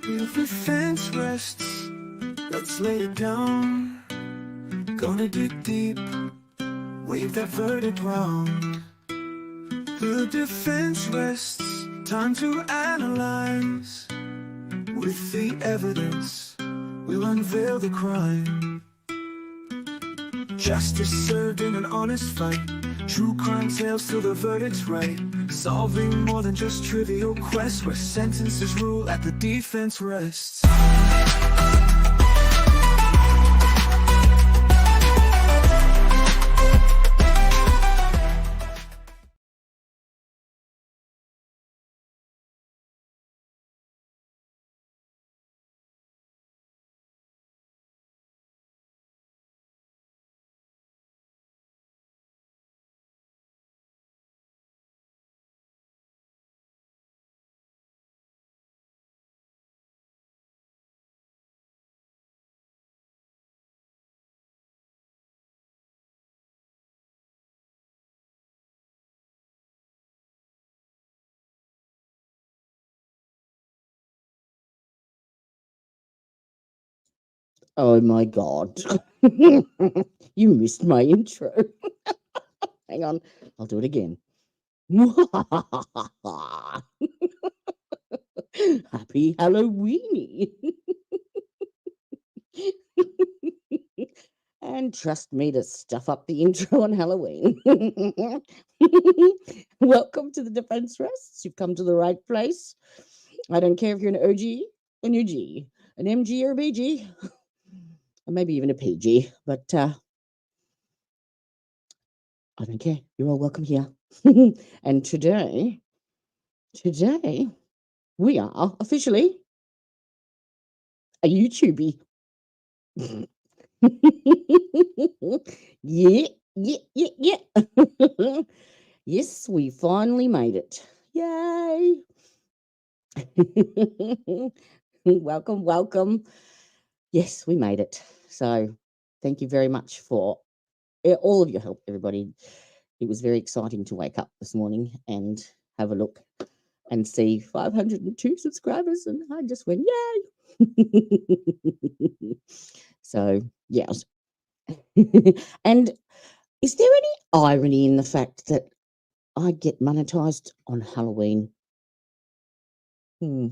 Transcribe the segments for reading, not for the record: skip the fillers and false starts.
If the fence rests, let's lay it down. Gonna dig deep, wave that verdict round. The defense rests, time to analyze. With the evidence, we'll unveil the crime. Justice served in an honest fight. True crime tales till the verdict's right. Solving more than just trivial quests, where sentences rule at the defense rests. Oh my God. You missed my intro. Hang on, I'll do it again. Happy Halloweeny. And trust me to stuff up the intro on Halloween. Welcome to the Defense Rests. You've come to the right place. I don't care if you're an OG, a new G, an MG or a BG, or maybe even a PG, but I don't care. You're all welcome here. And today, we are officially a YouTubey. Yeah. Yes, we finally made it. Yay. Welcome. Yes, we made it. So thank you very much for all of your help, everybody. It was very exciting to wake up this morning and have a look and see 502 subscribers, and I just went, yay. So, yes. And is there any irony in the fact that I get monetized on Halloween? I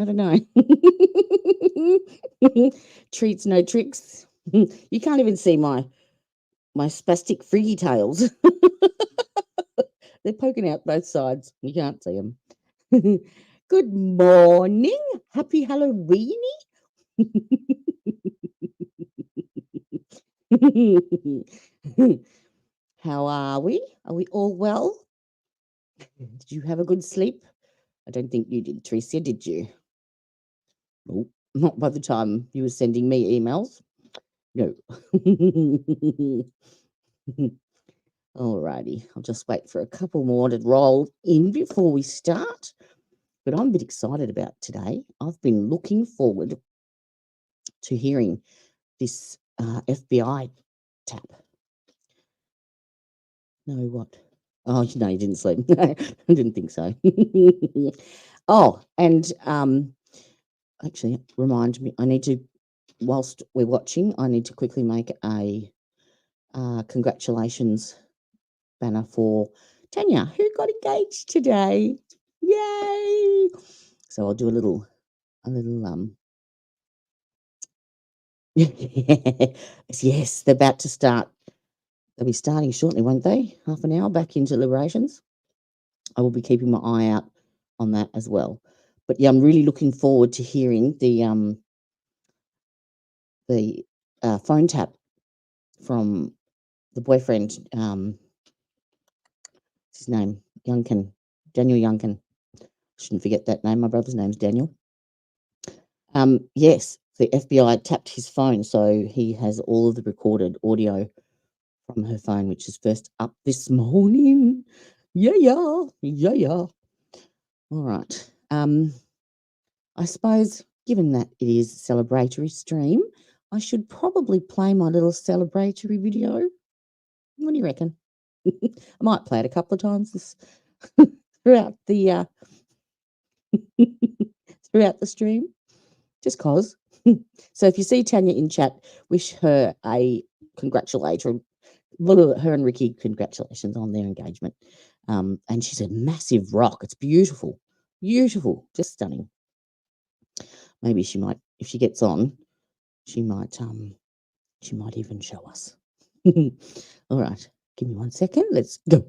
don't know. Treats, no tricks. You can't even see my spastic friggy tails. They're poking out both sides. You can't see them. Good morning. Happy Halloweeny. How are we? Are we all well? Did you have a good sleep? I don't think you did, Tricia, did you? Nope, not by the time you were sending me emails. No. Alrighty, I'll just wait for a couple more to roll in before we start. But I'm a bit excited about today. I've been looking forward to hearing this FBI tap. No, what? Oh, no, you didn't sleep. I didn't think so. Oh, and actually, remind me, I need to, whilst we're watching, I need to quickly make a congratulations banner for Tanya, who got engaged today. Yay! So I'll do a little yes, they're about to start. They'll be starting shortly, won't they? Half an hour back into Liberations. I will be keeping my eye out on that as well. But yeah, I'm really looking forward to hearing the phone tap from the boyfriend. What's his name? Daniel Youngkin. Shouldn't forget that name. My brother's name's Daniel. Yes, the FBI tapped his phone, so he has all of the recorded audio from her phone, which is first up this morning. Yeah. All right. I suppose, given that it is a celebratory stream, I should probably play my little celebratory video. What do you reckon? I might play it a couple of times throughout the throughout the stream, just cause. So if you see Tanya in chat, wish her a congratulatory. Her and Ricky, congratulations on their engagement. And she's a massive rock. It's beautiful, beautiful, just stunning. Maybe she might, if she gets on, she might even show us. All right, give me 1 second. Let's go.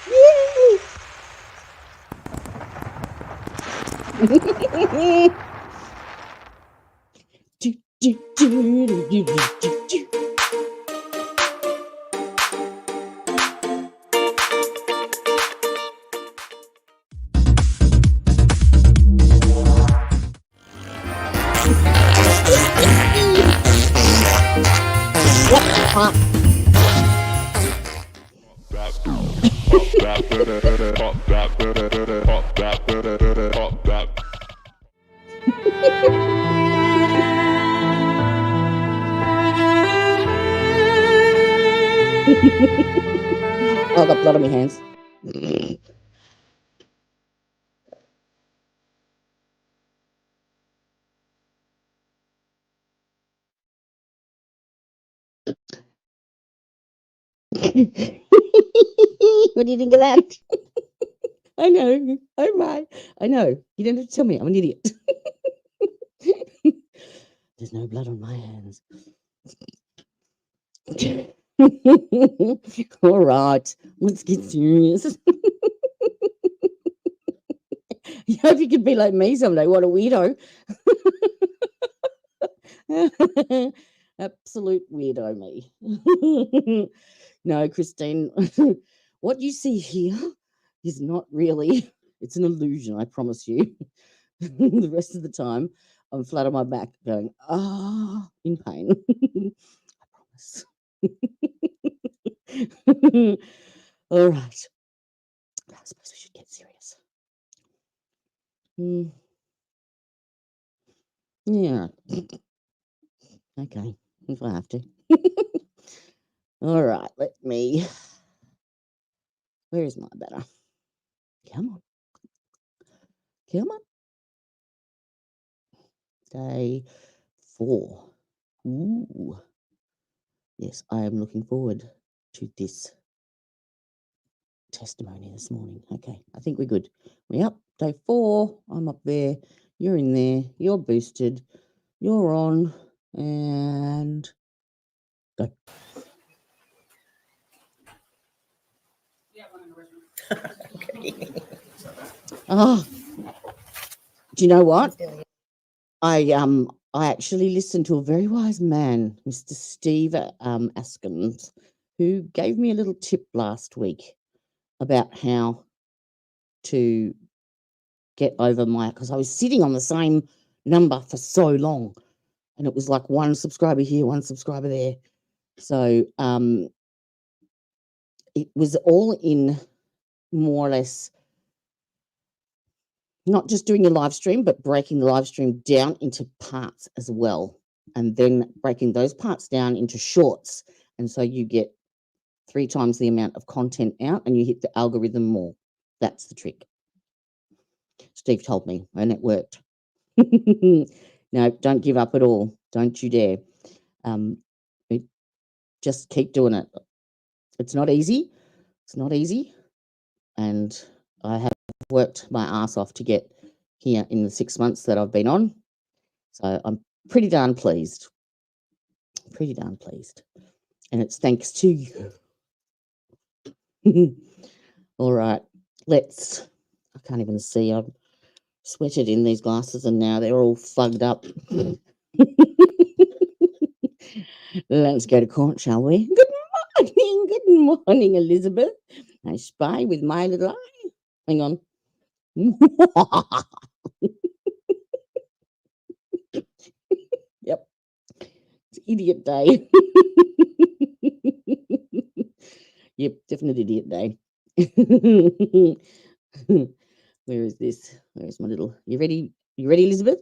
Yay! Oh, I got blood on my hands. What do you think of that? I know. Oh my. I know. You don't have to tell me. I'm an idiot. There's no blood on my hands. All right. Let's get serious. I hope you could be like me someday. What a weirdo. Absolute weirdo me. No, Christine, what you see here is not really, it's an illusion, I promise you. The rest of the time, I'm flat on my back going, in pain. I promise. All right. I suppose we should get serious. Yeah. Okay, if I have to. All right, let me. Where is my banner? Come on. Come on. Day 4. Ooh. Yes, I am looking forward to this testimony this morning. Okay, I think we're good. We're up. Day 4. I'm up there. You're in there. You're boosted. You're on. And go. Oh, do you know what? I actually listened to a very wise man, Mr. Steve Askins, who gave me a little tip last week about how to get over because I was sitting on the same number for so long, and it was like one subscriber here, one subscriber there. So it was all in more or less not just doing a live stream, but breaking the live stream down into parts as well, and then breaking those parts down into shorts. And so you get 3 times the amount of content out and you hit the algorithm more. That's the trick. Steve told me, and it worked. No, don't give up at all. Don't you dare. Just keep doing it. It's not easy. It's not easy. And I have worked my ass off to get here in the 6 months that I've been on. So I'm pretty darn pleased. Pretty darn pleased. And it's thanks to you. All right. I can't even see. I've sweated in these glasses and now they're all fugged up. Let's go to court, shall we? Good morning, Elizabeth. I spy with my little eye. Hang on. Yep. It's idiot day. Yep, definite idiot day. Where is this? Where's my little... You ready? You ready, Elizabeth?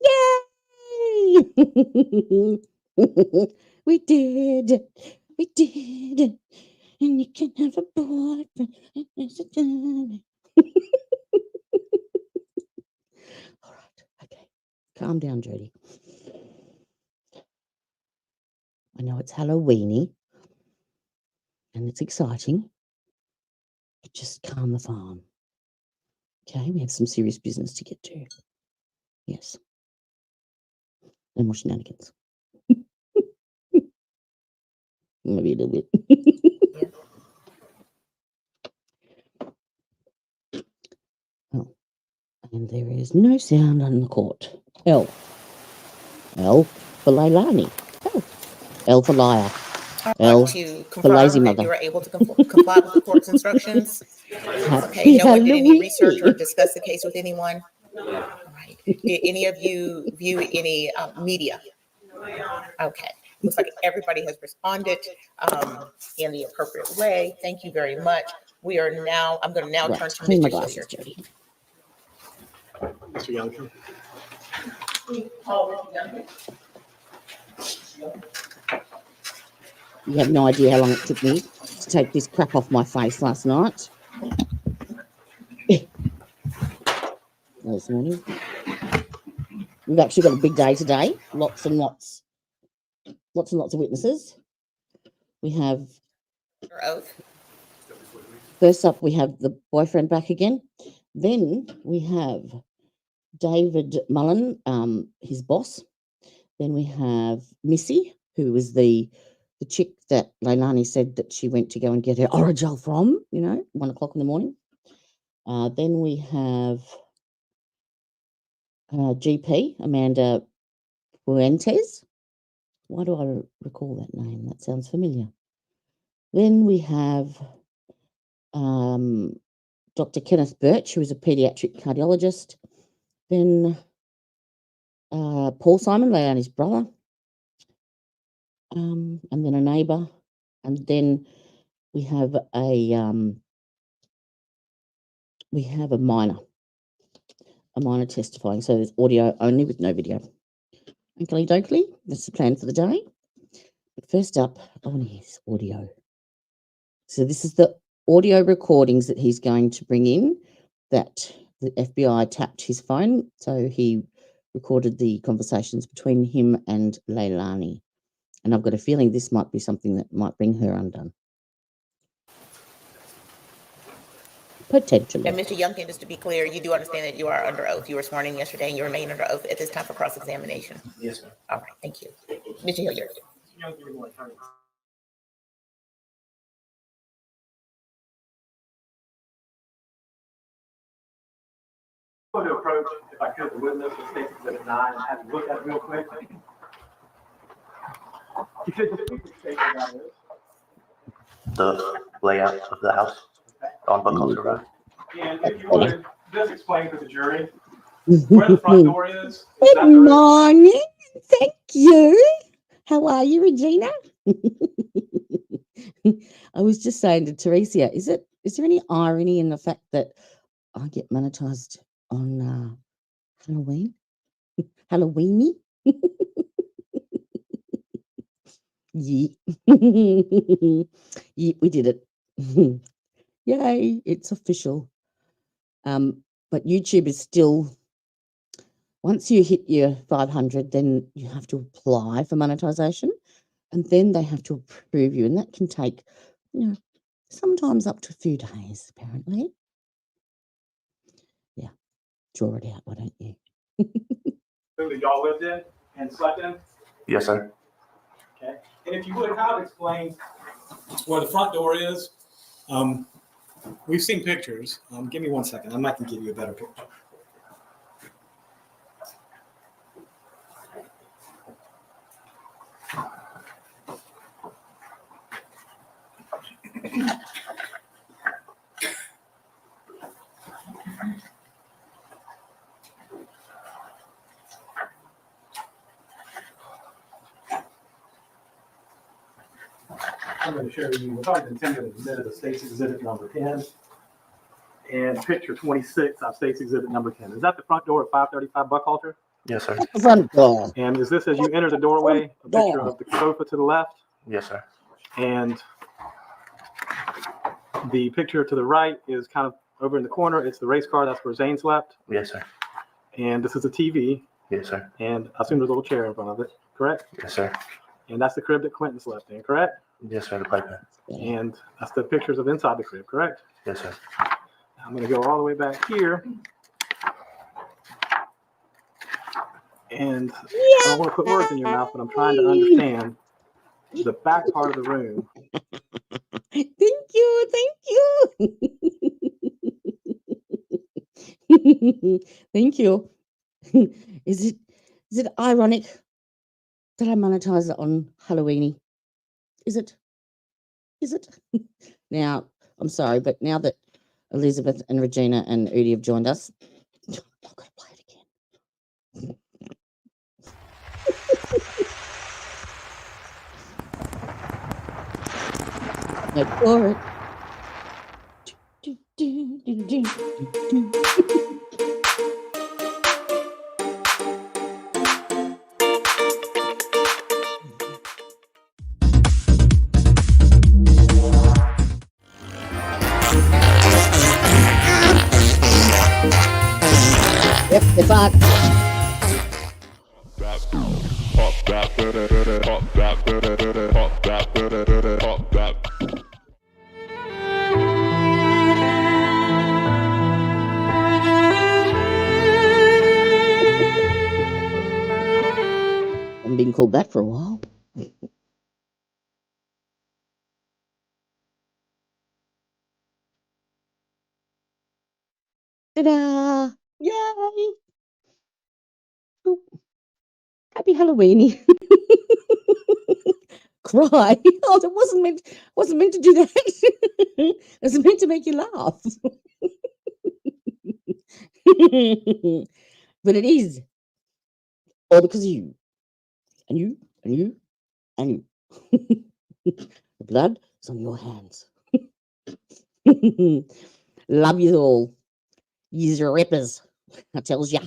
Yay! We did. We did. And you can have a boyfriend. All right. Okay. Calm down, Jody. I know it's Halloweeny and it's exciting, but just calm the farm. Okay, we have some serious business to get to. Yes. No more shenanigans. Maybe a little bit. Yeah. Oh, and there is no sound on the court. L. L for Leilani. Oh. L for liar. I L want to for lazy confirm that mother. you are able to comply with the court's instructions. Okay, Happy no one did any research or Halloween. discuss the case with anyone. All right. Did any of you view any media? Okay. Looks like everybody has responded in the appropriate way. Thank you very much. We are now, I'm going to now turn Right, to clean my Mr. glasses, Hilliard. Jody. Mr. Youngkin. You have no idea how long it took me to take this crap off my face last night. This morning. We've actually got a big day today. Lots and lots of witnesses. We have, Your oath. first up, we have the boyfriend back again. Then we have David Mullen, his boss. Then we have Missy, who was the chick that Leilani said that she went to go and get her Orajel from, 1 o'clock in the morning. Then we have GP, Amanda Fuentes. Why do I recall that name? That sounds familiar. Then we have Dr. Kenneth Birch, who is a pediatric cardiologist. Then Paul Simon, Leilani's brother. And then a neighbour. And then we have a minor testifying. So there's audio only with no video. Oakley dokley, that's the plan for the day. But first up, I want to hear this audio. So this is the audio recordings that he's going to bring in that the FBI tapped his phone. So he recorded the conversations between him and Leilani. And I've got a feeling this might be something that might bring her undone. Potentially. And Mr. Youngkin, just to be clear, you do understand that you are under oath. You were sworn in yesterday and you remain under oath at this time for cross-examination. Yes, ma'am. All right, thank you. Mr. Hilliard. I'm going to approach, if I could, the witness with State's Exhibit 9 and have you look at it real quick. You could just speak to State about this. The layout of the house on Buckholzer Road. And if you would, just explain to the jury where the front door is. Good morning. Thank you. How are you, Regina? I was just saying to Teresia, is there any irony in the fact that I get monetized on Halloween? Halloweeny? Yeah. Yeah, we did it. Yay, it's official. But YouTube is still, once you hit your 500, then you have to apply for monetization, and then they have to approve you, and that can take, sometimes up to a few days, apparently. Yeah, draw it out, why don't you? That y'all lived in and slept in? Yes, sir. Okay. And if you would, kind of explain where the front door is. We've seen pictures. Give me 1 second. I might can give you a better picture. I'm going to show you, we're talking intended to submit a State's Exhibit number 10. And picture 26 of State's Exhibit number 10. Is that the front door at 535 Buckhalter? Yes, sir. At the front door. And is this as you enter the doorway, a picture of the sofa to the left? Yes, sir. And the picture to the right is kind of over in the corner. It's the race car. That's where Zane slept. Yes, sir. And this is a TV. Yes, sir. And I assume there's a little chair in front of it, correct? Yes, sir. And that's the crib that Quinton slept in, correct? Yes, sir. The playpen. And that's the pictures of inside the crib, correct? Yes, sir. I'm going to go all the way back here. And I don't want to put words in your mouth, but I'm trying to understand the back part of the room. Thank you. Thank you. Is it ironic that I monetize it on Halloweeny? Is it? Now, I'm sorry, but now that Elizabeth and Regina and Udi have joined us, I'm not going to play it again. Go for it. Yep, they're back. I'm being called that for a while. Ta-da! Yay! Oop. Happy Halloween. Cry. Oh, that wasn't meant to do that. It was meant to make you laugh. But it is. All because of you. And you, and you, and you. The blood is on your hands. Love you all. You're rippers. I tells ya.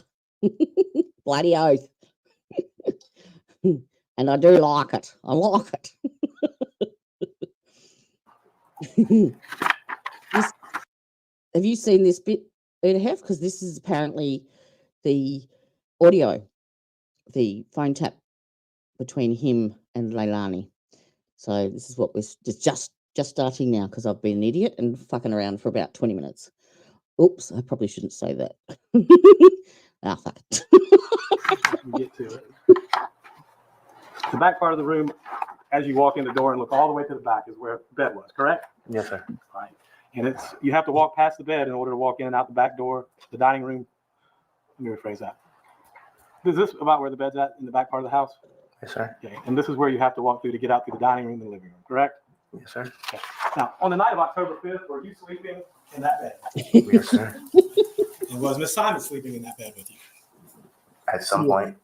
Bloody oath. And I do like it. I like it. Have you seen this bit, Edahef? Because this is apparently the audio, the phone tap between him and Leilani. So this is what we're just starting now, because I've been an idiot and fucking around for about 20 minutes. Oops, I probably shouldn't say that. Fuck it. We get to it. The back part of the room, as you walk in the door and look all the way to the back, is where the bed was, correct? Yes, sir. Right. And you have to walk past the bed in order to walk in and out the back door, the dining room. Let me rephrase that. Is this about where the bed's at in the back part of the house? Yes, sir. Okay. And this is where you have to walk through to get out through the dining room and living room, correct? Yes, sir. Okay. Now, on the night of October 5th, were you sleeping in that bed? Yes, sir. And was Miss Simon sleeping in that bed with you? At some point.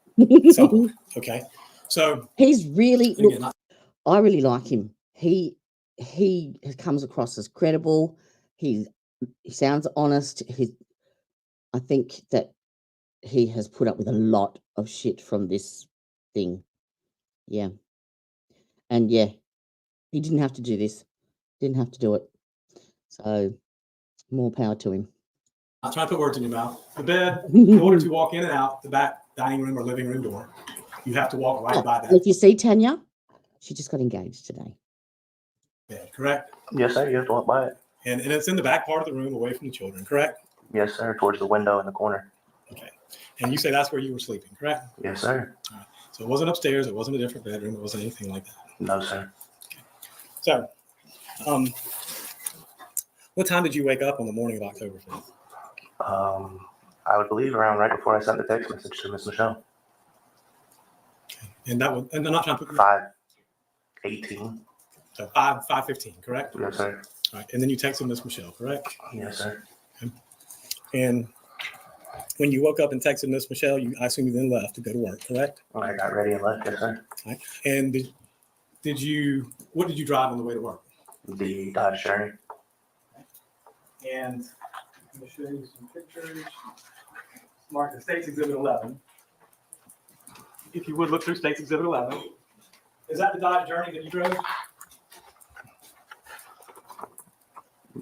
So, okay. So He's really, look, again, I really like him. He comes across as credible. He sounds honest. I think that he has put up with a lot of shit from this thing. Yeah. And yeah, he didn't have to do this. Didn't have to do it. So more power to him. I'm trying to put words in your mouth. The bed, in order to walk in and out the back dining room or living room door, you have to walk right by And that if you see Tanya, she just got engaged today. bed, correct? Yes, sir. You have to walk by it. And it's in the back part of the room away from the children, correct? Yes, sir. Towards the window in the corner. Okay. And you say that's where you were sleeping, correct? Yes, sir. All right. So it wasn't upstairs. It wasn't a different bedroom. It wasn't anything like that. No, sir. So, what time did you wake up on the morning of October 5th? I would believe around right before I sent the text message to Miss Michelle. And that was, and I'm not trying to put 5:18. so 5:15, correct? Yes, sir. All right. And then you texted Miss Michelle, correct? Yes, sir. Okay. And when you woke up and texted Miss Michelle, I assume you then left to go to work, correct? I got ready and left. Yes, sir. All right. And what did you drive on the way to work? The Dodge Journey. And I'm going to show you some pictures. Mark the State's Exhibit 11. if you would look through State's Exhibit 11. Is that the Dodge Journey that you drove?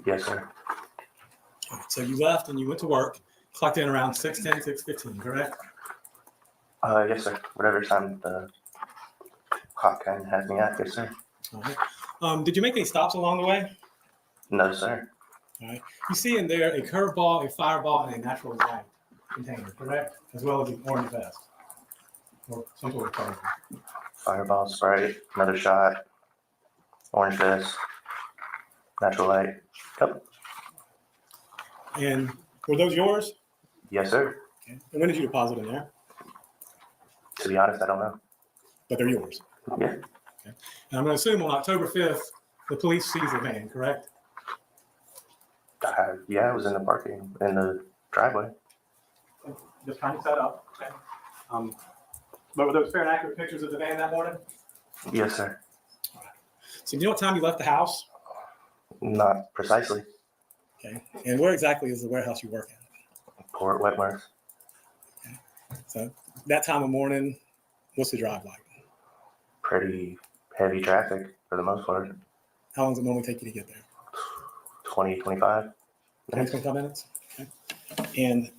Yes, sir. So you left and you went to work, clocked in around 6:10, 6:15, correct? Yes, sir. Whatever time the clock kind of has me at, yes, sir. All right. Did you make any stops along the way? No, sir. All right. You see in there a curveball, a fireball, and a natural light container, correct? As well as an orange vest or some sort of color. Fireball, Sprite, another shot, orange vest, natural light. Yep. And were those yours? Yes, sir. Okay. And when did you deposit in there? To be honest, I don't know. But they're yours. Yeah. Okay. And I'm going to assume on October 5th, the police seized the van, correct? Yeah, I was in the parking, in the driveway. Just kind of set up. Okay. But were those fair and accurate pictures of the van that morning? Yes, sir. So do you know what time you left the house? Not precisely. Okay. And where exactly is the warehouse you work at? Port Wentworth. Okay. So that time of morning, what's the drive like? Pretty heavy traffic for the most part. How long does it normally take you to get there? 20, 25 minutes. 25 minutes? Okay. And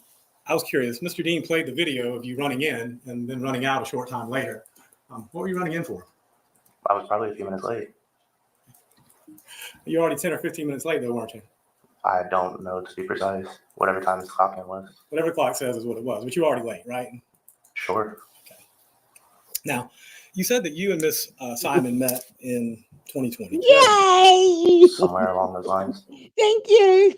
I was curious, Mr. Dean played the video of you running in and then running out a short time later. What were you running in for? I was probably a few minutes late. You're already 10 or 15 minutes late though, weren't you? I don't know, to be precise. Whatever time this clock in was. Whatever the clock says is what it was, but you were already late, right? Sure. Okay. Now, you said that you and Miss Simon met in 2020. Yay! Somewhere along those lines. Thank you.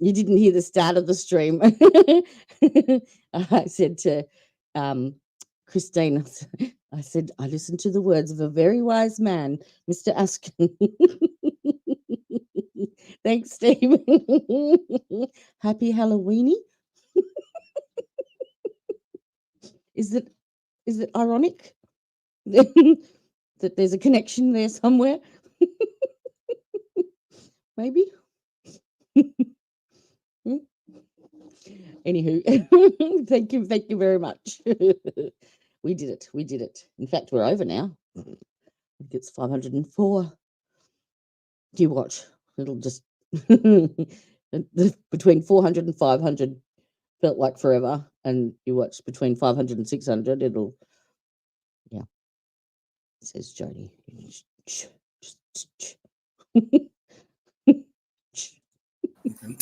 You didn't hear the start of the stream. I said to Christine, I said, I listened to the words of a very wise man, Mr. Askin. Thanks, Steve. Happy Halloweeny. Is it ironic that there's a connection there somewhere? Maybe. Anywho, thank you very much. We did it. In fact, we're over now. I think it's 504. You watch. It'll just between 400 and 500 felt like forever, and you watch between 500 and 600, it'll, yeah, says Jody. And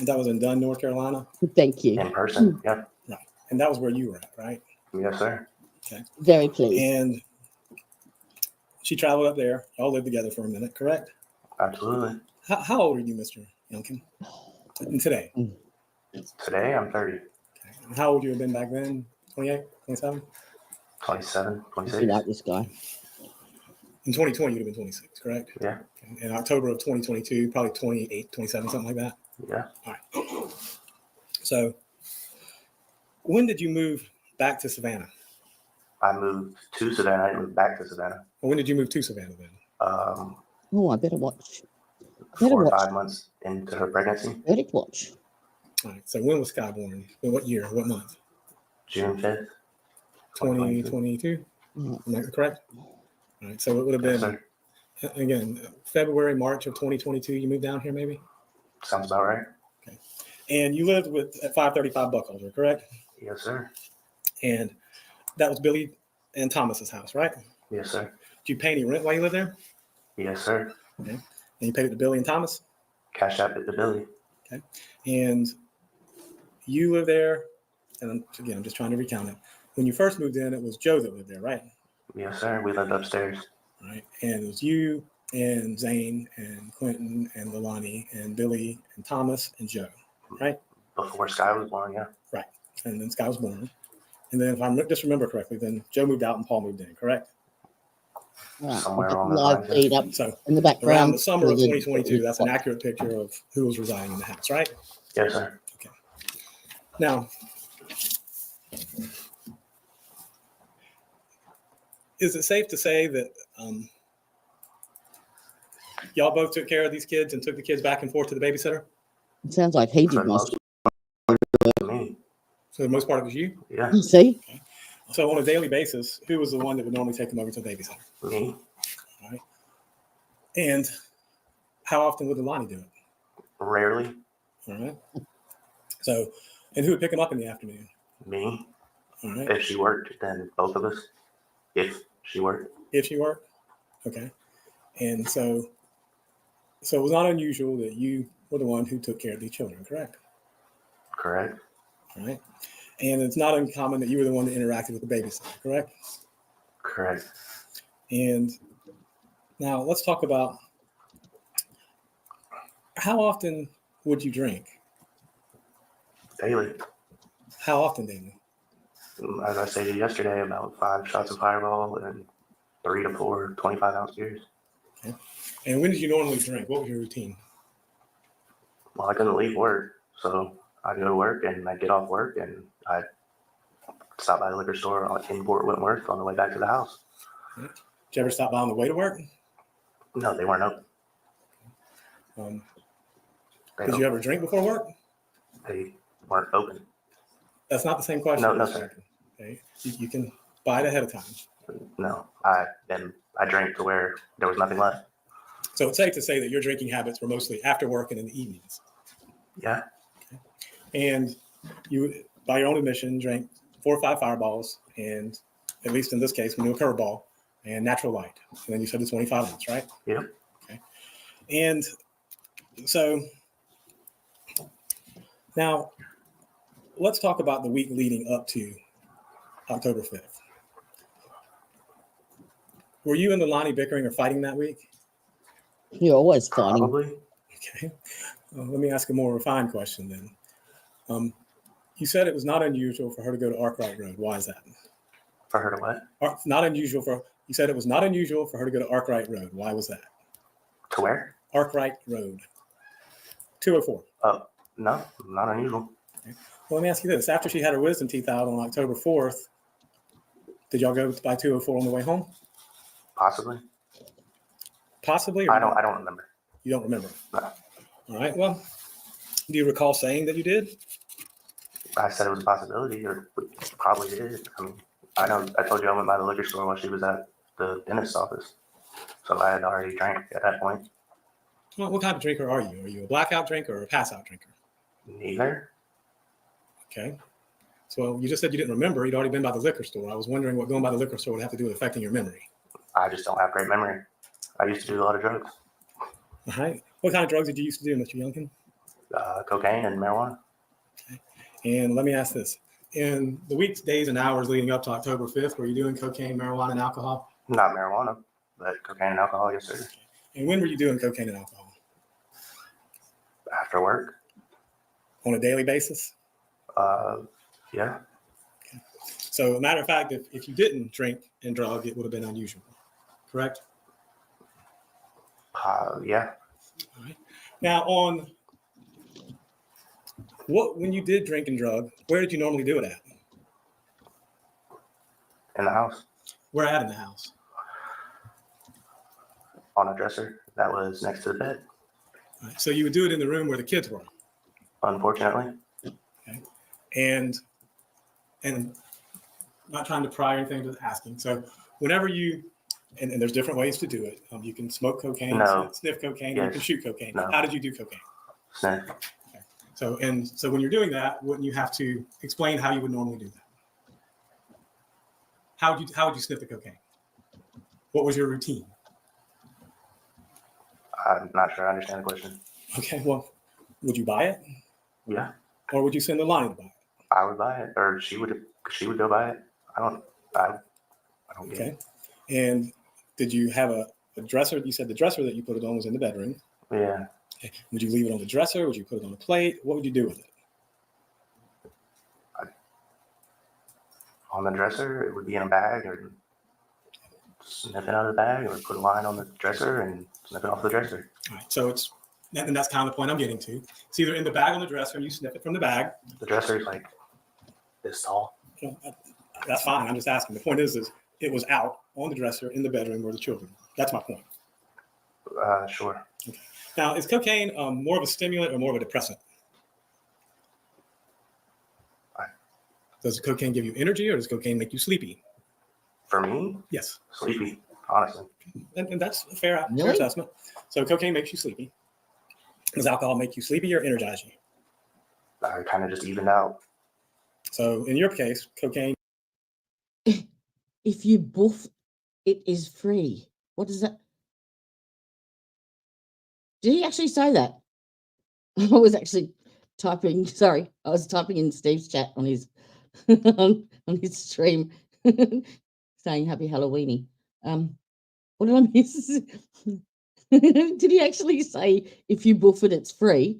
that was in Dunn, North Carolina? Thank you. In person. Yep. Right. And that was where you were at, right? Yes, sir. Okay. Very pleased. And she traveled up there. Y'all lived together for a minute, correct? Absolutely. How old are you, Mr. Youngkin? And today? Today, I'm 30. Okay. And how old you have been back then? 28, 27? 27, You 26. like this guy. In 2020, you'd have been 26, correct? Yeah. Okay. In October of 2022, probably 28, 27, something like that. Yeah. All right. So when did you move back to Savannah? I moved to Savannah. I didn't move back to Savannah. Or when did you move to Savannah then? Oh, I better watch. 4 or 5 months into her pregnancy. Better watch. All right. So when was Sky born? In what year? What month? June 5th. 2022? Am I correct? All right. So it would have Yes, been, sir. again, February, March of 2022, you moved down here maybe? Sounds about right. And you lived at 535 Buckholder, correct? Yes, sir. And that was Billy and Thomas's house, right? Yes, sir. Did you pay any rent while you lived there? Yes, sir. Okay. And you paid it to Billy and Thomas? Cash App at the Billy. Okay. And you lived there, and again, I'm just trying to recount it. When you first moved in, it was Joe that lived there, right? Yes, sir. We lived upstairs. Right. And it was you and Zane and Quinton and Leilani and Billy and Thomas and Joe, right? Before Sky was born, yeah. Right. And then Sky was born. And then if I just remember correctly, then Joe moved out and Paul moved in, correct? Right. Somewhere I'll put along the those live lines. feed up So in the background. around the summer of for the- 2022, that's an accurate picture of who was residing in the house, right? Yes, sir. Now, is it safe to say that y'all both took care of these kids and took the kids back and forth to the babysitter? It sounds like he For did the most. most me. So the most part of it was you? Yeah, You see? So on a daily basis, who was the one that would normally take them over to the babysitter? me. All right. And how often would Leilani do it? Rarely. All right. So, and who would pick them up in the afternoon? Me. All right. If she worked, then both of us. If she worked. If she worked? Okay. And so it was not unusual that you were the one who took care of the children, correct? Correct. All right. And it's not uncommon that you were the one that interacted with the babysitter, correct? Correct. And now let's talk about how often would you drink? Daily. How often daily? As I stated yesterday, about 5 shots of Fireball and 3 to 4 25-ounce beers. Okay. And when did you normally drink? What was your routine? Well, I couldn't leave work, so I'd go to work and I'd get off work and I'd stop by the liquor store in Fort Wentworth on the way back to the house. Did you ever stop by on the way to work? No, they weren't open. Did you ever drink before work? They weren't open. That's not the same question. No, sir. Okay. You can buy it ahead of time. No, I drank to where there was nothing left. So it's safe to say that your drinking habits were mostly after work and in the evenings. Yeah, And you, by your own admission, drank 4 or 5 Fireballs, and at least in this case, we knew a curveball and natural light. And then you said the 25 ounce, right? yeah. Okay. And so now let's talk about the week leading up to October 5th. Were you and Leilani bickering or fighting that week? You're always fighting. Probably. Okay. Let me ask a more refined question then. You said it was not unusual for her to go to Arkwright Road. Why is that? For her to what? You said it was not unusual for her to go to Arkwright Road. Why was that? To where? Arkwright Road. 204. Oh, no, not unusual. Okay. Well, let me ask you this. After she had her wisdom teeth out on October 4th, did y'all go by 204 on the way home? Possibly. Possibly? Or I don't remember. You don't remember? No. All right. Well, do you recall saying that you did? I said it was a possibility, or probably did. I mean, I told you I went by the liquor store while she was at the dentist's office. So I had already drank at that point. Well, what type of drinker are you? Are you a blackout drinker or a pass-out drinker? Neither. Okay. So you just said you didn't remember. You'd already been by the liquor store. I was wondering what going by the liquor store would have to do with affecting your memory. I just don't have great memory. I used to do a lot of drugs. All right. What kind of drugs did you used to do, Mr. Youngkin? Cocaine and marijuana. Okay. And let me ask this. In the weeks, days, and hours leading up to October 5th, were you doing cocaine, marijuana, and alcohol? Not marijuana, but cocaine and alcohol, yes, sir. And when were you doing cocaine and alcohol? After work. On a daily basis? Yeah. So, a matter of fact, if you didn't drink and drug, it would have been unusual. Correct? Yeah. All right. Now, when you did drink and drug, where did you normally do it at? In the house. Where at in the house? On a dresser that was next to the bed. All right. So you would do it in the room where the kids were. Unfortunately. Okay. And not trying to pry or anything, just asking. So whenever you, and there's different ways to do it. You can smoke cocaine, No. sniff cocaine, Yes. or you can shoot cocaine. No. How did you do cocaine? Sniff. So when you're doing that, wouldn't you have to explain how you would normally do that? How would you sniff the cocaine? What was your routine? I'm not sure I understand the question. Okay, well, would you buy it? Yeah. Or would you send Leilani to buy it? I would buy it, or she would go buy it. I don't get Okay. it. And did you have a dresser? You said the dresser that you put it on was in the bedroom. Yeah. Okay. Would you leave it on the dresser? Would you put it on a plate? What would you do with it? On the dresser, it would be in a bag, or sniff it out of the bag, or put a line on the dresser and sniff it off the dresser. All right. So and that's kind of the point I'm getting to. It's either in the bag on the dresser and you sniff it from the bag. The dresser is like this tall. You know, that's fine. I'm just asking. The point is it was out on the dresser in the bedroom where the children were. That's my point. Sure. Now, is cocaine more of a stimulant or more of a depressant? Does cocaine give you energy or does cocaine make you sleepy? For me, Yes. sleepy, honestly. And that's a fair Really? assessment. So cocaine makes you sleepy. Does alcohol make you sleepy or energize you? I kind of just evened out. So in your case, cocaine, If you buff, it is free. What does that? Did he actually say that? I was actually typing. Sorry, I was typing in Steve's chat on his on his stream, saying Happy Halloweeny. What did I miss? Did he actually say if you buff it, it's free?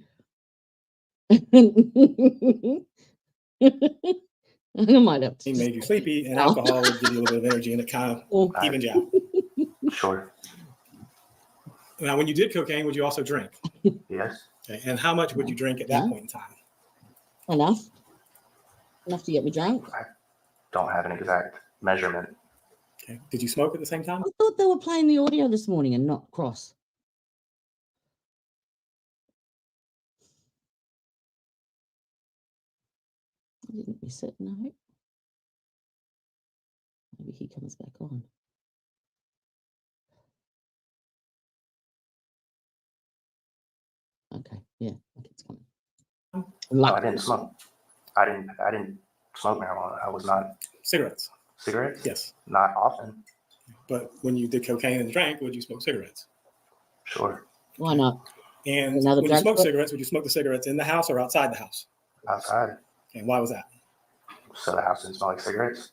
I might have to. made you sleepy and Oh. alcohol would give you a little bit of energy and it kind of Oh, evened you out. Sure. Now, when you did cocaine, would you also drink? Yes. Okay. And how much would you drink at that Yeah. point in time? enough to get me drunk. I don't have an exact measurement. Okay. Did you smoke at the same time? I thought they were playing the audio this morning and not cross. I didn't miss it, no. Maybe he comes back on. Okay, yeah, I think it's coming. No, I didn't smoke. I didn't smoke marijuana. I was not Cigarettes. cigarettes. Yes. Not often. But when you did cocaine and drank, would you smoke cigarettes? Sure. Why not? And Another when you drug smoke quit? cigarettes, would you smoke the cigarettes in the house or outside the house? Outside. And why was that? So the house didn't smell like cigarettes?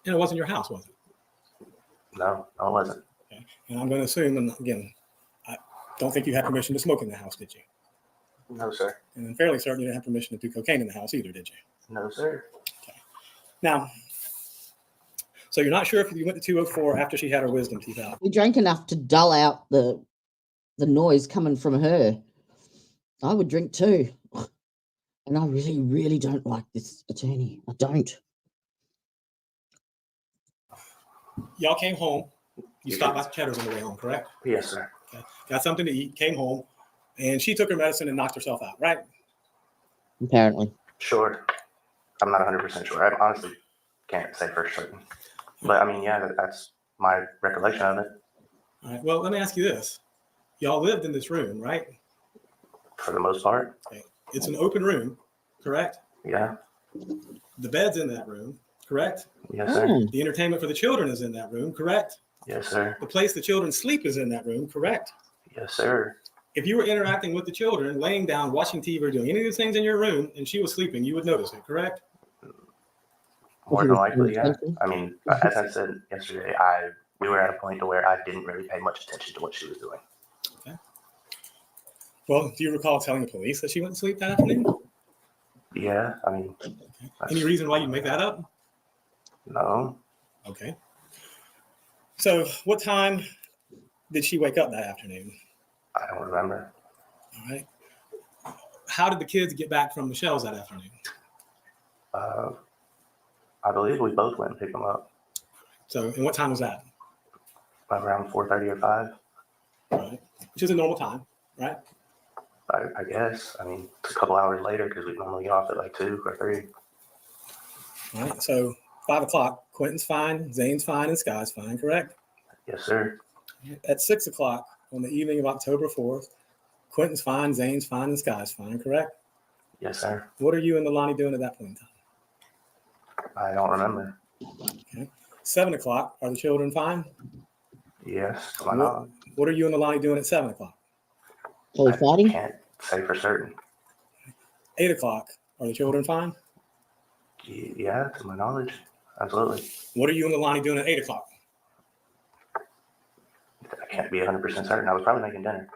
And it wasn't your house, was it? No, it wasn't. Okay. And I'm going to assume, and again, I don't think you had permission to smoke in the house, did you? No, sir. And I'm fairly certain you didn't have permission to do cocaine in the house either, did you? No, sir. Now, so you're not sure if you went to 204 after she had her wisdom teeth out. We drank enough to dull out the noise coming from her. I would drink too. And I really, really don't like this attorney. I don't. Y'all came home. You stopped by Cheddar's on the way home, correct? Yes, sir. Okay. Got something to eat, came home, and she took her medicine and knocked herself out, right? Apparently. Sure. I'm not 100% sure. I honestly can't say for certain. But I mean, yeah, that's my recollection of it. All right. Well, let me ask you this. Y'all lived in this room, right? For the most part. Okay. It's an open room, correct? Yeah. The bed's in that room, correct? Yes, sir. Mm. The entertainment for the children is in that room, correct? Yes, sir. The place the children sleep is in that room, correct? Yes, sir. If you were interacting with the children, laying down, watching TV, or doing any of these things in your room, and she was sleeping, you would notice it, correct? More than likely, yeah. I mean, as I said yesterday, we were at a point to where I didn't really pay much attention to what she was doing. Okay. Well, do you recall telling the police that she went to sleep that afternoon? Yeah, I mean, Any reason why you make that up? no. Okay. So what time did she wake up that afternoon? I don't remember. All right. How did the kids get back from Michelle's that afternoon? I believe we both went and picked them up So, and what time was that? around 4:30 or 5. All right. Which is a normal time, right? I guess. I mean, it's a couple hours later because we normally get off at like 2 or 3. All right. So 5 o'clock, Quinton's fine, Zane's fine, and Sky's fine, correct? Yes, sir. At 6 o'clock on the evening of October 4th, Quinton's fine, Zane's fine, and Sky's fine, correct? Yes, sir. What are you and Leilani doing at that point in time? I don't remember. Okay. 7 o'clock, are the children fine? Yes, to my knowledge. What are you and Leilani doing at 7 o'clock? Are we I fighting? can't say for certain. 8 o'clock, are the children fine? Yeah, to my knowledge. Absolutely. What are you and Leilani doing at 8 o'clock? I can't be 100% certain. I was probably making dinner.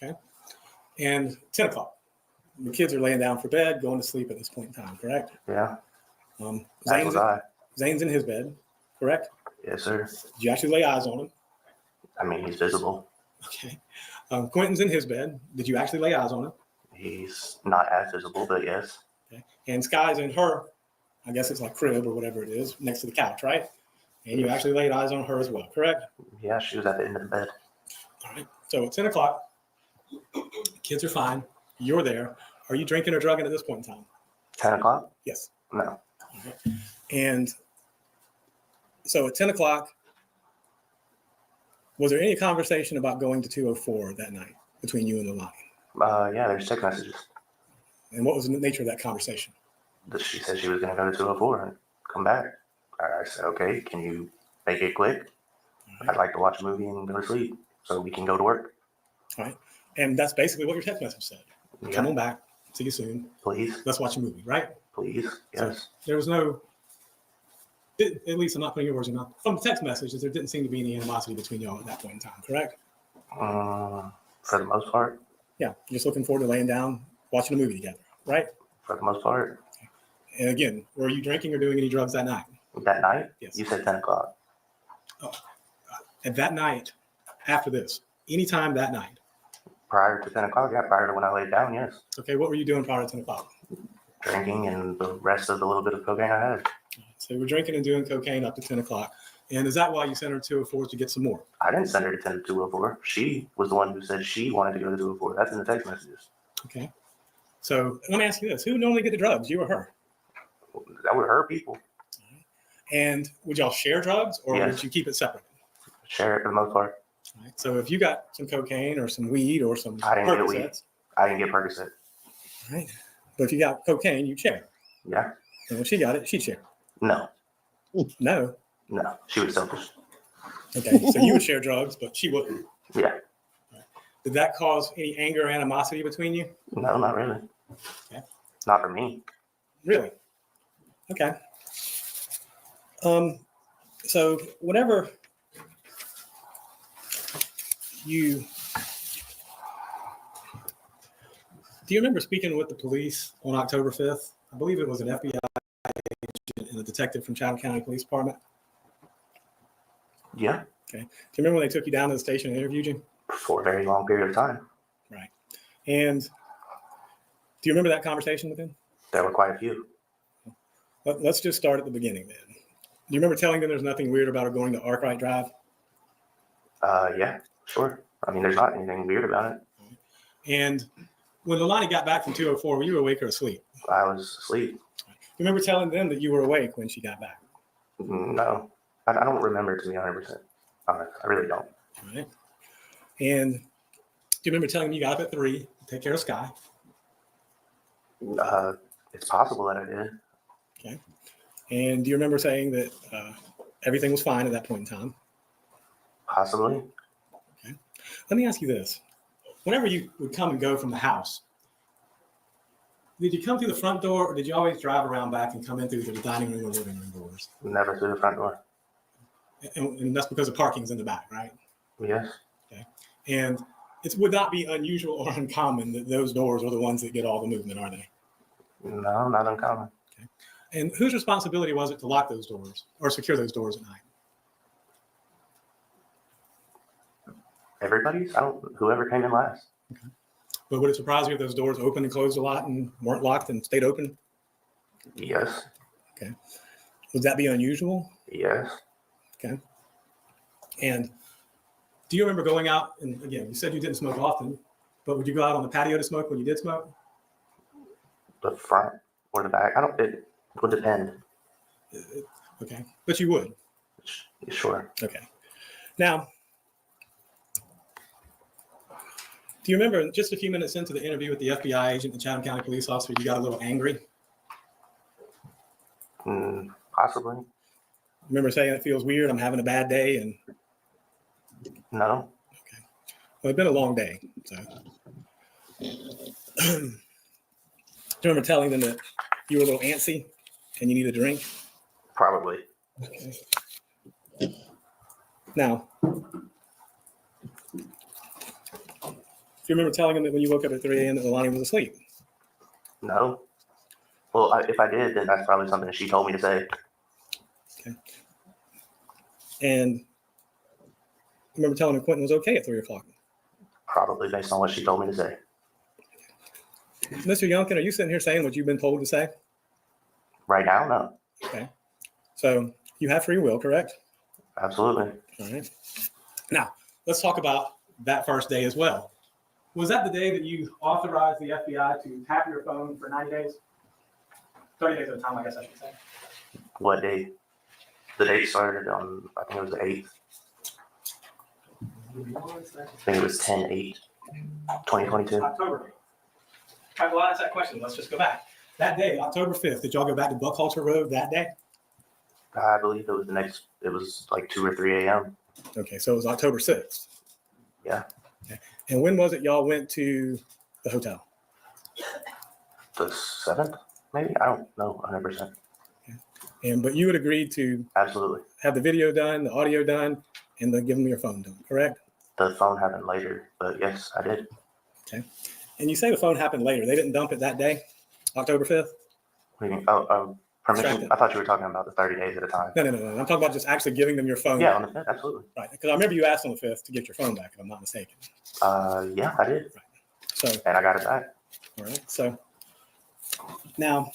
Okay. And 10 o'clock, the kids are laying down for bed, going to sleep at this point in time, correct? Yeah, as Zane's, was I. Zane's in his bed, correct? Yes, sir. Did you actually lay eyes on him? I mean, he's visible. Okay. Quinton's in his bed. Did you actually lay eyes on him? He's not as visible, but yes. Okay. And Sky's in her, I guess it's like crib or whatever it is, next to the couch, right? And you actually laid eyes on her as well, correct? Yeah, she was at the end of the bed. All right. So at 10 o'clock, kids are fine. You're there. Are you drinking or drugging at this point in time? 10 o'clock? Yes. No. Okay. And so at 10 o'clock, was there any conversation about going to 204 that night between you and Leilani? Yeah, there's text messages. And what was the nature of that conversation? She said she was going to go to 204 and come back. I said, okay, can you make it quick? I'd like to watch a movie and go to sleep so we can go to work. All right. And that's basically what your text message said. Yeah. Come on back. See you soon. Please, Let's watch a movie, right? please, So yes. there was no, at least I'm not putting your words in my mouth. From the text messages, there didn't seem to be any animosity between y'all at that point in time, correct? For the most part, Yeah. You're just looking forward to laying down, watching a movie together, right? for the most part. And again, were you drinking or doing any drugs that night? That night, Yes. you said 10 o'clock. And that night, after this, anytime that night. Prior to 10 o'clock, yeah, prior to when I laid down, yes. Okay, what were you doing prior to 10 o'clock? Drinking and the rest of the little bit of cocaine I had. So you were drinking and doing cocaine up to 10 o'clock. And is that why you sent her to 204 to get some more? I didn't send her to 10 to 204. She was the one who said she wanted to go to 204. That's in the text messages. Okay. So let me ask you this. Who normally get the drugs, you or her? That were her people. And would y'all share drugs or Yes. would you keep it separate? Share it for the most part. All right. So if you got some cocaine or some weed or some I didn't get weed. Percocets, I didn't get Percocet. right? But if you got cocaine, you share. Yeah. And when she got it, she'd share. No. No. No. She was selfish. Okay. So you would share drugs, but she wouldn't. Yeah. Did that cause any anger or animosity between you? No, not really. Okay. Not for me. Really? Okay. So whenever do you remember speaking with the police on October 5th? I believe it was an FBI agent and a detective from Chatham County Police Department. Yeah. Okay. Do you remember when they took you down to the station and interviewed you? For a very long period of time. Right. And do you remember that conversation with him? There were quite a few. Let's just start at the beginning then. Do you remember telling them there's nothing weird about her going to Arkwright Drive? Yeah, sure. I mean, there's not anything weird about it. And when Leilani got back from 204, were you awake or asleep? I was asleep. You remember telling them that you were awake when she got back? No, I don't remember it to be 100%. I really don't. All right. And do you remember telling them you got up at 3 to take care of Sky? It's possible that I did. Okay. And do you remember saying that everything was fine at that point in time? Possibly. Okay. Let me ask you this. Whenever you would come and go from the house, did you come through the front door or did you always drive around back and come in through the dining room or living room doors? Never through the front door. And that's because the parking's in the back, right? Yes. Okay. And it would not be unusual or uncommon that those doors are the ones that get all the movement, are they? No, not uncommon. Okay. And whose responsibility was it to lock those doors or secure those doors at night? Everybody's? Whoever came in last. Okay. But would it surprise you if those doors opened and closed a lot and weren't locked and stayed open? Yes. Okay. Would that be unusual? Yes. Okay. And do you remember going out, and again, you said you didn't smoke often, but would you go out on the patio to smoke when you did smoke? The front or the back? It would depend. Okay. But you would? Sure. Okay. Now, do you remember just a few minutes into the interview with the FBI agent and Chatham County police officer, you got a little angry? Possibly. Remember saying it feels weird, I'm having a bad day, and No. okay. Well, it's been a long day, so. Do you remember telling them that you were a little antsy and you need a drink? Probably. Okay. Now, do you remember telling them that when you woke up at 3 a.m. that Leilani was asleep? No. Well, if I did, then that's probably something she told me to say. Okay. And you remember telling them Quinton was okay at 3 o'clock? Probably based on what she told me to say. Mr. Youngkin, are you sitting here saying what you've been told to say? Right now, no. Okay. So you have free will, correct? Absolutely. All right. Now, let's talk about that first day as well. Was that the day that you authorized the FBI to tap your phone for 90 days? 30 days at a time, I guess I should say. What date? The date started on, I think it was the 8th. I think it was 10/8, 2022. October. All right, well, I'll ask that question. Let's just go back. That day, October 5th, did y'all go back to Buckhalter Road that day? I believe it was like 2 or 3 a.m. Okay, so it was October 6th. Yeah. Okay. And when was it y'all went to the hotel? The 7th, maybe? I don't know 100%. But you had agreed to Absolutely. have the video done, the audio done, and then give them your phone done, correct? The phone happened later, but yes, I did. Okay. And you say the phone happened later. They didn't dump it that day, October 5th? What do you mean? Oh, permission? I thought you were talking about the 30 days at a time. No. I'm talking about just actually giving them your phone. Yeah, on the 5th, absolutely. Right. Because I remember you asked on the 5th to get your phone back, if I'm not mistaken. Yeah, I did. Right. So, And I got it back. all right. So now,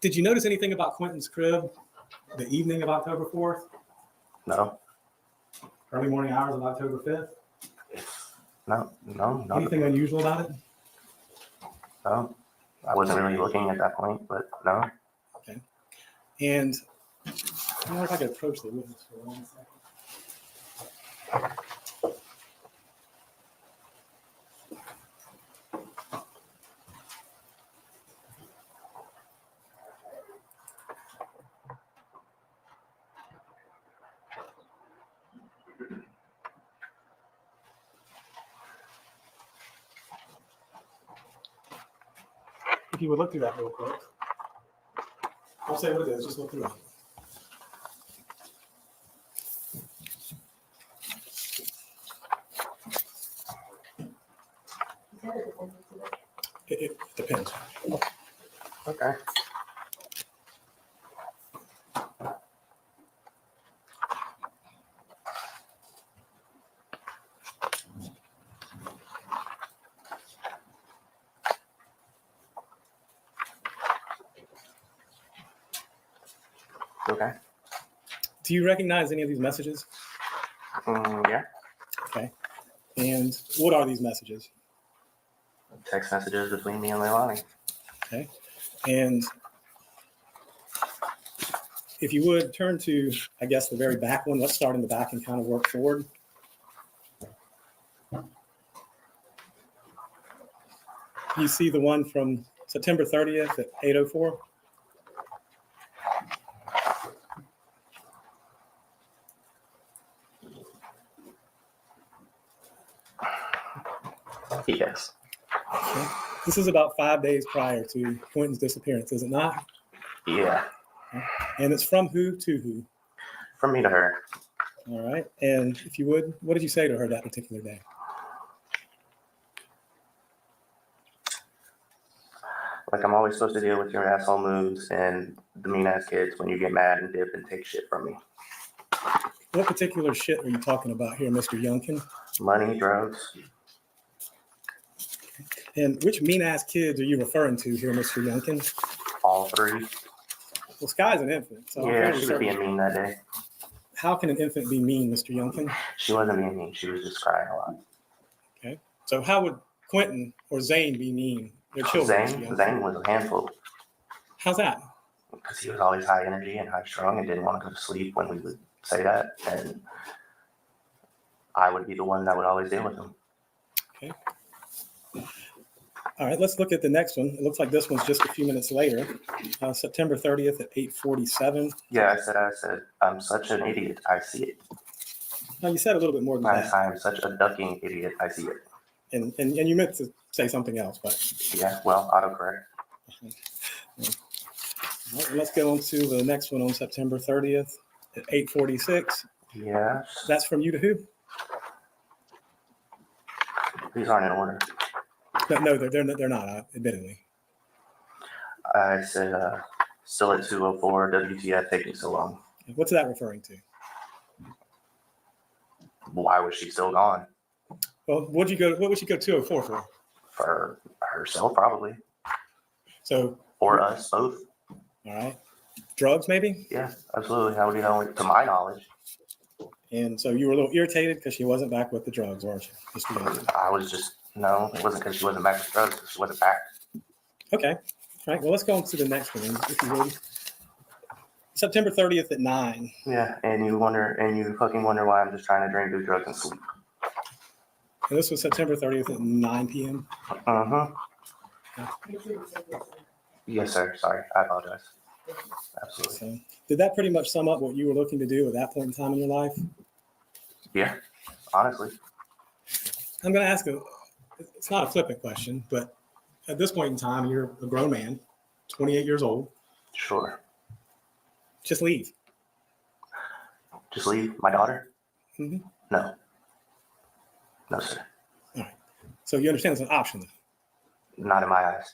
did you notice anything about Quinton's crib the evening of October 4th? No, Early morning hours of October 5th? no. Anything unusual about it? No. I wasn't really looking at that point, but no. Okay. And I wonder if I could approach the witness for 1 second. If you would look through that real quick. Don't say what it is, just look through it. It depends. Okay. Okay. Do you recognize any of these messages? Yeah. Okay. And what are these messages? Text messages between me and Leilani. Okay. And if you would turn to, I guess, the very back one, let's start in the back and kind of work forward. You see the one from September 30th at 8:04? Yes. Okay. This is about 5 days prior to Quinton's disappearance, is it not? Yeah. And it's from who to who? From me to her. All right. And if you would, what did you say to her that particular day? Like, I'm always supposed to deal with your asshole moves and the mean ass kids when you get mad and dip and take shit from me. What particular shit are you talking about here, Mr. Youngkin? Money, drugs. And which mean-ass kids are you referring to here, Mr. Youngkin? All three. Well, Sky's an infant. So I'm Yeah, fairly she was certain. being mean that day. How can an infant be mean, Mr. Youngkin? She wasn't being mean. She was just crying a lot. Okay. So how would Quinton or Zane be mean? They're children. Mr. Youngkin. Zane was a handful How's that? because he was always high energy and high strung and didn't want to go to sleep when we would say that. And I would be the one that would always deal with him. Okay. All right, let's look at the next one. It looks like this one's just a few minutes later, September 30th at 8:47. Yeah, I said, I'm such an idiot. I see it. Now, you said a little bit more than that, I'm such a ducking idiot. I see it. and you meant to say something else, but Yeah, well, autocorrect. all right, let's go on to the next one on September 30th at 8:46. Yes. That's from you to who? These aren't in order. No, they're not, admittedly. I said, still at 2:04, WTF taking so long? What's that referring to? Why was she still gone? Well, what would she go 204 for? For herself, probably. So, Or us both. all right. Drugs, maybe? Yeah, absolutely. How would you know? To my knowledge. And so you were a little irritated because she wasn't back with the drugs, weren't you? Just to be honest. No, it wasn't because she wasn't back with drugs. She wasn't back. Okay. All right. Well, let's go on to the next one, if you would. September 30th at 9. Yeah, and you fucking wonder why I'm just trying to drink, do drugs, and sleep. And this was September 30th at 9 p.m. Yes, sir. Sorry, I apologize. Absolutely. So, did that pretty much sum up what you were looking to do at that point in time in your life? Yeah, honestly. I'm going to ask it's not a flippant question, but at this point in time, you're a grown man, 28 years old. Sure. Just leave. Just leave my daughter? Mm-hmm. No. No, sir. All right. So you understand it's an option, though. Not in my eyes.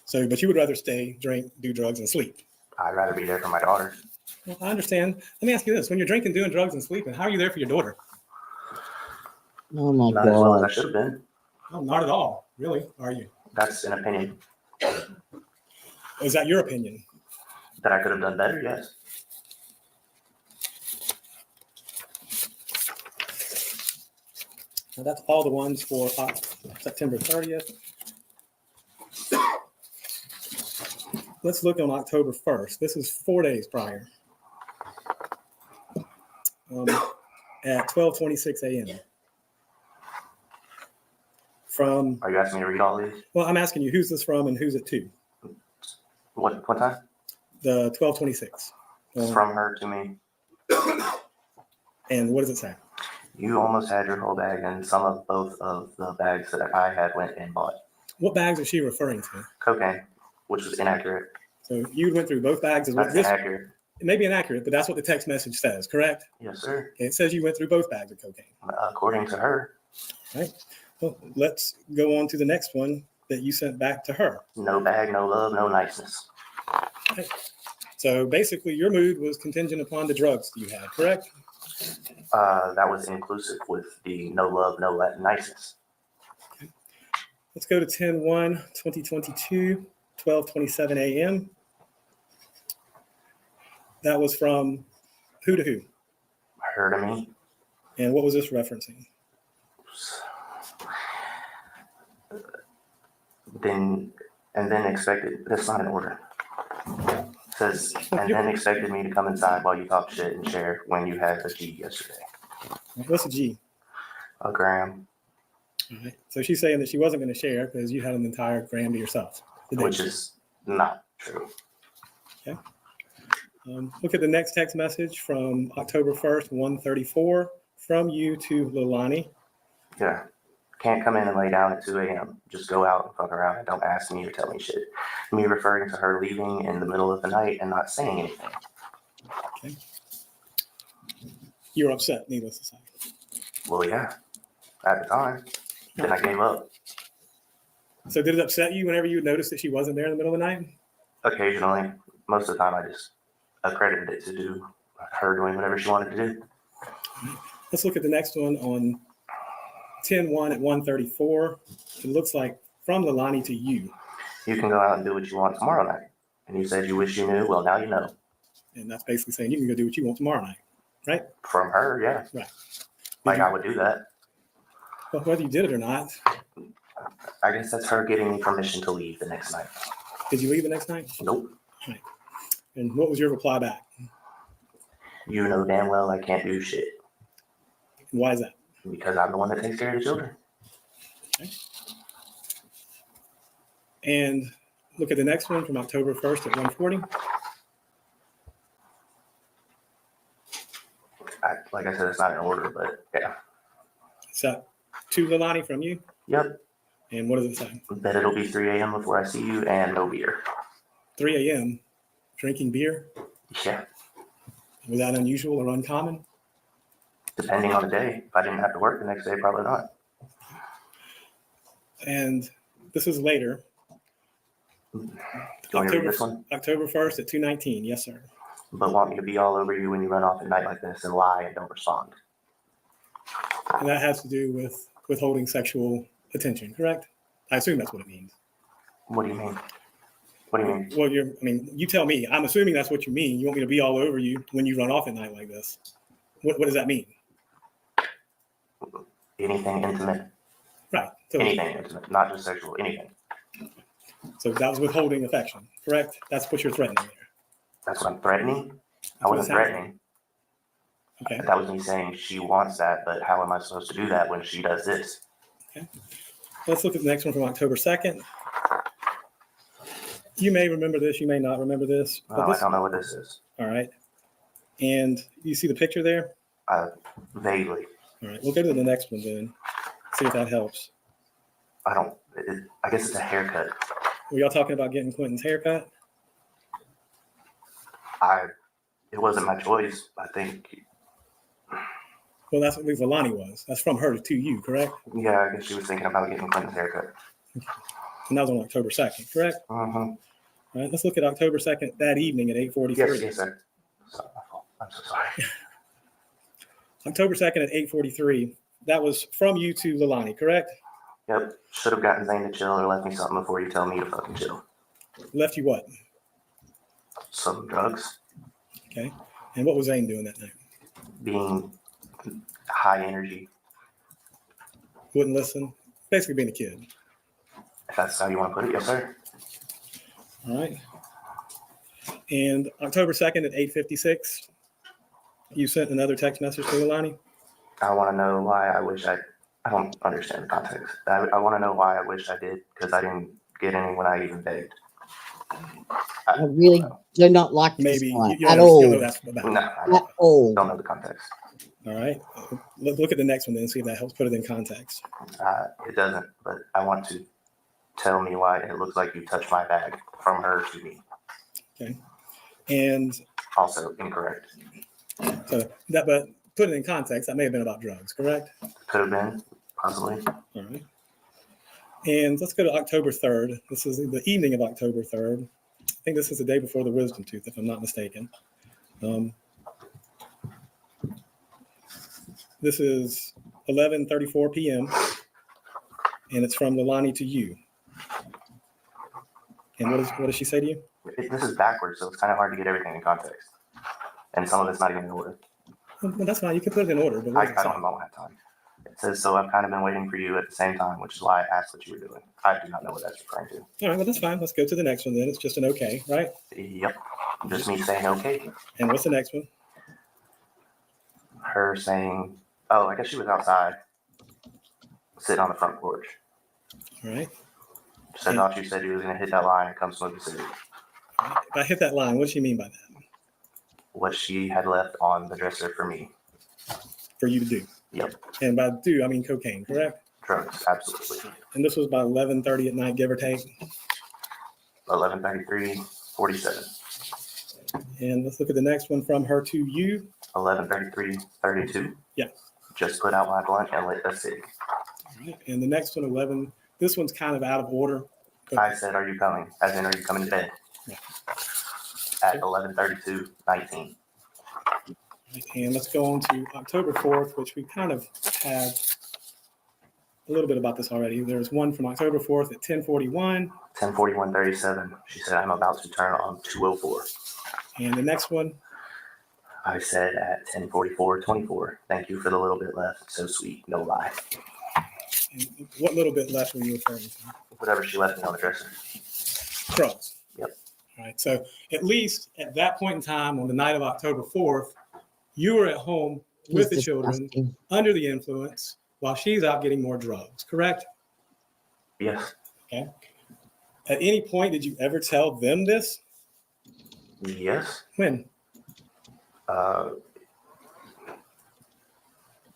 So, but you would rather stay, drink, do drugs, and sleep. I'd rather be there for my daughter. Well, I understand. Let me ask you this: when you're drinking, doing drugs, and sleeping, how are you there for your daughter? Oh my Not as well as I God. should have been. No, not at all. Really? Are you? That's an opinion. Is that your opinion? That I could have done better, yes. Now, that's all the ones for September 30th. Let's look on October 1st. This is 4 days prior. At 12:26 a.m. From, Are you asking me to read all these? well, I'm asking you, who's this from and who's it to? What time? The 12:26. It's from her to me. And what does it say? You almost had your whole bag, and some of both of the bags that I had went and bought. What bags is she referring to? Cocaine, which was inaccurate. So you went through both bags as well. That's inaccurate. It may be inaccurate, but that's what the text message says, correct? Yes, sir. It says you went through both bags of cocaine. According to her, Right. Well, let's go on to the next one that you sent back to her. no bag, no love, no niceness. Right. So basically, your mood was contingent upon the drugs you had, correct? That was inclusive with the no love, no niceness. Let's go to 10/1/2022, 12:27 a.m. That was from who to who? Her to me. And what was this referencing? Then expected. That's not in order. It says, and then expected me to come inside while you talk shit and share when you had a G yesterday. What's a G? A gram, All right. So she's saying that she wasn't going to share because you had an entire gram to yourself. which is not true. Look at the next text message from October 1st, 1:34, from you to Leilani. Yeah. Can't come in and lay down at 2 a.m. Just go out and fuck around and don't ask me or tell me shit. Me referring to her leaving in the middle of the night and not saying anything. Okay. You're upset, needless to say. Well, yeah, at the time. Then I gave up. So did it upset you whenever you noticed that she wasn't there in the middle of the night? Occasionally, most of the time, I just accredited it to do her doing whatever she wanted to do. Let's look at the next one on 10/1 at 1:34. It looks like from Leilani to you. You can go out and do what you want tomorrow night. And you said you wish you knew. Well, now you know. And that's basically saying you can go do what you want tomorrow night, right? From her, yeah. Right. Like I would do that. Well, whether you did it or not, I guess that's her giving me permission to leave the next night. did you leave the next night? Nope. And what was your reply back? You know damn well I can't do shit And why is that? because I'm the one that takes care of the children. And look at the next one from October 1st at 1:40. Like I said, it's not in order, but yeah. So to Leilani from you. Yep. And what does it say? Bet it'll be 3 a.m. before I see you and no beer. 3 a.m. drinking beer. Yeah. Was that unusual or uncommon? Depending on the day. If I didn't have to work the next day, probably not. And this is later. Do you want me to read this one? October 1st at 2:19. Yes, sir. But want me to be all over you when you run off at night like this and lie and don't respond. And that has to do with withholding sexual attention, correct? I assume that's what it means. What do you mean? What do you mean? Well, you tell me. I'm assuming that's what you mean. You want me to be all over you when you run off at night like this. What does that mean? Anything intimate, Right. So, anything intimate, not just sexual, anything. so that was withholding affection, correct? That's what you're threatening there. That's what I'm threatening. I what it wasn't sounds like. threatening. Okay. That was me saying she wants that, but how am I supposed to do that when she does this? Let's look at the next one from October 2nd. You may remember this, you may not remember this. Oh, I don't know what this is. All right. And you see the picture there? Vaguely. All right, we'll go to the next one then. See if that helps. I guess it's a haircut. Were y'all talking about getting Quinton's haircut? It wasn't my choice. I think, Well, that's what Leilani was. That's from her to you, correct? yeah, I guess she was thinking about getting Quinton's haircut. And that was on October 2nd, correct? Mm-hmm. All right, let's look at October 2nd, that evening at 8:43. Yes, sir. Sorry, my fault. I'm so sorry. October 2nd at 8:43. That was from you to Leilani, correct? Yep. Should have gotten Zane to chill or left me something before you tell me to fucking chill. Left you what? Some drugs. Okay. And what was Zane doing that night? Being high energy. Wouldn't listen. Basically being a kid. If that's how you want to put it, yes, sir. All right. And October 2nd at 8:56, you sent another text message to Leilani? I want to know why I don't understand the context. I want to know why I wish I did, because I didn't get any when I even begged. I really do not like this Maybe guy you at know all. that's about. No, At all. don't know the context. All right. Look at the next one then and see if that helps put it in context. It doesn't, but I want to tell me why it looks like you touched my bag from her to me. Okay. And Also incorrect. so that, but put it in context, that may have been about drugs, correct? Could have been, possibly. All right. And let's go to October 3rd. This is the evening of October 3rd. I think this is the day before the wisdom tooth, if I'm not mistaken. This is 11:34 p.m. and it's from Leilani to you. And what does she say to you? This is backwards, so it's kind of hard to get everything in context. And some of it's not even in order. Well, that's fine. You can put it in order. But I don't have time. It says, so I've kind of been waiting for you at the same time, which is why I asked what you were doing. I do not know what that's referring to. All right, well, that's fine. Let's go to the next one then. It's just an okay, right? Yep. Just me saying okay. And what's the next one? Her saying, oh, I guess she was outside, sitting on the front porch. All right. Just I thought you said you was going to hit that line and come smoke the city. If I hit that line, what does she mean by that? What she had left on the dresser for me. For you to do. Yep. And by do, I mean cocaine, correct? Drugs, absolutely. And this was by 11:30 at night, give or take. 11:33:47. And let's look at the next one from her to you. 11:33:32. Yeah. Just put out my blunt and lit a cig. All right. And the next one, 11. This one's kind of out of order. I said, are you coming? As in, are you coming to bed? Yeah. At 11:32:19. And let's go on to October 4th, which we kind of had a little bit about this already. There's one from October 4th at 10:41. 10:41:37. She said, I'm about to turn on 204. And the next one, I said at 10:44:24. Thank you for the little bit left. So sweet, no lie. and what little bit left were you referring to? Whatever she left me on the dresser. Drugs. Yep. All right. So at least at that point in time, on the night of October 4th, you were at home with the children Disgusting. under the influence while she's out getting more drugs, correct? Yes. Okay. At any point, did you ever tell them this? Yes. When?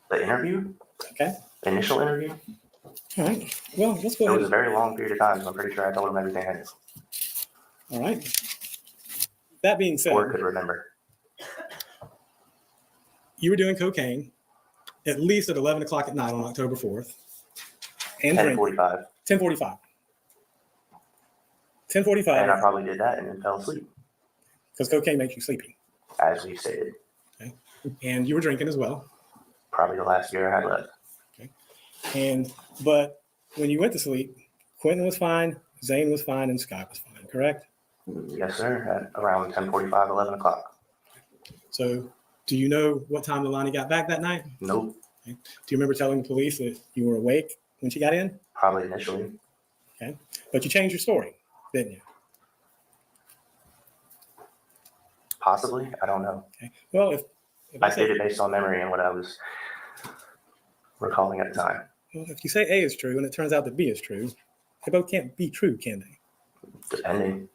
The interview, Okay. initial interview, All right. Well, let's go it was a ahead. very long period of time, so I'm pretty sure I told him everything I knew All right. That being said, or could remember. you were doing cocaine at least at 11 o'clock at night on October 4th. And drinking. 10:45. 10:45. And I 10:45, probably did that and then fell asleep, because cocaine makes you sleepy. as we stated. And you were drinking as well. Probably the last year I had left. But when you went to sleep, Quinton was fine, Zane was fine, and Scott was fine, correct? Yes, sir. At around 10:45, 11 o'clock. So Do you know what time Leilani got back that night? Nope. Do you remember telling the police that you were awake when she got in? Probably initially. Okay. But you changed your story, didn't you? Possibly. I don't know. Okay. Well, if I say, did it based on memory and what I was recalling at the time. well, if you say A is true and it turns out that B is true, they both can't be true, can they? Depending.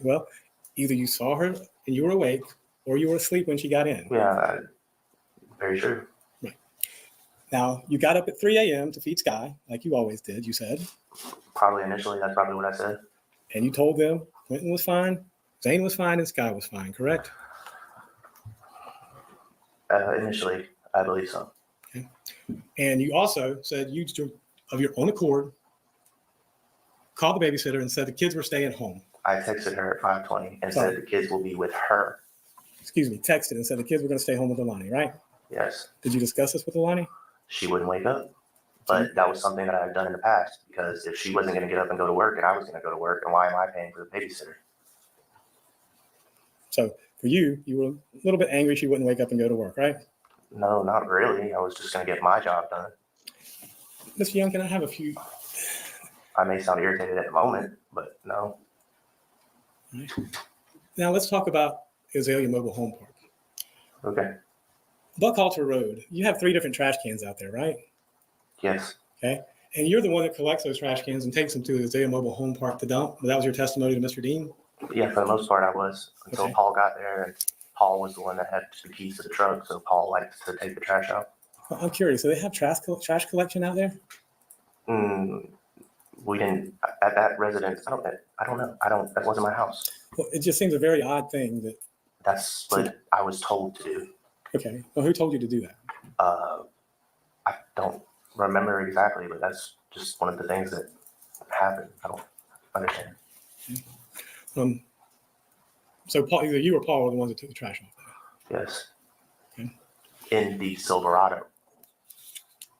Well, either you saw her and you were awake or you were asleep when she got in. Yeah, very true. Right. Now, you got up at 3 a.m. to feed Sky, like you always did, you said. Probably initially, that's probably what I said. And you told them Quinton was fine, Zane was fine, and Sky was fine, correct? Initially, I believe so. Okay. And you also said you, of your own accord, called the babysitter and said the kids were staying home. I texted her at 5:20 and said the kids will be with her. Excuse me, texted and said the kids were going to stay home with Leilani, right? Yes. Did you discuss this with Leilani? She wouldn't wake up. But that was something that I've done in the past, because if she wasn't going to get up and go to work and I was going to go to work, and why am I paying for the babysitter? So for you, you were a little bit angry she wouldn't wake up and go to work, right? No, not really. I was just going to get my job done. Mr. Young, can I have a few? I may sound irritated at the moment, but no. Right. Now let's talk about Azalea Mobile Home Park. Okay. Buckhalter Road, you have 3 different trash cans out there, right? Yes. Okay. And you're the one that collects those trash cans and takes them to the Azalea Mobile Home Park to dump. That was your testimony to Mr. Dean? Yeah, for the most part I was, until Okay. Paul got there, and Paul was the one that had the keys to the truck, so Paul likes to take the trash out. Well, I'm curious, do they have trash collection out there? We didn't, at that residence, I don't know. That wasn't my house. Well, it just seems a very odd thing that, That's what I was told to do. okay, well, who told you to do that? I don't remember exactly, but that's just one of the things that happened. I don't understand. So Paul, either you or Paul were the ones that took the trash off there. Yes. Okay. In the Silverado,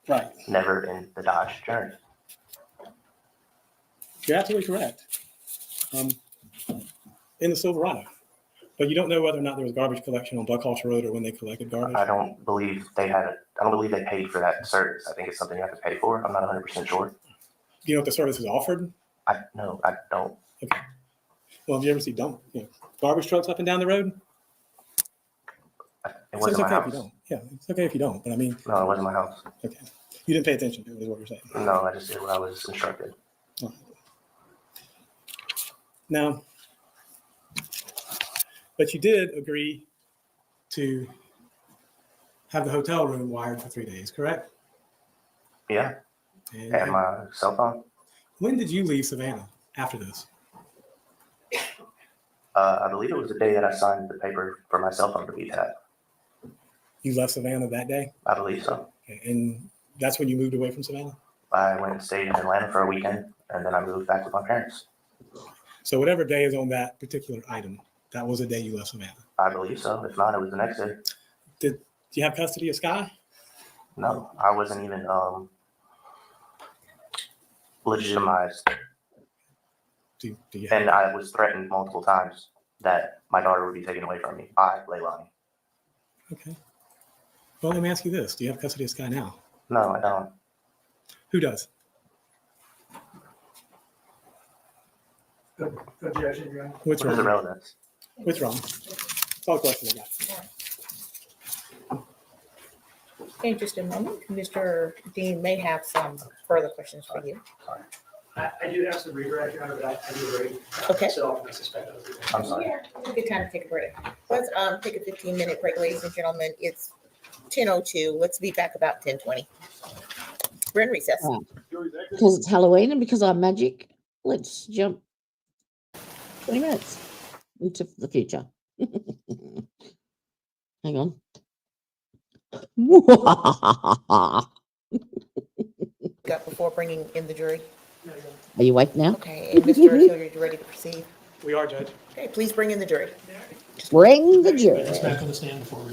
Right. never in the Dodge Journey. You're absolutely correct. In the Silverado. But you don't know whether or not there was garbage collection on Buckhalter Road or when they collected garbage? I don't believe they paid for that service. I think it's something you have to pay for. I'm not 100% sure. Do you know if the service is offered? No, I don't. Okay. Well, have you ever seen garbage trucks up and down the road? It So wasn't it's my okay if you house. don't. Yeah, it's okay if you don't. But I mean, No, it wasn't my house. okay. You didn't pay attention to it, is what you're saying. No, I just did what I was instructed. Now, but you did agree to have the hotel room wired for 3 days, correct? Yeah, And and my cell phone. when did you leave Savannah after this? I believe it was the day that I signed the paper for my cell phone to be tapped. You left Savannah that day? I believe so. Okay. And that's when you moved away from Savannah? I went and stayed in Atlanta for a weekend, and then I moved back with my parents. So whatever day is on that particular item, that was the day you left Savannah. I believe so. If not, it was the next day. Do you have custody of Sky? No, I wasn't even legitimized, Do you have? and I was threatened multiple times that my daughter would be taken away from me by Leilani. Okay. Well, let me ask you this. Do you have custody of Sky now? No, I don't. Who does? What's What is the wrong? relevance? What's wrong? That's all the question I got. In just a moment, Mr. Dean may have some further questions for you. I do have some redirect, Your Honor, but I do agree. Okay. So I suspect I was. I'm sorry. Yeah, it's a good time to take a break. Let's take a 15-minute break, ladies and gentlemen. It's 10:02. Let's be back about 10:20. We're in recess. Because it's Halloween and because I'm magic, let's jump 20 minutes into the future. Hang on. Got before bringing in the jury. Are you awake now? Okay, and Mr. Hilliard, you ready to proceed? We are, Judge. Okay, please bring in the jury. Bring the jury. Just back on the stand before we.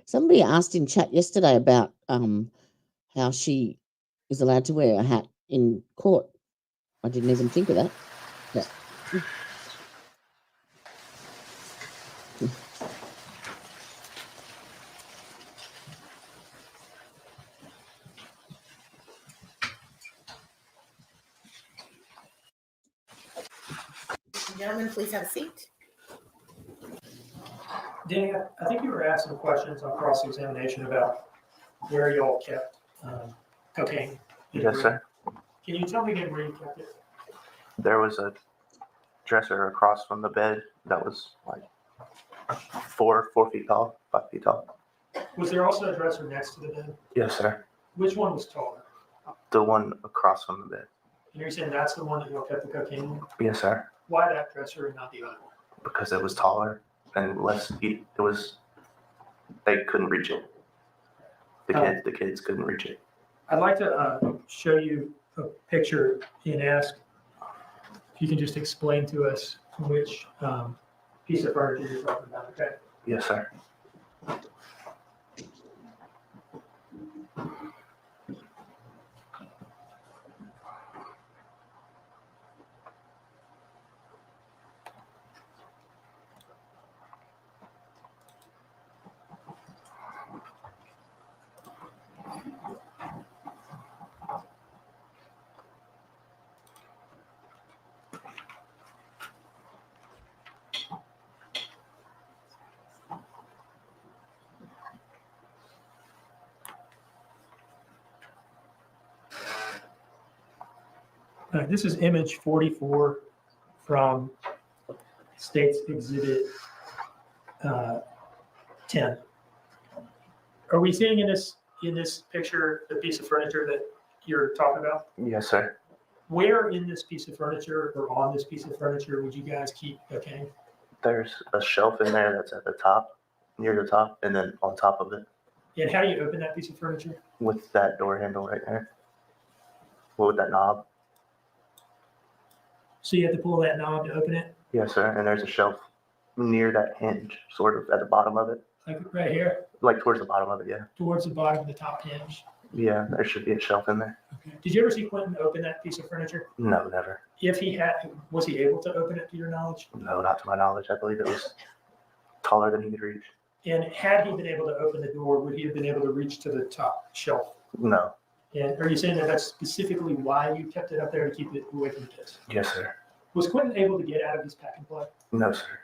Somebody asked in chat yesterday about how she is allowed to wear a hat in court. I didn't even think of that. Yeah. Gentlemen, please have a seat. Danny, I think you were asking questions on cross-examination about where y'all kept cocaine. Yes, sir. Can you tell me again where you kept it? There was a dresser across from the bed that was like 4 feet tall, 5 feet tall. Was there also a dresser next to the bed? Yes, sir. Which one was taller? The one across from the bed. And you're saying that's the one that y'all kept the cocaine in? Yes, sir. Why that dresser and not the other one? Because it was taller and less. It was. They couldn't reach it. The kids couldn't reach it. I'd like to show you a picture and ask if you can just explain to us which piece of furniture you're talking about, okay? Yes, sir. This is image 44 from State's Exhibit 10. Are we seeing in this picture the piece of furniture that you're talking about? Yes, sir. Where in this piece of furniture or on this piece of furniture would you guys keep cocaine? There's a shelf in there that's at the top, near the top, and then on top of it And how do you open that piece of furniture? with that door handle right there. Well, with that knob. So you have to pull that knob to open it, Yes, sir. And there's a shelf near that hinge, sort of at the bottom of it, like right here, like towards the bottom of it. Yeah. towards the bottom of the top hinge. Yeah. There should be a shelf in there. Okay. Did you ever see Quinton open that piece of furniture? No, never. If he had, was he able to open it to your knowledge? No, not to my knowledge. I believe it was taller than he could reach. And had he been able to open the door, would he have been able to reach to the top shelf? No. And are you saying that that's specifically why you kept it up there to keep it away from the kids? Yes, sir. Was Quinton able to get out of his pack and play? No, sir.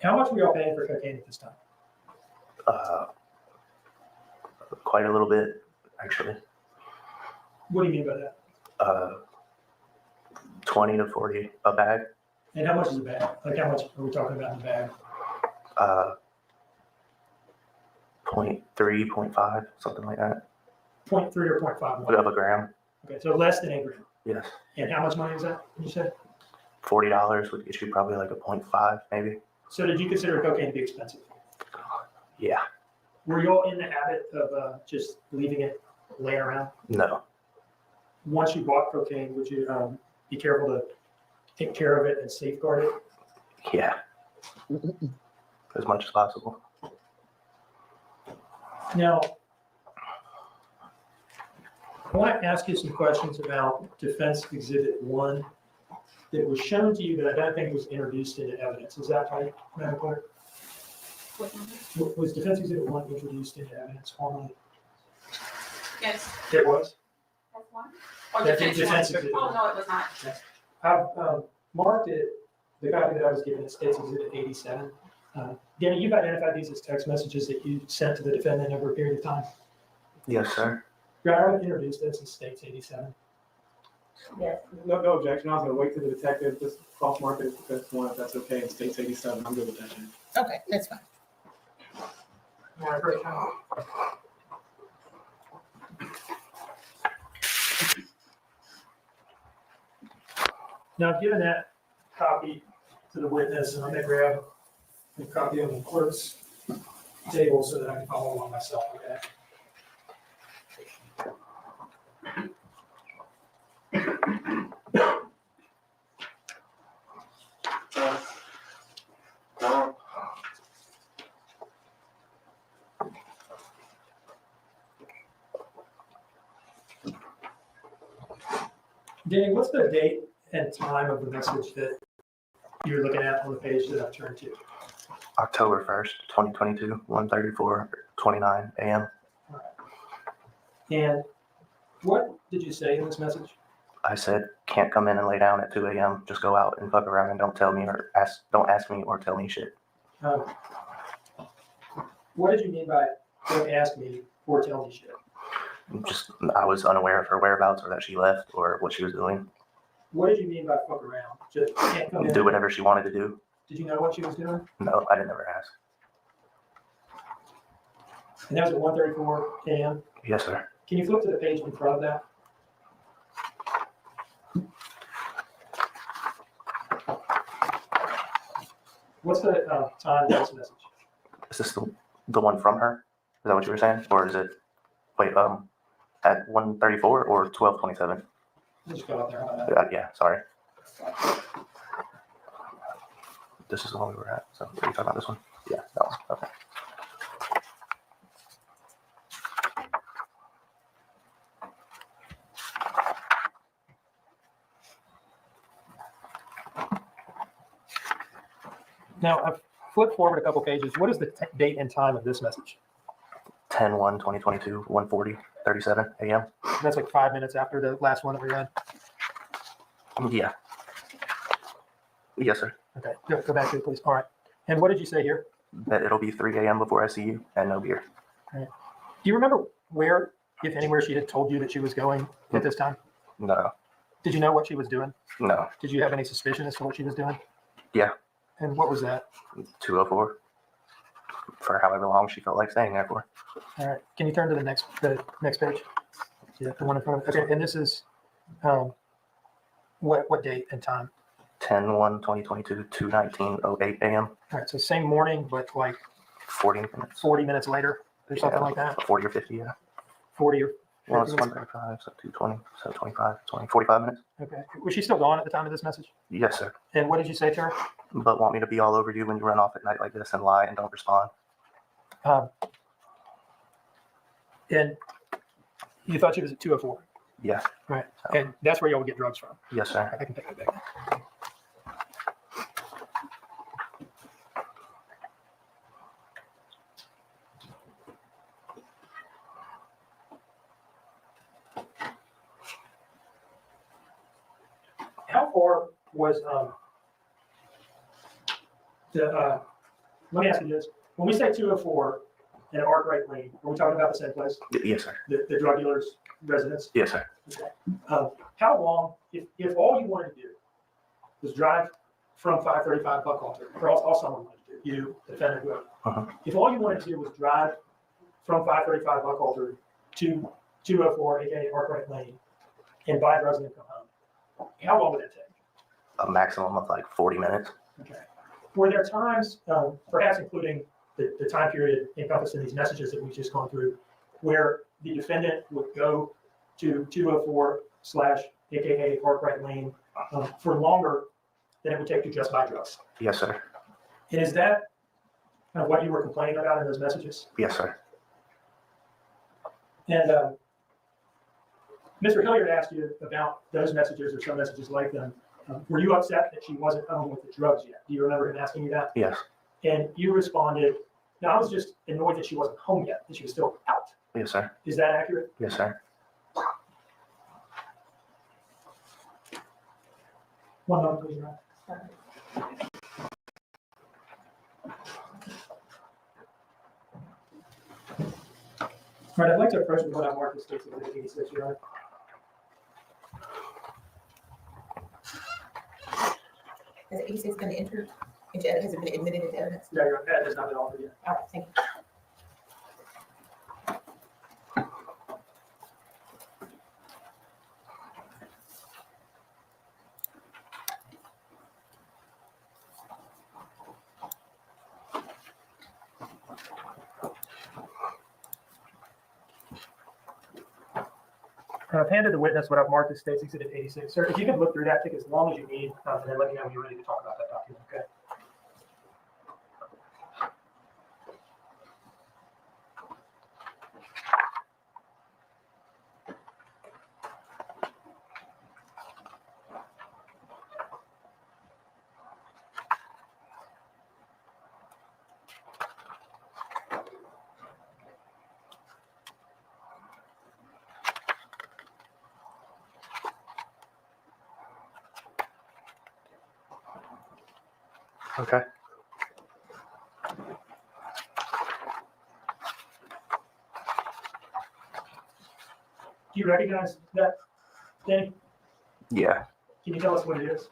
How much were y'all paying for cocaine at this time? Quite a little bit, actually. What do you mean by that? 20 to 40 a bag. And how much is a bag? Like how much are we talking about in the bag? 0.3, 0.5, something like that. 0.3 or 0.5? Of a gram. Okay, so less than a gram. Yes. And how much money is that, you said? $40 would get you probably like a 0.5, maybe. So did you consider cocaine to be expensive? Yeah. Were y'all in the habit of just leaving it lay around? No. Once you bought cocaine, would you be careful to take care of it and safeguard it? Yeah. As much as possible. Now, I want to ask you some questions about Defense Exhibit 1 that was shown to you, but I don't think was introduced into evidence. Is that right, Madam Clerk? Was Defense Exhibit 1 introduced into evidence formally? Yes, It was? that's one. Or That's defense defense one. exhibit. Oh, no, it was not. I've marked it, the copy that I was given, it states Exhibit 87. Danny, you've identified these as text messages that you sent to the defendant over a period of time. Yes, sir. Your Honor, I would introduce this as states 87. Yes. No objection. I was gonna wait till the detective just cross mark it if that's one, if that's okay. It states 87. I'm good with that, Judge. Okay, that's fine. All right, great. Now, I've given that copy to the witness, and I'm gonna grab a copy of the clerk's table so that I can follow along myself, okay? Danny, what's the date and time of the message that you're looking at on the page that I've turned to? October 1st, 2022, 1:34:29 a.m. And what did you say in this message? I said, can't come in and lay down at 2 a.m. Just go out and fuck around and don't ask me or tell me shit. Um, what did you mean by don't ask me or tell me shit? Just, I was unaware of her whereabouts or that she left or what she was doing. What did you mean by fuck around? Just can't come in. Do whatever she wanted to do. Did you know what she was doing? No, I didn't ever ask. And that was at 1:34 a.m. Yes, sir. Can you flip to the page in front of that? What's the time of this message? Is this the one from her? Is that what you were saying? Or is it, wait, at 1:34 or 12:27? Just go up there. How about that? Yeah, sorry. This is the one we were at. So, are you talking about this one? Yeah, that one. Okay. Now, I've flipped forward a couple pages. What is the date and time of this message? 10/1/2022, 1:40:37 a.m. That's like 5 minutes after the last one that we read. Yeah. Yes, sir. Okay, go back to it, please. All right. And what did you say here? That it'll be 3 a.m. before I see you and no beer. Do you remember where, if anywhere, she had told you that she was going at this time? No. Did you know what she was doing? No. Did you have any suspicion as to what she was doing? Yeah. And what was that? 2:04. For however long she felt like staying there for. All right. Can you turn to the next page? Yeah, the one in front of it. Okay, and this is what date and time? 10/1/2022, 2:19:08 a.m. All right, so same morning, but like 40 minutes. 40 minutes later or something like that? 40 or 50, yeah. 40 or 50 Well, it's minutes. 1:35, so 2:20, so 25, 20, 45 minutes. Okay. Was she still gone at the time of this message? Yes, sir. And what did you say to her? But want me to be all over you when you run off at night like this and lie and don't respond? And you thought she was at 204, Yeah. right? And that's where y'all would get drugs from. Yes, sir. I can take that back. How far was let me ask you this. When we say 204 and Arkwright Lane, are we talking about the same place? Yes, sir. The drug dealer's residence? Yes, sir. Okay. How long, if all you wanted to do was drive from 535 Buckhalter, or all someone wanted to do, you, the defendant, whoever, Uh-huh. if all you wanted to do was drive from 535 Buckhalter to 204, aka Arkwright Lane, and buy drugs and then come home, how long would that take? A maximum of like 40 minutes. Okay. Were there times, perhaps including the time period encompassed in these messages that we've just gone through, where the defendant would go to 204 / aka Arkwright Lane for longer than it would take to just buy drugs? Yes, sir. And is that kind of what you were complaining about in those messages? Yes, sir. And Mr. Hilliard asked you about those messages or some messages like them. Were you upset that she wasn't home with the drugs yet? Do you remember him asking you that? Yes. And you responded, no, I was just annoyed that she wasn't home yet, that she was still out. Yes, sir. Is that accurate? Yes, sir. One moment, please, Ryan. All right, I'd like to approach with what I marked as states of 86, Your Honor. Has 86 been entered into, has it been admitted into evidence? Yeah, Your Honor, that has not been offered yet. All right, thank you. I've handed the witness what I've marked as State's Exhibit 86. Sir, if you could look through that, take as long as you need, and then let me know when you're ready to talk about that document, okay? Okay. Do you recognize that, Danny? Yeah. Can you tell us what it is?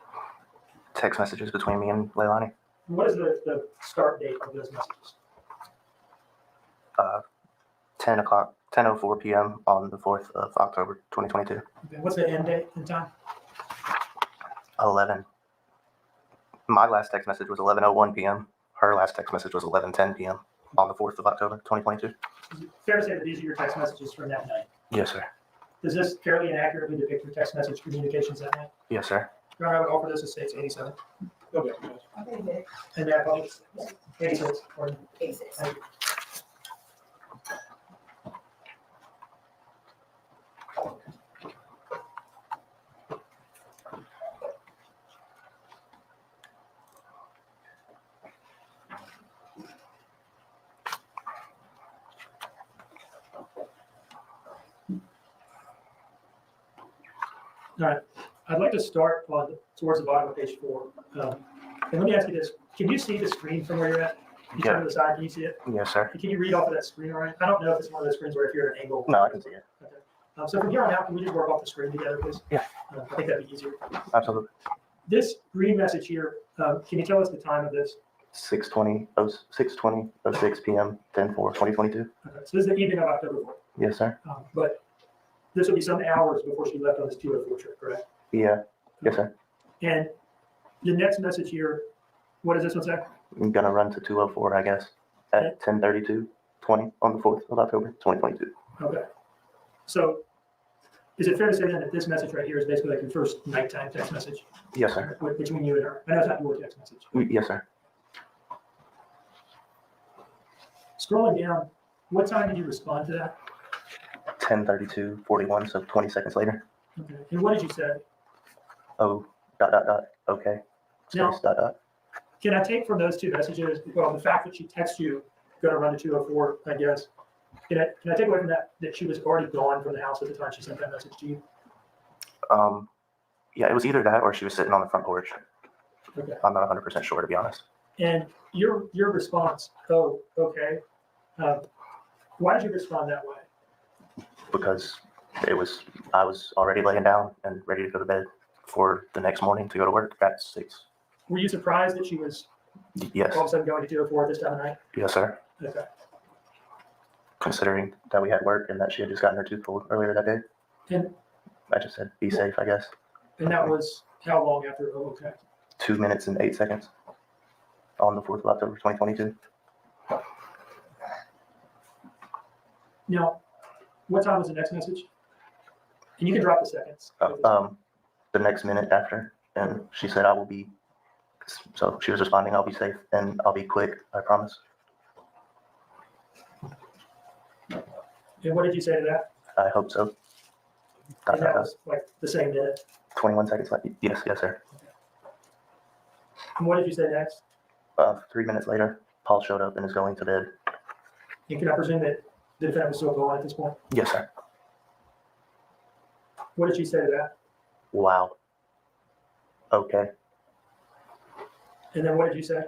Text messages between me and Leilani. What is the start date of those messages? 10 o'clock, 10:04 p.m. on the 4th of October, 2022. Okay, what's the end date and time? 11. My last text message was 11:01 p.m. Her last text message was 11:10 p.m. on the 4th of October, 2022. Is it fair to say that these are your text messages from that night? Yes, sir. Does this fairly and accurately depict your text message communications that night? Yes, sir. Your Honor, I would offer this as states 87. Okay. And that public 86 or 86. Thank you. All right, I'd like to start on towards the bottom of page 4. And let me ask you this: can you see the screen from where you're at? You turn to the side. Can you see it? Yes, sir. Can you read off of that screen? All right. I don't know if it's one of those screens where if you're at an angle. No, I can see it. Okay. So from here on out, can we just work off the screen together, please? Yeah. I think that'd be easier. Absolutely. This green message here. Can you tell us the time of this? 6:06 p.m. 10/4/2022. Okay. So this is the evening of October 4th. Yes, sir. But this will be some hours before she left on this 204 trip, correct? Yeah. Yes, sir. And the next message here, what does this one say? I'm gonna run to 204, I guess, at 10:32:20 on the 4th of October, 2022. Okay. So is it fair to say then that this message right here is basically like your first nighttime text message Yes, sir. between you and her? I know it's not your text message. Yes, sir. Scrolling down, what time did you respond to that? 10:32:41, so 20 seconds later. Okay. And what did you say? Oh, ... okay. Now- Space ... Can I take from those two messages, well, the fact that she texts you, going to run to 204, I guess, can I take away from that she was already gone from the house at the time she sent that message to you? Yeah, it was either that or she was sitting on the front porch. Okay. I'm not 100% sure, to be honest. And your response, oh, okay. Why did you respond that way? Because I was already laying down and ready to go to bed for the next morning to go to work at 6. Were you surprised that she was Yes. all of a sudden going to 204 at this time of night? Yes, sir. Okay. Considering that we had work and that she had just gotten her tooth pulled earlier that day, And I just said, be safe, I guess. that was how long after, oh, okay. 2 minutes and 8 seconds on the 4th of October, 2022. Now, what time was the next message? And you can drop the seconds. The next minute after, and she said, I will be, so she was responding, I'll be safe and I'll be quick, I promise. And what did you say to that? I hope so. And that was like the same minute. 21 seconds left. Yes, sir. And what did you say next? 3 minutes later, Paul showed up and is going to bed. And can I presume that the defendant was still gone at this point? Yes, sir. What did she say to that? Wow. Okay. And then what did you say?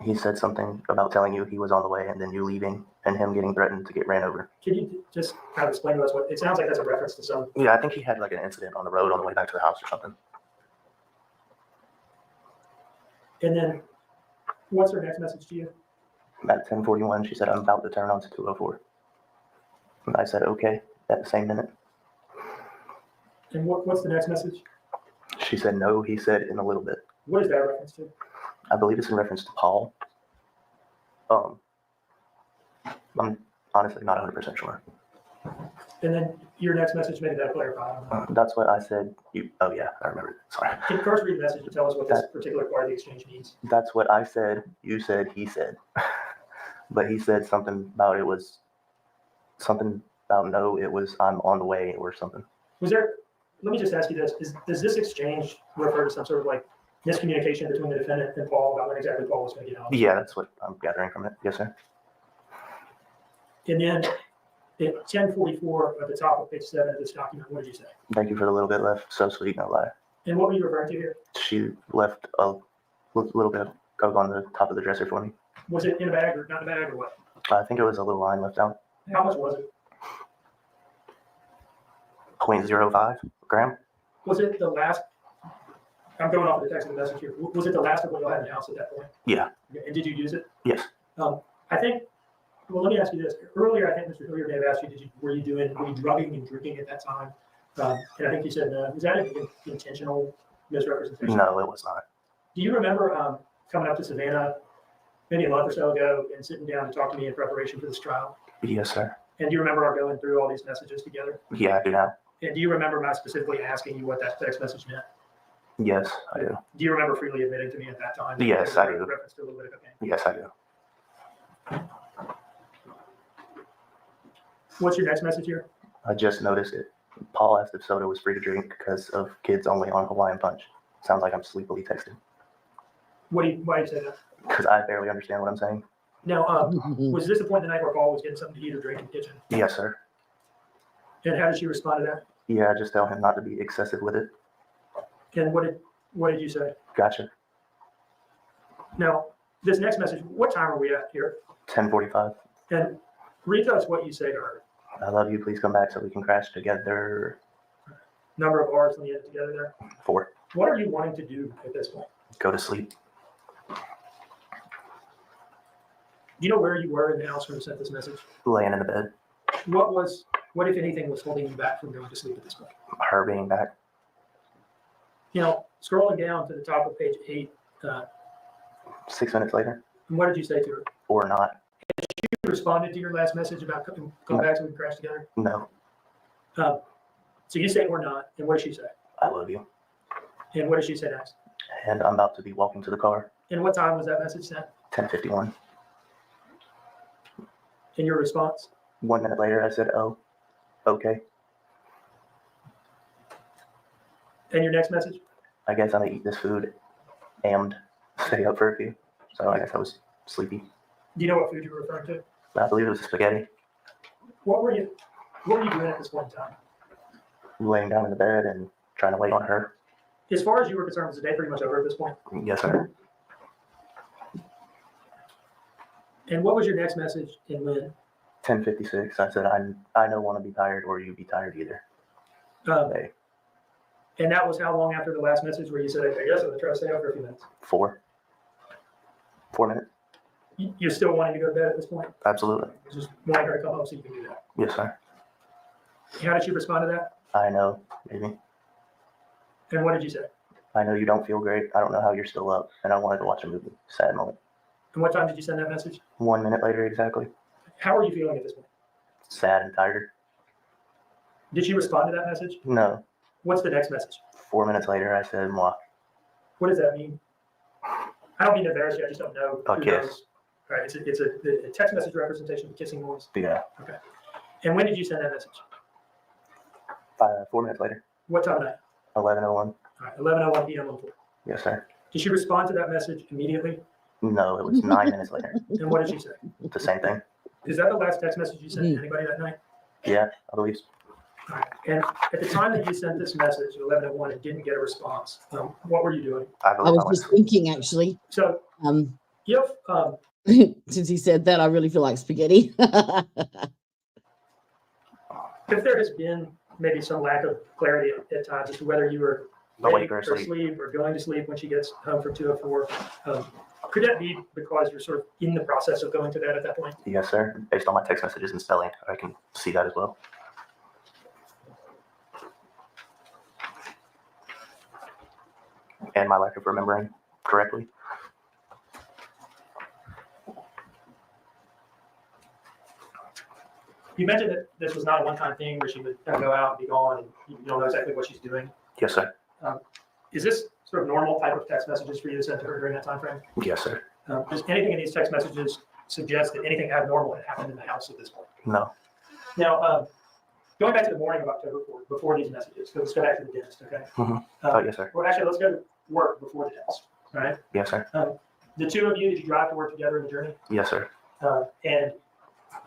He said something about telling you he was on the way and then you leaving and him getting threatened to get ran over. Can you just kind of explain to us what, it sounds like that's a reference to some, Yeah, I think he had like an incident on the road on the way back to the house or something. and then what's her next message to you? At 10:41, she said, I'm about to turn on to 204. And I said, okay, at the same minute. And what's the next message? She said, no, he said in a little bit. What is that reference to? I believe it's in reference to Paul. I'm honestly not 100% sure. And then your next message, maybe that'll clarify. I don't know. That's what I said. Oh yeah, I remember. Sorry. Can you first read the message and tell us what this particular part of the exchange means? That's what I said. You said. He said. But he said something about it was something about no. It was I'm on the way or something. Was there? Let me just ask you this: does this exchange refer to some sort of like miscommunication between the defendant and Paul about when exactly Paul was going to get out? Yeah, that's what I'm gathering from it. Yes, sir. And then at 10:44 at the top of page 7 of this document, what did you say? Thank you for the little bit left. So sweet, no lie. And what were you referring to here? She left a little bit Coke on the top of the dresser for me. Was it in a bag or not in a bag or what? I think it was a little line left out. How much was it? 0.05 gram. Was it the last? I'm going off of the text of the message here. Was it the last of what you had in the house at that point? Yeah. Okay, and did you use it? Yes. I think. Well, let me ask you this. Earlier, I think Mr. Hilliard may have asked you, were you drugging and drinking at that time? And I think you said no. Was that an intentional misrepresentation? No, it was not. Do you remember coming up to Savannah maybe a month or so ago and sitting down to talk to me in preparation for this trial? Yes, sir. And do you remember our going through all these messages together? Yeah, I do now. And do you remember my specifically asking you what that text message meant? Yes, I do. Do you remember freely admitting to me at that time? Yes, I do. Reference to a little bit of cocaine. Yes, I do. What's your next message here? I just noticed it. Paul asked if soda was free to drink because of kids only on Hawaiian Punch. Sounds like I'm sleepily texting. Why do you say that? Because I barely understand what I'm saying. Now, was this the point in the night where Paul was getting something to eat or drink in the kitchen? Yes, sir. And how did she respond to that? Yeah, just tell him not to be excessive with it. And what did you say? Gotcha. Now, this next message, what time are we at here? 10:45. And read to us what you say to her. I love you. Please come back so we can crash together. Number of R's on the end together there. 4. What are you wanting to do at this point? Go to sleep. Do you know where you were in the house when you sent this message? Laying in the bed. What if anything was holding you back from going to sleep at this point? Her being back. You know, scrolling down to the top of page 8, 6 minutes later. and what did you say to her? Or not. You responded to your last message about going back so we can crash together? No. So you say or not, and what did she say? I love you. And what did she say next? And I'm about to be walking to the car. And what time was that message sent? 10:51. And your response? 1 minute later, I said, oh, okay. And your next message? I guess I'm going to eat this food and stay up for a few. So I guess I was sleepy. Do you know what food you were referring to? I believe it was spaghetti. What were you doing at this point in time? Laying down in the bed and trying to wait on her. As far as you were concerned, was the day pretty much over at this point? Yes, sir. And what was your next message and when? 10:56. I said, I don't want to be tired or you be tired either. Hey, And that was how long after the last message where you said, okay, yes, I'm going to try to stay up for a few minutes? 4 minutes. You're still wanting to go to bed at this point? Absolutely. Just wanting her to come home so you can do that. Yes, sir. How did she respond to that? I know, baby. And what did you say? I know you don't feel great. I don't know how you're still up. And I wanted to watch a movie. Sad moment. And what time did you send that message? 1 minute later, exactly. How are you feeling at this point? Sad and tired. Did she respond to that message? No. What's the next message? 4 minutes later, I said, moi. What does that mean? I don't mean to embarrass you. I just don't know. A Who kiss. knows? All right. It's a text message representation of kissing noise. Yeah. Okay. And when did you send that message? 4 minutes later. What time of night? 11:01. All right. 11:01 p.m. on 4. Yes, sir. Did she respond to that message immediately? No, it was 9 minutes later. And what did she say? The same thing. Is that the last text message you sent to anybody that night? Yeah, I believe so. All right. And at the time that you sent this message at 11:01 and didn't get a response, what were you doing? I I believe was I was. just thinking, actually, So if since he said that, I really feel like spaghetti. if there has been maybe some lack of clarity at times as to whether you were Awake or or asleep. asleep or going to sleep when she gets home from 204, could that be because you're sort of in the process of going to that at that point? Yes, sir. Based on my text messages and spelling, I can see that as well. And my lack of remembering correctly. You mentioned that this was not a one-time thing where she would kind of go out and be gone and you don't know exactly what she's doing. Yes, sir. Is this sort of normal type of text messages for you to send to her during that time frame? Yes, sir. Does anything in these text messages suggest that anything abnormal had happened in the house at this point? No. Now, going back to the morning of October 4th, before these messages, so let's go back to the dentist, okay? Mhm. Oh, yes, sir. Well, actually, let's go to work before the dentist, all right? Yes, sir. The two of you, did you drive to work together in the journey? Yes, sir. And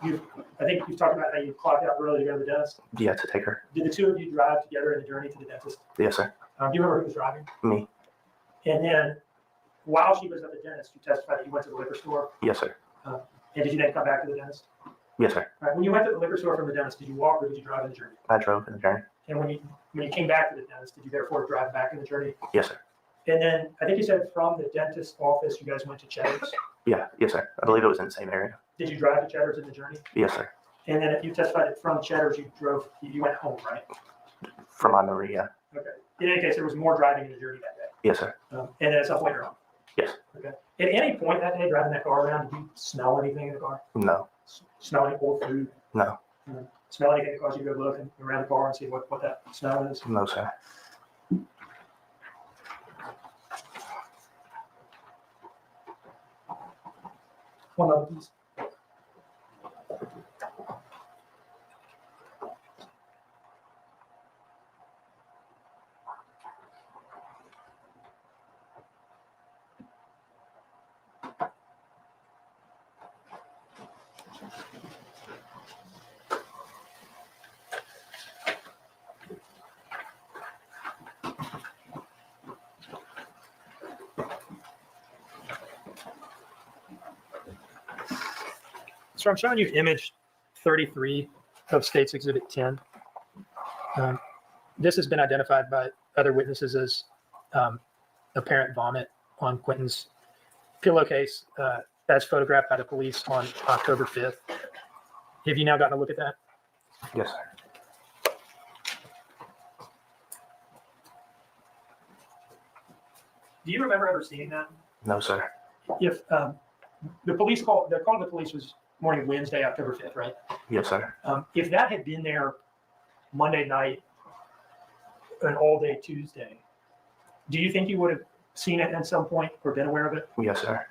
I think you've talked about how you clocked out early to go to the dentist. Yeah, to take her. Did the two of you drive together in the journey to the dentist? Yes, sir. Do you remember who was driving? Me. And then while she was at the dentist, you testified that you went to the liquor store. Yes, sir. And did you then come back to the dentist? Yes, sir. All right. When you went to the liquor store from the dentist, did you walk or did you drive in the journey? I drove in the journey. And when you came back to the dentist, did you therefore drive back in the journey? Yes, sir. And then I think you said from the dentist's office, you guys went to Cheddar's. Yeah, yes, sir. I believe it was in the same area. Did you drive to Cheddar's in the journey? Yes, sir. And then if you testified that from Cheddar's, you went home, right? From my memory, yeah. Okay. In any case, there was more driving in the journey that day. Yes, sir. And then at some point you're home. Yes. Okay. At any point that day, driving that car around, did you smell anything in the car? No. Smell any old food? No. Smell anything that caused you to go look around the car and see what that smell is? No, sir. One other, please. So I'm showing you image 33 of State's Exhibit 10. This has been identified by other witnesses as apparent vomit on Quinton's pillowcase as photographed by the police on October 5th. Have you now gotten a look at that? Yes, sir. Do you remember ever seeing that? No, sir. If the call to the police was morning of Wednesday, October 5th, right? Yes, sir. If that had been there Monday night and all day Tuesday, do you think you would have seen it at some point or been aware of it? Yes, sir.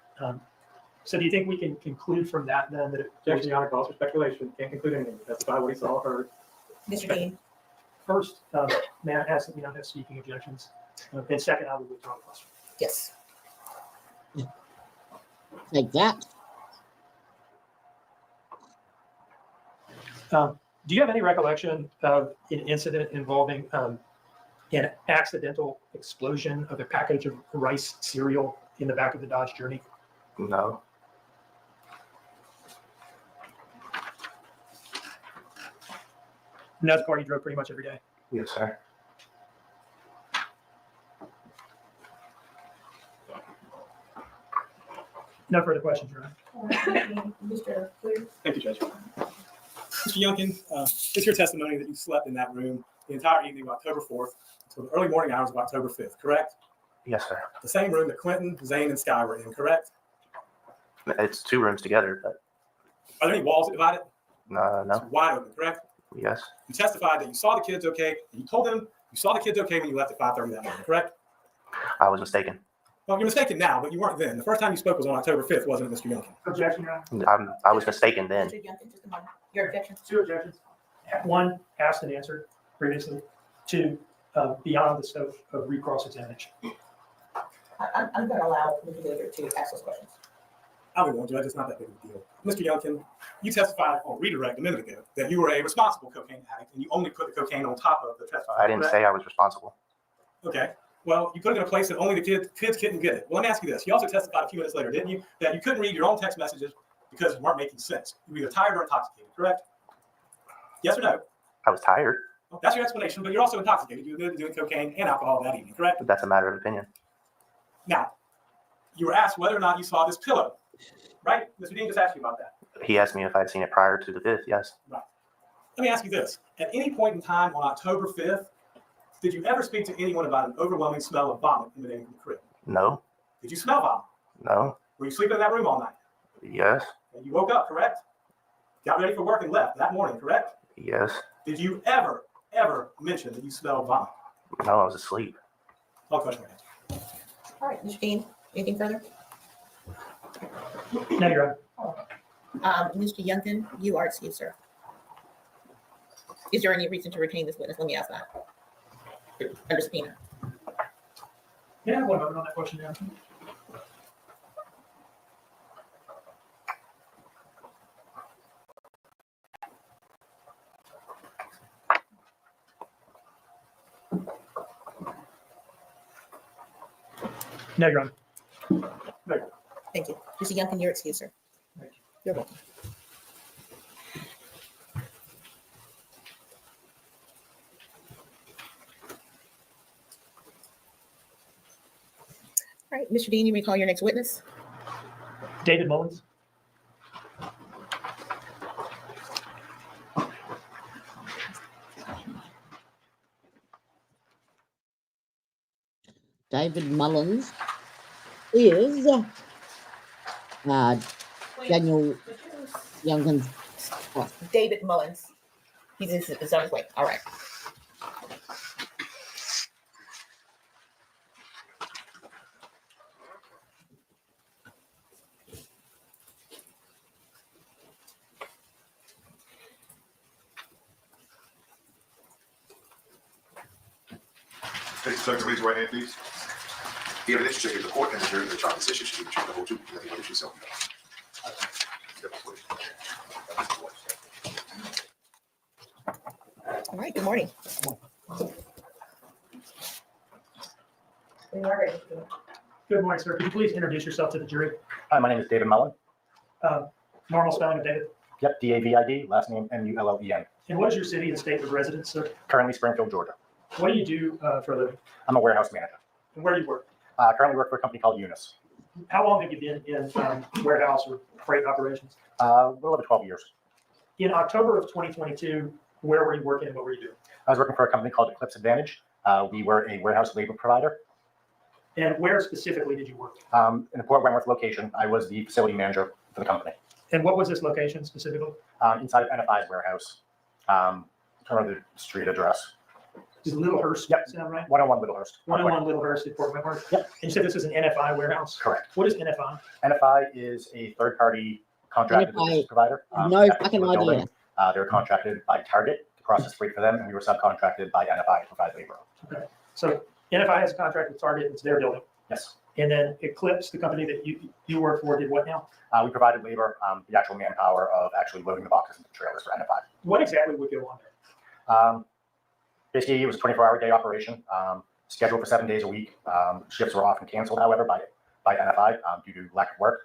So do you think we can conclude from that then that it Objection, Your Honor, calls for speculation. Can't conclude anything. Testify what he saw or heard. Mr. Dean, first, may I ask that we don't have speaking objections? And second, I will withdraw the question. yes. Like that. Do you have any recollection of an incident involving an accidental explosion of a package of rice cereal in the back of the Dodge Journey? No. And that's the car you drove pretty much every day. Yes, sir. No further questions, Your Honor. Mr. Clear? Thank you, Judge. Mr. Youngkin, it's your testimony that you slept in that room the entire evening of October 4th until the early morning hours of October 5th, correct? Yes, sir. The same room that Quinton, Zane, and Sky were in, correct? It's two rooms together, but Are there any walls that divide it? no. It's wide open, correct? Yes. You testified that you saw the kids okay, and you told them you saw the kids okay when you left at 5:30 that morning, correct? I was mistaken. Well, you're mistaken now, but you weren't then. The first time you spoke was on October 5th, wasn't it, Mr. Youngkin? Objection, Your Honor. I was mistaken then. Mr. Youngkin, just a moment. Your objection? Two objections. One, asked and answered previously. Two, beyond the scope of recross examination. I'm going to allow Mr. Leader to ask those questions. I would want to, it's not that big of a deal. Mr. Youngkin, you testified on redirect a minute ago that you were a responsible cocaine addict and you only put the cocaine on top of the testifier. I didn't say I was responsible. Okay. Well, you put it in a place that only the kids couldn't get it. Well, let me ask you this. You also testified a few minutes later, didn't you, that you couldn't read your own text messages because you weren't making sense. You were either tired or intoxicated, correct? Yes or no? I was tired. Well, that's your explanation, but you're also intoxicated. You were doing cocaine and alcohol that evening, correct? That's a matter of opinion. Now, you were asked whether or not you saw this pillow, right? Mr. Dean just asked you about that. He asked me if I'd seen it prior to the 5th. Yes. Right. Let me ask you this. At any point in time on October 5th, did you ever speak to anyone about an overwhelming smell of vomit emanating from the crib? No. Did you smell vomit? No. Were you sleeping in that room all night? Yes. And you woke up, correct? Got ready for work and left that morning, correct? Yes. Did you ever mention that you smelled vomit? No, I was asleep. All question answered. All right, Mr. Dean, anything further? No, Your Honor. Mr. Youngkin, you are excused, sir. Is there any reason to retain this witness? Let me ask that. Under subpoena. Can I have one moment on that question, Your Honor? No, Your Honor. Mr. Youngkin, you're excused, sir. You're welcome. All right, Mr. Dean, you may call your next witness. David Mullins. David Mullins is Daniel Youngkin's boss. David Mullins. He's on his way. All right. Take the raise your right hand, please. The evidence you check the court and the jury of the trial decision should be the truth, the whole truth, and nothing but the truth, so All right, good morning. Good morning, sir. Could you please introduce yourself to the jury? Hi, my name is David Mullen. Normal spelling of David. Yep, D-A-V-I-D, last name M-U-L-L-E-N. And what is your city and state of residence, sir? Currently Springfield, Georgia. What do you do for a living? I'm a warehouse manager. And where do you work? Currently work for a company called Unis. How long have you been in warehouse or freight operations? A little over 12 years. In October of 2022, where were you working and what were you doing? I was working for a company called Eclipse Advantage. We were a warehouse labor provider. And where specifically did you work? In the Port Wentworth location, I was the facility manager for the company. And what was this location specifically? Inside of NFI's warehouse. I don't know the street address. Does Littlehurst Yep. sound right? 101 Littlehurst. 101 Littlehurst at Port Wentworth? Yep. And you said this is an NFI warehouse? Correct. What is NFI? NFI is a third-party contracted NFI, logistics provider. no That fucking particular idea. building, They're contracted by Target to process freight for them, and we were subcontracted by NFI to provide labor. Okay. So NFI has a contract with Target, it's their building. Yes. And then Eclipse, the company that you work for, did what now? We provided labor, the actual manpower of actually loading the boxes into the trailers for NFI. What exactly would go on there? Basically, it was a 24-hour day operation, scheduled for 7 days a week. Shifts were often canceled, however, by NFI due to lack of work.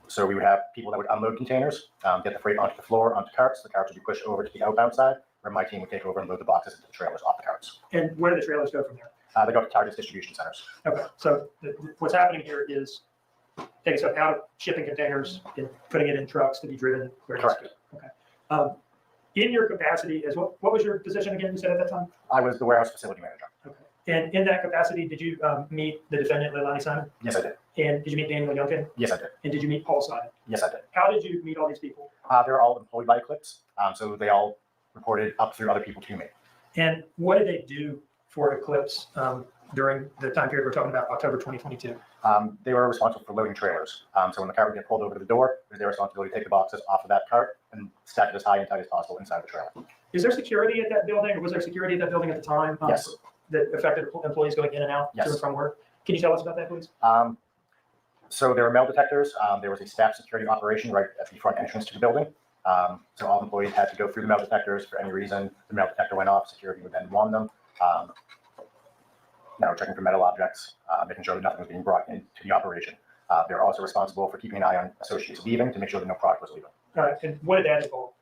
So we would have people that would unload containers, get the freight onto the floor, onto carts. The carts would be pushed over to the outbound side, where my team would take over and load the boxes into the trailers off the carts. And where do the trailers go from there? They go to Target's distribution centers. Okay, so what's happening here is taking stuff out of shipping containers and putting it in trucks to be driven where it needs to go. Okay. In your capacity as what was your position again, you said at that time? I was the warehouse facility manager. Okay. And in that capacity, did you meet the defendant, Leilani Simon? Yes, I did. And did you meet Daniel Youngkin? Yes, I did. And did you meet Paul Simon? Yes, I did. How did you meet all these people? They're all employed by Eclipse, so they all reported up through other people to me. And what did they do for Eclipse during the time period we're talking about, October 2022? They were responsible for loading trailers. So when the cart would get pulled over to the door, it was their responsibility to take the boxes off of that cart and stack it as high and tight as possible inside the trailer. Is there security at that building, or was there security at that building at the time? Yes. That affected employees going in and out to and from work? Can you tell us about that, please? So there were metal detectors. There was a staff security operation right at the front entrance to the building. So all employees had to go through the metal detectors for any reason. The metal detector went off, security would then wand them. Checking for metal objects, making sure that nothing was being brought into the operation. They're also responsible for keeping an eye on associates leaving to make sure that no product was leaving. All right, and what did that involve?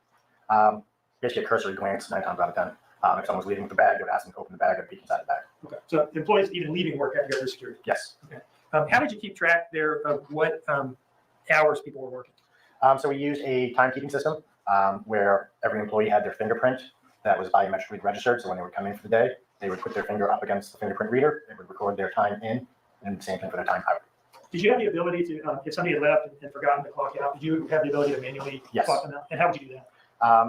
Basically a cursory glance 9 times out of 10. If someone was leaving with a bag, they would ask them to open the bag and peek inside the bag. Okay, so employees even leaving work had to go through security. Yes. Okay. How did you keep track there of what hours people were working? So we used a timekeeping system where every employee had their fingerprint that was biometrically registered. So when they would come in for the day, they would put their finger up against the fingerprint reader. It would record their time in, and the same thing for their time out. Did you have the ability to, if somebody had left and forgotten to clock out, did you have the ability to manually clock them out? And how would you do that?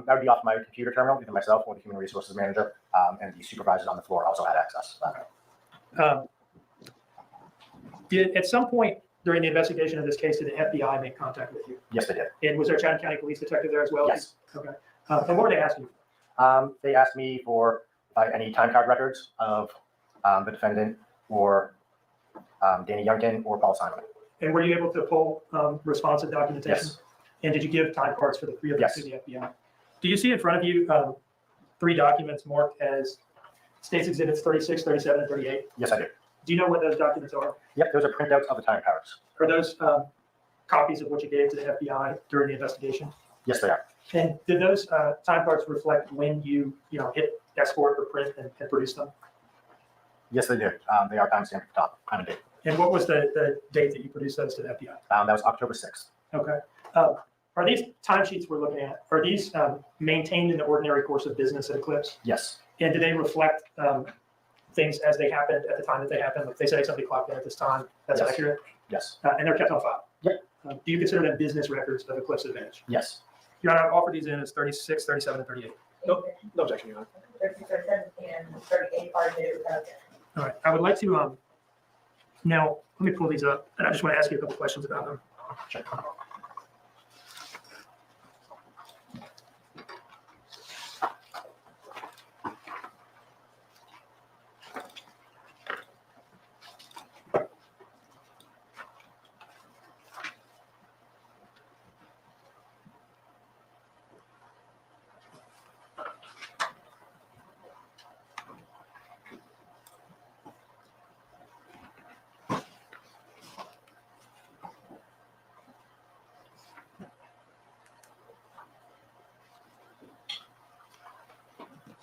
That would be off my computer terminal, either myself or the human resources manager, and the supervisors on the floor also had access to that. Did at some point during the investigation of this case, did the FBI make contact with you? Yes, they did. And was there a Chatham County Police detective there as well? Yes. Okay. And what were they asking you? They asked me for any time card records of the defendant or Danny Youngkin or Paul Simon. And were you able to pull responsive documentation? Yes. And did you give time cards for the 3 of them Yes. to the FBI? Do you see in front of you 3 documents marked as States Exhibits 36, 37, and 38? Yes, I do. Do you know what those documents are? Yep, those are printouts of the time cards. Are those copies of what you gave to the FBI during the investigation? Yes, they are. And did those time cards reflect when you hit export or print and produce them? Yes, they do. They are timestamped at the top, time and date. And what was the date that you produced those to the FBI? That was October 6th. Okay. Are these timesheets we're looking at, are these maintained in the ordinary course of business at Eclipse? Yes. And do they reflect things as they happened at the time that they happened? Like they say somebody clocked in at this time, that's Yes. accurate? Yes. And they're kept on file? Yep. Do you consider them business records of Eclipse Advantage? Yes. Your Honor, I offer these in as 36, 37, and 38. No objection, Your Honor. 36, 37, and 38 are new. All right, I would like to, now, let me pull these up, and I just want to ask you a couple questions about them. Sure.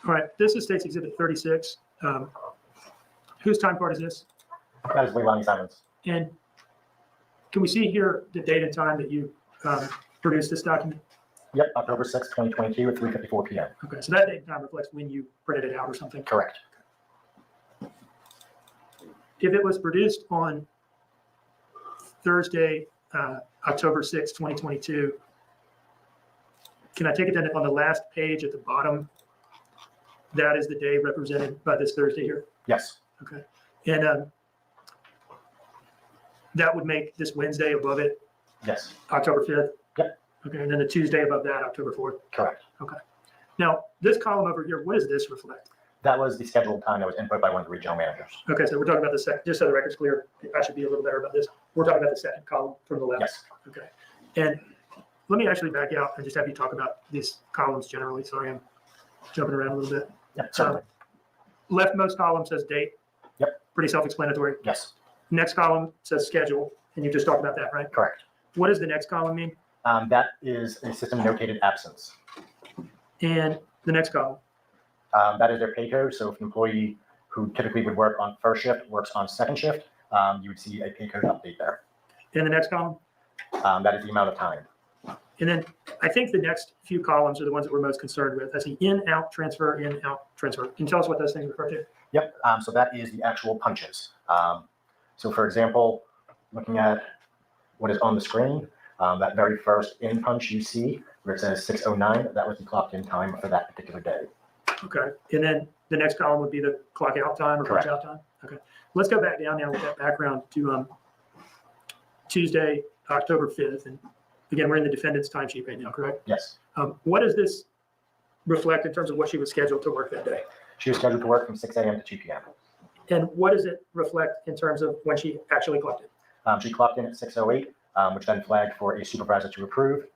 All right, this is State's Exhibit 36. Whose time card is this? That is Leilani Simon's. And can we see here the date and time that you produced this document? Yep, October 6th, 2022 at 3:54 p.m. Okay, so that date and time reflects when you printed it out or something. Correct. If it was produced on Thursday, October 6th, 2022, can I take it then on the last page at the bottom? That is the day represented by this Thursday here? Yes. Okay. And that would make this Wednesday above it Yes. October 5th? Yep. Okay, and then the Tuesday above that, October 4th? Correct. Okay. Now, this column over here, what does this reflect? That was the scheduled time that was input by one of the regional managers. Okay, so we're talking about the second, just so the record's clear, I should be a little better about this. We're talking about the second column from the left. Yes. Okay. And let me actually back out and just have you talk about these columns generally. Sorry, I'm jumping around a little bit. Yep, certainly. Leftmost column says date. Yep. Pretty self-explanatory. Yes. Next column says schedule, and you just talked about that, right? Correct. What does the next column mean? That is a system notated absence. And the next column? That is their pay code. So if an employee who typically would work on first shift works on second shift, you would see a pay code update there. And the next column? That is the amount of time. And then I think the next few columns are the ones that we're most concerned with. I see in, out, transfer, in, out, transfer. Can you tell us what those things refer to? Yep. So that is the actual punches. So for example, looking at what is on the screen, that very first in punch you see where it says 6:09, that was the clocked in time for that particular day. Okay. And then the next column would be the clock out time or punch Correct. out time? Okay. Let's go back down now with that background to Tuesday, October 5th. And again, we're in the defendant's timesheet right now, correct? Yes. What does this reflect in terms of what she was scheduled to work that day? She was scheduled to work from 6 a.m. to 2 p.m. And what does it reflect in terms of when she actually clocked in? She clocked in at 6:08, which then flagged for a supervisor to approve.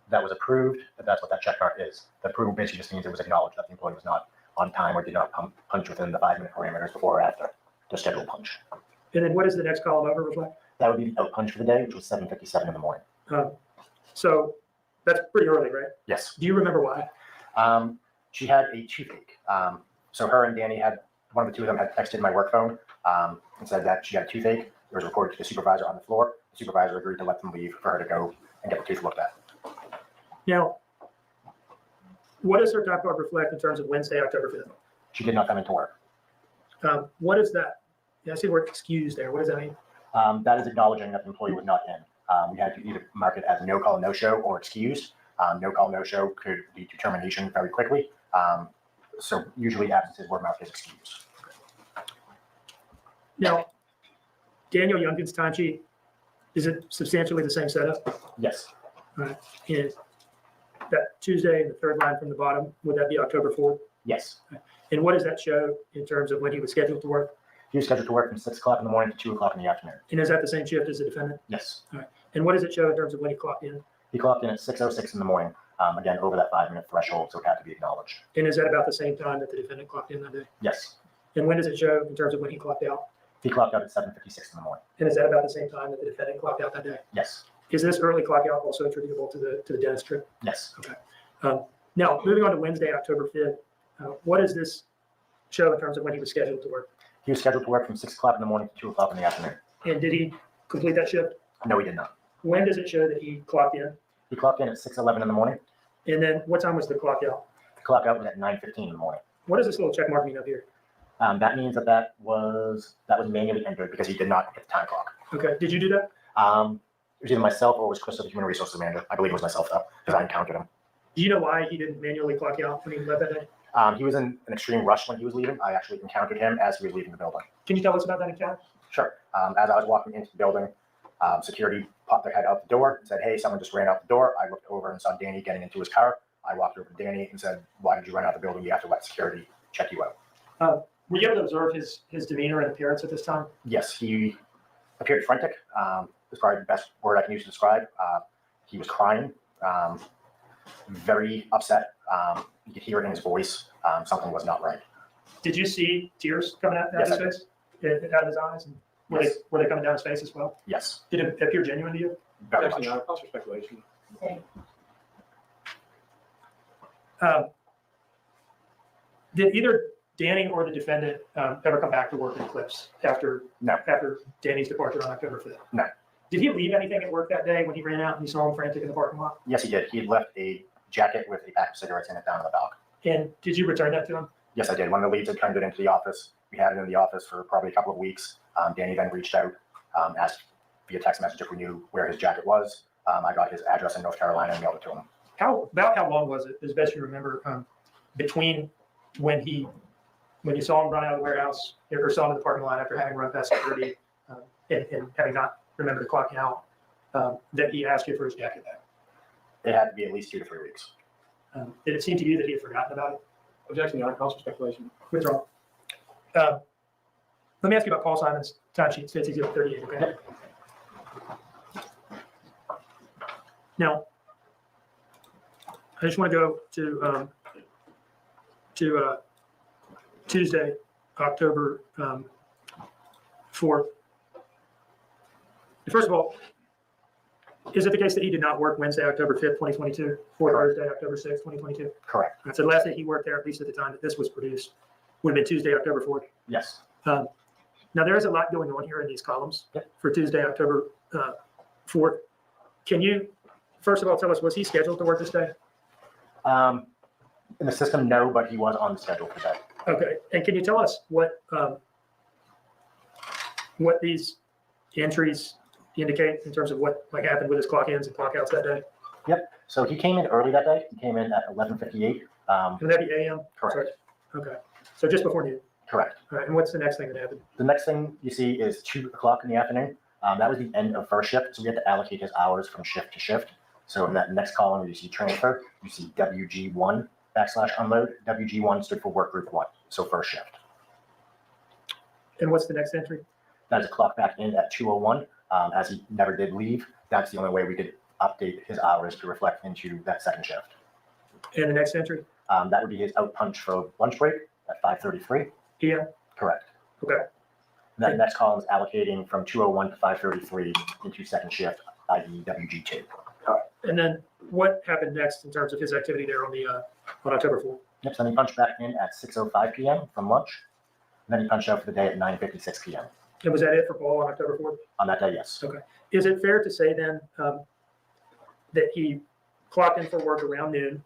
That was approved. That's what that check mark is. The approval basically just means it was acknowledged that the employee was not on time or did not punch within the 5-minute parameters before or after the scheduled punch. And then what does the next column over reflect? That would be the out punch for the day, which was 7:57 in the morning. So that's pretty early, right? Yes. Do you remember why? She had a toothache. So her and Danny had, one of the two of them had texted my work phone and said that she had a toothache. It was reported to the supervisor on the floor. The supervisor agreed to let them leave for her to go and get the tooth looked at. Now, what does her time card reflect in terms of Wednesday, October 5th? She did not come into work. What is that? Yeah, I see the word excused there. What does that mean? That is acknowledging that the employee was not in. We had to either mark it as no call, no show or excused. No call, no show could lead to termination very quickly. So usually absences were marked as excused. Now, Daniel Youngkin's timesheet, is it substantially the same setup? Yes. Right. And that Tuesday, the third line from the bottom, would that be October 4th? Yes. And what does that show in terms of when he was scheduled to work? He was scheduled to work from 6 o'clock in the morning to 2 o'clock in the afternoon. And is that the same shift as the defendant? Yes. And what does it show in terms of when he clocked in? He clocked in at 6:06 in the morning, again, over that 5-minute threshold, so it had to be acknowledged. And is that about the same time that the defendant clocked in that day? Yes. And when does it show in terms of when he clocked out? He clocked out at 7:56 in the morning. And is that about the same time that the defendant clocked out that day? Yes. Is this early clock out also attributable to the dentist trip? Yes. Now, moving on to Wednesday, October 5th, what does this show in terms of when he was scheduled to work? He was scheduled to work from 6 o'clock in the morning to 2 o'clock in the afternoon. And did he complete that shift? No, he did not. When does it show that he clocked in? He clocked in at 6:11 in the morning. And then what time was the clock out? The clock out was at 9:15 in the morning. What does this little check mark mean up here? That means that was manually entered because he did not hit the time clock. Okay, did you do that? It was either myself or it was Crystal, the human resources manager. I believe it was myself though, because I encountered him. Do you know why he didn't manually clock out when he left that day? He was in an extreme rush when he was leaving. I actually encountered him as he was leaving the building. Can you tell us about that encounter? Sure. As I was walking into the building, security popped their head out the door and said, "Hey, someone just ran out the door." I looked over and saw Danny getting into his car. I walked over to Danny and said, "Why did you run out the building? You have to let security check you out." Were you able to observe his demeanor and appearance at this time? Yes, he appeared frantic. Is probably the best word I can use to describe. He was crying, very upset. You could hear it in his voice. Something was not right. Did you see tears coming out of his face, out of his eyes? And were they coming down his face as well? Yes. Did it appear genuine to you? Very Actually, much. not. Cause for speculation. Did either Danny or the defendant ever come back to work in Eclipse after Danny's departure on October 5th? No. Did he leave anything at work that day when he ran out and you saw him frantic in the parking lot? Yes, he did. He had left a jacket with a pack of cigarettes in it down in the dock. And did you return that to him? Yes, I did. When the leads had turned it into the office, we had it in the office for probably a couple of weeks. Danny then reached out, asked via text message if we knew where his jacket was. I got his address in North Carolina and mailed it to him. How long was it, as best you remember, between when you saw him run out of the warehouse or saw him in the parking lot after having run past security and having not remembered to clock out, that he asked you for his jacket back? It had to be at least 2 to 3 weeks. Did it seem to you that he had forgotten about it? Objection, Your Honor. Cause for speculation. Withdraw. Let me ask you about Paul Simon's timesheet. States Exhibit 38, okay? Now, I just want to go to Tuesday, October 4th. First of all, is it the case that he did not work Wednesday, October 5th, 2022, or Thursday, October 6th, 2022? Correct. So the last day he worked there, at least at the time that this was produced, would have been Tuesday, October 4th. Yes. Now, there is a lot going on here in these columns Yep. for Tuesday, October 4th. Can you, first of all, tell us, was he scheduled to work this day? In the system, no, but he was on the schedule for that. Okay, and can you tell us what these entries indicate in terms of what happened with his clock ins and clock outs that day? Yep. So he came in early that day. He came in at 11:58. Would that be AM? Correct. Okay, so just before noon. Correct. All right, and what's the next thing that happened? The next thing you see is 2 o'clock in the afternoon. That was the end of first shift, so we had to allocate his hours from shift to shift. So in that next column, you see transfer, you see WG1/unload. WG1 stood for work group 1, so first shift. And what's the next entry? That is a clock back in at 2:01. As he never did leave, that's the only way we could update his hours to reflect into that second shift. And the next entry? That would be his out punch for lunch break at 5:33. PM? Correct. Okay. And that next column is allocating from 2:01 to 5:33 into second shift, i.e. WG2. And then what happened next in terms of his activity there on October 4th? Yep, so then he punched back in at 6:05 p.m. from lunch. And then he punched out for the day at 9:56 p.m. And was that it for Paul on October 4th? On that day, yes. Okay. Is it fair to say then that he clocked in for work around noon,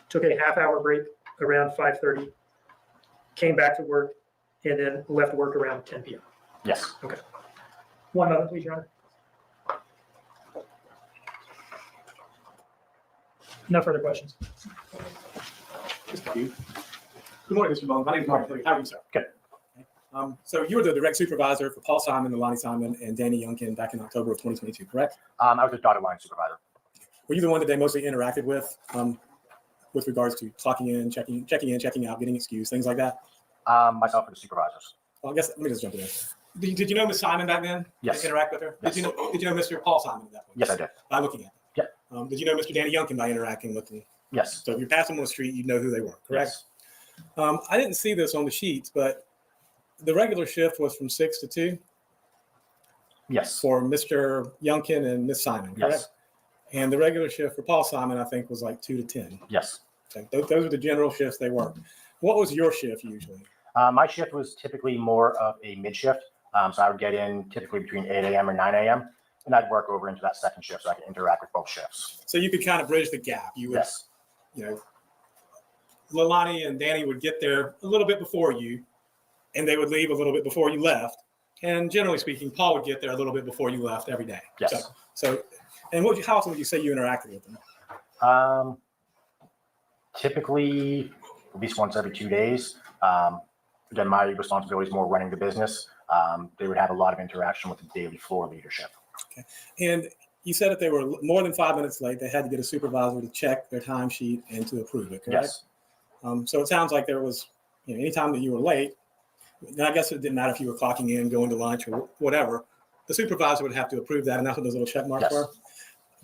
took a half-hour break around 5:30, came back to work, and then left work around 10 p.m.? Yes. Okay. One moment, please, Your Honor. No further questions. Good morning, Mr. Bones. My name is Mark. How are you, sir? Good. So you were the direct supervisor for Paul Simon, Leilani Simon, and Danny Youngkin back in October of 2022, correct? I was a dotted line supervisor. Were you the one that they mostly interacted with regards to clocking in, checking in, checking out, getting excused, things like that? Myself and the supervisors. Well, I guess let me just jump in. Did you know Ms. Simon back then? Yes. Interact with her? Yes. Did you know Mr. Paul Simon at that point? Yes, I did. By looking at them? Yep. Did you know Mr. Danny Youngkin by interacting with them? Yes. So if you passed them on the street, you'd know who they were, correct? Yes. I didn't see this on the sheets, but the regular shift was from 6 to 2 Yes. for Mr. Youngkin and Miss Simon, correct? Yes. And the regular shift for Paul Simon, I think, was like 2 to 10. Yes. So those are the general shifts they worked. What was your shift usually? My shift was typically more of a mid shift. So I would get in typically between 8 a.m. and 9 a.m. and I'd work over into that second shift so I could interact with both shifts. So you could kind of bridge the gap. You would, Yes. you know, Leilani and Danny would get there a little bit before you, and they would leave a little bit before you left. And generally speaking, Paul would get there a little bit before you left every day. Yes. So and how often would you say you interacted with them? Typically at least once every 2 days. Again, my responsibility is more running the business. They would have a lot of interaction with the daily floor leadership. Okay. And you said if they were more than 5 minutes late, they had to get a supervisor to check their timesheet and to approve it, correct? Yes. So it sounds like there was, anytime that you were late, and I guess it didn't matter if you were clocking in, going to lunch or whatever, the supervisor would have to approve that, and that's what those little check marks Yes. were.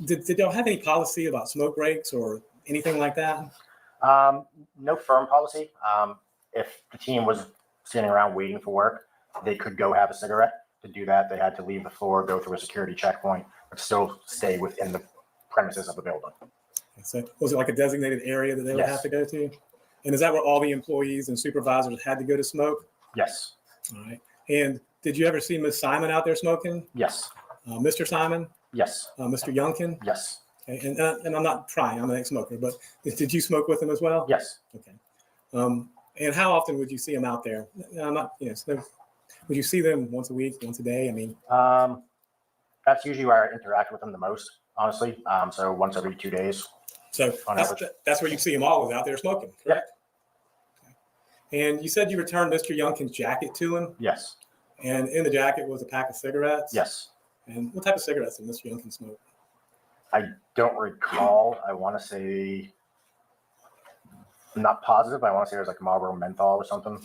Did they have any policy about smoke breaks or anything like that? No firm policy. If the team was standing around waiting for work, they could go have a cigarette. To do that, they had to leave the floor, go through a security checkpoint, but still stay within the premises of the building. So was it like a designated area that they would Yes. have to go to? And is that where all the employees and supervisors had to go to smoke? Yes. All right. And did you ever see Miss Simon out there smoking? Yes. Mr. Simon? Yes. Mr. Youngkin? Yes. Okay. And I'm not prying, I'm an ex-smoker, but did you smoke with him as well? Yes. Okay. And how often would you see them out there? I'm not, so would you see them once a week, once a day? I mean, That's usually where I interact with them the most, honestly. So once every 2 days. so On average. that's where you see them all, was out there smoking, correct? Okay. And you said you returned Mr. Youngkin's jacket to him, Yes. and in the jacket was a pack of cigarettes? Yes. And what type of cigarettes did Mr. Youngkin smoke? I don't recall. I want to say, I'm not positive. But I want to say it was like Marlboro menthol or something.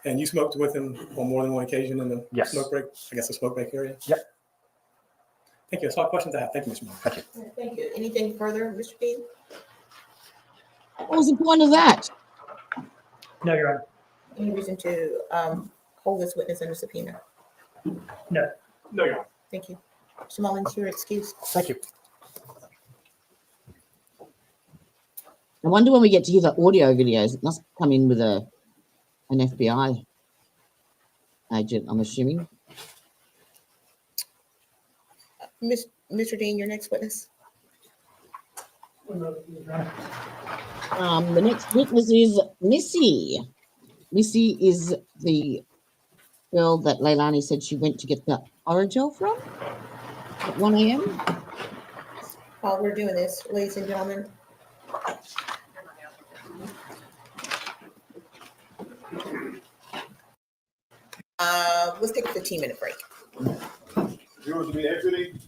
And you smoked with him on more than one occasion in the Yes. smoke break, I guess the smoke break area? Yep. Thank you. That's all questions I have. Thank you, Mr. Moore. Thank you. Thank you. Anything further, Mr. Dean? What was the point of that? No, Your Honor. Any reason to hold this witness under subpoena? No. No, Your Honor. Thank you. Mr. Mullins, you're excused. Thank you. I wonder when we get to hear the audio videos, it must come in with an FBI agent, I'm assuming. Mr. Dean, your next witness. The next witness is Missy. Missy is the girl that Leilani said she went to get the Oragel from at 1 a.m. While we're doing this, ladies and gentlemen. Let's take a 15-minute break. Viewers, we exiting.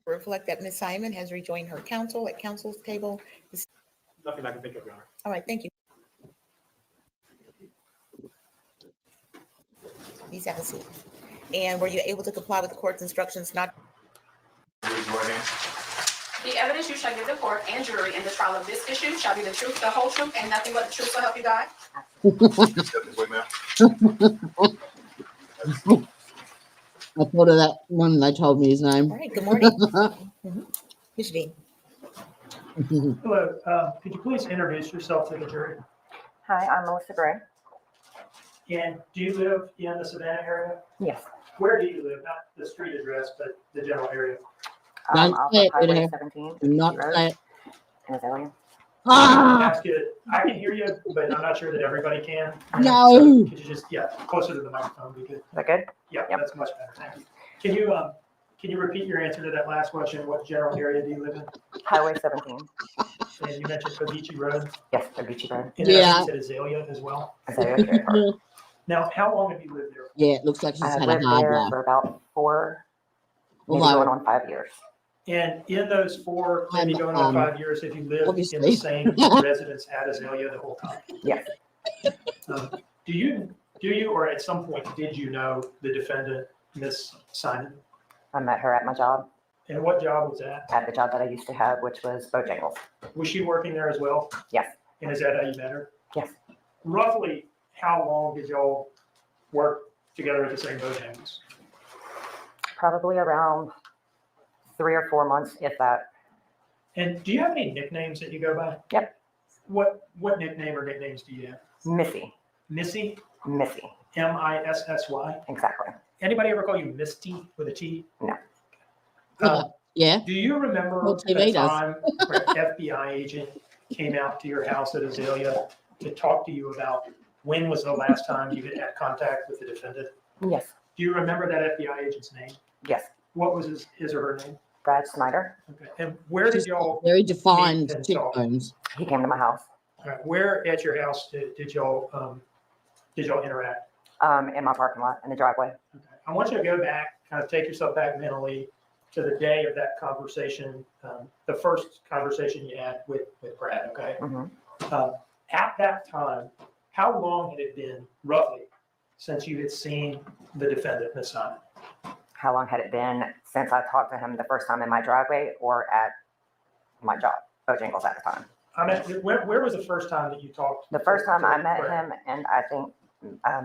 Reflect that Ms. Simon has rejoined her counsel at counsel's table. Nothing I can think of, Your Honor. All right, thank you. Please have a seat. And were you able to comply with the court's instructions not? Raise your right hand. The evidence you shall give the court and jury in the trial of this issue shall be the truth, the whole truth, and nothing but the truth, so help you God. Step this way, ma'am. I thought of that one they told me his name. All right, good morning. Mr. Dean. Hello. Could you please introduce yourself to the jury? Hi, I'm Melissa Gray. And do you live in the Savannah area? Yes. Where do you live? Not the street address, but the general area. Don't Off say of it, Highway Widow. 17. Do not Road say it. in Azalea. Ah, Ask it. I can hear you, but I'm not sure that everybody can. no. So could you just, closer to the microphone would be good. Is that good? Yeah, Yep. that's much better. Thank you. Can you repeat your answer to that last question? What general area do you live in? Highway 17. And you mentioned Covici Road. Yes, Ogeechee Road. And then Yeah. you said Azalea as well. Azalea Care. Now, how long have you lived there? Yeah, it looks like she's I had a lived hard there life. for about 4, maybe Although- going on 5 years. And in those 4, maybe going on 5 years, have you lived in obviously. the same residence at Azalea the whole time? Yes. Do you, or at some point, did you know the defendant, Miss Simon? I met her at my job. And what job was that? At the job that I used to have, which was Bojangles. Was she working there as well? Yes. And is that how you met her? Yes. Roughly, how long did y'all work together at the same Bojangles? Probably around 3 or 4 months, if that. And do you have any nicknames that you go by? Yep. What nickname or nicknames do you have? Missy. Missy? Missy. Missy. Exactly. Anybody ever call you Misty with a T? No. Yeah. Do you remember Well, the TV does. time where an FBI agent came out to your house at Azalea to talk to you about when was the last time you had contact with the defendant? Yes. Do you remember that FBI agent's name? Yes. What was his or her name? Brad Snyder. Okay. And where did Just y'all, very defined meet and talk? cheekbones. He came to my house. where at your house did y'all interact? In my parking lot, in the driveway. Okay. I want you to go back, kind of take yourself back mentally to the day of that conversation, the first conversation you had with Brad, okay? Mhm. At that time, how long had it been roughly since you had seen the defendant, Ms. Simon? How long had it been since I talked to him the first time in my driveway or at my job, Bojangles at the time? I mean, where was the first time that you talked? The first time I met Brad? him, and I think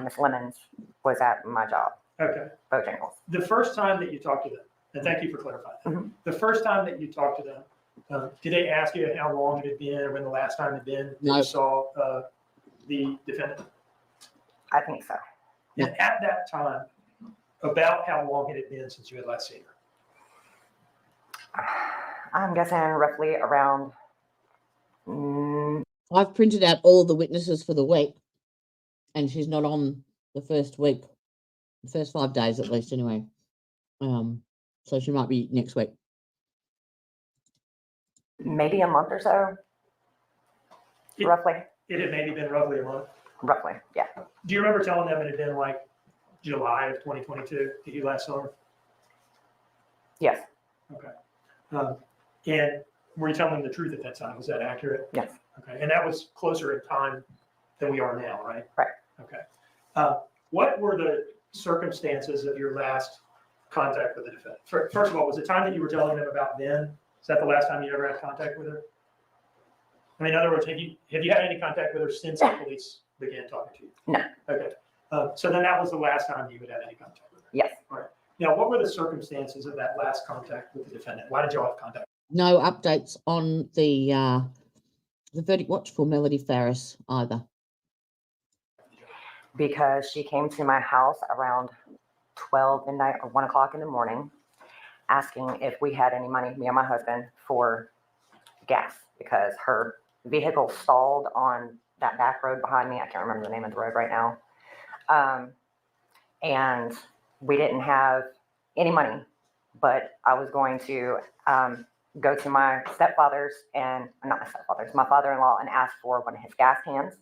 Miss Lemons was at my job, Okay. Bojangles. The first time that you talked to them, and thank you for clarifying that. Mhm. The first time that you talked to them, did they ask you how long it had been or when the last time it had been that No. you saw the defendant? I think so. And at that time, about how long had it been since you had last seen her? I'm guessing roughly around, I've printed out all the witnesses for the week, and she's not on the first week, the first 5 days at least, anyway. So she might be next week. maybe a month or so, It- roughly. It had maybe been roughly a month. Roughly, yeah. Do you remember telling them it had been like July of 2022 that you last saw her? Yes, Okay. And were you telling them the truth at that time? Was that accurate? yes. Okay. And that was closer in time than we are now, right? Right. Okay. What were the circumstances of your last contact with the defendant? First of all, was the time that you were telling them about then, is that the last time you ever had contact with her? I mean, in other words, have you had any contact with her since the police began talking to you? No. Okay. So then that was the last time you would have any contact with her? Yes. All right. Now, what were the circumstances of that last contact with the defendant? Why did y'all have contact? No updates on the verdict watch for Melody Farris either. Because she came to my house around 12 midnight or 1 o'clock in the morning, asking if we had any money, me and my husband, for gas, because her vehicle stalled on that back road behind me. I can't remember the name of the road right now. And we didn't have any money, but I was going to go to my stepfather's and not my stepfather's, my father-in-law, and ask for one of his gas cans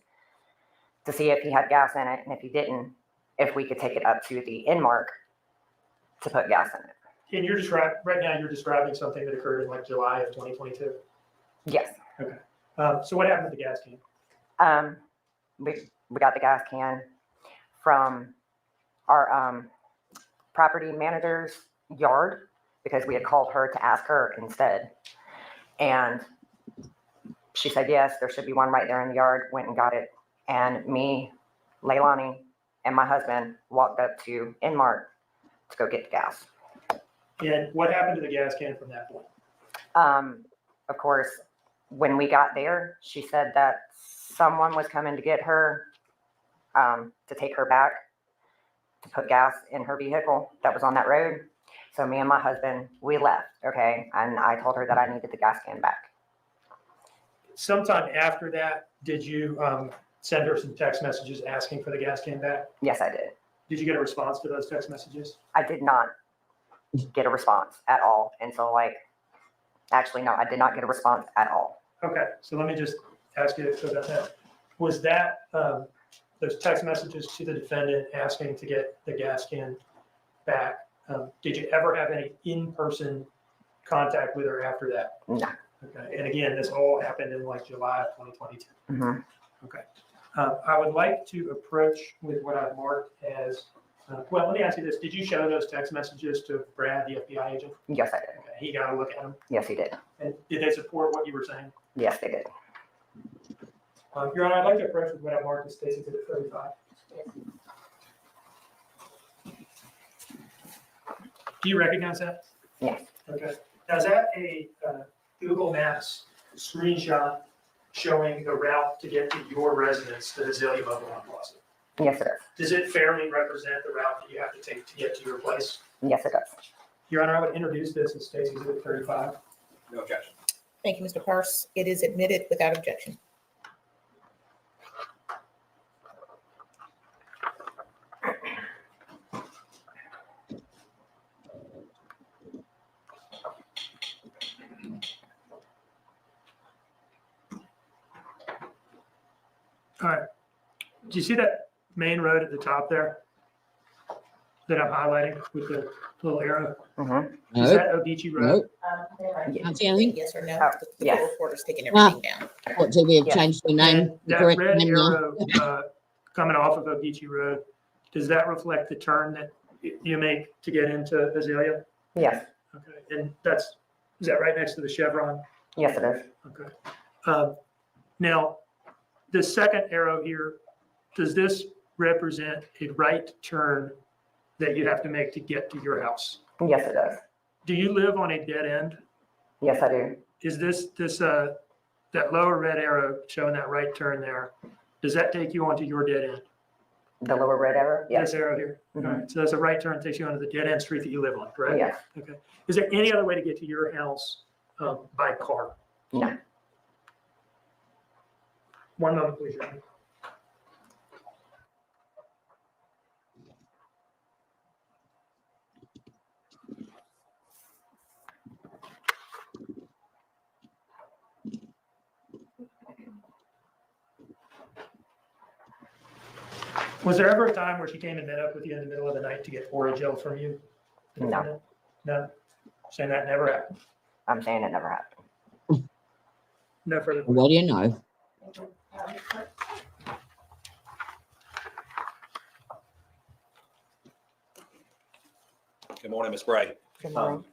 to see if he had gas in it, and if he didn't, if we could take it up to the Inmark to put gas in it. And right now you're describing something that occurred in like July of 2022. Yes. Okay. So what happened with the gas can? We got the gas can from our property manager's yard because we had called her to ask her instead. And she said, yes, there should be one right there in the yard, went and got it. And me, Leilani, and my husband walked up to Inmark to go get the gas. And what happened to the gas can from that point? Of course, when we got there, she said that someone was coming to get her, to take her back to put gas in her vehicle that was on that road. So me and my husband, we left, okay? And I told her that I needed the gas can back. Sometime after that, did you send her some text messages asking for the gas can back? Yes, I did. Did you get a response to those text messages? I did not get a response at all. And so actually, no, I did not get a response at all. Okay, so let me just ask you about that. Was that those text messages to the defendant asking to get the gas can back? Did you ever have any in-person contact with her after that? No. Okay, and again, this all happened in like July of 2022. Mm-hmm. Okay. I would like to approach with what I've marked as Well, let me ask you this. Did you show those text messages to Brad, the FBI agent? Yes, I did. Okay, he got a look at them. Yes, he did. And did they support what you were saying? Yes, they did. Your Honor, I'd like to approach with what I marked as Stacy Exhibit 35. Do you recognize that? Yes. Okay. Now, is that a Google Maps screenshot showing the route to get to your residence, the Azalea Mobile Home Plaza? Yes, it Does it fairly represent the route that you have to take to get to your place? does. Yes, it does. Your Honor, I would introduce this as Stacy Exhibit 35. No objection. Thank you, Mr. Parse. It is admitted without objection. All right. Do you see that main road at the top there that I'm highlighting with the little arrow? Mm-hmm. Is No, that Ogeechee Road? no. Can't see anything. Yes or no? Oh, The yes. court reporter's taking everything down. What, so we have Yes. changed the name, And the that correct red name now? arrow coming off of Ogeechee Road, does that reflect the turn that you make to get into Azalea? Yes. Okay, and is that right next to the Chevron? Yes, it is. Okay. Now, the second arrow here, does this represent a right turn that you have to make to get to your house? Yes, it does. Do you live on a dead end? Yes, I do. Is that lower red arrow showing that right turn there, does that take you onto your dead end? The lower red arrow? Yes. This arrow here? All Mhm. right, so that's a right turn, takes you onto the dead end street that you live on, correct? Yes. Okay. Is there any other way to get to your house by car? No. One moment, please, Your Honor. Was there ever a time where she came and met up with you in the middle of the night to get Orajel from you? No. No? Saying that never happened? I'm saying it never happened. No further. What do you know? Good morning, Ms. Bray. Good morning.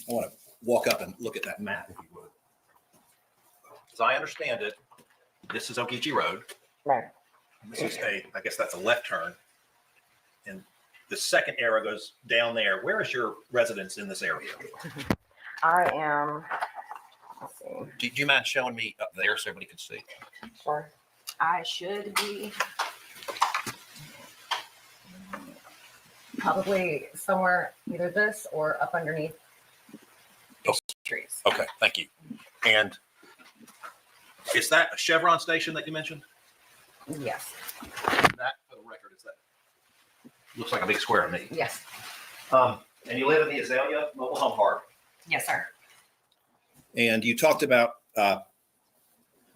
I want to walk up and look at that map, if you would. As I understand it, this is Ogeechee Road. Right. This is I guess that's a left turn. And the second arrow goes down there. Where is your residence in this area? I am, let's see, Do you mind showing me up there so everybody can see? sure. I should be probably somewhere either this or up underneath Those trees. Okay, thank you. And is that a Chevron station that you mentioned? Yes. That, for the record, is that? Looks like a big square to me. Yes. And you live in the Azalea Mobile Home Park. Yes, sir. And you talked about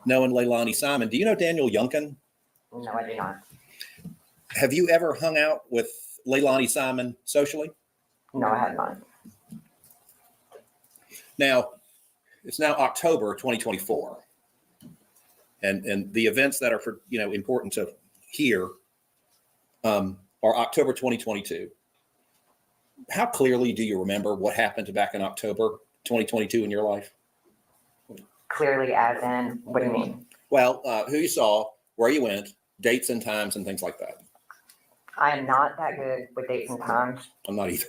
knowing Leilani Simon. Do you know Daniel Youngkin? No, I do not. Have you ever hung out with Leilani Simon socially? No, I have not. Now, it's now October 2024. And the events that are important to hear are October 2022. How clearly do you remember what happened back in October 2022 in your life? Clearly, as in, what do you mean? Well, who you saw, where you went, dates and times and things like that. I am not that good with dates and times, I'm not either.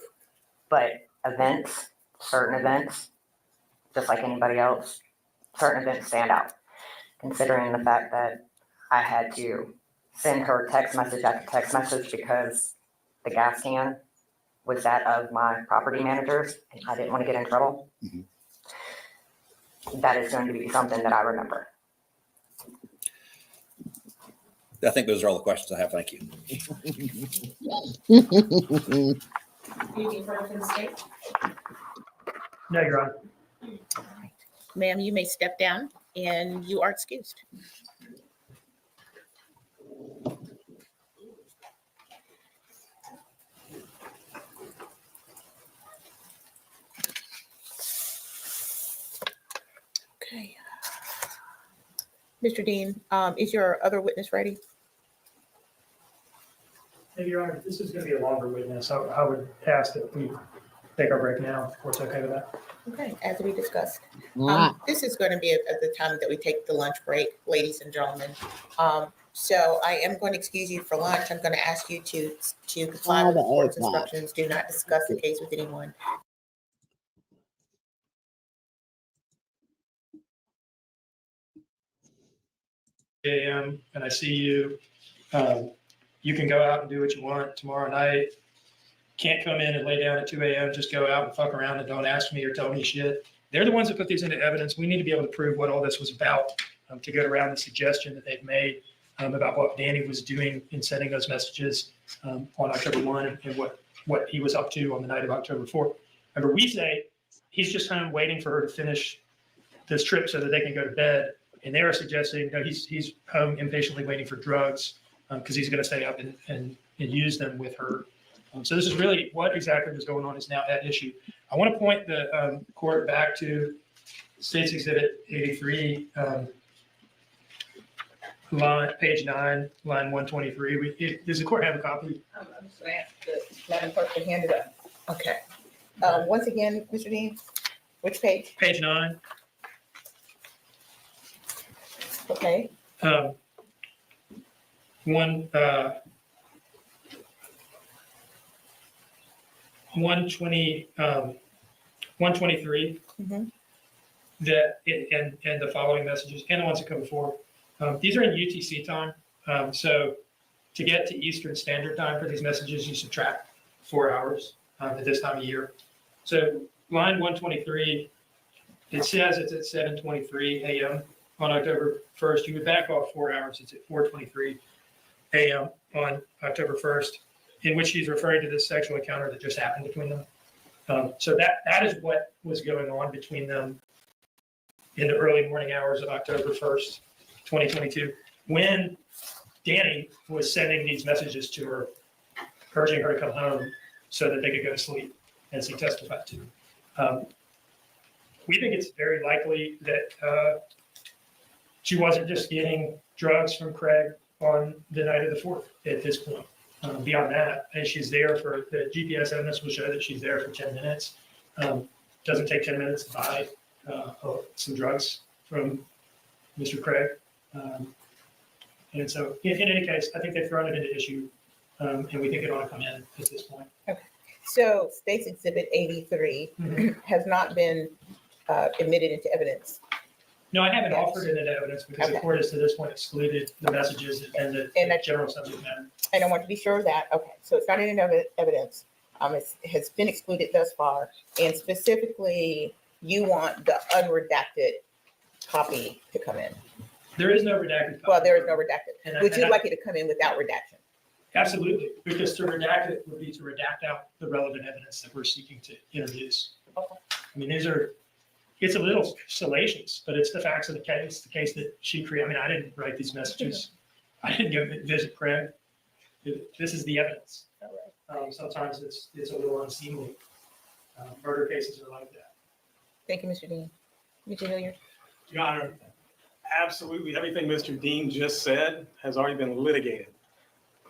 but events, certain events, just like anybody else, certain events stand out. Considering the fact that I had to send her text message after text message because the gas can was that of my property managers, and I didn't want to get in trouble. Mhm. That is going to be something that I remember. I think those are all the questions I have. Thank you. Anything further from the state? No, Your Honor. Ma'am, you may step down and you are excused. Okay. Mr. Dean, is your other witness ready? Thank you, Your Honor. This is going to be a longer witness. I would ask that we take our break now, if the court's okay with that. Okay, as we discussed. All right. This is going to be at the time that we take the lunch break, ladies and gentlemen. So I am going to excuse you for lunch. I'm going to ask you to comply with the court's instructions. Do not discuss the case with anyone. A.M. and I see you. You can go out and do what you want tomorrow night. Can't come in and lay down at 2 a.m. Just go out and fuck around and don't ask me or tell me shit. They're the ones that put these into evidence. We need to be able to prove what all this was about to get around the suggestion that they've made about what Danny was doing in sending those messages on October 1 and what he was up to on the night of October 4th. Remember, we say he's just home waiting for her to finish this trip so that they can go to bed. And they are suggesting that he's home impatiently waiting for drugs because he's going to stay up and use them with her. So this is really what exactly was going on is now at issue. I want to point the court back to State's Exhibit 83, page 9, line 123. Does the court have a copy? I'm just going to ask the Madam Clerk to hand it up. Okay. Once again, Mr. Dean, which page? Page 9. Okay. 123. That and the following messages and the ones that come before. These are in UTC time. So to get to Eastern Standard Time for these messages, you subtract 4 hours at this time of year. So line 123, it says it's at 7:23 a.m. on October 1st. You would back off 4 hours. It's at 4:23 a.m. on October 1st, in which he's referring to this sexual encounter that just happened between them. So that is what was going on between them in the early morning hours of October 1st, 2022, when Danny was sending these messages to her, urging her to come home so that they could go to sleep, as he testified to. We think it's very likely that she wasn't just getting drugs from Craig on the night of the 4th at this point. Beyond that, and she's there for the GPS evidence will show that she's there for 10 minutes. Doesn't take 10 minutes to buy some drugs from Mr. Craig. And so in any case, I think they've thrown it into issue and we think it ought to come in at this point. Okay. So State's Exhibit 83 has not been admitted into evidence. No, I haven't offered it into evidence because the court has to this point excluded the messages and the general subject matter. And I want to be sure of that. Okay, so it's not in evidence. It has been excluded thus far. And specifically, you want the unredacted copy to come in. There is no redacted copy. Well, there is no redacted. Would you like it to come in without redaction? Absolutely, because to redact it would be to redact out the relevant evidence that we're seeking to introduce. Okay. I mean, it's a little salacious, but it's the facts of the case that she created. I mean, I didn't write these messages. I didn't go visit Craig. This is the evidence. Sometimes it's a little unseemly. Murder cases are like that. Thank you, Mr. Dean. Mr. Hilliard. Your Honor, absolutely everything Mr. Dean just said has already been litigated.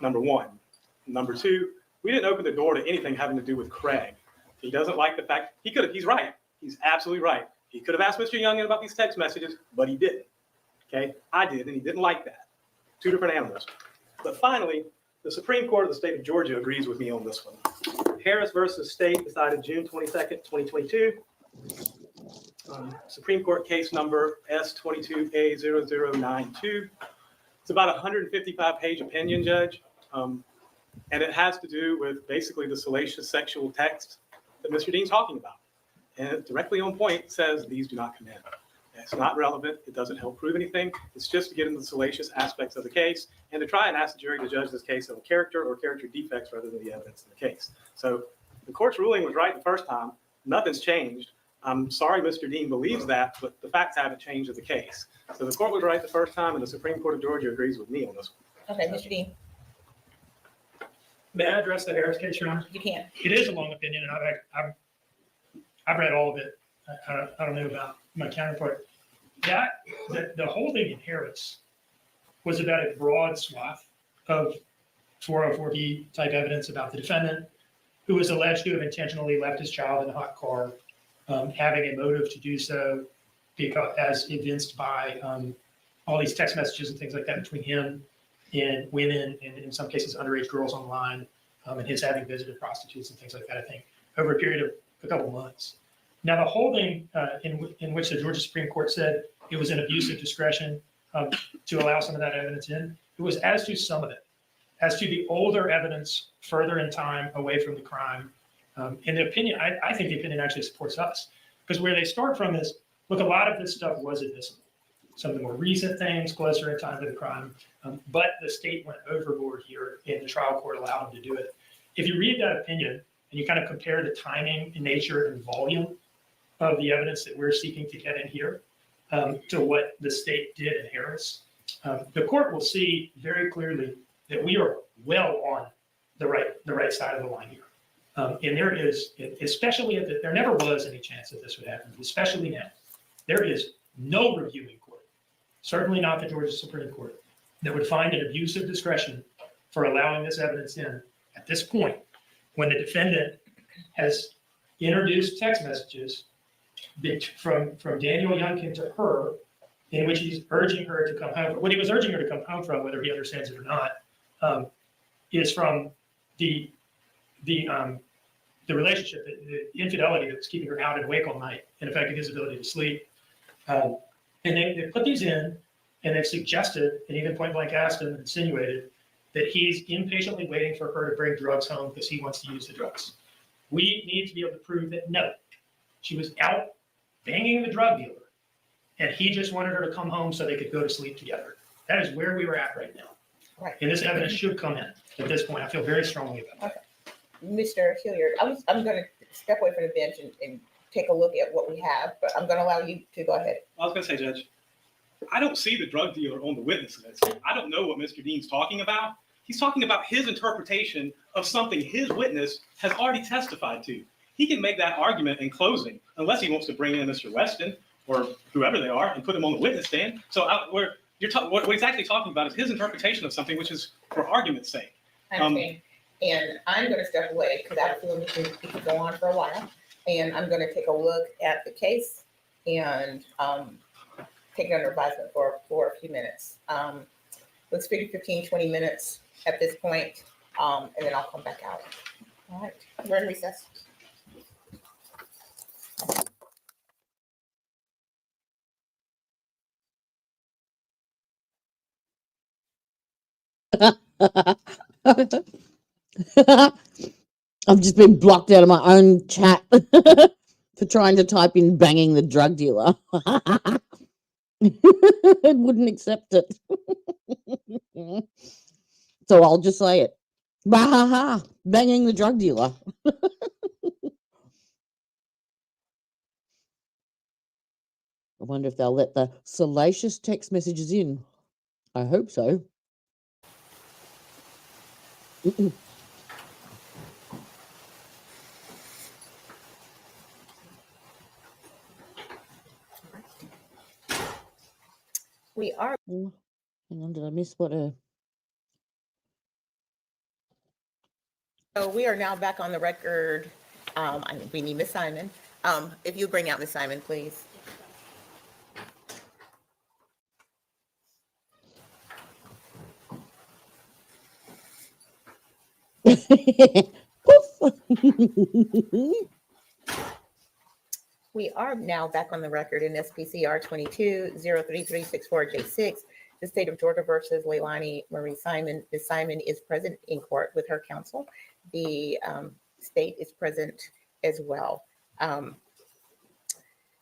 Number one. Number two, we didn't open the door to anything having to do with Craig. He doesn't like the fact he's right. He's absolutely right. He could have asked Mr. Youngin about these text messages, but he didn't. Okay, I did, and he didn't like that. Two different animals. But finally, the Supreme Court of the state of Georgia agrees with me on this one. Harris versus State decided June 22nd, 2022. Supreme Court case number S22A0092. It's about a 155-page opinion, Judge. And it has to do with basically the salacious sexual text that Mr. Dean's talking about. And directly on point says these do not come in. It's not relevant. It doesn't help prove anything. It's just to get into the salacious aspects of the case and to try and ask the jury to judge this case on character or character defects rather than the evidence in the case. So the court's ruling was right the first time. Nothing's changed. I'm sorry Mr. Dean believes that, but the facts haven't changed of the case. So the court was right the first time, and the Supreme Court of Georgia agrees with me on this one. Okay, Mr. Dean. May I address the Harris case, Your Honor? You can. It is a long opinion, and I've read all of it. I don't know about my counterpart. The holding in Harris was about a broad swath of 404B type evidence about the defendant, who was alleged to have intentionally left his child in a hot car, having a motive to do so, because as evinced by all these text messages and things like that between him and women, and in some cases underage girls online, and his having visited prostitutes and things like that, I think, over a period of a couple of months. Now, the holding in which the Georgia Supreme Court said it was an abuse of discretion to allow some of that evidence in, it was as to some of it. As to the older evidence further in time away from the crime, in the opinion, I think the opinion actually supports us, because where they start from is, look, a lot of this stuff was admissible. Some of the more recent things closer in time to the crime, but the state went overboard here, and the trial court allowed them to do it. If you read that opinion and you kind of compare the timing, nature, and volume of the evidence that we're seeking to get in here to what the state did in Harris, the court will see very clearly that we are well on the right side of the line here. And there is, especially there never was any chance that this would happen, especially now. There is no reviewing court, certainly not the Georgia Supreme Court, that would find an abuse of discretion for allowing this evidence in at this point, when the defendant has introduced text messages from Daniel Youngkin to her, in which he's urging her to come home. What he was urging her to come home from, whether he understands it or not, is from the relationship, the infidelity that was keeping her out and awake all night and affecting his ability to sleep. And they put these in, and they've suggested, and even point blank asked him, insinuated, that he's impatiently waiting for her to bring drugs home because he wants to use the drugs. We need to be able to prove that no, she was out banging the drug dealer, and he just wanted her to come home so they could go to sleep together. That is where we were at right now. Right. And this evidence should come in at this point. I feel very strongly about that. Okay. Mr. Hilliard, I'm going to step away from the bench and take a look at what we have, but I'm going to allow you to go ahead. I was going to say, Judge, I don't see the drug dealer on the witness list. I don't know what Mr. Dean's talking about. He's talking about his interpretation of something his witness has already testified to. He can make that argument in closing, unless he wants to bring in Mr. Weston or whoever they are and put them on the witness stand. So what he's actually talking about is his interpretation of something, which is for argument's sake. I understand. And I'm going to step away because I have a feeling we could go on for a while. And I'm going to take a look at the case and take it under advisement for a few minutes. Let's figure 15, 20 minutes at this point, and then I'll come back out. All right, we're in recess. I've just been blocked out of my own chat for trying to type in banging the drug dealer. It wouldn't accept it. So I'll just say it. Bahaha, banging the drug dealer. I wonder if they'll let the salacious text messages in. I hope so. We are. Hang on, did I miss what? So we are now back on the record. We need Miss Simon. If you bring out Miss Simon, please. We are now back on the record in SPCR 22-03364J6, the state of Georgia versus Leilani Marie Simon. Ms. Simon is present in court with her counsel. The state is present as well.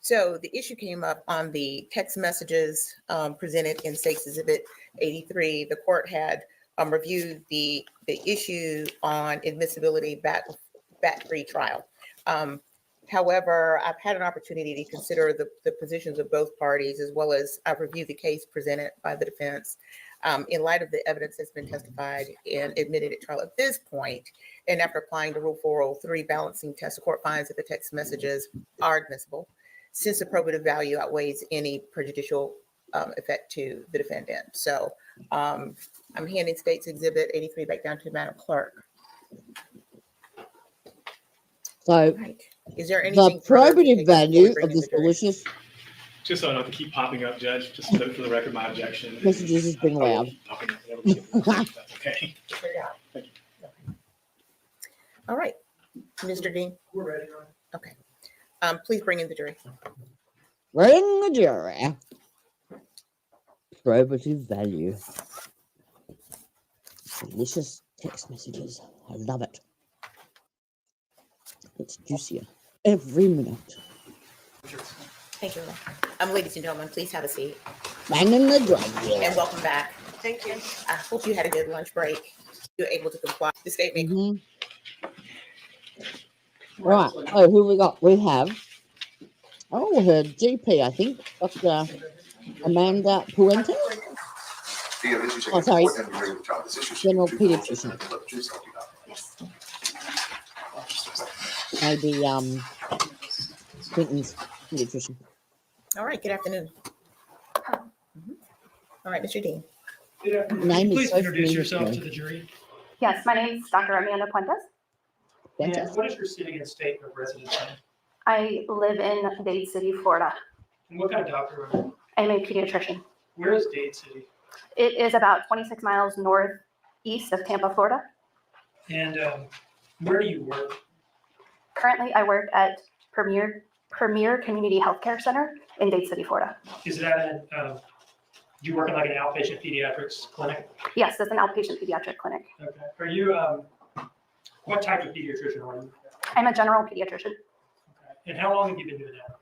So the issue came up on the text messages presented in State's Exhibit 83. The court had reviewed the issue on admissibility back pre-trial. However, I've had an opportunity to consider the positions of both parties, as well as I've reviewed the case presented by the defense. In light of the evidence that's been testified and admitted at trial at this point, and after applying the Rule 403 balancing test, the court finds that the text messages are admissible, since the probative value outweighs any prejudicial effect to the defendant. So I'm handing State's Exhibit 83 back down to Madam Clerk. So Right. Is there the anything further to probative take before we value bring of in the this jury? delicious Just so I don't have to keep popping up, Judge, just note for the record my objection. messages has been I will allowed. keep popping up whenever we get to the conversation, if that's okay. Thank you. All right, Mr. Dean, We're ready, Your Honor. okay. Please bring in the jury. Bring the jury. Probative value. Delicious text messages. I love it. It's juicier every minute. Thank you. Ladies and gentlemen, please have a seat Banging the drum. and welcome back. Thank you. I hope you had a good lunch break. You're able to comply. The statement. Mhm. Right. Oh, who we got? We have, her GP, I think, Dr. Amanda Quinton. The evidence you check Oh, in sorry. court and the regular trial decision should be General the truth, the whole truth, pediatrician. and nothing but the truth, so help you God. Maybe Quinton's pediatrician. All right, good afternoon. All right, Mr. Dean. Good afternoon. Name Could you is please so introduce familiar yourself to to me. the jury. Yes, my name is Dr. Amanda Puentes. And Fantastic. what is your city and state of residence? I live in Dade City, Florida. And what kind of doctor are you? I'm a pediatrician. Where is Dade City? It is about 26 miles northeast of Tampa, Florida. And where do you work? Currently, I work at Premier Community Healthcare Center in Dade City, Florida. Is that do you work in like an outpatient pediatrics clinic? Yes, it's an outpatient pediatric clinic. Okay. Are you, what type of pediatrician are you? I'm a general pediatrician. Okay. And how long have you been doing that?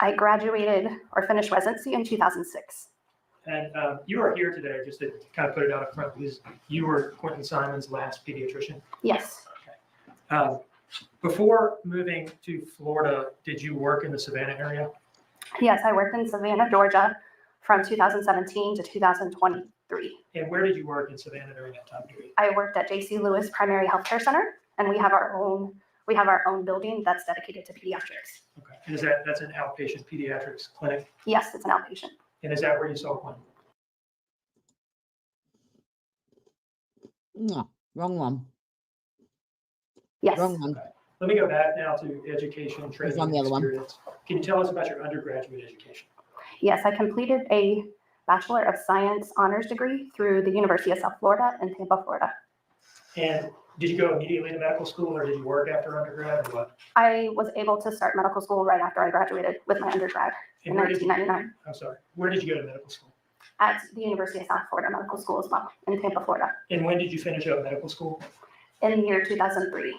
I graduated or finished residency in 2006. And you are here today, just to kind of put it out up front, because you were Quinton Simon's last pediatrician. Yes. Before moving to Florida, did you work in the Savannah area? Yes, I worked in Savannah, Georgia from 2017 to 2023. And where did you work in Savannah during that time period? I worked at J.C. Lewis Primary Healthcare Center, and we have our own building that's dedicated to pediatrics. Okay. And is that's an outpatient pediatrics clinic? Yes, it's an outpatient. And is that where you saw Quinton? No, wrong one. Yes. Wrong one. Okay. Let me go back now to education, training, on the and other one. experience. Can you tell us about your undergraduate education? Yes, I completed a Bachelor of Science honors degree through the University of South Florida in Tampa, Florida. And did you go immediately to medical school, or did you work after undergrad, or what? I was able to start medical school right after I graduated with my undergrad in And where did you, 1999 I'm sorry, where did you go to medical school? at the University of South Florida Medical School as well in Tampa, Florida And when did you finish up medical school? in the year 2003.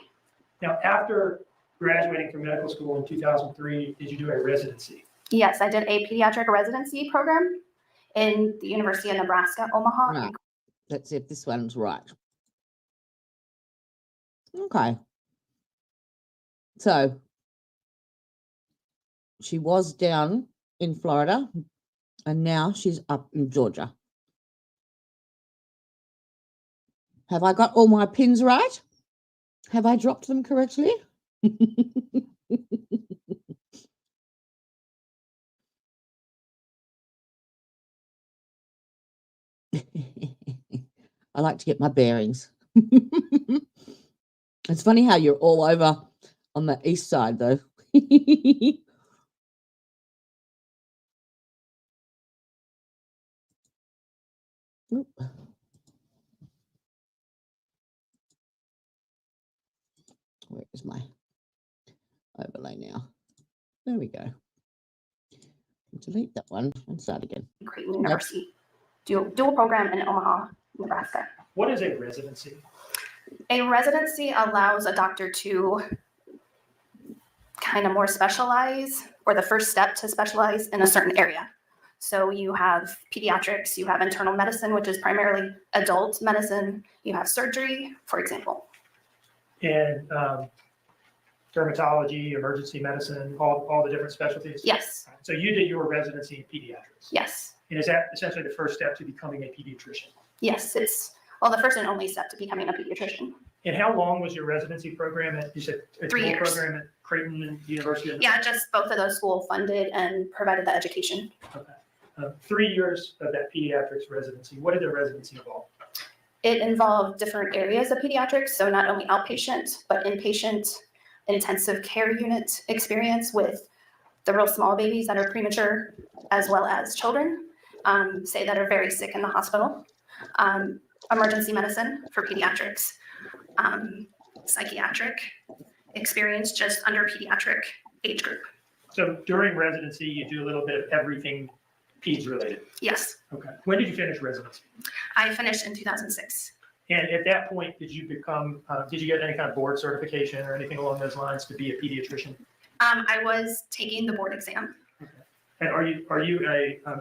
Now, after graduating from medical school in 2003, did you do a residency? Yes, I did a pediatric residency program in the University of Nebraska, Omaha. Right. Let's see if this one's right. Okay. So she was down in Florida and now she's up in Georgia. Have I got all my pins right? Have I dropped them correctly? I like to get my bearings. It's funny how you're all over on the east side, though. Oop. Where is my overlay now? There we go. Delete that one and start again. Creighton University, dual program in Omaha, Nebraska. What is a residency? A residency allows a doctor to kind of more specialize, or the first step to specialize in a certain area. So you have pediatrics, you have internal medicine, which is primarily adult medicine, you have surgery, for example. And dermatology, emergency medicine, all the different specialties? Yes, So you did your residency in pediatrics? yes, And is that essentially the first step to becoming a pediatrician? yes. It's, well, the first and only step to becoming a pediatrician. And how long was your residency program at, you said, a 3 dual years. program at Creighton and University of? Yeah, just both of those school funded and provided the education. Okay. 3 years of that pediatrics residency, what did the residency involve? It involved different areas of pediatrics, so not only outpatient, but inpatient intensive care unit experience with the real small babies that are premature, as well as children, say that are very sick in the hospital, emergency medicine for pediatrics, psychiatric experience just under pediatric age group. So during residency, you do a little bit of everything PEDS related. Yes, Okay. When did you finish residency? I finished in 2006. And at that point, did you get any kind of board certification or anything along those lines to be a pediatrician? I was taking the board exam. And do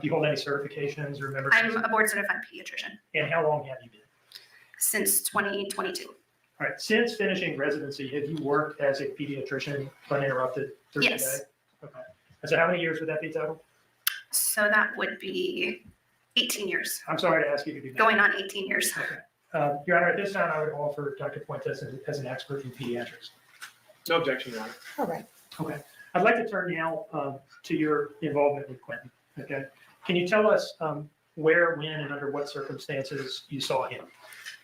you hold any certifications or memberships? I'm a board certified pediatrician And how long have you been? since 2022. All right, since finishing residency, have you worked as a pediatrician uninterrupted through the day? Yes. Okay. And so how many years would that be total? So that would be 18 years, I'm sorry to ask you to do that. going on 18 years. Okay. Your Honor, at this time, I would offer Dr. Quinton as an expert in pediatrics. No objection, Your Honor. All right. Okay. I'd like to turn now to your involvement with Quinton. Okay. Can you tell us where, when, and under what circumstances you saw him?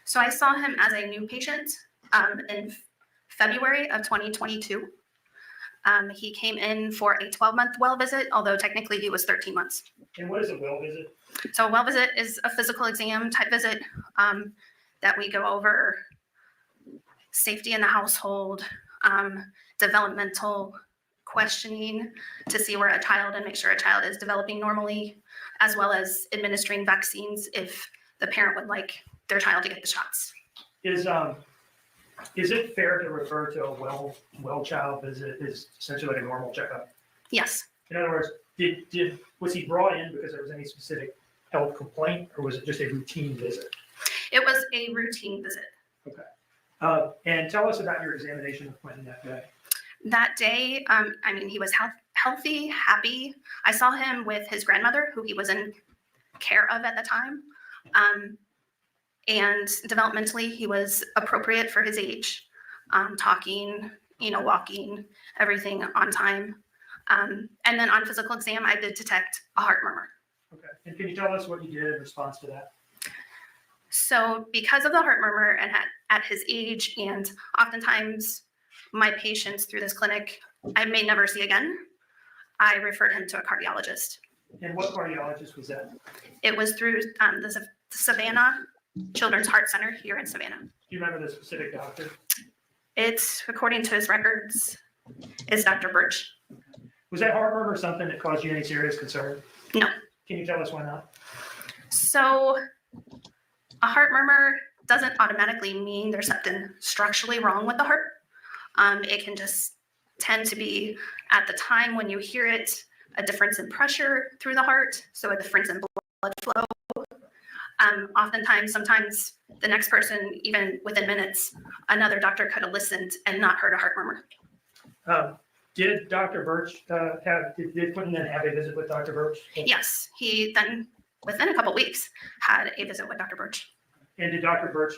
So I saw him as a new patient in February of 2022. He came in for a 12-month well visit, although technically he was 13 months. And what is a well visit? So a well visit is a physical exam type visit that we go over safety in the household, developmental questioning to see where a child and make sure a child is developing normally, as well as administering vaccines if the parent would like their child to get the shots. Is it fair to refer to a well child visit as essentially like a normal checkup? Yes, In other words, was he brought in because there was any specific health complaint, or was it just a routine visit? it was a routine visit. Okay. And tell us about your examination of Quinton that day. That day, he was healthy, happy. I saw him with his grandmother, who he was in care of at the time. And developmentally, he was appropriate for his age, talking, walking, everything on time. And then on physical exam, I did detect a heart murmur. Okay. And can you tell us what you did in response to that? So because of the heart murmur and at his age, and oftentimes my patients through this clinic, I may never see again, I referred him to a cardiologist. And what cardiologist was that? It was through the Savannah Children's Heart Center here in Savannah. Do you remember the specific doctor? It's, according to his records, is Dr. Birch. Was that heart murmur something that caused you any serious concern? No. Can you tell us why not? So a heart murmur doesn't automatically mean there's something structurally wrong with the heart. It can just tend to be, at the time when you hear it, a difference in pressure through the heart, so a difference in blood flow. Oftentimes, sometimes the next person, even within minutes, another doctor could have listened and not heard a heart murmur. Did Dr. Birch did Quinton then have a visit with Dr. Birch? Yes, he then, within a couple weeks, had a visit with Dr. Birch. And did Dr. Birch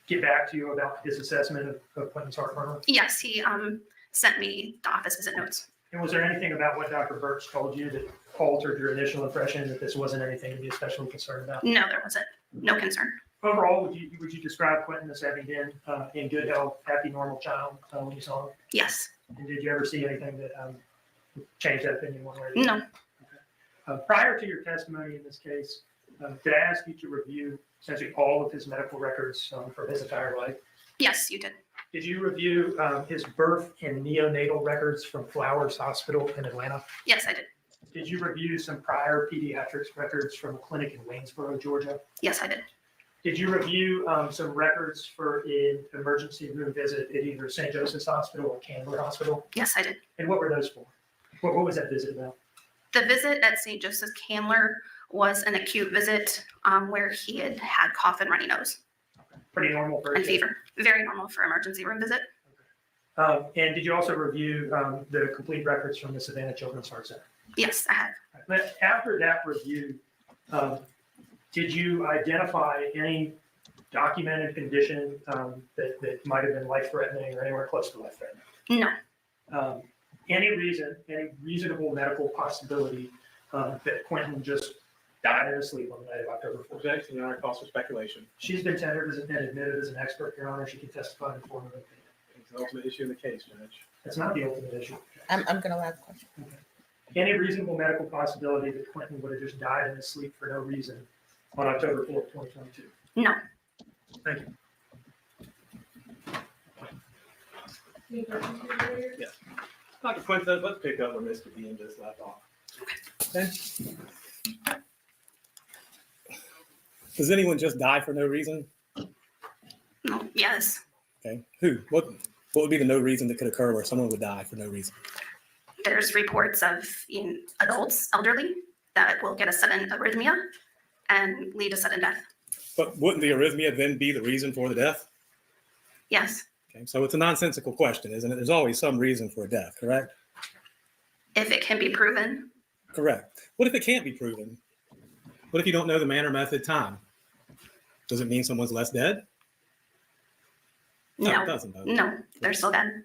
get back to you about his assessment of Quinton's heart murmur? Yes, he sent me the office visit notes. And was there anything about what Dr. Birch told you that altered your initial impression that this wasn't anything to be especially concerned about? No, there wasn't. No concern. Overall, would you describe Quinton as having been in good health, happy, normal child when you saw him? Yes. And did you ever see anything that changed that opinion one way or the other? No. Prior to your testimony in this case, did I ask you to review essentially all of his medical records for his entire life? Yes, you did. Did you review his birth and neonatal records from Flowers Hospital in Atlanta? Yes, I did. Did you review some prior pediatrics records from a clinic in Waynesboro, Georgia? Yes, I did. Did you review some records for an emergency room visit at either St. Joseph's Hospital or Candler Hospital? Yes, I did. And what were those for? What was that visit about? The visit at St. Joseph's Candler was an acute visit where he had cough and runny nose Pretty normal for and fever. Very normal for emergency room visit. And did you also review the complete records from the Savannah Children's Heart Center? Yes, I have. But after that review, did you identify any documented condition that might have been life-threatening or anywhere close to life-threatening? No. Any reasonable medical possibility that Quinton just died in her sleep on the night of October 4th. Objection, Your Honor, calls for speculation. She's been tendered and admitted as an expert, Your Honor. She can testify in form of opinion. It's the ultimate issue in the case, Judge. That's not the ultimate issue. I'm going to allow the question. Any reasonable medical possibility that Quinton would have just died in his sleep for no reason on October 4th, 2022? No. Thank you. Yes. Dr. Quinton, let's pick up where Mr. Dean just left off. Okay. Does anyone just die for no reason? No. Yes. Okay. Who? What would be the no reason that could occur where someone would die for no reason? There's reports of adults, elderly, that will get a sudden arrhythmia and lead to sudden death. But wouldn't the arrhythmia then be the reason for the death? Yes. Okay. So it's a nonsensical question, isn't it? There's always some reason for a death, correct? If it can be proven. Correct. What if it can't be proven? What if you don't know the manner, method, time? Does it mean someone's less dead? No. It doesn't. Does it? No, they're still dead.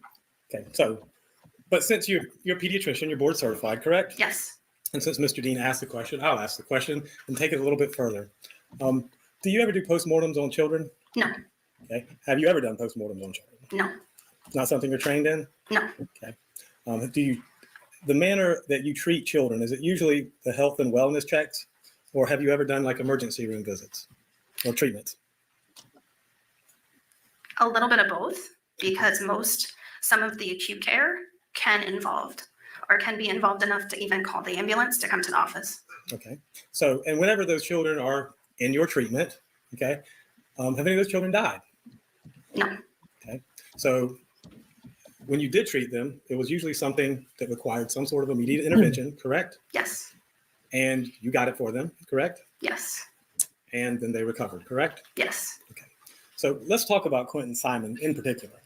Okay. So, but since you're a pediatrician, you're board certified, correct? Yes. And since Mr. Dean asked the question, I'll ask the question and take it a little bit further. Do you ever do postmortems on children? No. Okay. Have you ever done postmortems on children? No. It's not something you're trained in? No. Okay. The manner that you treat children, is it usually the health and wellness checks? Or have you ever done like emergency room visits or treatments? A little bit of both, because some of the acute care can be involved enough to even call the ambulance to come to the office. Okay. So, and whenever those children are in your treatment, okay, have any of those children died? No. Okay. So when you did treat them, it was usually something that required some sort of immediate intervention, correct? Yes. And you got it for them, correct? Yes. And then they recovered, correct? Yes. Okay. So let's talk about Quinton Simon in particular.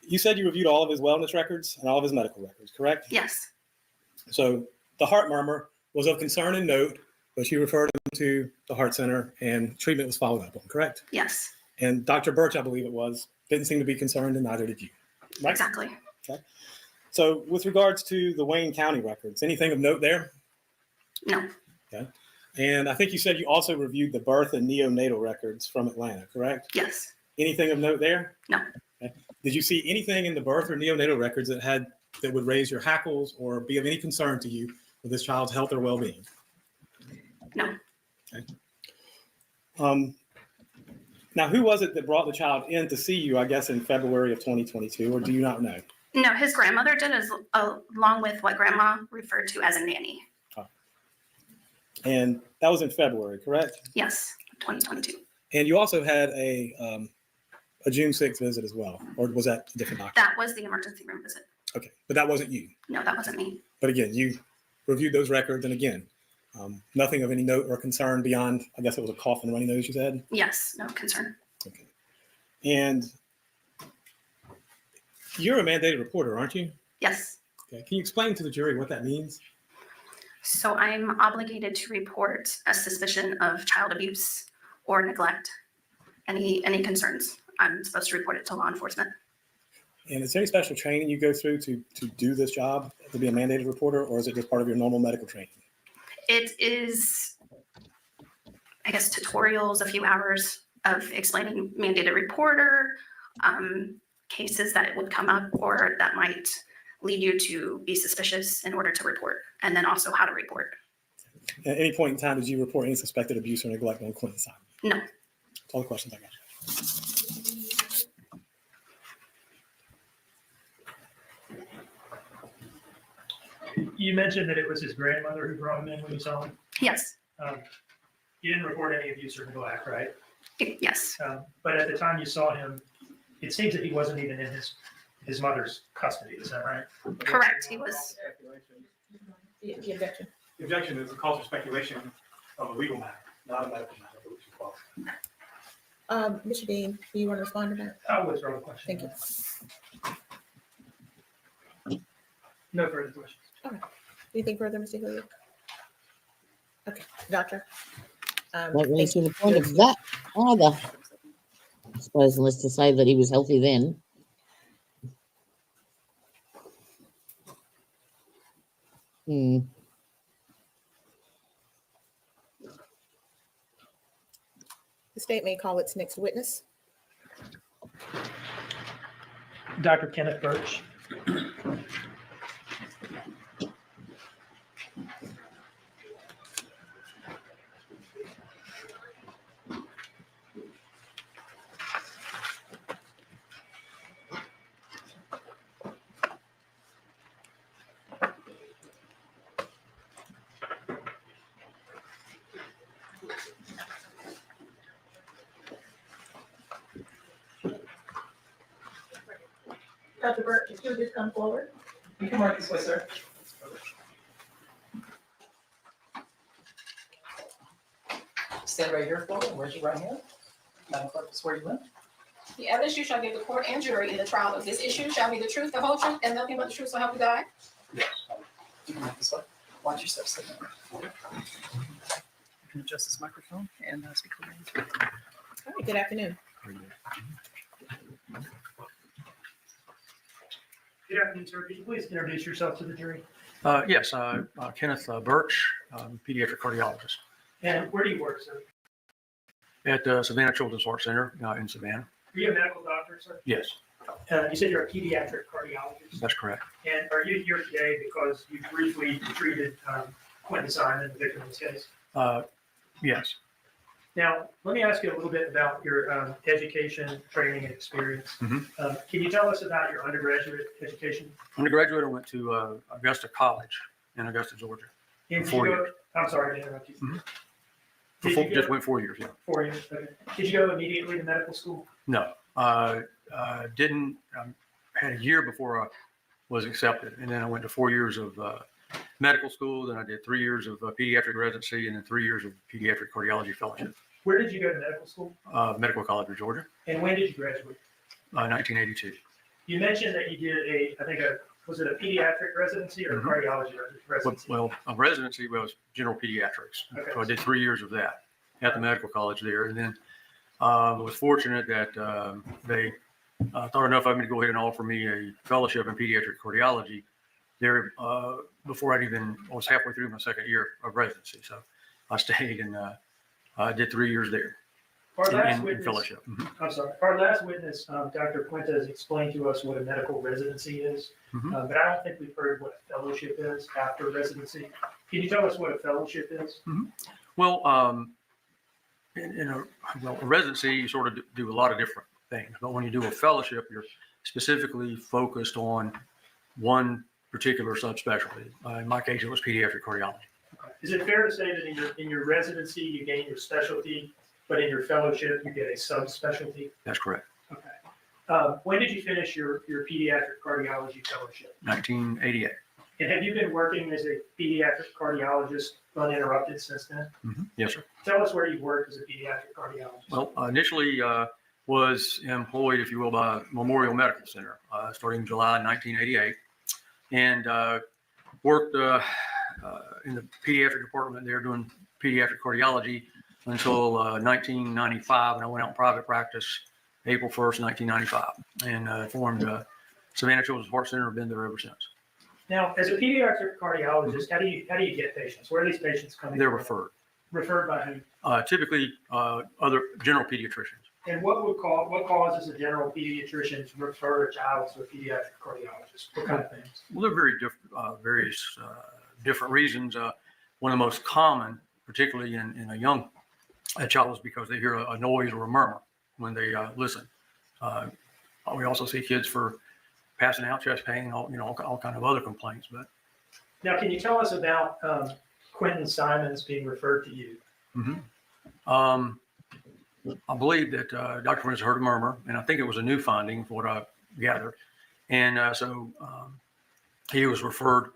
You said you reviewed all of his wellness records and all of his medical records, correct? Yes. So the heart murmur was of concern and note, but you referred him to the heart center and treatment was followed up on, correct? Yes. And Dr. Birch, I believe it was, didn't seem to be concerned and neither did you. Right? Exactly. Okay. So with regards to the Wayne County records, anything of note there? No. Okay. And I think you said you also reviewed the birth and neonatal records from Atlanta, correct? Yes. Anything of note there? No. Okay. Did you see anything in the birth or neonatal records that would raise your hackles or be of any concern to you with this child's health or well-being? No. Okay. Now, who was it that brought the child in to see you, I guess, in February of 2022, or do you not know? No, his grandmother did, along with what grandma referred to as a nanny. Oh. And that was in February, correct? Yes, 2022. And you also had a June 6th visit as well, or was that a different doctor? That was the emergency room visit. Okay, but that wasn't you. No, that wasn't me. But again, you reviewed those records, and again, nothing of any note or concern beyond, I guess it was a cough and runny nose, you said? Yes, no concern. Okay. And you're a mandated reporter, aren't you? Yes. Okay. Can you explain to the jury what that means? So I'm obligated to report a suspicion of child abuse or neglect. Any concerns, I'm supposed to report it to law enforcement. And is there any special training you go through to do this job, to be a mandated reporter, or is it just part of your normal medical training? It is, I guess, tutorials, a few hours of explaining mandated reporter, cases that would come up or that might lead you to be suspicious in order to report, and then also how to report. At any point in time, did you report any suspected abuse or neglect on Quinton Simon? No. That's all the questions I got. You mentioned that it was his grandmother who brought him in when you saw him. Yes. You didn't report any abuse or neglect, right? Yes. But at the time you saw him, it seems that he wasn't even in his mother's custody. Is that right? Correct. He was. The objection. The objection is a cause for speculation of a legal matter, not a medical matter, which is false. Mr. Dean, do you want to respond to that? I'll withdraw the question. Thank you. No further questions. Anything further, Mr. Hilliard? Okay, doctor. Not really to the point of that either. I suppose, unless to say that he was healthy then. state may call its next witness. Dr. Kenneth Birch. Dr. Burke, if you'll just come forward. You can mark this way, sir. Stand right here for me and raise your right hand. Madam Clerk, swear you in. The evidence you shall give the court and jury in the trial of this issue shall be the truth, the whole truth, and nothing but the truth, so help you God. You can mark this way. Watch your steps. Sit down. You can adjust this microphone and speak clearly. All right, good afternoon. Good afternoon, sir. Could you please introduce yourself to the jury? Yes, Kenneth Birch, pediatric cardiologist And where do you work, sir? at Savannah Children's Heart Center in Savannah. Are you a medical doctor, sir? Yes, You said you're a pediatric cardiologist. that's correct. And are you here today because you briefly treated Quinton Simon, the victim in this case? Yes. Now, let me ask you a little bit about your education, training, and experience. Mhm. Can you tell us about your undergraduate education? Undergraduate, I went to Augusta College in Augusta, Georgia. And did 4 you go- years. I'm sorry to interrupt you. Mhm. Did you Just go went 4 years, yeah. 4 years? Okay. Did you go immediately to medical school? No, didn't, had a year before I was accepted. And then I went to 4 years of medical school. Then I did 3 years of pediatric residency and then 3 years of pediatric cardiology fellowship. Where did you go to medical school? Medical College of Georgia, And when did you graduate? 1982. You mentioned that you did was it a pediatric residency or a Mhm. cardiology residency? Well, a residency was general pediatrics. Okay. So I did 3 years of that at the medical college there. And then I was fortunate that they thought enough of me to go ahead and offer me a fellowship in pediatric cardiology there before I was halfway through my second year of residency. So I stayed and I did 3 years there Our last in witness, fellowship. Mhm. I'm sorry, our last witness, Dr. Quinton, has explained to us what a medical residency is, Mhm. but I don't think we've heard what a fellowship is after residency. Can you tell us what a fellowship is? Well, in a residency, you sort of do a lot of different things. But when you do a fellowship, you're specifically focused on one particular subspecialty. In my case, it was pediatric cardiology. Is it fair to say that in your residency, you gain your specialty, but in your fellowship, you get a subspecialty? That's correct. Okay. When did you finish your pediatric cardiology fellowship? 1988. And have you been working as a pediatric cardiologist uninterrupted since then? Yes, sir. Tell us where you worked as a pediatric cardiologist. Well, initially was employed, if you will, by Memorial Medical Center, starting July 1988, and worked in the pediatric department there doing pediatric cardiology until 1995, and I went out in private practice April 1st, 1995, and formed Savannah Children's Heart Center. I've been there ever since. Now, as a pediatric cardiologist, how do you get patients? Where are these patients coming They're from? referred, Referred by whom? typically other general pediatricians. And what causes a general pediatrician to refer a child to a pediatric cardiologist? What kind of things? Well, they're very various different reasons. One of the most common, particularly in a young child, is because they hear a noise or a murmur when they listen. We also see kids for passing out, chest pain, all kind of other complaints. But Now, can you tell us about Quinton Simons being referred to you? I believe that Dr. Prince heard a murmur, and I think it was a new finding, from what I gathered. And so he was referred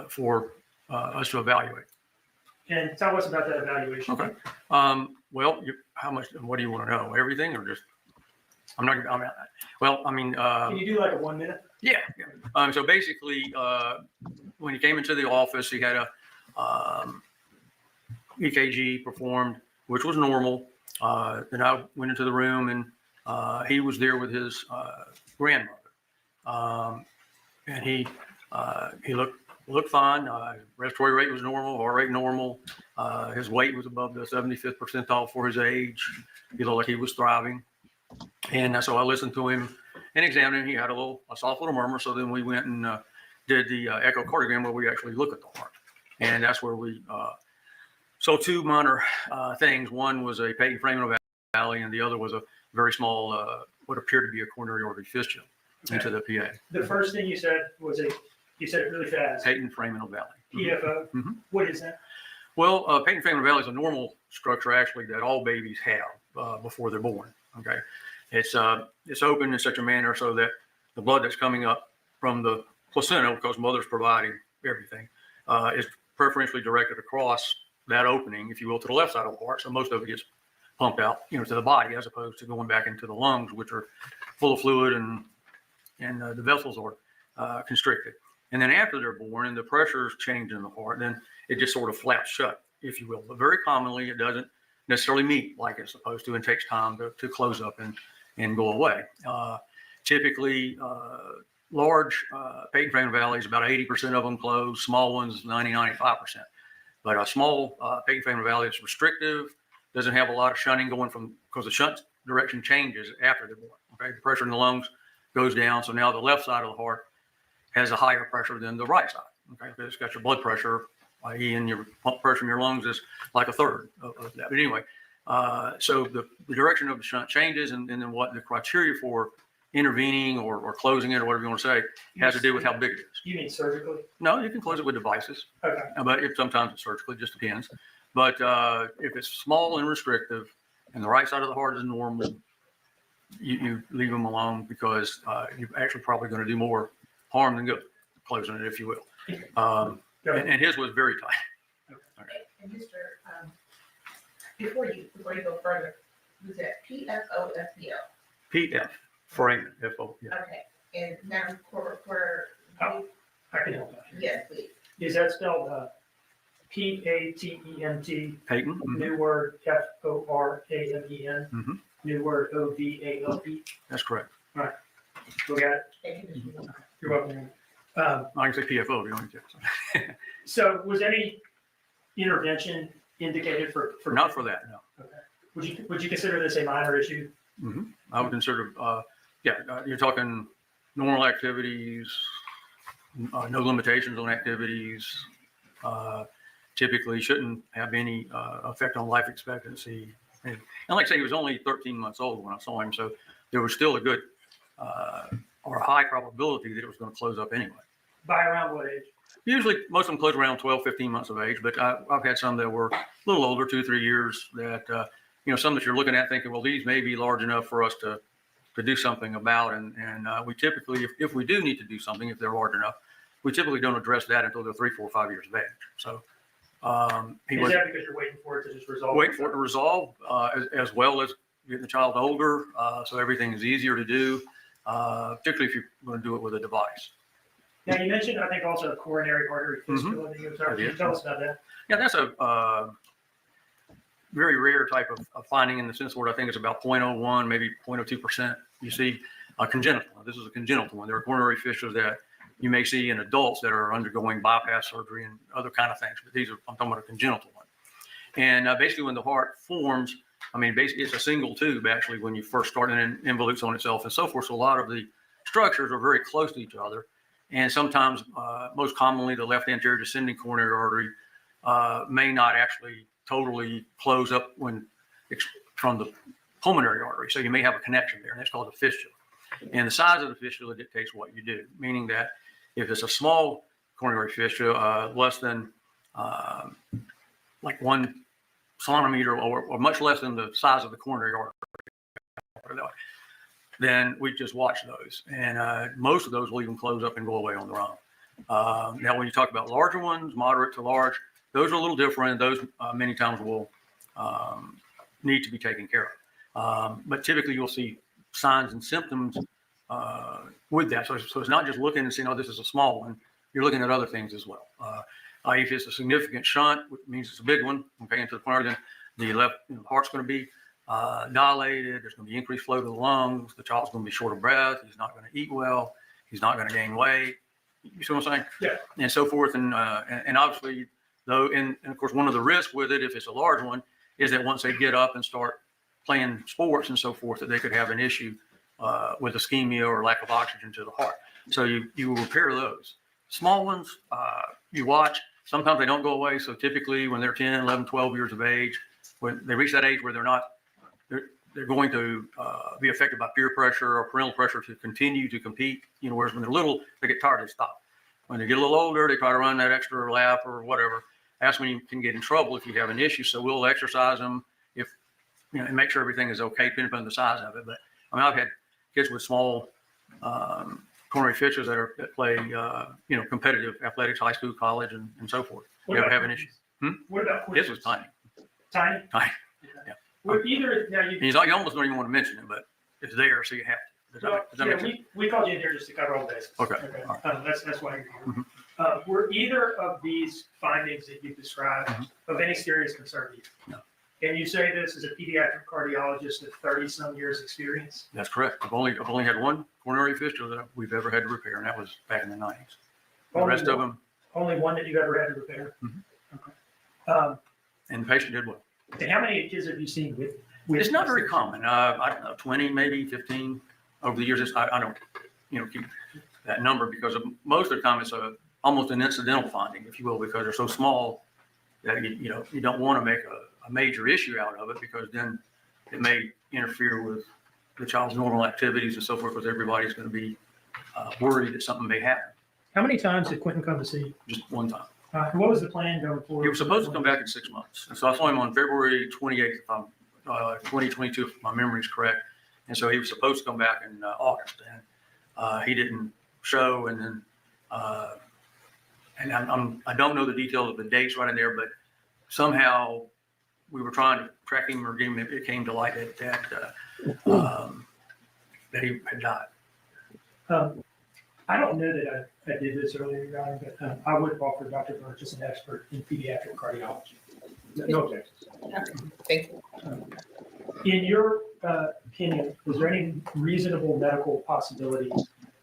for us to evaluate. And tell us about that evaluation. Okay. Well, how much? What do you want to know? Everything, or just? I'm not. Well, I mean. Can you do like a 1 minute? Yeah. So basically, when he came into the office, he had a EKG performed, which was normal. Then I went into the room, and he was there with his grandmother, and he looked looked fine. Respiratory rate was normal, heart rate normal. His weight was above the 75th percentile for his age. He looked like he was thriving. And so I listened to him and examined him. He had a soft little murmur. So then we went and did the echocardiogram where we actually look at the heart. And that's where we so two minor things. One was a patent foramen valley, and the other was a very small, what appeared to be a coronary artery fistula into the PA. The first thing you said was you said it really fast. Patent foramen valley. PFO. Mhm. What is that? Well, patent foramen valley is a normal structure actually that all babies have before they're born. Okay, it's open in such a manner so that the blood that's coming up from the placenta, because mother's providing everything, is preferentially directed across that opening, if you will, to the left side of the heart. So most of it gets pumped out, to the body, as opposed to going back into the lungs, which are full of fluid and the vessels are constricted. And then after they're born and the pressures change in the heart, then it just sort of flaps shut, if you will. But very commonly, it doesn't necessarily meet like it's supposed to, and takes time to close up and go away. Typically, large patent foramen valleys, about 80% of them close. Small ones, 95%. But a small patent foramen valley is restrictive, doesn't have a lot of shunting going because the shunt direction changes after they're born. Okay, the pressure in the lungs goes down, so now the left side of the heart has a higher pressure than the right side. Okay, because it's got your blood pressure, i.e., and your pump pressure in your lungs is like a third of that. But anyway, so the direction of the shunt changes, and then what the criteria for intervening or closing it or whatever you want to say has to do with how big it is. You mean surgically? No, you can close it with devices. Okay. But sometimes it's surgically, just depends. But if it's small and restrictive and the right side of the heart is normal, you leave them alone, because you're actually probably going to do more harm than good closing it, if you will. And his was very tight. And Mr. Before you go further, was that PFO, FPO? PF, foramen, FO. Yeah. Okay, and now for I can help that. yes, please. Is that spelled Patent? Patent. New word FORAMEN. Mhm. New word OVALE. That's correct. All right. Look at it. Thank you, Mr. Moore. You're welcome. I can say PFO if you want to. So was any intervention indicated for? Not for that, no. Okay. Would you consider this a minor issue? Mm-hmm. I would consider, you're talking normal activities, no limitations on activities, typically shouldn't have any effect on life expectancy. And like I say, he was only 13 months old when I saw him, so there was still a good or a high probability that it was going to close up anyway. By around what age? Usually, most of them close around 12, 15 months of age, but I've had some that were a little older, 2, 3 years, that, some that you're looking at thinking, well, these may be large enough for us to do something about. And we typically, if we do need to do something, if they're large enough, we typically don't address that until they're 3, 4, 5 years of age. So he was Is that because you're waiting for it to just resolve? waiting for it to resolve, as well as getting the child older, so everything is easier to do, particularly if you're going to do it with a device. Now, you mentioned, I think, also a coronary artery fistula. Can you tell us about that? Yeah, that's a very rare type of finding, in the sense where I think it's about 0.01, maybe 0.02%. You see a congenital. This is a congenital one. There are coronary fistulas that you may see in adults that are undergoing bypass surgery and other kind of things, but I'm talking about a congenital one. And basically, when the heart forms, basically it's a single tube actually when you first start, and it involutes on itself and so forth. So a lot of the structures are very close to each other. And sometimes, most commonly, the left anterior descending coronary artery may not actually totally close up from the pulmonary artery. So you may have a connection there, and that's called a fistula. And the size of the fistula dictates what you do, meaning that if it's a small coronary fistula, less than like 1 centimeter or much less than the size of the coronary artery, then we just watch those. And most of those will even close up and go away on their own. Now, when you talk about larger ones, moderate to large, those are a little different. Those many times will need to be taken care of. But typically you'll see signs and symptoms with that. So it's not just looking and saying, oh, this is a small one. You're looking at other things as well. If it's a significant shunt, which means it's a big one, okay, into the coronary, then the left heart's going to be dilated. There's going to be increased flow to the lungs. The child's going to be short of breath. He's not going to eat well. He's not going to gain weight. You see what I'm saying? Yeah. And so forth. And obviously, though, and of course, one of the risks with it, if it's a large one, is that once they get up and start playing sports and so forth, that they could have an issue with ischemia or lack of oxygen to the heart. So you will repair those. Small ones, you watch. Sometimes they don't go away. So typically when they're 10, 11, 12 years of age, when they reach that age where they're going to be affected by peer pressure or parental pressure to continue to compete. Whereas when they're little, they get tired, they stop. When they get a little older, they try to run that extra lap or whatever. That's when you can get in trouble if you have an issue. So we'll exercise them and make sure everything is okay, depending upon the size of it. But I mean, I've had kids with small coronary fistula that play, competitive athletics, high school, college, and so forth. What Never about have an issue. What about This was tiny. Tiny? Tiny. Yeah. Would either, now you. You almost don't even want to mention it, but it's there, so you have to. Does that make sense? We called you in here just to cover all bases. Okay. That's why you're here. Mhm. Were either of these findings that you described of any serious concern to you? No. And you say this as a pediatric cardiologist with 30-some years experience? That's correct. I've only had one coronary fistula that we've ever had to repair, and that was back in the 90s. The Only rest of one? them, Only one that you ever had to repair? Mhm. Okay. and the patient did well. And how many kids have you seen with It's not very common. I don't know, 20, maybe 15 over the years. I don't, keep that number because most of the time it's almost an incidental finding, if you will, because they're so small that you don't want to make a major issue out of it because then it may interfere with the child's normal activities and so forth, because everybody's going to be worried that something may happen. How many times did Quinton come to see you? Just one time. What was the plan going forward? He was supposed to come back in 6 months. And so I saw him on February 28th, 2022, if my memory is correct. And so he was supposed to come back in August, and he didn't show. And then, I don't know the details of the dates right in there, but somehow we were trying to track him or get him. It came to light that he had died. I don't know that I did this earlier, Your Honor, but I would offer Dr. Burch as an expert in pediatric cardiology. No objections. Thank you. In your opinion, is there any reasonable medical possibility?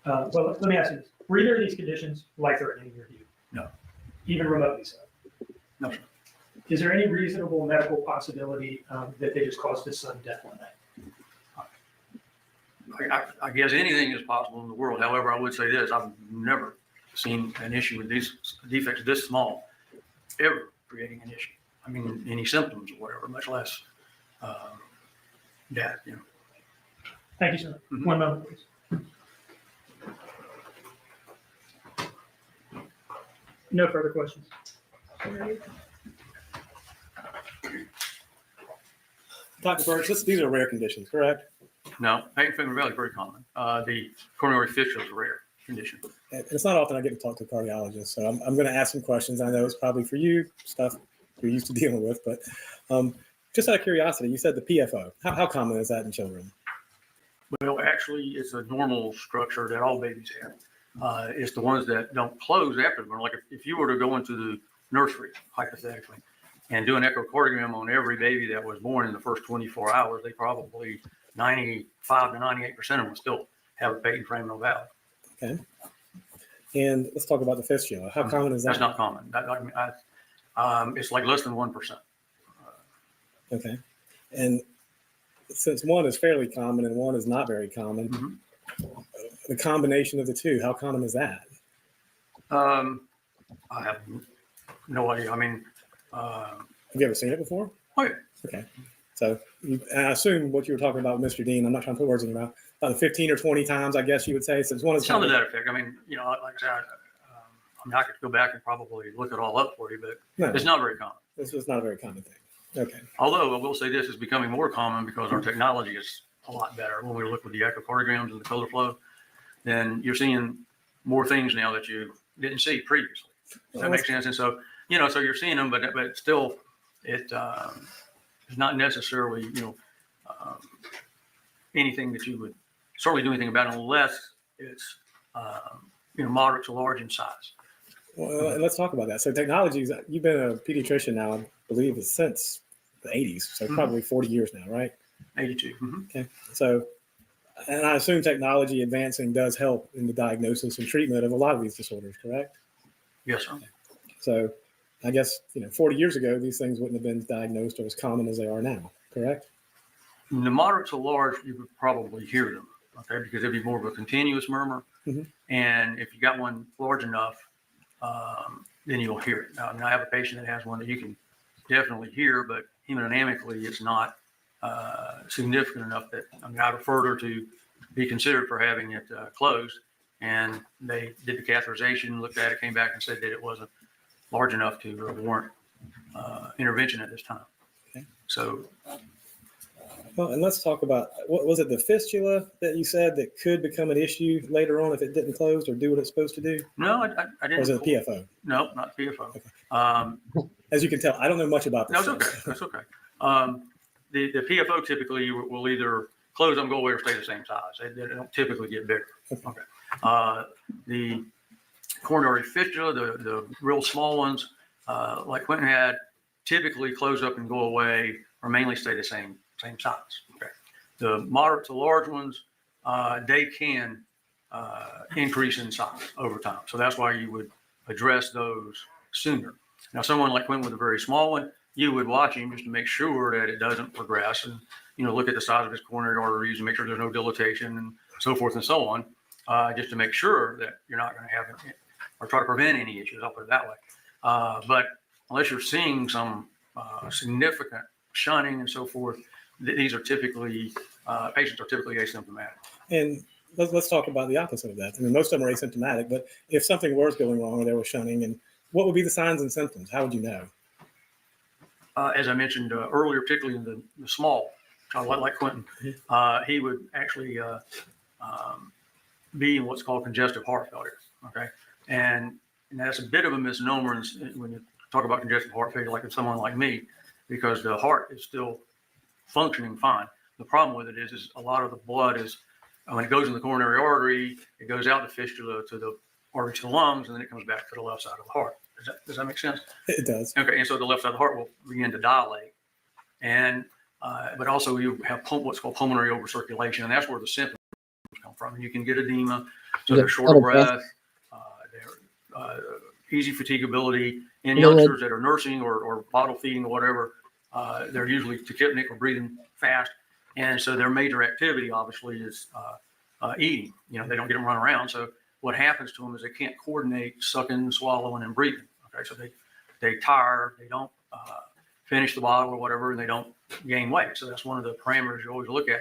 Well, let me ask you this. Were either of these conditions life-threatening in your view? No. Even remotely so? No, sir. Is there any reasonable medical possibility that they just caused his sudden death one night? I guess anything is possible in the world. However, I would say this: I've never seen an issue with these defects this small ever creating an issue. I mean, any symptoms or whatever, much less death. Thank you, sir. Mhm. One moment, please. No further questions. Dr. Burch, these are rare conditions, correct? No, patent finger valley is very common. The coronary fistula is a rare condition. And it's not often I get to talk to a cardiologist, so I'm going to ask some questions. I know it's probably for you, stuff you're used to dealing with, but just out of curiosity, you said the PFO. How common is that in children? Well, actually, it's a normal structure that all babies have. It's the ones that don't close after them. Like if you were to go into the nursery, hypothetically, and do an echocardiogram on every baby that was born in the first 24 hours, they probably 95 to 98% of them will still have a patent frame, no valve. Okay. And let's talk about the fistula. How common is that? That's not common. It's like less than 1%. Okay. And since one is fairly common and one is not very common, the combination of the two, how common is that? I have no idea. I mean, have you ever seen it before? Oh, yeah. Okay. So I assume what you were talking about with Mr. Dean, I'm not trying to put words in your mouth, about 15 or 20 times, I guess you would say. So it's one of the some of that effect. I mean, like I said, I could go back and probably look it all up for you, but it's not very common. This is not a very common thing. Okay. Although I will say this is becoming more common because our technology is a lot better. When we look with the echocardiograms and the color flow, then you're seeing more things now that you didn't see previously. Does that make sense? And so, so you're seeing them, but still, it is not necessarily, anything that you would certainly do anything about unless it's, moderate to large in size. Well, let's talk about that. So technologies, you've been a pediatrician now, I believe, since the 80s, so probably 40 years now, right? 82. Okay. So And I assume technology advancing does help in the diagnosis and treatment of a lot of these disorders, correct? Yes, sir. So I guess, 40 years ago, these things wouldn't have been diagnosed or as common as they are now, correct? In the moderate to large, you would probably hear them, okay, because it'd be more of a continuous murmur. Mhm. And if you got one large enough, then you'll hear it. Now, I mean, I have a patient that has one that you can definitely hear, but hemodynamically, it's not significant enough that, I mean, I referred her to be considered for having it closed. And they did the catheterization, looked at it, came back and said that it wasn't large enough to warrant intervention at this time. Okay. So, Well, and let's talk about, what was it, the fistula that you said that could become an issue later on if it didn't close or do what it's supposed to do? no, I didn't. Or is it PFO? No, not PFO. Okay. As you can tell, I don't know much about this. No, it's okay. That's okay. The PFO typically will either close them, go away, or stay the same size. They don't typically get bigger. Okay. The coronary fistula, the real small ones, like Quinton had, typically close up and go away, or mainly stay the same size. Okay. The moderate to large ones, they can increase in size over time. So that's why you would address those sooner. Now, someone like Quinton with a very small one, you would watch him just to make sure that it doesn't progress, and look at the size of his coronary arteries and make sure there's no dilatation and so forth and so on, just to make sure that you're not going to have it, or try to prevent any issues. I'll put it that way. But unless you're seeing some significant shunning and so forth, these are typically patients are typically asymptomatic. And let's talk about the opposite of that. I mean, most of them are asymptomatic, but if something was going wrong or there was shunning, and what would be the signs and symptoms? How would you know? As I mentioned earlier, particularly in the small, like Quinton, he would actually be in what's called congestive heart failure. Okay, and that's a bit of a misnomer when you talk about congestive heart failure, like in someone like me, because the heart is still functioning fine. The problem with it is a lot of the blood is, when it goes in the coronary artery, it goes out the fistula to the artery to the lungs, and then it comes back to the left side of the heart. Does that make sense? It does. Okay, and so the left side of the heart will begin to dilate, and but also you have what's called pulmonary overcirculation, and that's where the symptoms come from. And you can get edema, so they're short of breath, they're easy fatigability. In youngsters that are nursing or bottle feeding or whatever, they're usually tachypnic or breathing fast, and so their major activity obviously is eating. They don't get them run around, so what happens to them is they can't coordinate sucking, swallowing, and breathing. Okay, so they tire, they don't finish the bottle or whatever, and they don't gain weight. So that's one of the parameters you always look at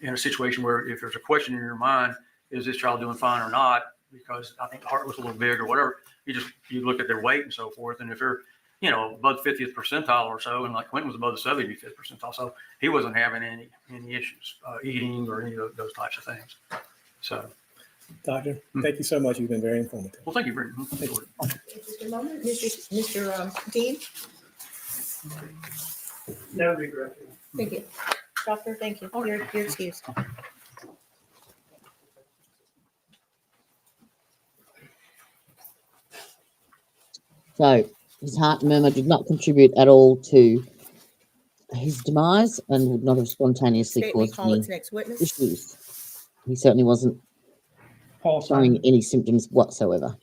in a situation where, if there's a question in your mind, is this child doing fine or not? Because I think the heart was a little big or whatever. You look at their weight and so forth, and if they're above 50th percentile or so, and like Quinton was above the 75th percentile, so he wasn't having any issues eating or any of those types of things. So. Doctor, thank you so much. You've been very informative. Well, thank you very much. Just a moment, Mr. Dean. No regret. Thank you. Doctor, thank you. Your excuse. So his heart murmur did not contribute at all to his demise and would not have spontaneously State may caused call any its next witness. issues. He certainly wasn't showing any symptoms whatsoever.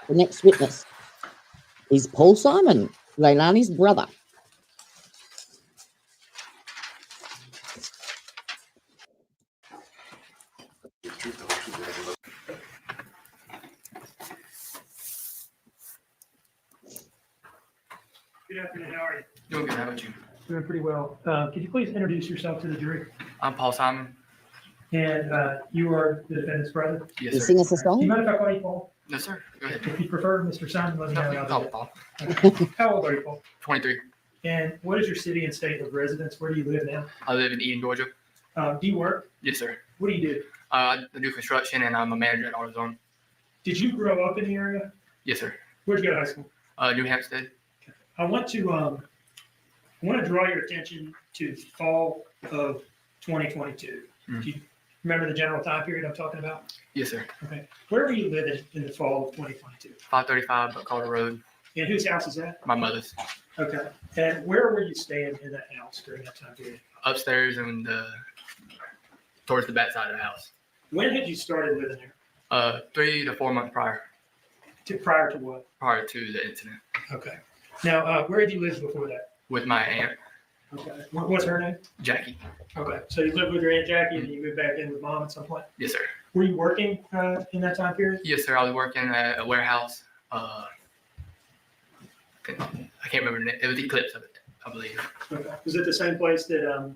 The next witness is Paul Simon, Leilani's brother. Good afternoon. How are you? Doing good. How about you? Doing pretty well. Could you please introduce yourself to the jury? I'm Paul Simon. And you are the defendant's brother? Yes, You sir. sing us a Do song? you mind if I call you Paul? No, sir. Go ahead. If you prefer Mr. Simon, let me know. and I'll Call do it Paul. it. How old are you, Paul? 23. And what is your city and state of residence? Where do you live now? I live in Eden, Georgia. Do you work? Yes, sir. What do you do? I do construction, and I'm a manager at AutoZone. Did you grow up in the area? Yes, sir. Where'd you go to high school? New Hampstead. I want to draw your attention to fall of 2022. Mm. Do you remember the general time period I'm talking about? Yes, sir. Okay. Where were you living in the fall of 2022? 535 Buckholder Road. And whose house is that? My mother's. Okay. And where were you staying in that house during that time period? upstairs and towards the back side of the house. When had you started living there? 3 to 4 months prior Prior to what? prior to the incident Okay. Now, where had you lived before that? with my aunt Okay. What's her name? Jackie. Okay. So you lived with your Aunt Jackie and then you moved back in with Mom at some point? Yes, sir. Were you working in that time period? Yes, sir. I was working at a warehouse. I can't remember the name. It was Eclipse, I believe. Okay. Was it the same place that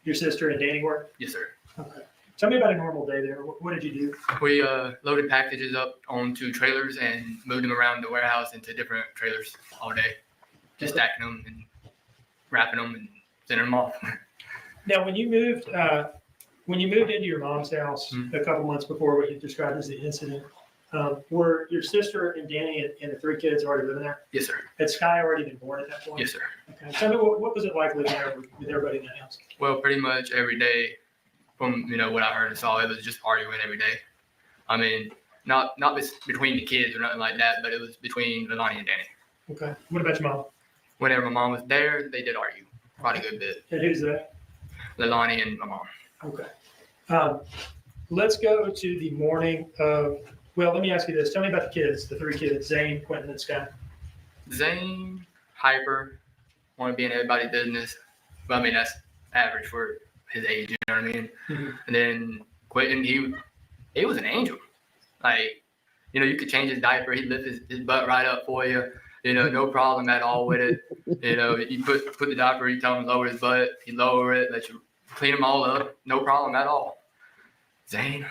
your sister and Danny worked? Yes, sir. Okay. Tell me about a normal day there. What did you do? We loaded packages up onto trailers and moved them around the warehouse into different trailers all day, just stacking them and wrapping them and sending them off. Now, when you moved into your mom's house a couple months before what you described as the incident, were your sister and Danny and the 3 kids already living there? Yes, sir. Had Sky already been born at that point? Yes, sir. Okay. Tell me what was it like living there with everybody in that house? Well, pretty much every day, from what I heard and saw, it was just arguing every day. I mean, not between the kids or nothing like that, but it was between Leilani and Danny. Okay. What about your mom? Whenever my mom was there, they did argue quite a good bit. And who's that? Leilani and my mom. Okay. Let's go to the morning of. Well, let me ask you this. Tell me about the kids, the 3 kids, Zane, Quinton, and Sky. Zane, hyper, want to be in everybody's business. But I mean, that's average for his age, you know what I mean? Mm-hmm. And then Quinton, he was an angel. Like, you could change his diaper. He'd lift his butt right up for you. No problem at all with it. You put the diaper, you tell him to lower his butt. He'd lower it, let you clean them all up. No problem at all. Zane,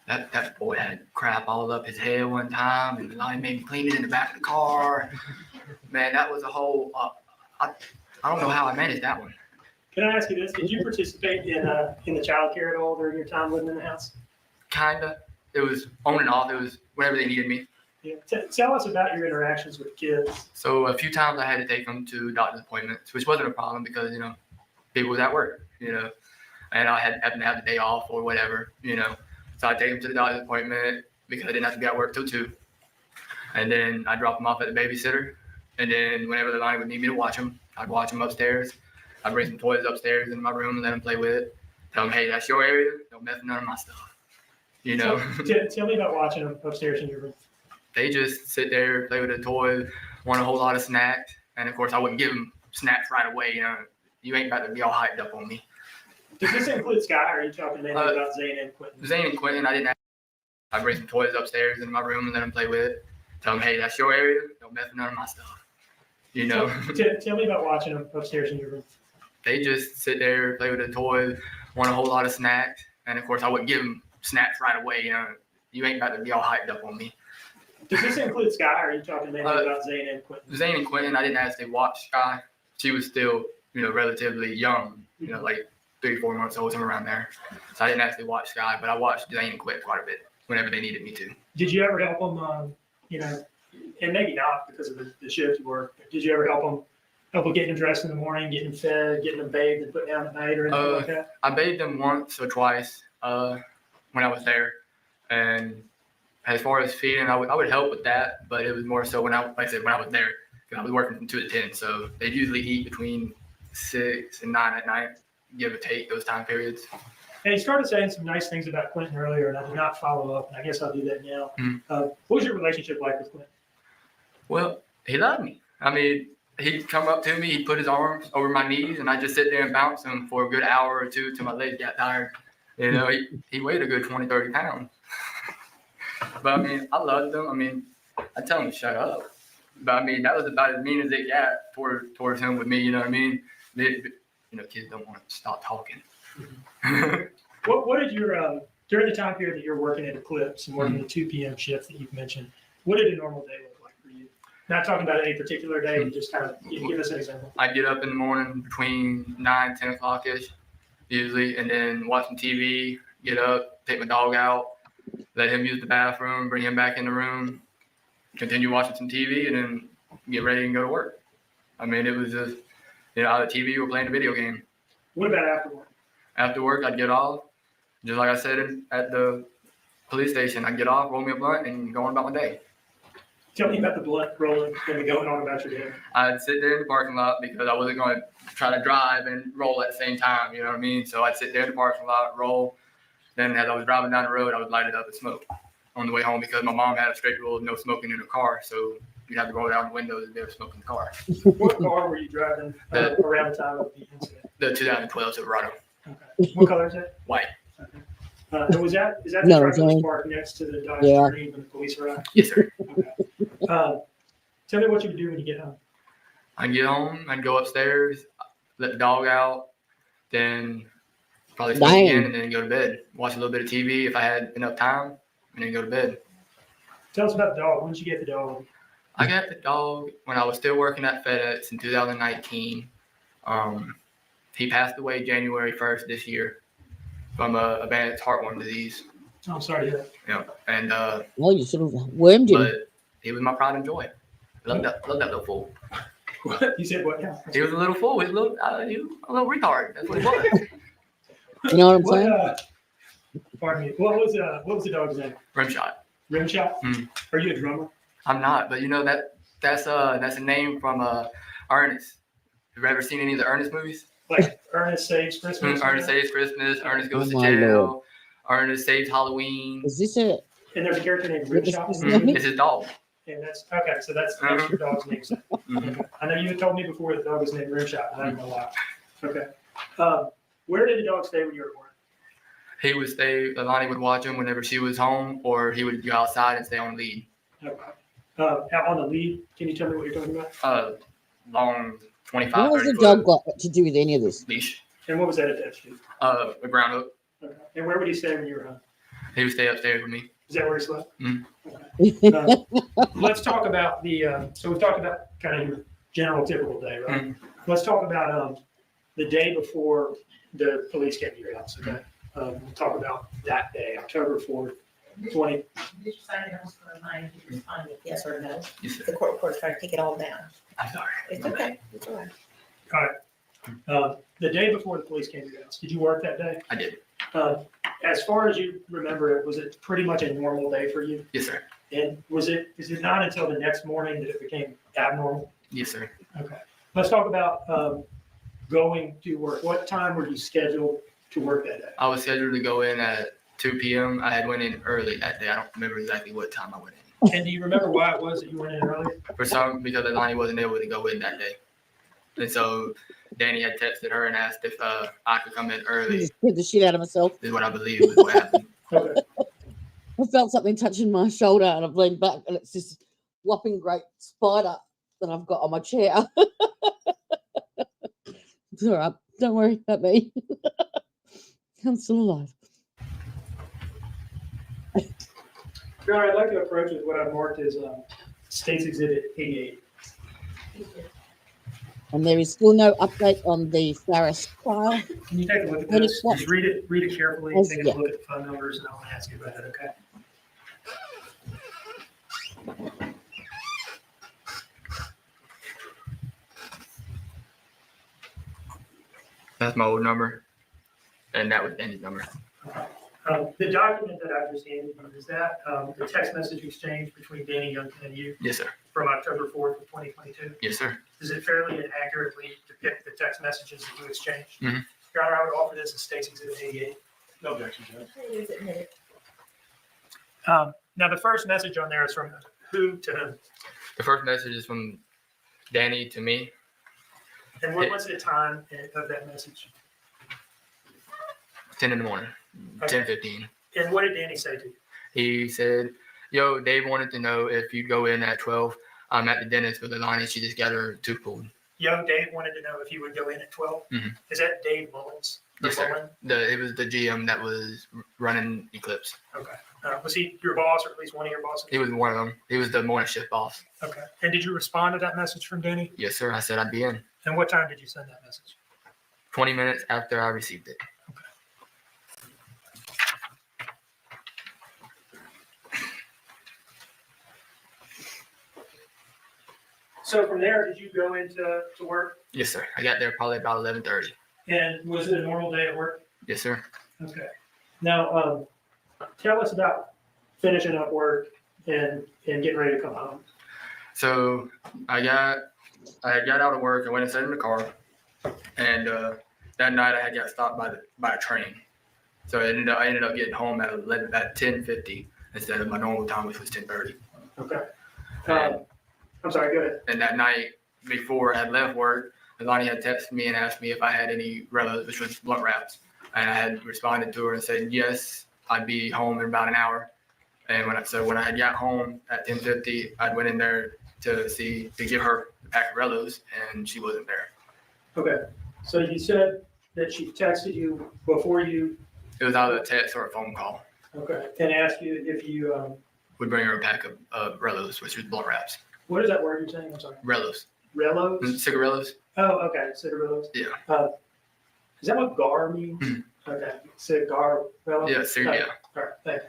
that boy had crap all up his head one time, and I made me clean it in the back of the car. Man, that was a whole. I don't know how I managed that one. Can I ask you this? Did you participate in the child care at all during your time living in the house? Kinda. It was on and off. It was whenever they needed me. Yeah. Tell us about your interactions with the kids. So a few times I had to take them to doctor's appointments, which wasn't a problem because people was at work, and I had happened to have the day off or whatever, So I'd take them to the doctor's appointment because I didn't have to be at work till 2. And then I'd drop them off at the babysitter. And then whenever Leilani would need me to watch them, I'd watch them upstairs. I'd bring some toys upstairs in my room and let them play with it. Tell them, hey, that's your area. Don't mess with none of my stuff. Tell me about watching them upstairs in your room. They just sit there, play with the toys, want a whole lot of snacks. And of course, I wouldn't give them snacks right away. You ain't about to be all hyped up on me. Does this include Sky, or are you talking mainly about Zane and Quinton? Zane and Quinton, I didn't have. I bring some toys upstairs in my room and let them play with it. Tell them, hey, that's your area. Don't mess with none of my stuff. Tell me about watching them upstairs in your room. They just sit there, play with the toys, want a whole lot of snacks. And of course, I wouldn't give them snacks right away. You ain't about to be all hyped up on me. Does this include Sky, or are you talking mainly about Zane and Quinton? Zane and Quinton, I didn't actually watch Sky. She was still, relatively young, like 3-4 months old, somewhere around there. So I didn't actually watch Sky, but I watched Zane and Quinton quite a bit whenever they needed me to. Did you ever help them, and maybe not because of the shift you work, but did you ever help them getting them dressed in the morning, getting them fed, getting them bathed and put down at night or anything like that? I bathed them once or twice when I was there. And as far as feeding, I would help with that, but it was more so when I was there, because I was working from 2 to 10. So they usually eat between 6 and 9 at night, give or take those time periods. And you started saying some nice things about Quinton earlier, and I did not follow up, and I guess I'll do that now. What was your relationship like with Quinton? Well, he loved me. I mean, he'd come up to me, he'd put his arms over my knees, and I'd just sit there and bounce him for a good hour or 2 till my legs got tired. He weighed a good 20, 30 pounds. But, I mean, I loved him. I mean, I tell him to shut up. But, I mean, that was about as mean as it got towards him with me, you know what I mean? Kids don't want to stop talking. What did your, during the time period that you're working at Eclipse and working the 2 p.m. shift that you've mentioned, what did a normal day look like for you? Not talking about any particular day, but just kind of give us an example. I get up in the morning between 9, 10 o'clock-ish, usually, and then watch some TV, get up, take my dog out, let him use the bathroom, bring him back in the room, continue watching some TV, and then get ready and go to work. I mean, it was just, out of the TV, we're playing a video game. What about after work? After work, I'd get off. Just like I said at the police station, I'd get off, roll me a blunt, and go on about my day. Tell me about the blunt rolling and going on about your day. I'd sit there in the parking lot because I wasn't going to try to drive and roll at the same time. You know what I mean? So I'd sit there in the parking lot, roll. Then as I was driving down the road, I would light it up and smoke on the way home because my mom had a strict rule of no smoking in her car. So you'd have to roll down the windows and they were smoking in the car. What car were you driving around the time of the incident? The 2012 Silverado. Okay. What color is it? White. Okay. And is that the No, truck that was Johnny. parked next to the Dodge Yeah. Journey when the police arrived? Yes, sir. Tell me what you would do when you get home. I'd get home, I'd go upstairs, let the dog out, then probably sleep Dang. again, and then go to bed. Watch a little bit of TV if I had enough time, and then go to bed. Tell us about the dog. When did you get the dog? I got the dog when I was still working at FedEx in 2019. He passed away January 1st this year from a advanced heartworm disease. Oh, I'm sorry to hear that. Yeah, and Well, you should have wormed him. but he was my pride and joy. Love that little fool. What? You said what now? He was a little fool. He was a little retard. That's what he was. You know what I'm What, saying? pardon me. What was the dog's name? Rimshot. Rimshot? Mm. Are you a drummer? I'm not, but you know that's a name from Ernest. Have you ever seen any of the Ernest movies? Like Ernest Saves Christmas? Ernest Saves Christmas. Ernest Goes to Oh, my Jail. Lord. Ernest Saves Halloween. Is this a And there's a character named What is Rimshot. his in the movie? name? It's his dog. And that's okay. So that's your dog's name. Mhm. I know you had told me before the dog was named Rimshot. I don't know why. Okay. Where did the dog stay when you were at work? He would stay. Leilani would watch him whenever she was home, or he would go outside and stay on lead. Okay. Out on the lead, can you tell me what you're talking about? Long 25, what has 30 the dog foot got to do with any of this? leash. And what was that attached to? A ground hook. Okay. And where would he stay when you were home? He would stay upstairs with me. Is that where he slept? Mm. Okay. Let's talk about so we've talked about kind of your general typical day, right? Mm. Let's talk about the day before the police came to your house, okay? We'll talk about that day, October 4th, 20. Did you sign it else for mine? Did you respond with yes or no? Yes, sir. The court reporter's trying to take it all down. I'm sorry. It's okay. It's all right. All right. The day before the police came to your house, did you work that day? I did. As far as you remember it, was it pretty much a normal day for you? Yes, sir. And is it not until the next morning that it became abnormal? Yes, sir. Okay. Let's talk about going to work. What time were you scheduled to work that day? I was scheduled to go in at 2 p.m. I had went in early that day. I don't remember exactly what time I went in. And do you remember why it was that you went in early? Because Leilani wasn't able to go in that day. And so Danny had texted her and asked if I could come in early. Scared the shit out of myself. Is what I believe was what happened. Okay. I felt something touching my shoulder and I've leaned back and it's this whopping great spider that I've got on my chair. It's all right. Don't worry about me. I'm still alive. Your Honor, I'd like to approach with what I've marked as State's Exhibit 88. And there is still no update on the Farris trial. Can you take a look at When this? it's what? Just read it carefully, Yes, take a yeah. look at the phone numbers, and I want to ask you about it, okay? That's my old number. And that was Danny's number. The document that I just handed you, is that the text message exchange between Danny Young and you Yes, sir. from October 4th of 2022? Yes, sir. Does it fairly and accurately depict the text messages that you exchanged? Mhm. Your Honor, I would offer this as State's Exhibit 88. No objection, Judge. Now, the first message on there is from who to whom? The first message is from Danny to me. And what was the time of that message? 10 in the morning. 10:15. And what did Danny say to you? He said, yo, Dave wanted to know if you'd go in at 12. I'm at the dentist with Leilani. She just got her tooth pulled. Young Dave wanted to know if you would go in at 12. Mhm. Is that Dave Mullins? Or Yes, sir. Mullen? It was the GM that was running Eclipse. Okay. Was he your boss or at least one of your bosses? He was one of them. He was the morning shift boss. Okay. And did you respond to that message from Danny? Yes, sir. I said I'd be in. And what time did you send that message? 20 minutes after I received it. So from there, did you go into work? Yes, sir. I got there probably about 11:30. And was it a normal day at work? Yes, sir. Okay. Now, tell us about finishing up work and getting ready to come home. So I got out of work. I went and sat in the car, and that night I had got stopped by a train. So I ended up getting home at 10:50 instead of my normal time, which was 10:30. Okay. I'm sorry, go ahead. And that night before I had left work, Leilani had texted me and asked me if I had any relos, which was blunt wraps. And I had responded to her and said, yes, I'd be home in about an hour. And when I had got home at 10:50, I went in there to give her the pack of relos, and she wasn't there. Okay. So you said that she texted you before you. It was either a text or a phone call. Okay. And asked you if you. Would bring her a pack of relos, which was blunt wraps. What is that word you're saying? I'm sorry. Relos. Relos? Cigarillos. Oh, okay. Cigarillos. Yeah. Is that what GAR means? Mm-hmm. Okay. Cigar. Relos? Yeah, Okay. yeah. All right. Thanks.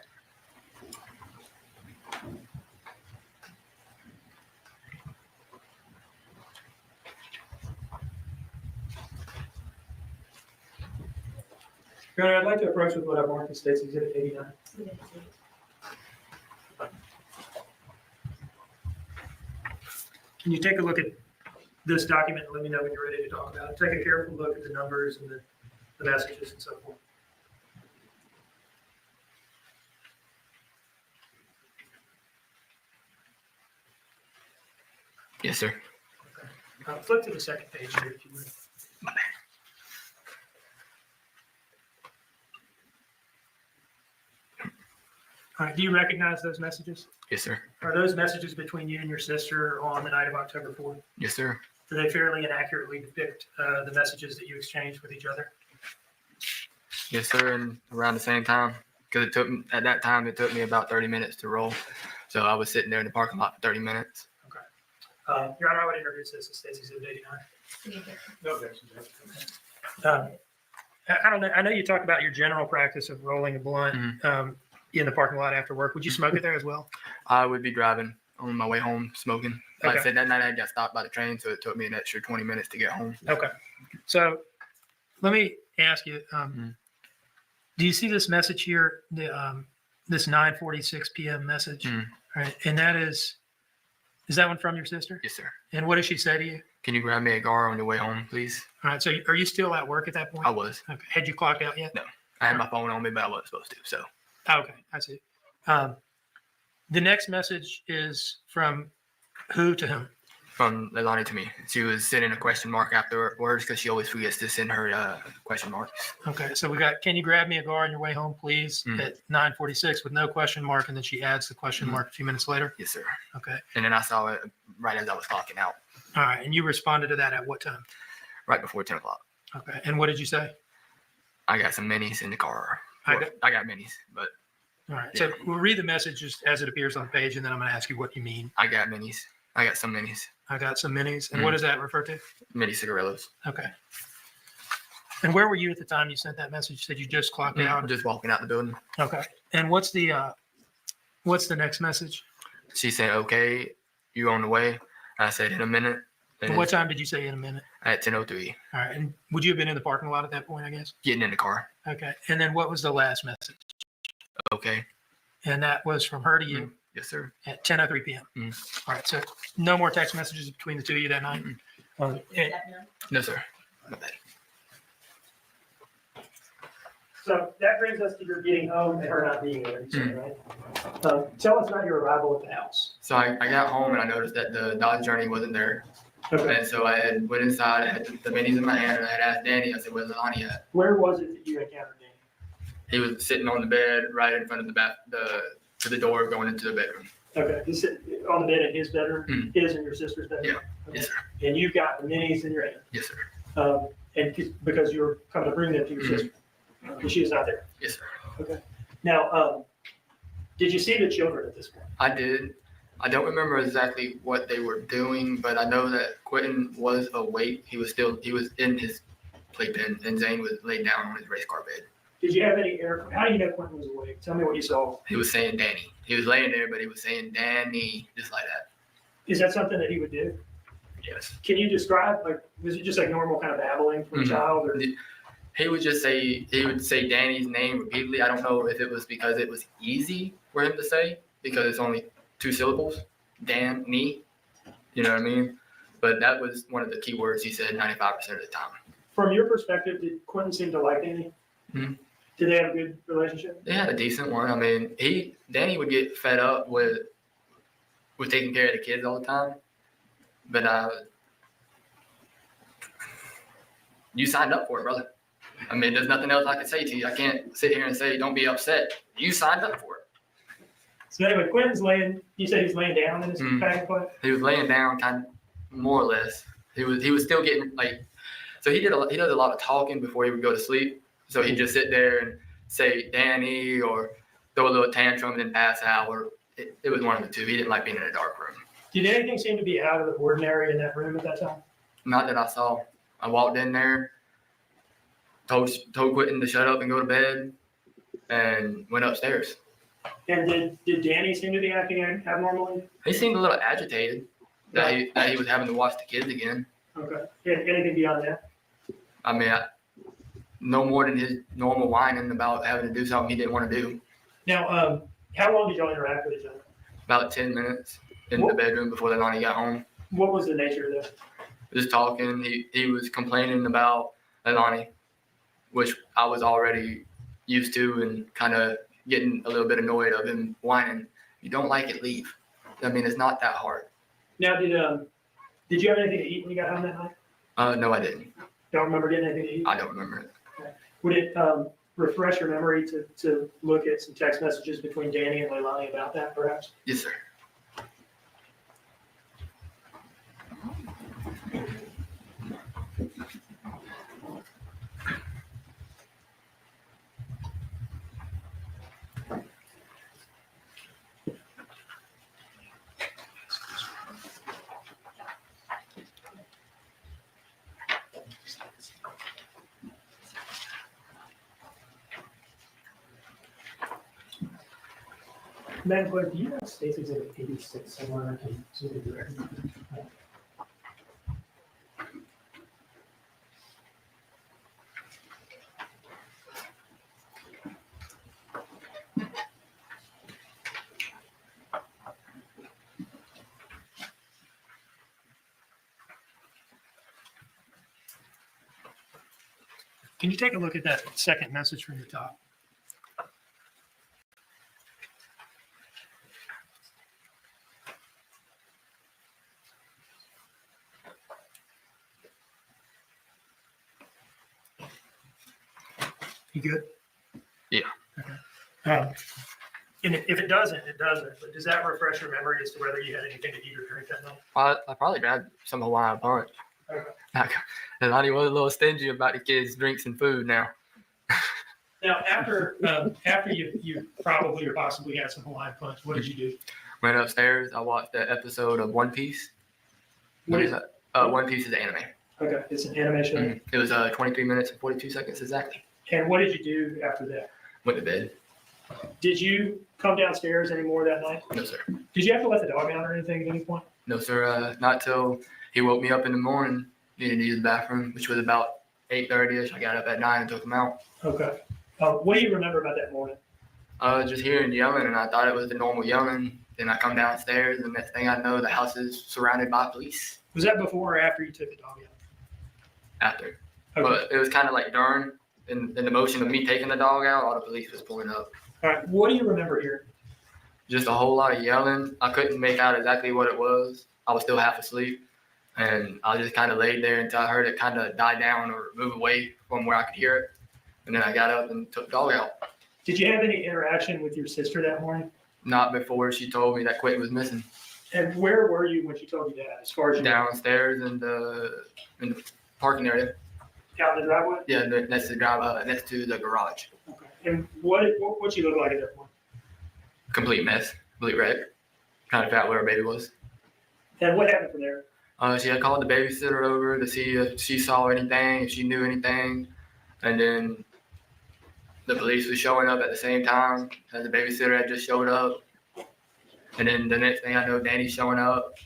Your Honor, I'd like to approach with what I've marked as State's Exhibit 89. Can you take a look at this document and let me know when you're ready to talk about it? Take a careful look at the numbers and the messages and so forth. Yes, sir. Okay. Flip to the second page here, if you would. My bad. All right. Do you recognize those messages? Yes, sir. Are those messages between you and your sister on the night of October 4th? Yes, sir. Do they fairly and accurately depict the messages that you exchanged with each other? Yes, sir. And around the same time, because at that time it took me about 30 minutes to roll. So I was sitting there in the parking lot for 30 minutes. Okay. Your Honor, I would introduce this as State's Exhibit 89. No objection, Judge. I don't know. I know you talk about your general practice of rolling a blunt in the parking lot after work. Would you smoke it there as well? I would be driving on my way home smoking. Like I Okay. said, that night I got stopped by the train, so it took me an extra 20 minutes to get home. Okay. So let me ask you, do you see this message here, this 9:46 p.m. message? All right. And that is that one from your sister? Yes, sir. And what did she say to you? Can you grab me a GAR on your way home, please? All right. So are you still at work at that point? I was. Okay. Had you clocked out yet? No. I had my phone on me, but I wasn't supposed to. So Okay. I see. The next message is from who to whom? from Leilani to me. She was sending a question mark afterwards because she always forgets to send her question marks. Okay. So we got, can you grab me a GAR on your way home, please? At 9:46 with no question mark. And then she adds the question mark a few minutes later. Yes, sir. Okay. And then I saw it right as I was clocking out, All right. And you responded to that at what time? right before 10 o'clock. Okay. And what did you say? I got some minis in the car. I Well, got- I got minis, but All right. So we'll read the message just as it appears on the page, and then I'm going to ask you what you mean. I got minis. I got some minis. I got some minis. And what does that refer to? Mini cigarillos. Okay. And where were you at the time you sent that message? You said you just clocked out. Just walking out the building. Okay. And what's the next message? She said, okay, you on the way? I said, in a minute. And what time did you say in a minute? At 10:03, All right. And would you have been in the parking lot at that point, I guess? getting in the car. Okay. And then what was the last message? Okay. And that was from her to you Yes, sir. at 10:03 p.m. All right. So no more text messages between the two of you that night? And- No, sir. My bad. So that brings us to your getting home and her not being there, you said, right? Tell us about your arrival at the house. So I got home and I noticed that the Dodge Journey wasn't there. Okay. And so I had went inside, I had the minis in my hand, and I had asked Danny, I said, where's Leilani at? Where was it that you encountered Danny? He was sitting on the bed right in front of to the door going into the bedroom. Okay, he's sitting on the bed in his bedroom, his and your sister's bedroom? Yeah. Okay. Yes, sir. And you've got the minis in your hand? Yes, sir. And because you're coming to bring them to your sister? And she is not there? Yes, sir. Okay. Now, did you see the children at this point? I did. I don't remember exactly what they were doing, but I know that Quinton was awake. He was in his playpen, and Zane was laid down on his race car bed. Did you have any air? How do you know Quentin was awake? Tell me what you saw. He was saying Danny. He was laying there, but he was saying Danny, just like that. Is that something that he would do? Yes. Can you describe, like, was it just like normal kind of babbling from a child? Or? He would say Danny's name repeatedly. I don't know if it was because it was easy for him to say, because it's only 2 syllables, Danny. You know what I mean? But that was one of the key words he said 95% of the time. From your perspective, did Quinton seem to like Danny? Hmm. Did they have a good relationship? They had a decent one. I mean, Danny would get fed up with taking care of the kids all the time. But you signed up for it, brother. I mean, there's nothing else I can say to you. I can't sit here and say, don't be upset. You signed up for it. So anyway, Quinton's you said he's laying down in his packing play? He was laying down kind of more or less. He was still getting so he does a lot of talking before he would go to sleep. So he'd just sit there and say Danny or throw a little tantrum and then pass out, or it was one of the two. He didn't like being in a dark room. Did anything seem to be out of the ordinary in that room at that time? Not that I saw. I walked in there, told Quinton to shut up and go to bed, and went upstairs. And did Danny seem to be acting abnormally? He seemed a little agitated that he was having to watch the kids again. Okay. Anything beyond that? I mean, no more than his normal whining about having to do something he didn't want to do. Now, how long did y'all interact with each other? About 10 minutes in the bedroom before Leilani got home. What was the nature of that? Just talking. He was complaining about Leilani, which I was already used to, and kind of getting a little bit annoyed of him whining. You don't like it, leave. I mean, it's not that hard. Now, did you have anything to eat when you got home that night? No, I didn't. Don't remember getting anything to eat? I don't remember it. Okay. Would it refresh your memory to look at some text messages between Danny and Leilani about that, perhaps? Yes, sir. Madam Clerk, do you have State's Exhibit 86 somewhere to the director? Can you take a look at that second message from the top? You good? Yeah. Okay. And if it doesn't, it doesn't. But does that refresh your memory as to whether you had anything to eat or drink that night? I probably grabbed some Hawaiian punch. Okay. Leilani was a little stingy about the kids' drinks and food now. Now, after you probably or possibly had some Hawaiian punch, what did you do? Went upstairs. I watched the episode of One Piece. What is that? One Piece is an anime. Okay, it's an animation. Mm-hmm. It was 23 minutes and 42 seconds exactly. And what did you do after that? Went to bed. Did you come downstairs anymore that night? No, sir. Did you have to let the dog out or anything at any point? No, sir. Not till he woke me up in the morning. Needed to use the bathroom, which was about 8:30ish. I got up at 9 and took him out. Okay. What do you remember about that morning? Just hearing yelling, and I thought it was the normal yelling. Then I come downstairs, and the next thing I know, the house is surrounded by police. Was that before or after you took the dog out? After. Okay. But it was kind of like during, in the motion of me taking the dog out, all the police was pulling up. All right. What do you remember hearing? Just a whole lot of yelling. I couldn't make out exactly what it was. I was still half asleep. And I just kind of laid there until I heard it kind of die down or move away from where I could hear it. And then I got up and took the dog out. Did you have any interaction with your sister that morning? Not before she told me that Quinton was missing. And where were you when she told you that? As far as you Downstairs in the parking area. out in the driveway? Yeah, next to the drive, next to the garage. Okay. And what she look like at that point? Complete mess, complete wreck. Trying to figure out where her baby was. And what happened from there? She had called the babysitter over to see if she saw anything, if she knew anything, and then the police was showing up at the same time as the babysitter had just showed up. And then the next thing I know, Danny's showing up.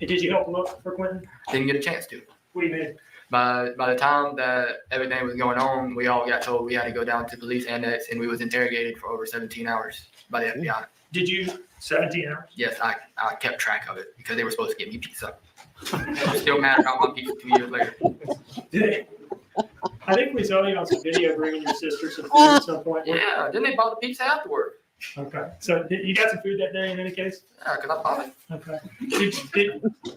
And did you help look for Quinton? Didn't get a chance to. What do you mean? By the time that everything was going on, we all got told we had to go down to police annex, and we was interrogated for over 17 hours by the FBI. Did you 17 hours? Yes, I kept track of it because they were supposed to get me pizza. I'm still mad about my pizza 2 years later. I think we saw you on some video bringing your sister some food at some point. Yeah, then they bought the pizza afterward. Okay, so you got some food that day in any case? Yeah, because I bought it. Okay.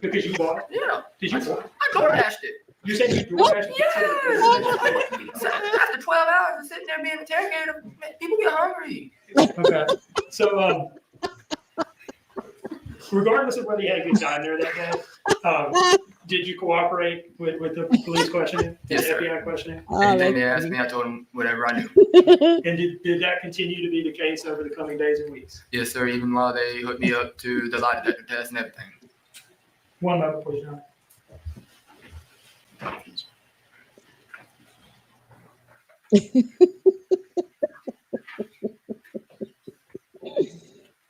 Because you bought it? Yeah. Did you bought it? I DoorDashed it. You said you DoorDashed it? Yes. After 12 hours of sitting there being interrogated, people get hungry. Okay. So, regardless of whether you had a good time there that day, did you cooperate with the police questioning? Yes, sir. FBI questioning? Anything they asked me, I told them whatever I knew. And did that continue to be the case over the coming days and weeks? Yes, sir. Even while they hooked me up to the lie detector test and everything. One moment, please, John.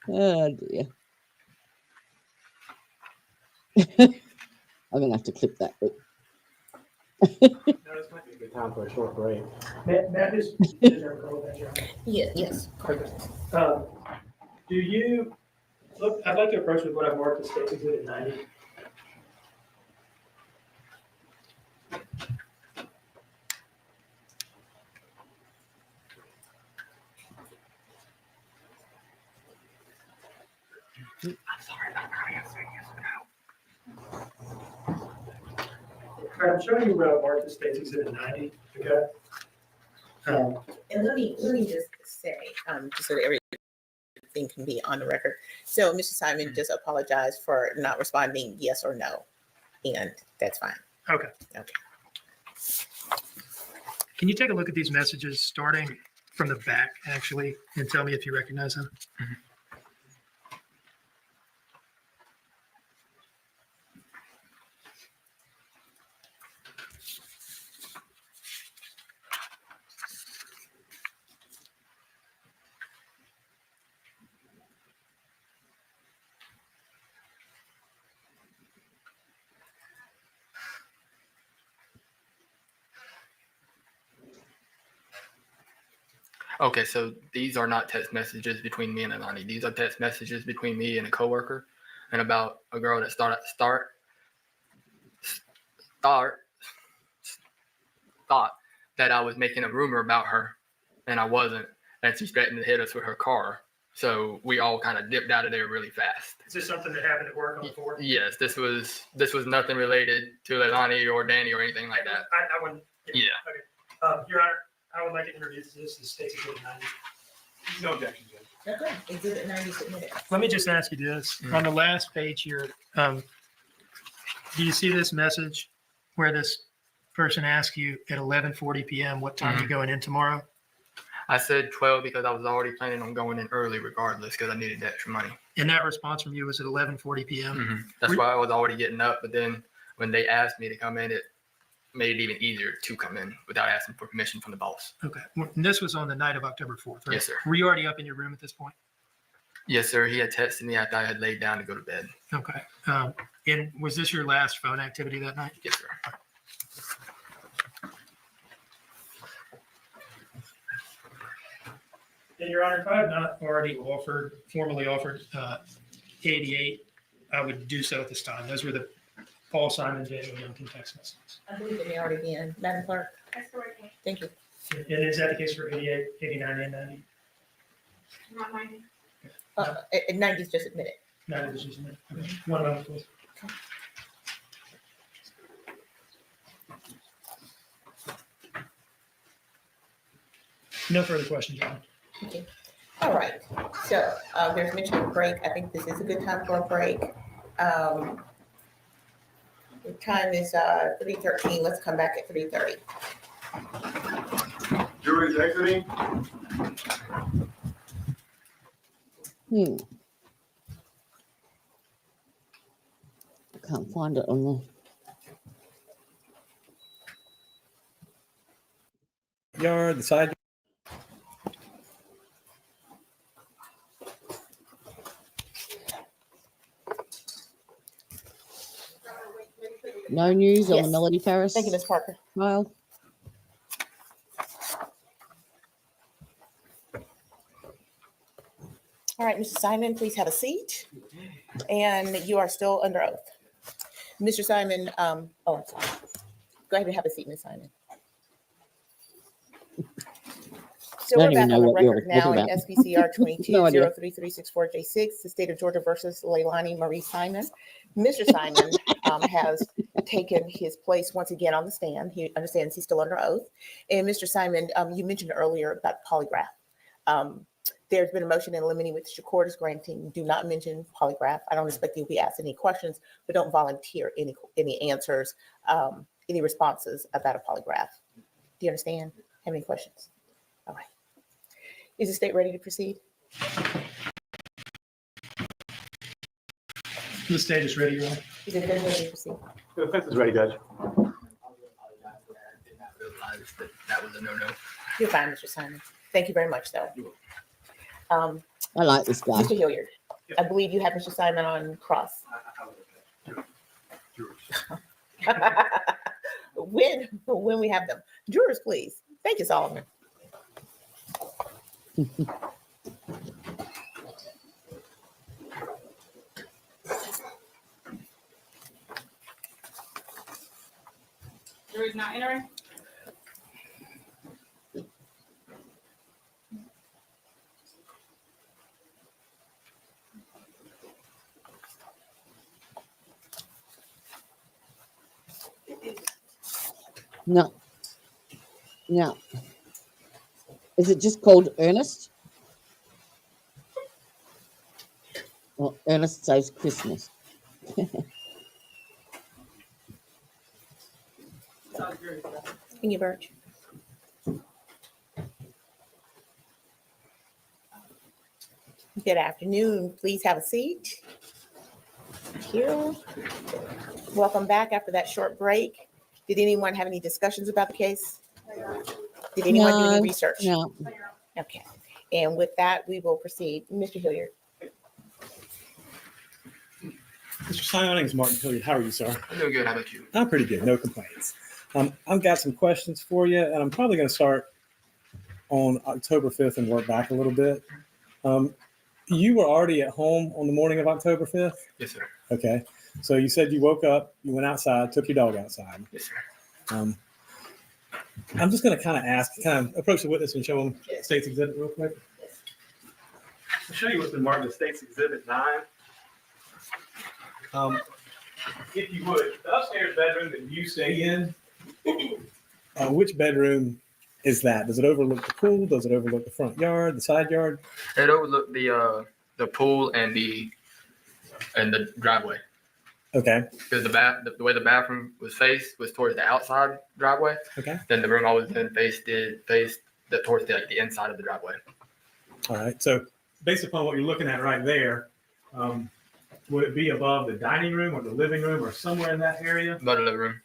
Oh dear. I'm gonna have to clip that bit. This might be a good time for a short break. Matt is Yes. Do you look? I'd like to approach with what I've marked as State Exhibit 90. I'm sorry about not answering yes or no. I'm showing you what I've marked as State Exhibit 90. Okay. And let me just say, just so that everything can be on the record. So Mr. Simon just apologized for not responding yes or no, and that's fine. Okay. Okay. Can you take a look at these messages starting from the back, actually, and tell me if you recognize them? Mm-hmm. Okay, so these are not text messages between me and Leilani. These are text messages between me and a coworker, and about a girl that thought that I was making a rumor about her, and I wasn't, and she threatened to hit us with her car. So we all kind of dipped out of there really fast. Is this something that happened at work on the 4th? Yes, this was nothing related to Leilani or Danny or anything like that. I wouldn't. Yeah. Okay. Your Honor, I would like to introduce this as State Exhibit 90. No objection, Judge. Okay. Exhibit 90 submitted. Let me just ask you this. On the last page here, do you see this message where this person asks you at 11:40 p.m. what time you going in tomorrow? I said 12 because I was already planning on going in early regardless because I needed the extra money. And that response from you was at 11:40 p.m.? That's why I was already getting up. But then when they asked me to come in, it made it even easier to come in without asking for permission from the boss. Okay. And this was on the night of October 4th, right? Yes, sir. Were you already up in your room at this point? Yes, sir. He had texted me after I had laid down to go to bed. Okay. And was this your last phone activity that night? Yes, sir. And Your Honor, if I have not already formally offered 88, I would do so at this time. Those were the Paul Simon, Daniel Youngkin text messages. I believe it may already be in. Madam Clerk? That's correct. Thank you. And is that the case for 88, 89, and 90? Not 90. 90 is just admitted. 90 is just a minute. Okay. One moment, please. No further questions, Your Honor. Okay. All right. So there's mention of a break. I think this is a good time for a break. The time is 3:13. Let's come back at 3:30. Jury's exiting. I can't find it on the Yard, the side. no news on Yes. the Melody Farris Thank you, Ms. Parker. trial. All right, Mr. Simon, please have a seat. And you are still under oath. Mr. Simon, I'm sorry. Go ahead and have a seat, Ms. Simon. So I we're don't even back know on the what you're record now talking in about. SPCR No idea. 22-03364J6, the state of Georgia versus Leilani Marie Simon. Mr. Simon has taken his place once again on the stand. He understands he's still under oath. And Mr. Simon, you mentioned earlier about polygraph. There's been a motion in limine which the court is granting. Do not mention polygraph. I don't expect you to be asked any questions, but don't volunteer any answers, any responses about a polygraph. Do you understand? Have any questions? All right. Is the state ready to proceed? The state is ready, Your Honor. Is it ready to proceed? The defense is ready, Judge. That was a no-no. You're fine, Mr. Simon. Thank you very much, though. I like this guy. Mr. Hilliard, I believe you have Mr. Simon on cross. When we have them. Jurors, please. Thank you, Solomon. Jury's not entering. No. No. Is it just called Ernest? Well, Ernest Saves Christmas. Can you Birch? Good afternoon. Please have a seat. Thank you. Welcome back after that short break. Did anyone have any discussions about the case? Did anyone do any research? No. Okay. And with that, we will proceed. Mr. Hilliard. Mr. Simon, my name is Martin Hilliard. How are you, sir? I'm doing good. How about you? I'm pretty good. No complaints. I've got some questions for you, and I'm probably going to start on October 5th and work back a little bit. You were already at home on the morning of October 5th? Yes, sir. Okay. So you said you woke up, you went outside, took your dog outside. Yes, sir. I'm just going to kind of approach the witness and show him State's Exhibit real quick. I'll show you what's been marked as State's Exhibit 9. If you would, the upstairs bedroom that you stay in, which bedroom is that? Does it overlook the pool? Does it overlook the front yard, the side yard? It overlooked the pool and the driveway. Okay. Because the way the bathroom was faced was towards the outside driveway. Okay. Then the room I was in faced towards the inside of the driveway. All right. So based upon what you're looking at right there, would it be above the dining room or the living room or somewhere in that area? Above the living room.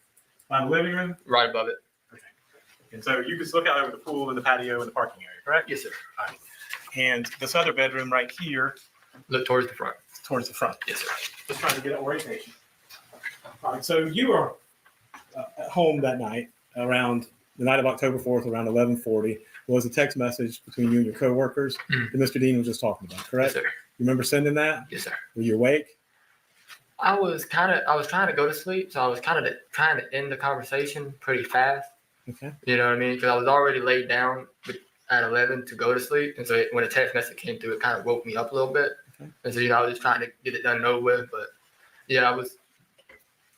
By the living room? Right above it. Okay. And so you just look out over the pool and the patio and the parking area, correct? Yes, sir. All right. And this other bedroom right here? Look towards the front. Towards the front. Yes, sir. Just trying to get an orientation. All right. So you were at home that night around the night of October 4th, around 11:40. Was a text message between you and your coworkers that Mr. Dean was just talking about, correct? Yes, sir. You remember sending that? Yes, sir. Were you awake? I was trying to go to sleep, so I was kind of trying to end the conversation pretty fast. Okay. You know what I mean? Because I was already laid down at 11 to go to sleep, and so when a text message came through, it kind of woke me up a little bit. Okay. And so I was just trying to get it done and over with, but yeah, I was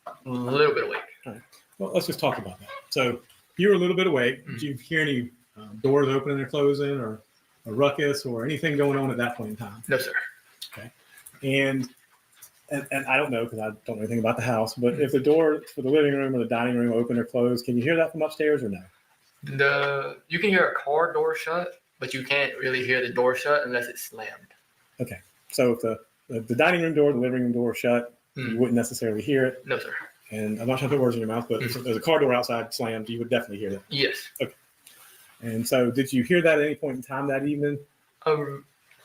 a little bit awake. All right. Well, let's just talk about that. So you were a little bit awake. Did you hear any doors opening or closing, or a ruckus, or anything going on at that point in time? No, sir. Okay. And I don't know, because I don't know anything about the house, but if the door for the living room or the dining room open or closed, can you hear that from upstairs or no? You can hear a car door shut, but you can't really hear the door shut unless it's slammed. Okay. So if the dining room door, the living room door shut, you wouldn't necessarily hear it. No, sir. And I'm not trying to put words in your mouth, but if there's a car door outside slammed, you would definitely hear that. Yes. Okay. And so did you hear that at any point in time that evening?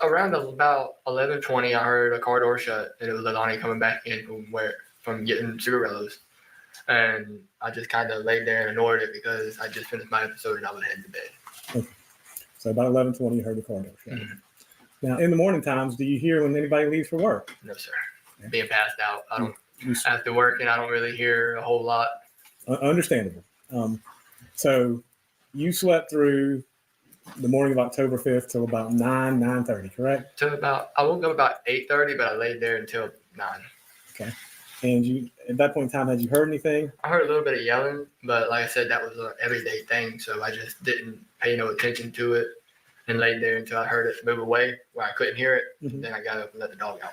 Around about 11:20, I heard a car door shut, and it was Leilani coming back in from getting cigarillos. And I just kind of laid there and ignored it because I just finished my episode and I was heading to bed. Okay. So about 11:20, you heard the car door shut. Now, in the morning times, do you hear when anybody leaves for work? No, sir. Being passed out. I don't, You- after working, I don't really hear a whole lot. Understandable. So you slept through the morning of October 5th till about 9:30, correct? I woke up about 8:30, but I laid there until 9. Okay. And you, at that point in time, had you heard anything? I heard a little bit of yelling, but like I said, that was an everyday thing. So I just didn't pay no attention to it and laid there until I heard it move away where I couldn't hear it. Mhm. Then I got up and let the dog out.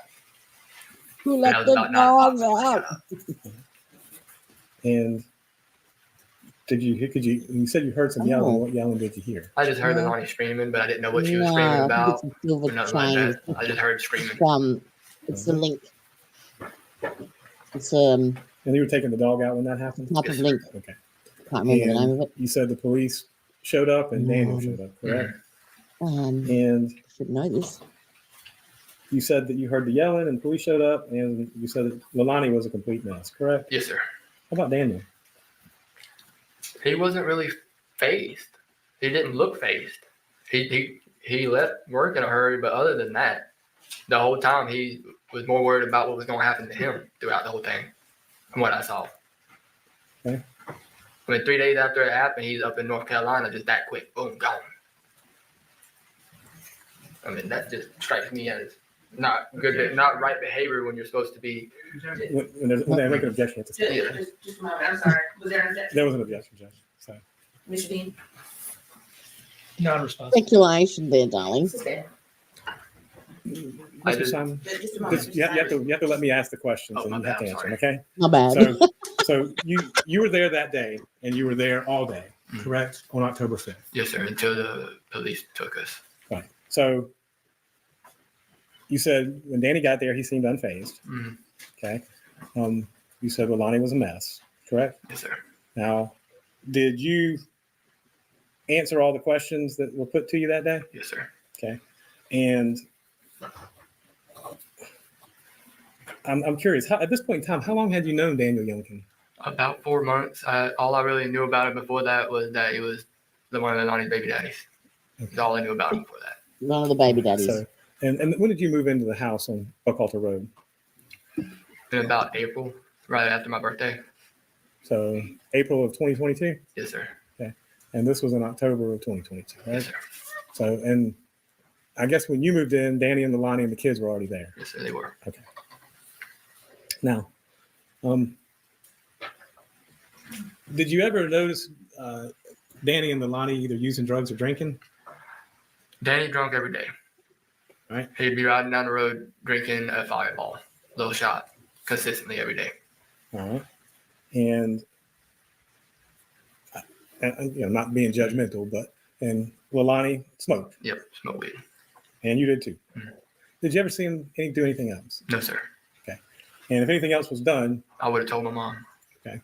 Who And that let was the about 9 o'clock. dogs out? And you said you heard some yelling. Oh. What yelling did you hear? I just heard No. Leilani screaming, but I didn't know what she was No, screaming I think about it's a silver or nothing like chain. that. I just heard screaming. It's the link. It's And you were taking the dog out when that happened? type Yes, of sir. link. Okay. Can't remember the name of it. You said the police showed up and Daniel No. showed up, correct? Um, And should know this. you said that you heard the yelling and police showed up, and you said that Leilani was a complete mess, correct? Yes, sir. How about Daniel? He wasn't really phased. He didn't look phased. He left work in a hurry, but other than that, the whole time he was more worried about what was going to happen to him throughout the whole thing, from what I saw. Okay. I mean, 3 days after it happened, he's up in North Carolina just that quick. Boom, gone. I mean, that just strikes me as not good, not right behavior when you're supposed to be. When they make an objection, it's a Yeah. Just a moment, I'm sorry. Was there an objection? there was an objection, Judge. So Mr. Dean? Non-responsive. Speculation there, darling. Okay. I Mr. just- Simon, Just a moment. you have to let me ask the questions Oh, and my you have bad, to answer I'm them, okay? Not bad. So you were there that day and you were there all day, correct? On October 5th. Yes, sir. Until the police took us. Right. So you said when Danny got there, he seemed unfazed. Mhm. Okay. You said Leilani was a mess, correct? Yes, sir. Now, did you answer all the questions that were put to you that day? Yes, sir. Okay. And I'm curious, at this point in time, how long had you known Daniel Youngkin? About 4 months. All I really knew about it before that was that he was one of Leilani's baby daddies. That's all I knew about him before that. One of the baby daddies. So, and when did you move into the house on Buckhalter Road? In about April, right after my birthday. So April of 2022? Yes, sir. Okay. And this was in October of 2022, right? Yes, sir. So, and I guess when you moved in, Danny and Leilani and the kids were already there. Yes, sir. They were. Okay. Now, did you ever notice Danny and Leilani either using drugs or drinking? Danny drunk every day. Right. He'd be riding down the road drinking a Fireball, little shot, consistently every day. All right. And not being judgmental, and Leilani smoked. Yep, smoke weed. And you did too. Mhm. Did you ever see him do anything else? No, sir. Okay. And if anything else was done, I would have told my mom. okay.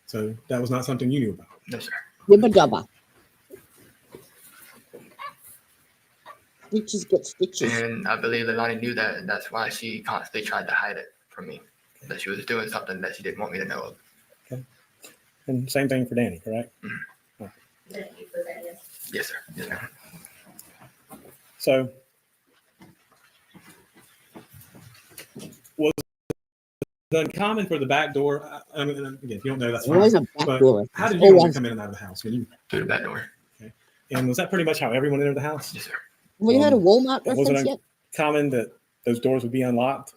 So that was not something you knew about. No, sir. Yibba dabba. Stitches get stitches. And I believe Leilani knew that, and that's why she constantly tried to hide it from me. That she was doing something that she didn't want me to know of. And same thing for Danny, correct? Yes, sir. Yes, ma'am. So was it uncommon for the back door? I mean, again, if you don't know, that's fine. Always a back But door. how did you Always. come in and out of the house? When you, Through the back door. and was that pretty much how everyone entered the house? Yes, sir. Have you heard of Walmart Was it reference yet? uncommon that those doors would be unlocked?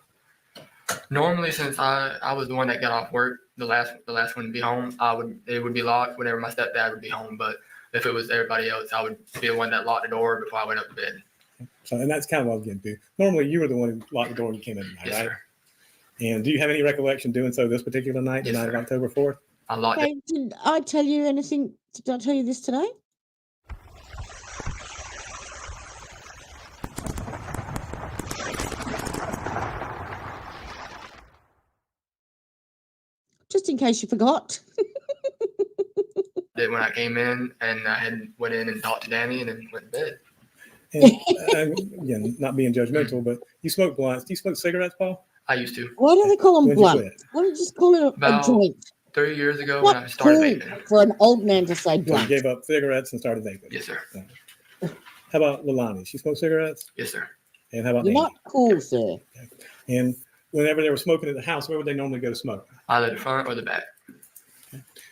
Normally, since I was the one that got off work, the last one to be home, it would be locked whenever my stepdad would be home. But if it was everybody else, I would be the one that locked the door before I went up to bed. So, and that's kind of what I was getting to. Normally, you were the one who locked the door when you came in tonight, Yes, right? sir. And do you have any recollection doing so this particular night, the Yes, night of sir. October 4th? I locked it. Hey, did I tell you anything? Did I tell you this today? Just in case you forgot. When I came in, and I went in and talked to Danny, and then went to bed. And again, not being judgmental, but you smoke blunts. Do you smoke cigarettes, Paul? I used to. Why do they call them When'd you blunt? quit? Why don't you just call it a About joint? 3 years ago when I What started cool vaping. for an old man to say So you blunt? gave up cigarettes and started vaping. Yes, sir. How about Leilani? She smoked cigarettes? Yes, sir. And how about You're Danny? not cool, sir. And whenever they were smoking at the house, where would they normally go to smoke? Either the front or the back.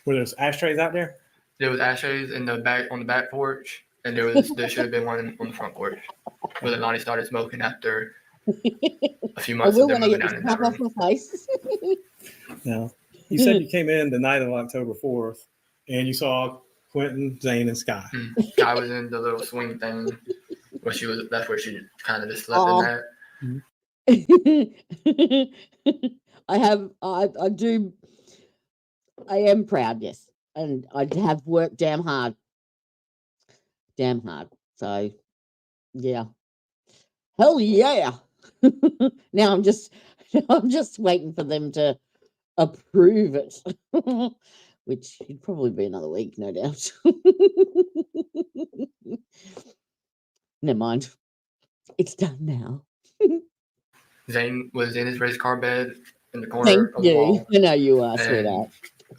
Were there ashtrays out there? There was ashtrays in the back on the back porch, and there should have been one on the front porch. Where Leilani started smoking after a few I months will of them when I moving get down this in that crap off room. my face. No. You said you came in the night of October 4th and you saw Quinton, Zane, and Sky. I was in the little swing thing where she was. That's where she kind of just slept Aw. in that. I am proud, yes. And I have worked damn hard. So, yeah. Hell yeah. Now I'm just waiting for them to approve it, which would probably be another week, no doubt. Never mind. It's done now. Zane was in his race car bed in the corner Thank of the you. wall. I know you are, and sweetheart.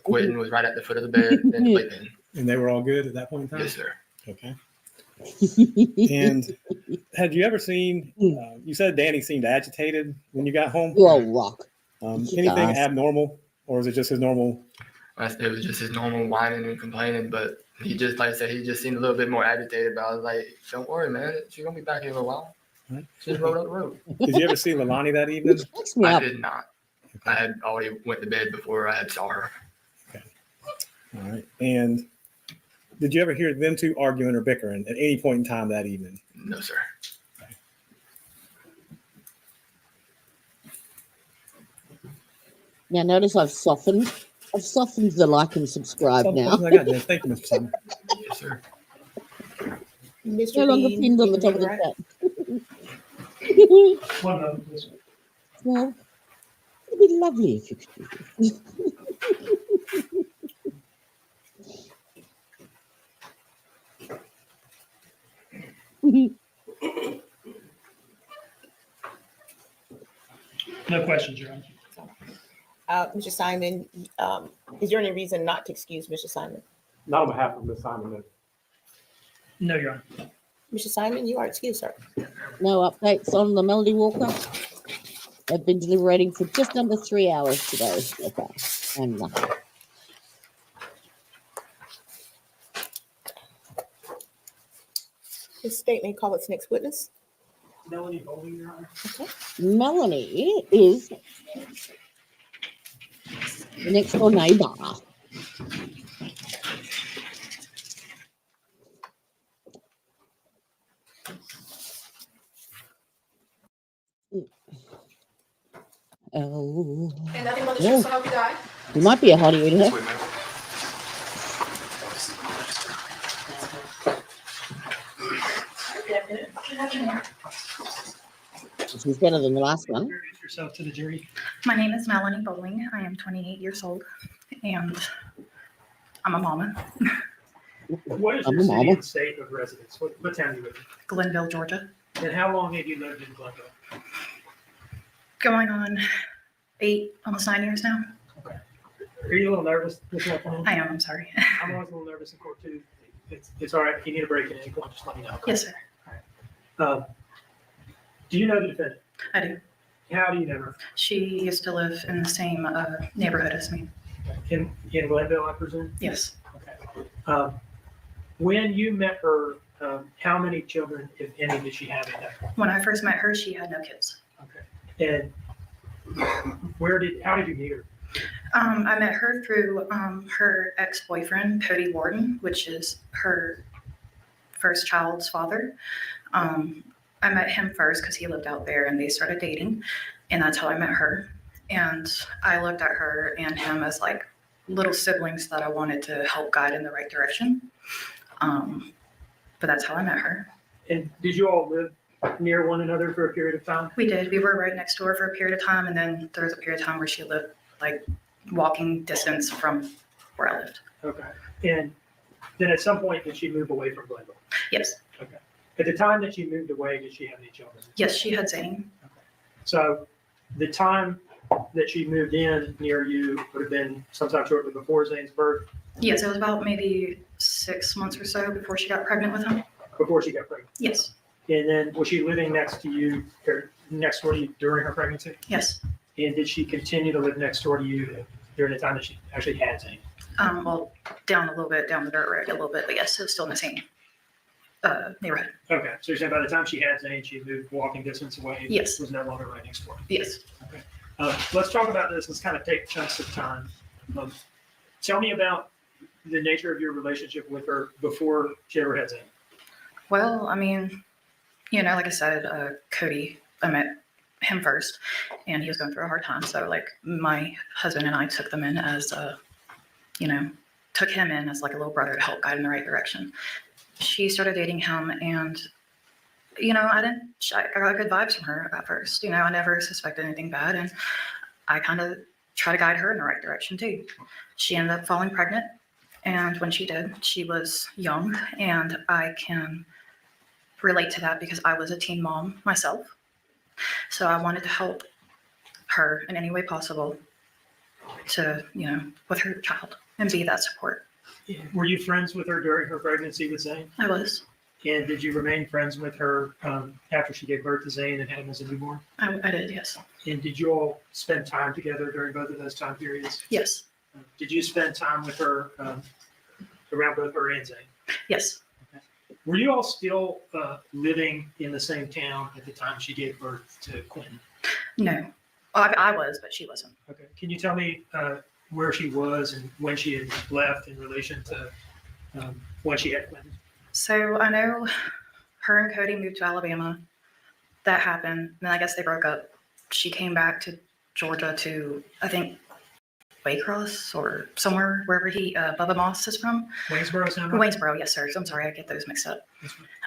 Quinton was right at the foot of the bed in the playpen. And they were all good at that point in time? Yes, sir. Okay. And had you ever seen, you said Danny seemed agitated when you got home? You all rock. Anything abnormal, or is it just his normal? It was just his normal whining and complaining, but he just, like I said, he just seemed a little bit more agitated. But I was like, don't worry, man. She's going to be back here in a while. Right. Just rode up the road. Did you ever see Leilani that evening? I did not. I had already went to bed before I had saw her. Okay. All right. And did you ever hear them two arguing or bickering at any point in time that evening? No, sir. Okay. Now notice I've softened. I've softened the like and subscribe now. I got this. Thank you, Mr. Simon. Yes, sir. Mr. No longer Dean, pinned on the can top you of the chat. One moment, please. Well, it'd be lovely if you could do this. No questions, Your Honor. Mr. Simon, is there any reason not to excuse Mr. Simon? Not on behalf of Ms. Simon. No, Your Honor. Mr. Simon, you are excused, sir. No updates on the Melody Walker. They've been deliberating for just under 3 hours today. Okay. And nothing. This state may call its next witness. Melanie Bowling, Your Honor. Okay. Melanie is the next door neighbor. Oh, And nothing but the truth, so help you God. you might be a hottie, isn't it? She's better than the last one. Introduce yourself to the jury. My name is Leilani Bowling. I am 28 years old, and I'm a mama. What is I'm your a city mama. and state of residence? What town do you live Glenville, Georgia. in? And how long have you lived in Glenville? Going on 8, almost 9 years now. Are you a little nervous this afternoon? I am, I'm sorry. I'm always a little nervous in court too. It's all right. If you need a break at any point, just let me know. okay? Yes, sir. Do you know the defendant? I do. How do you know her? She used to live in the same neighborhood as me. In Glenville, I presume? Yes. Okay. When you met her, how many children, if any, did she have at that point? When I first met her, she had no kids. Okay. And how did you meet her? I met her through her ex-boyfriend, Cody Warden, which is her first child's father. I met him first because he lived out there and they started dating, and that's how I met her. And I looked at her and him as like little siblings that I wanted to help guide in the right direction. But that's how I met her. And did you all live near one another for a period of time? We did. We were right next door for a period of time, and then there was a period of time where she lived like walking distance from where I lived. Okay. And then at some point, did she move away from Glenville? Yes. Okay. At the time that she moved away, did she have any children? Yes, she had Zane. So the time that she moved in near you would have been sometime shortly before Zane's birth, Yes, it was about maybe 6 months or so before she got pregnant with him. before she got pregnant. Yes. And then was she living next to you, or next door to you during her pregnancy? Yes. And did she continue to live next door to you during the time that she actually had Zane? Well, down a little bit, down the dirt road a little bit, but yes, it was still in the same neighborhood. Okay, so you're saying by the time she had Zane, she moved walking distance away? Yes. Was no longer right next door? Yes. Okay. Let's talk about this. Let's kind of take chunks of time. Tell me about the nature of your relationship with her before she ever had Zane. Well, I mean, like I said, Cody, I met him first, and he was going through a hard time. So, like, my husband and I took them in as, took him in as like a little brother to help guide in the right direction. She started dating him, and, I got good vibes from her at first. I never suspected anything bad, and I kind of try to guide her in the right direction too. She ended up falling pregnant, and when she did, she was young, and I can relate to that because I was a teen mom myself. So I wanted to help her in any way possible to, with her child and be that support. Were you friends with her during her pregnancy with Zane? I was. And did you remain friends with her after she gave birth to Zane and had him as a newborn? I did, yes. And did you all spend time together during both of those time periods? Yes. Did you spend time with her around both her and Zane? Yes. Okay. Were you all still living in the same town at the time she gave birth to Quinton? No. I was, but she wasn't. Okay. Can you tell me where she was and when she had left in relation to when she had Quinton? So I know her and Cody moved to Alabama. That happened. And then I guess they broke up. She came back to Georgia to, I think, Waycross or somewhere, wherever Bubba Moss is from. Waynesboro, sound right? Waynesboro, yes, sir. I'm sorry, I get those mixed up.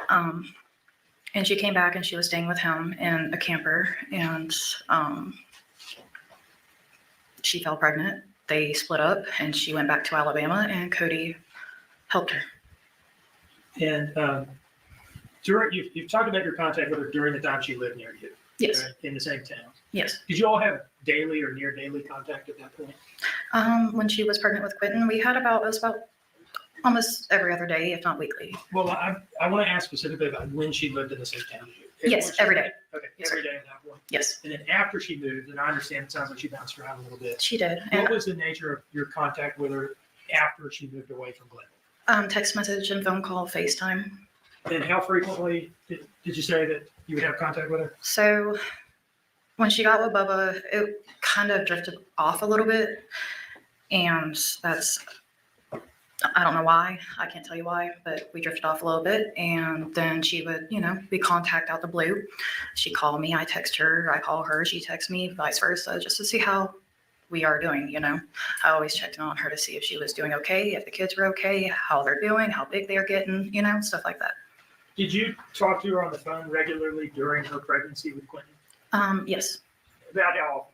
And she came back and she was staying with him in a camper, and she fell pregnant. They split up, and she went back to Alabama, and Cody helped her. And you've talked about your contact with her during the time she lived near you. Yes. Right, in the same town. Yes. Did you all have daily or near daily contact at that point? When she was pregnant with Quinton, it was about almost every other day, if not weekly. Well, I want to ask specifically about when she lived in the same town as you. Yes, every day. Okay, Yes, every sir. day at that point. Yes. And then after she moved, and I understand it sounds like she bounced around a little bit. She did. What was the nature of your contact with her after she moved away from Glen? Text message and phone call, FaceTime. And how frequently did you say that you would have contact with her? So when she got with Bubba, it kind of drifted off a little bit. And I don't know why. I can't tell you why, but we drifted off a little bit. And then she would, be contact out the blue. She'd call me, I text her, I call her, she texts me, vice versa, just to see how we are doing, I always checked in on her to see if she was doing okay, if the kids were okay, how they're doing, how big they're getting, stuff like that. Did you talk to her on the phone regularly during her pregnancy with Quinton? Yes. About how often?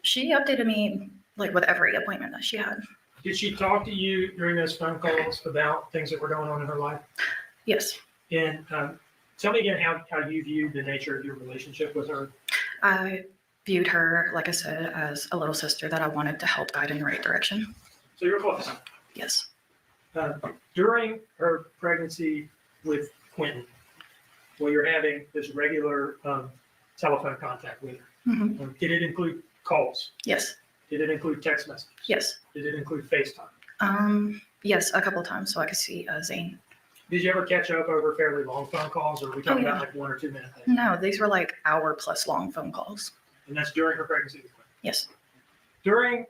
She updated me like with every appointment that she had. Did she talk to you during those phone calls about things that were going on in her life? Yes. And tell me again how you viewed the nature of your relationship with her. I viewed her, like I said, as a little sister that I wanted to help guide in the right direction. So you're close. Yes. During her pregnancy with Quinton, well, you're having this regular telephone contact with her. Mm-hmm. Did it include calls? Yes. Did it include text messages? Yes. Did it include FaceTime? Yes, a couple of times so I could see Zane. Did you ever catch up over fairly long phone calls, or are we talking yeah. about like 1 or 2 minute things? No, these were like hour-plus long phone calls. And that's during her pregnancy with Quinton? Yes. During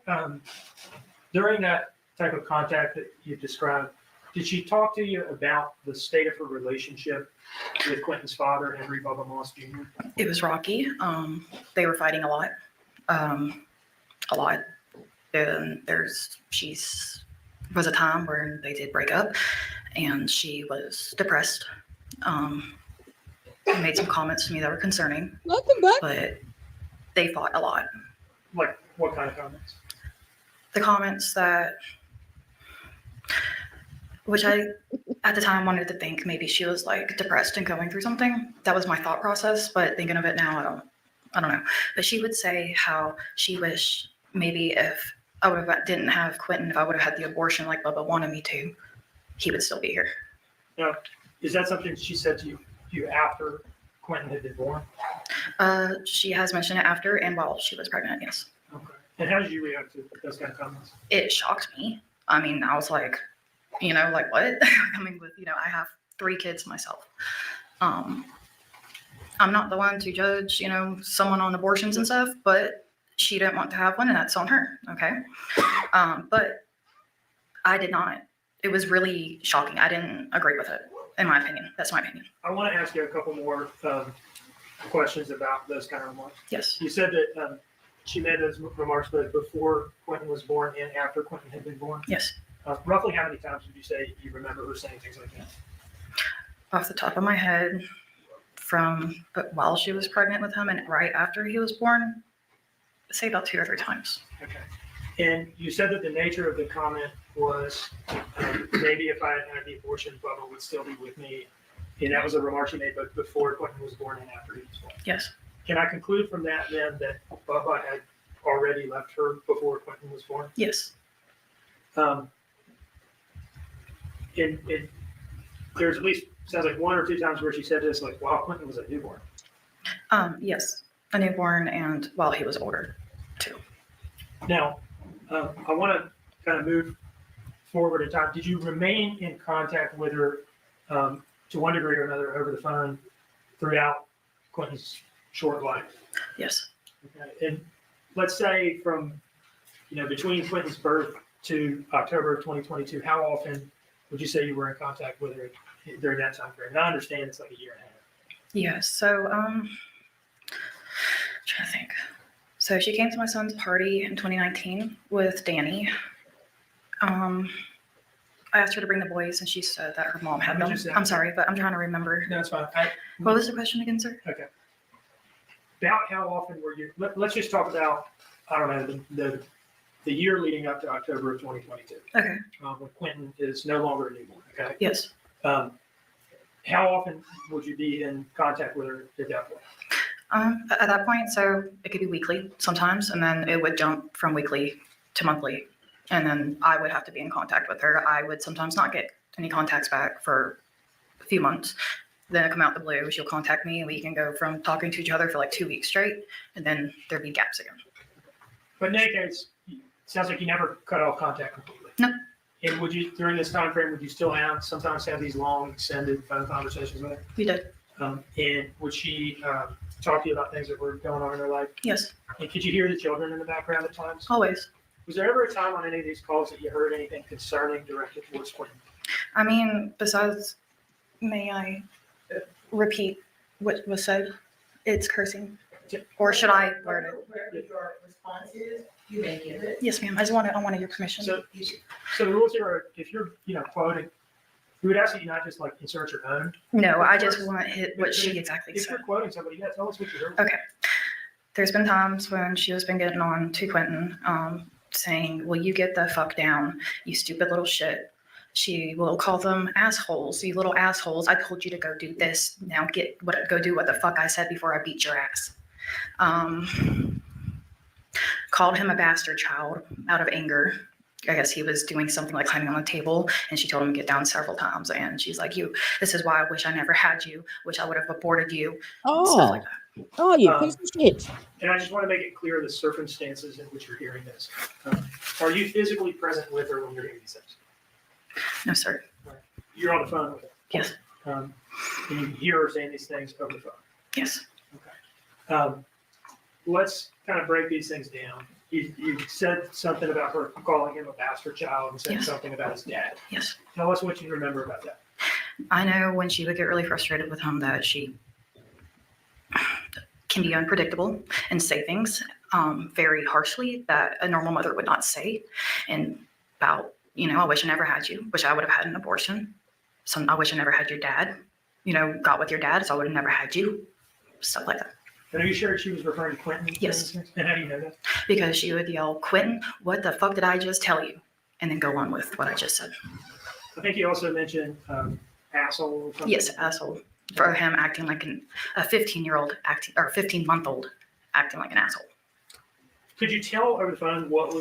that type of contact that you described, did she talk to you about the state of her relationship with Quinton's father, Henry Bubba Moss Jr.? It was rocky. They were fighting a lot. And was a time where they did break up, and she was depressed. They made some comments to me that were concerning. But they fought a lot. Like what kind of comments? The comments which I, at the time, wanted to think maybe she was like depressed and going through something. That was my thought process, but thinking of it now, I don't know. But she would say how she wished maybe if I didn't have Quinton, if I would have had the abortion like Bubba wanted me to, he would still be here. Now, is that something she said to you you after Quinton had been born? She has mentioned it after and while she was pregnant, yes. Okay. And how did you react to those kind of comments? It shocked me. I mean, I was like, like what? Coming with, I have 3 kids myself. I'm not the one to judge, someone on abortions and stuff, but she didn't want to have one and that's on her. Okay. But I did not. It was really shocking. I didn't agree with it, in my opinion. That's my opinion. I want to ask you a couple more questions about those kind of remarks. Yes. You said that she made those remarks but before Quinton was born and after Quinton had been born. Yes. Roughly how many times would you say you remember her saying things like that? Off the top of my head, but while she was pregnant with him and right after he was born, say about 2 or 3 times. Okay. And you said that the nature of the comment was maybe if I had had the abortion, Bubba would still be with me. And that was a remark she made both before Quinton was born and after he was born. Yes. Can I conclude from that then that Bubba had already left her before Quinton was born? Yes. And there's at least, sounds like 1 or 2 times where she said this, like, wow, Quinton was a newborn. Yes, a newborn and while he was older too. Now, I want to kind of move forward in time. Did you remain in contact with her to one degree or another over the phone throughout Quinton's short life? Yes. Okay. And let's say from, between Quinton's birth to October of 2022, how often would you say you were in contact with her during that time frame? And I understand it's like a year and a half. Yes. So, trying to think. So she came to my son's party in 2019 with Danny. I asked her to bring the boys, and she said that her mom had them. I'm sorry, but I'm trying to remember. No, it's fine. What was the question again, sir? Okay. About how often were you? Let's just talk about, I don't know, the year leading up to October of 2022. Okay. When Quinton is no longer a newborn. Okay. Yes. How often would you be in contact with her at that point? At that point, so it could be weekly sometimes, and then it would jump from weekly to monthly, and then I would have to be in contact with her. I would sometimes not get any contacts back for a few months. Then it come out the blue, she'll contact me, and we can go from talking to each other for like 2 weeks straight, and then there'd be gaps again. But in any case, it sounds like you never cut off contact completely. No. And would you, during this time frame, would you still sometimes have these long, extended phone conversations with her? We did. And would she talk to you about things that were going on in her life? Yes. And could you hear the children in the background at times? Always. Was there ever a time on any of these calls that you heard anything concerning directed towards Quinton? I mean, besides, may I repeat what was said? It's cursing. Or should I word it? Whatever your response is, you may give it. Yes, ma'am. I wanted your permission. So the rules here are, if you're, quoting, we would ask that you not just like insert your own. No, I just want to hit what she exactly If said. you're quoting somebody, yeah, tell us what you heard. Okay. There's been times when she has been getting on to Quinton, saying, "Will you get the fuck down, you stupid little shit." She will call them assholes, you little assholes. I told you to go do this. Now go do what the fuck I said before I beat your ass. Called him a bastard child out of anger. I guess he was doing something like climbing on the table, and she told him to get down several times. And she's like, this is why I wish I never had you, wish I would have aborted you. Stuff like that. Oh, you piece of shit. And I just want to make it clear the circumstances in which you're hearing this. Are you physically present with her when you're hearing these things? No, sir. You're on the phone with her? Yes. And you hear her saying these things over the phone? Yes. Okay. Let's kind of break these things down. You said something about her calling him a bastard child and saying something about his dad. Yes. Tell us what you remember about that. I know when she would get really frustrated with him that she can be unpredictable and say things very harshly that a normal mother would not say. And about, I wish I never had you, wish I would have had an abortion. I wish I never had your dad, got with your dad, so I would have never had you. Stuff like that. And are you sure she was referring to Quinton? Yes. And how do you know that? Because she would yell, "Quinton, what the fuck did I just tell you?" And then go on with what I just said. I think you also mentioned asshole or something. Yes, asshole. For him acting like a 15-year-old acting, or 15-month-old acting like an asshole. Could you tell over the phone what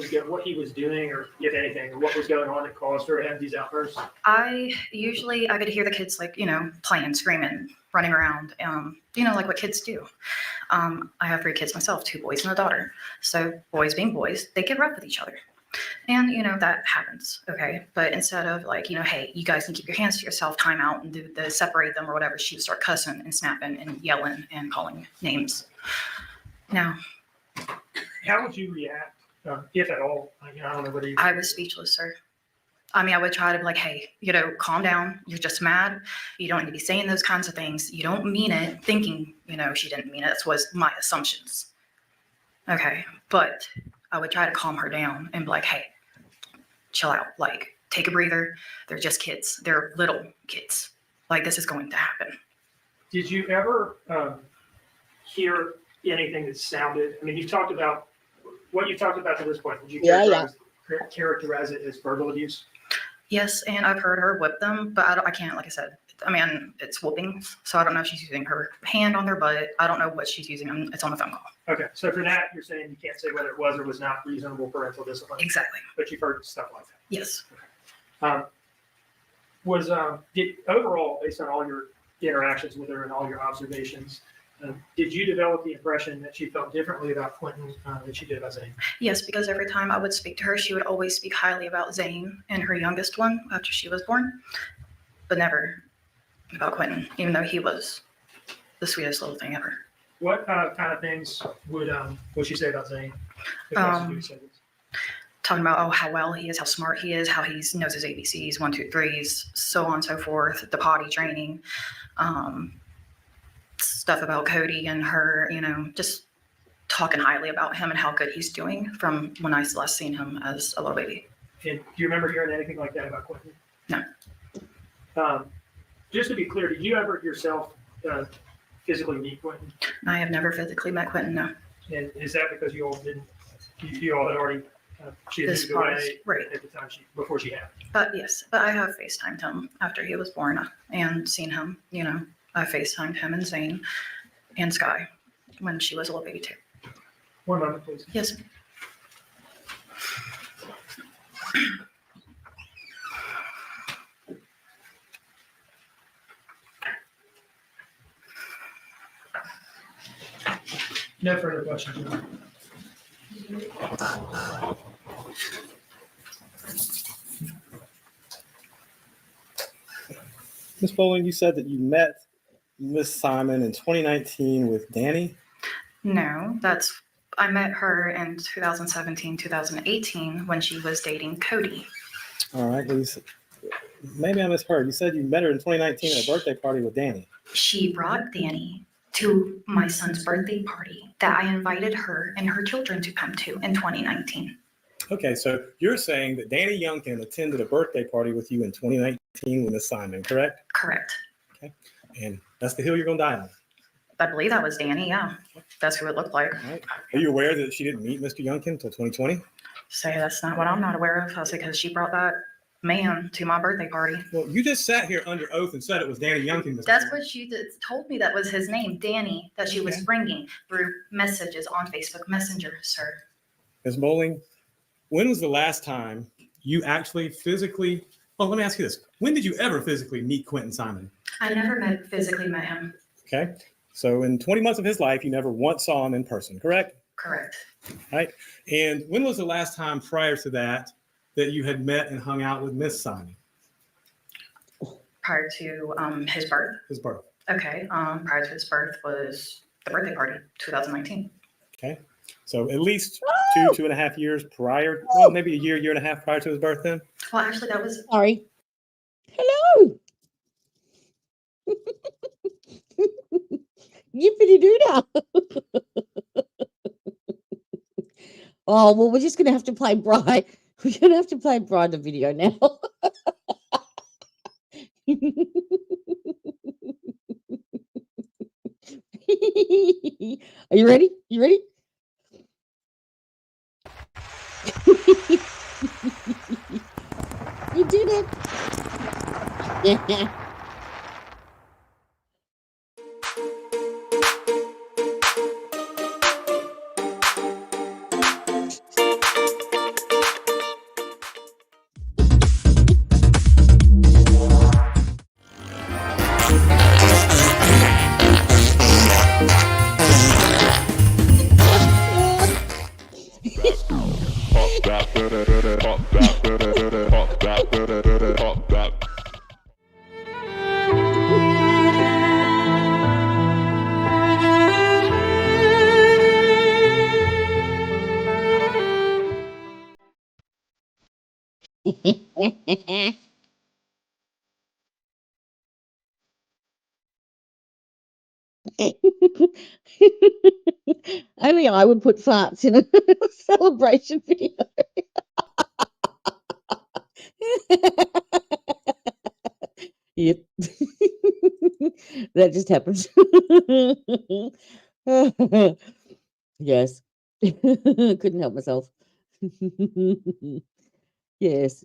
he was doing, or if anything, or what was going on that caused her to have these outbursts? I could hear the kids like, playing, screaming, running around, like what kids do. I have 3 kids myself, 2 boys and a daughter. So boys being boys, they get rough with each other. And, that happens. Okay. But instead of like, hey, you guys can keep your hands to yourself, time out and do the separate them or whatever, she would start cussing and snapping and yelling and calling names. Now, how would you react, if at all? I don't know whether you. I was speechless, sir. I mean, I would try to be like, hey, calm down. You're just mad. You don't need to be saying those kinds of things. You don't mean it, thinking, she didn't mean it. That was my assumptions. Okay. But I would try to calm her down and be like, hey, chill out. Like, take a breather. They're just kids. They're little kids. Like, this is going to happen. Did you ever hear anything that sounded, I mean, you've talked about what you've talked about to this point. Would you characterize it as verbal abuse? Yes, and I've heard her whip them, but I can't, like I said, I mean, it's whooping, so I don't know if she's using her hand on their butt. I don't know what she's using. It's on the phone call. Okay, so for that, you're saying you can't say whether it was or was not reasonable parental discipline? Exactly. But you've heard stuff like that? Yes. Okay. Did overall, based on all your interactions with her and all your observations, did you develop the impression that she felt differently about Quinton than she did about Zane? Yes, because every time I would speak to her, she would always speak highly about Zane and her youngest one after she was born, but never about Quinton, even though he was the sweetest little thing ever. What kind of things would she say about Zane? Talking about how well he is, how smart he is, how he knows his ABCs, 1, 2, 3s, so on and so forth. The potty training, stuff about Cody and her, just talking highly about him and how good he's doing from when I last seen him as a little baby. And do you remember hearing anything like that about Quinton? No. Just to be clear, did you ever yourself physically meet Quinton? I have never physically met Quinton, no. And is that because you all didn't? You all had already she had moved away right at the time before she had. But yes, but I have FaceTimed him after he was born and seen him. I FaceTimed him and Zane and Sky when she was a little baby too. One moment, please. Yes. No further questions. Ms. Bowling, you said that you met Miss Simon in 2019 with Danny? No, I met her in 2017, 2018 when she was dating Cody. All right, maybe I misheard. You said you met her in 2019 at a birthday party with Danny. She brought Danny to my son's birthday party that I invited her and her children to come to in 2019. Okay, so you're saying that Danny Youngkin attended a birthday party with you in 2019 with Miss Simon, correct? Correct. Okay, and that's the hill you're going to die on. I believe that was Danny, yeah. That's who it looked like. All right. Are you aware that she didn't meet Mr. Youngkin until 2020? Say that's not what I'm not aware of. I say because she brought that man to my birthday party. Well, you just sat here under oath and said it was Danny Youngkin. That's what she told me that was his name, Danny, that she was bringing through messages on Facebook Messenger, sir. Ms. Bowling, when was the last time you actually physically, well, let me ask you this. When did you ever physically meet Quinton Simon? I never physically met him. Okay. So in 20 months of his life, you never once saw him in person, correct? Correct. Right. And when was the last time prior to that you had met and hung out with Miss Simon? Prior to his birth? His birth. Okay. Prior to his birth was the birthday party, 2019. Okay. So at least 2.5 years prior, well, maybe a year and a half prior to his birth then? Well, actually, that was... Sorry. Hello. Yippity doo dah. Oh, well, we're just going to have to play Bride. We're going to have to play Bride the video now. Are you ready? You ready? You did it. Yeah. Only I would put farts in a celebration video. Yep. That just happened. Yes. Couldn't help myself. Yes.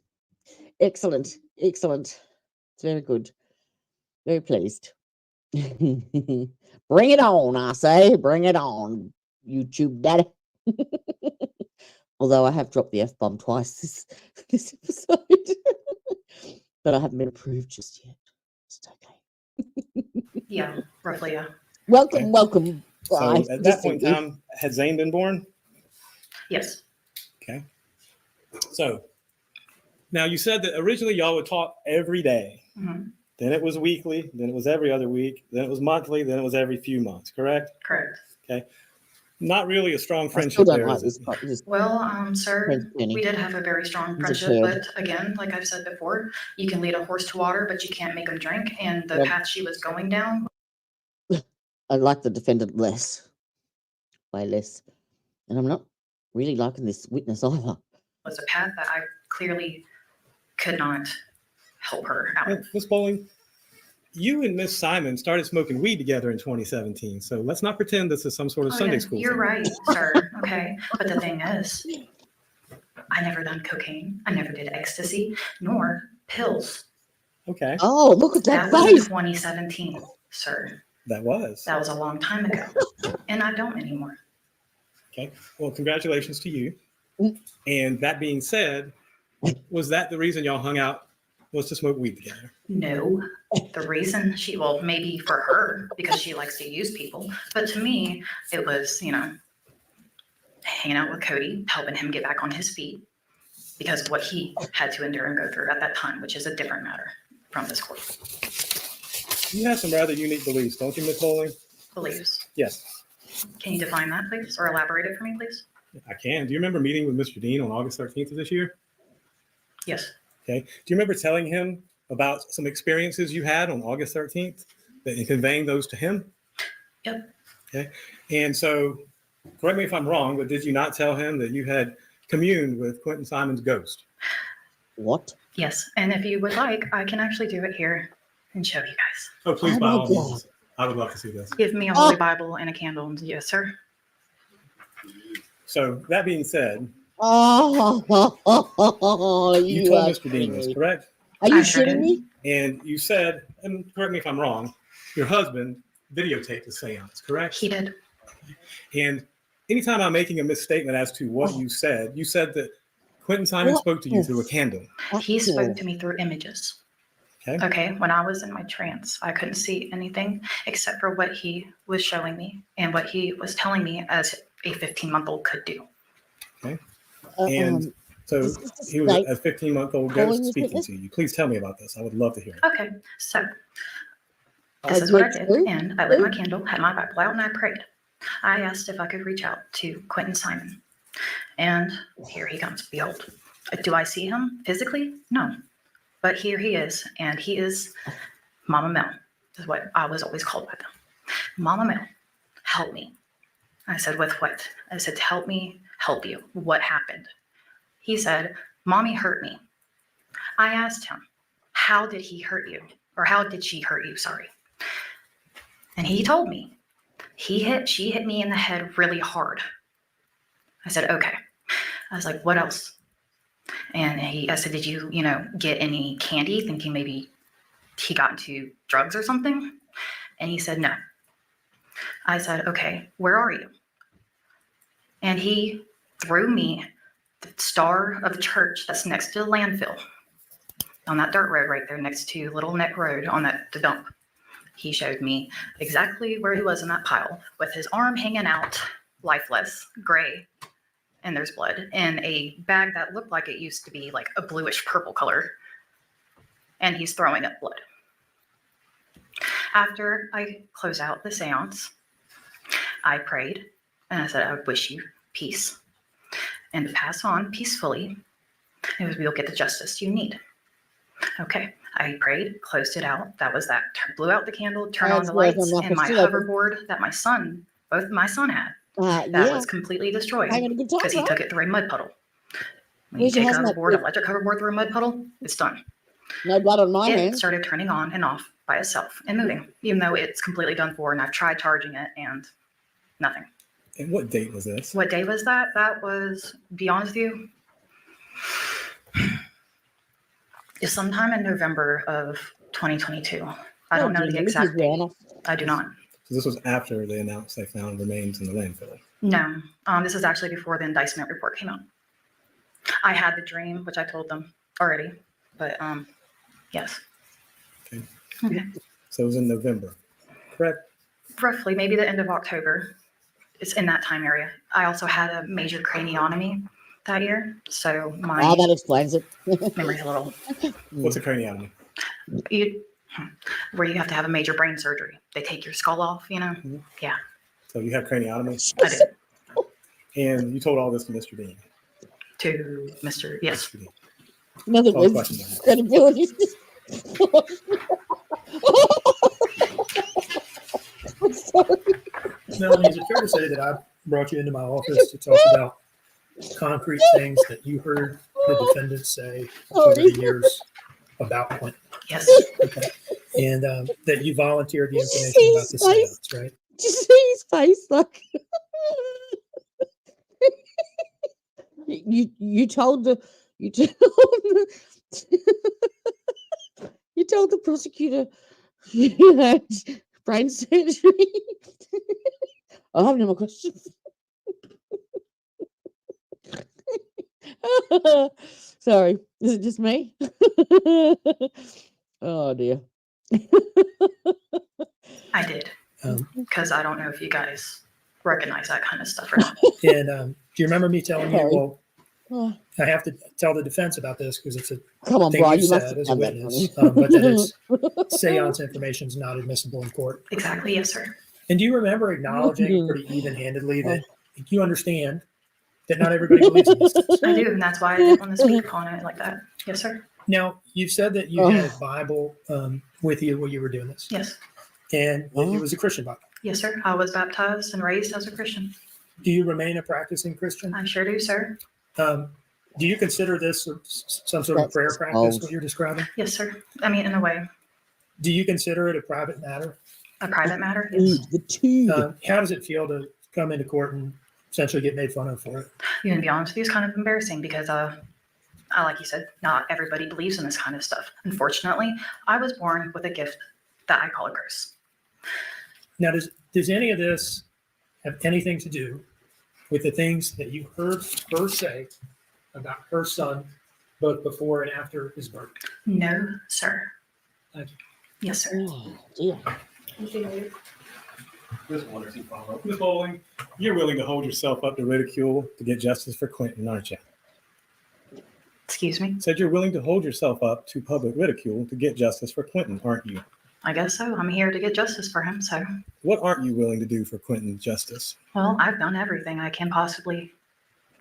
Excellent. Excellent. It's very good. Very pleased. Bring it on, I say. Bring it on, YouTube daddy. Although I have dropped the F-bomb twice this episode. But I haven't been approved just yet. It's okay. Yeah, roughly, yeah. Welcome, welcome. So Bye. at that Just point in see. time, had Zane been born? Yes. Okay. So now you said that originally y'all would talk every day. Hmm. Then it was weekly. Then it was every other week. Then it was monthly. Then it was every few months. Correct? Correct. Okay. Not really a strong I still friendship don't there, like is this. it? This Well, sir, Thanks, Jenny. we did have a very strong He's a friendship, tad. but again, like I've said before, you can lead a horse to water, but you can't make him drink. And the Yep. path she was going down I like the defendant less. Way less. And I'm not really liking this witness either. was a path that I clearly could not help her out. Miss Bowling, you and Miss Simon started smoking weed together in 2017. So let's not pretend this is some sort of Oh, Sunday yeah, school you're thing. right, sir. Okay. But the thing is, I never done cocaine. I never did ecstasy, nor pills. Okay. Oh, look at that That was in face. 2017, sir. That was. That was a long time ago. And I don't anymore. Okay. Well, congratulations to you. Mm. And that being said, was that the reason y'all hung out, was to smoke weed together? No. The reason well, maybe for her, because she likes to use people. But to me, it was, hanging out with Cody, helping him get back on his feet because of what he had to endure and go through at that time, which is a different matter from this court. You have some rather unique beliefs, don't you, Miss Bowling? Beliefs. Yes, Can you define that, please, or elaborate it for me, please? I can. Do you remember meeting with Mr. Dean on August 13th of this year? Yes. Okay. Do you remember telling him about some experiences you had on August 13th and conveying those to him? Yep. Okay. And so, correct me if I'm wrong, but did you not tell him that you had communed with Quinton Simon's ghost? What? Yes. And if you would like, I can actually do it here and show you guys. Oh, please, Oh by my all God. means. I would love to see this. Give me a holy Bible and a candle. Yes, sir. So, that being said, Oh, you you told are Mr. Dean kidding this, me. correct? Are you I sure shitting did. me? And you said, and correct me if I'm wrong, your husband videotaped the seance, correct? He did. And anytime I'm making a misstatement as to what you said that Quinton Simon What spoke to you the through a candle. He spoke actual- to me through images. Okay. Okay. When I was in my trance, I couldn't see anything except for what he was showing me and what he was telling me as a 15-month-old could do. And so is this he was like a 15-month-old calling ghost this speaking witness? to you. Please tell me about this. I would love to hear it. Okay. So this is what I did. And I lit my candle, had my Bible out, and I prayed. I asked if I could reach out to Quinton Simon. And here he comes. Behold. Do I see him physically? No. But here he is. And he is Mama Mel, is what I was always called by them. Mama Mel, help me. I said, with what? I said, help me help you. What happened? He said, Mommy hurt me. I asked him, how did he hurt you? Or how did she hurt you? Sorry. And he told me, she hit me in the head really hard. I said, okay. I was like, what else? And I said, did you, get any candy thinking maybe he got into drugs or something? And he said, no. I said, okay, where are you? And he threw me the star of the church that's next to the landfill on that dirt road right there next to Little Neck Road on the dump. He showed me exactly where he was in that pile with his arm hanging out, lifeless, gray, and there's blood in a bag that looked like it used to be like a bluish purple color. And he's throwing up blood. After I close out the seance, I prayed and I said, I wish you peace and to pass on peacefully It was, we'll get the justice you need. Okay, I prayed, closed it out. That was that. Blew out the candle, turned on That's the where lights, the and my still open. hoverboard that my son, both my son had, that Yeah, was completely destroyed having a good time, because he right? took it through a mud puddle. When you Where's your take a husband? hoverboard, electric hoverboard through a mud puddle, it's done. No blood on my It hands. started turning on and off by itself and moving, even though it's completely done for. And I've tried charging it and nothing. And what date was this? What day was that? That was, to be honest with you, it's sometime in November of 2022. I don't know the exact date. I do not. So this was after they announced they found remains in the landfill. No, this is actually before the indictment report came out. I had the dream, which I told them already, but yes. Okay. Okay. So it was in November, correct? Roughly, maybe the end of October. It's in that time area. I also had a major craniotomy that year, so my that explains it. memory's a little. What's a craniotomy? Where you have to have a major brain surgery. They take your skull off, you know? Yeah. So you have craniotomy? I did. And you told all this to Mr. Dean? To Mr. Yes. Mr. Dean. In other All the words, questions I have. credibility. I'm sorry. Melanie, is it fair to say that I brought you into my office to talk about concrete things that you heard the defendant say over the years about Quinton? Yes. Okay. And that you volunteered the information about the seance, right? Did you see his face? Like you told the you told the prosecutor you had brain surgery. I have no more questions. Sorry, is it just me? Oh dear. I did. Because I don't know if you guys recognize that kind of stuff or not. And do you remember me telling you, Sorry. well, Oh, I have to tell the defense about this because it's a come on, thing Brian, you you must said have as a done that, witness, honey. but that it's seance information is not admissible in court. Exactly. Yes, sir. And do you remember acknowledging pretty even-handedly that you understand that not everybody believes in these things? I do, and that's why I didn't want to speak on it like that. Yes, sir. Now, you've said that you had a Bible with you when you were doing this, Yes. and that it was a Christian Bible. Yes, sir. I was baptized and raised as a Christian. Do you remain a practicing Christian? I sure do, sir. Do you consider this some sort of prayer practice, what you're describing? Yes, sir. I mean, in a way, Do you consider it a private matter? a private matter. Yes. How does it feel to come into court and essentially get made fun of for it? You know, to be honest with you, it's kind of embarrassing because, like you said, not everybody believes in this kind of stuff. Unfortunately, I was born with a gift that I call a curse. Now, does any of this have anything to do with the things that you heard her say about her son, both before and after his birth? No, sir. Thank you. Yes, sir. Oh, dear. Ms. Bowling, you're willing to hold yourself up to ridicule to get justice for Quinton, aren't you? Excuse me? Said you're willing to hold yourself up to public ridicule to get justice for Quinton, aren't you? I guess so. I'm here to get justice for him. So, What aren't you willing to do for Quinton's justice? well, I've done everything I can possibly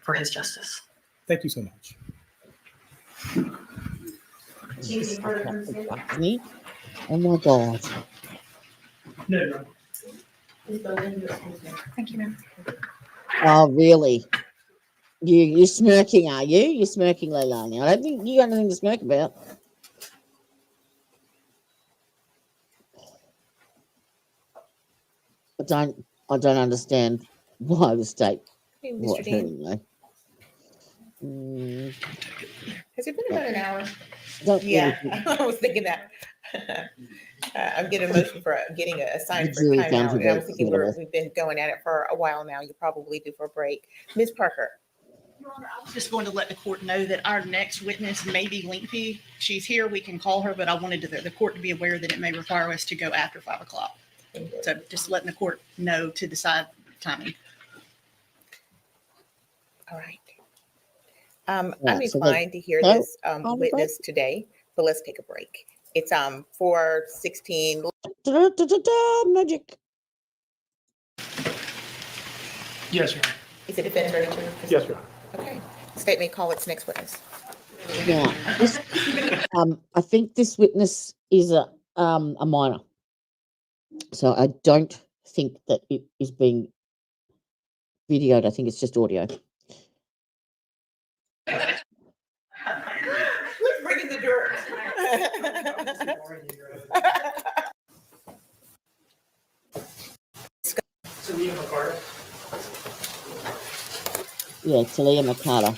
for his justice. Thank you so much. Me? Oh my God. No. Thank you, ma'am. Oh, really? You're smirking, are you? You're smirking, Leilani. I don't think you got anything to smirk about. I don't understand why the state. Hey, Mr. What, Dean, anyway. has it been about an hour? Don't Yeah, really- I was thinking that. I'm getting a motion for getting a sign The for jury found timeout, you and I was guilty, thinking whatever. we've been going at it for a while now. You're probably due for a break. Ms. Parker. Your Honor, I was just going to let the court know that our next witness may be lengthy. She's here, we can call her, but I wanted the court to be aware that it may require us to go after 5 o'clock. So just letting the court know to decide timing. All right. I'm Yeah, so inclined to hear no, this on the witness today, but let's take a break. It's 4:16. Magic. Yes, Your Honor. Is the defendant ready to proceed? Yes, Your Honor. Okay. State may call its next witness. Now, this, I think this witness is a minor. So I don't think that it is being videoed. I think it's just audio. Let's bring in the jurors. Yeah, Talia McCarter.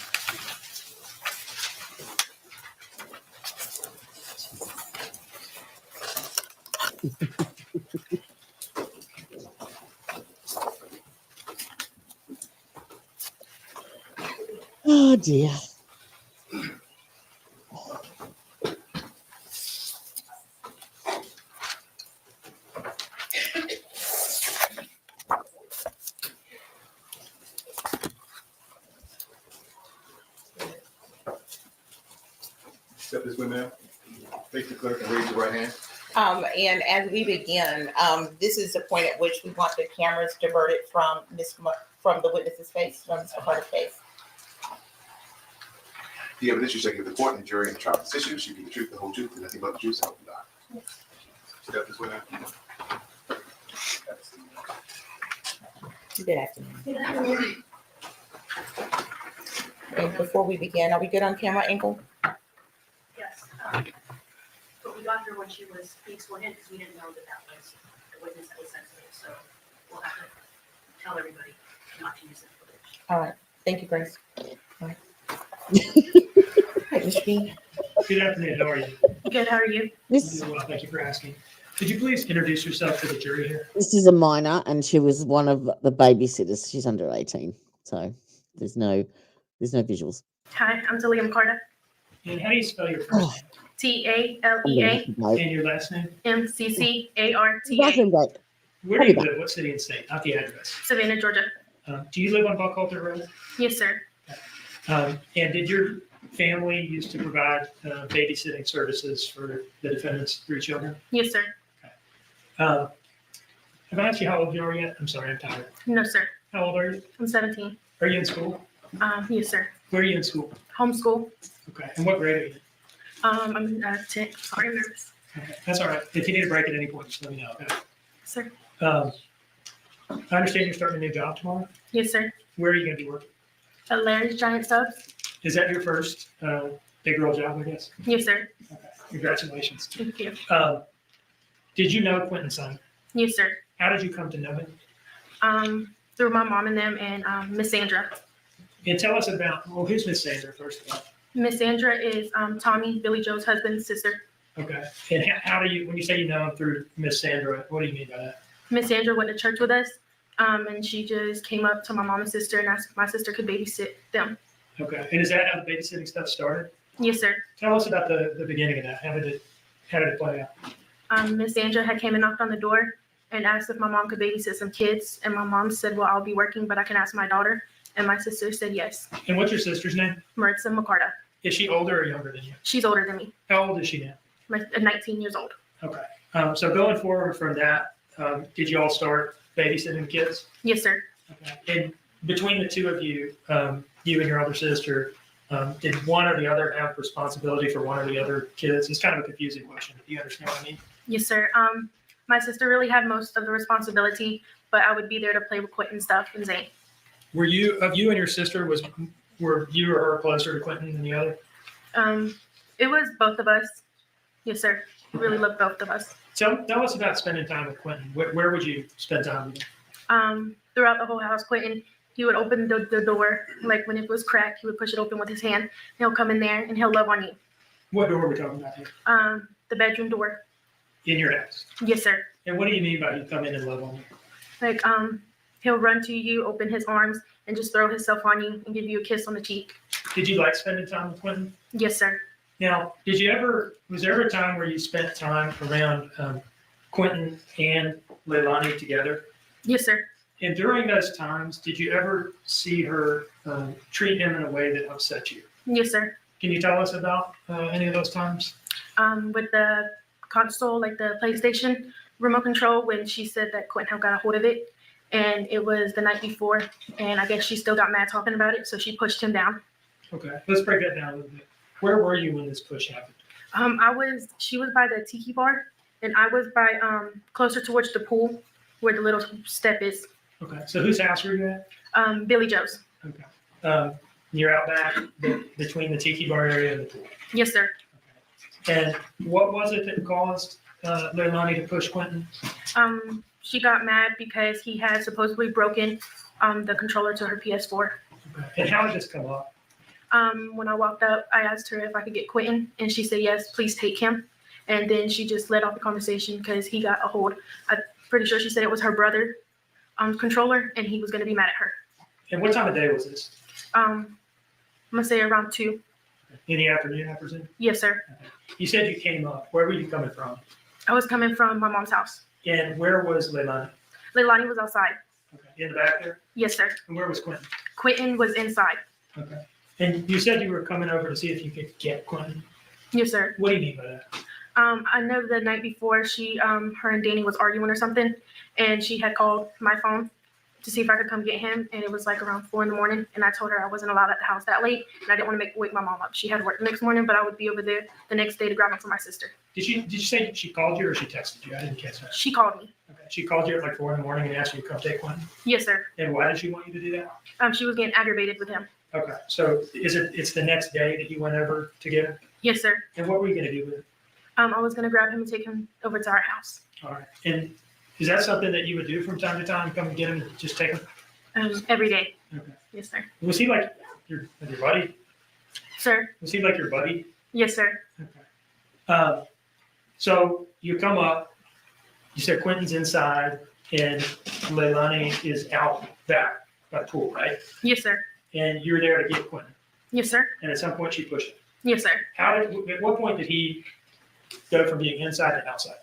Oh dear. Accept this one now. Face the clerk and raise your right hand. And as we begin, this is the point at which we want the cameras diverted from from the witness's face, from Mr. Carter's face. The evidence you shall give the court and the jury in the trial of this issue shall be the truth, the whole truth, and nothing but the truth, so help you God. Step this way now. Good afternoon. And before we begin, are we good on camera, Ankle? Yes. But we got her when she was being sworn in because we didn't know that that was the witness that was sensitive. So we'll have to tell everybody not to use that footage. All right. Thank you, Grace. All right. Mr. Bean. Good afternoon. How are you? Good, how are you? Doing well. Thank you for asking. Could you please introduce yourself to the jury here? This is a minor, and she was one of the babysitters. She's under 18, so there's no visuals. Hi, I'm Talia McCarter. And how do you spell your first Talea name? And your last name? MCCARTA. Where do you live? What city and state? Not the address. Savannah, Georgia. Do you live on Buckhalter Road? Yes, sir. And did your family used to provide babysitting services for the defendant's 3 children? Yes, sir. Have I asked you how old you are yet? I'm sorry, I'm tired. No, sir. How old are you? I'm 17. Are you in school? Yes, sir. Where are you in school? Homeschool. Okay. And what grade are you in? I'm in 10th. Sorry, I'm nervous. Okay. That's all right. If you need a break at any point, just let me know. Okay. Sir. I understand you're starting a new job tomorrow. Yes, sir. Where are you going to be working? At Larry's Giant Subs. Is that your first big girl job, I guess? Yes, sir. Okay. Congratulations. Thank you. Did you know Quinton Simon? Yes, sir. How did you come to know him? Through my mom and them and Miss Sandra. And tell us about, well, who's Miss Sandra, first of all? Miss Sandra is Tommy, Billy Joe's husband's sister. Okay. And how do you, when you say you know him through Miss Sandra, what do you mean by that? Miss Sandra went to church with us, and she just came up to my mom and sister and asked if my sister could babysit them. Okay. And is that how the babysitting stuff started? Yes, sir. Tell us about the beginning of that. How did it play out? Miss Sandra had came and knocked on the door and asked if my mom could babysit some kids. And my mom said, well, I'll be working, but I can ask my daughter. And my sister said yes. And what's your sister's name? Maritza McCarta. Is she older or younger than you? She's older than me. How old is she now? 19 years old. Okay. So going forward from that, did you all start babysitting kids? Yes, sir. Okay. And between the two of you, you and your older sister, did one or the other have responsibility for one or the other kids? It's kind of a confusing question. Do you understand what I mean? Yes, sir. My sister really had most of the responsibility, but I would be there to play with Quinton stuff and Zane. Were you and your sister, were you or her closer to Quinton than the other? It was both of us. Yes, sir. We really loved both of us. Tell us about spending time with Quinton. Where would you spend time with him? Throughout the whole house, Quinton, he would open the door, like when it was cracked, he would push it open with his hand. He'll come in there and he'll love on you. What door are we talking about here? The bedroom door. In your house? Yes, sir. And what do you mean by he come in and love on you? Like, he'll run to you, open his arms, and just throw himself on you and give you a kiss on the cheek. Did you like spending time with Quinton? Yes, sir. Now, was there ever a time where you spent time around Quinton and Leilani together? Yes, sir. And during those times, did you ever see her treat him in a way that upset you? Yes, sir. Can you tell us about any of those times? With the console, like the PlayStation remote control, when she said that Quinton got a hold of it, and it was the night before, and I guess she still got mad talking about it, so she pushed him down. Okay, let's break that down a little bit. Where were you when this push happened? She was by the tiki bar, and I was by closer towards the pool where the little step is. Okay, so whose house were you at? Billy Joe's. Okay. You're out back between the tiki bar area and the pool. Yes, sir. And what was it that caused Leilani to push Quinton? She got mad because he had supposedly broken the controller to her PS4. Okay. And how did this come up? When I walked up, I asked her if I could get Quinton, and she said, yes, please take him. And then she just led off the conversation because he got a hold. I'm pretty sure she said it was her brother controller, and he was going to be mad at her. And what time of day was this? I'm going to say around 2. In the afternoon, I presume? Yes, sir. Okay. You said you came up. Where were you coming from? I was coming from my mom's house. And where was Leilani? Leilani was outside. Okay. In the back there? Yes, sir. And where was Quinton? Quinton was inside. Okay. And you said you were coming over to see if you could get Quinton. Yes, sir. What do you mean by that? I know the night before her and Danny was arguing or something, and she had called my phone to see if I could come get him, and it was like around 4 a.m, and I told her I wasn't allowed at the house that late, and I didn't want to wake my mom up. She had work the next morning, but I would be over there the next day to grab him for my sister. Did you say she called you or she texted you? I didn't catch that. She called me. Okay. She called you at like 4 a.m. and asked you to come take Quinton? Yes, sir. And why did she want you to do that? She was getting aggravated with him. Okay. So it's the next day that you went over to get him? Yes, sir. And what were you going to do with him? I was going to grab him and take him over to our house. All right. And is that something that you would do from time to time? Come and get him and just take him? Every day. Okay. Yes, sir. Was he like your buddy? Sir? Was he like your buddy? Yes, sir. Okay. So you come up, you said Quinton's inside and Leilani is out back by the pool, right? Yes, sir. And you're there to get Quinton. Yes, sir. And at some point she pushed him. Yes, sir. At what point did he go from being inside to outside?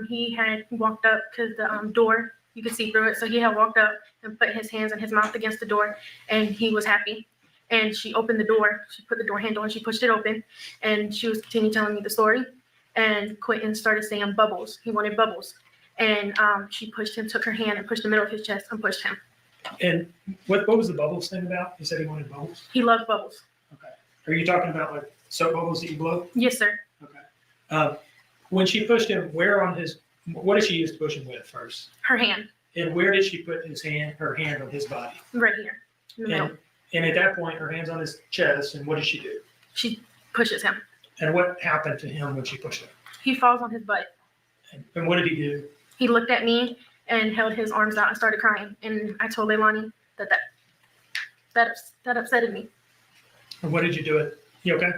He had walked up to the door. You could see through it. So he had walked up and put his hands and his mouth against the door, and he was happy. And she opened the door. She put the door handle and she pushed it open, and she was continuing telling me the story. And Quinton started saying bubbles. He wanted bubbles. And she pushed him, took her hand and pushed the middle of his chest and pushed him. And what was the bubbles thing about? You said he wanted bubbles? He loved bubbles. Okay. Are you talking about like soap bubbles that you blow? Yes, sir. Okay. When she pushed him, what did she use to push him with first? Her hand. And where did she put her hand on his body? Right here. In the middle. And at that point, her hand's on his chest, and what did she do? She pushes him. And what happened to him when she pushed him? He falls on his butt. And what did he do? He looked at me and held his arms out and started crying. And I told Leilani that upsetted me. And what did you do it? You okay?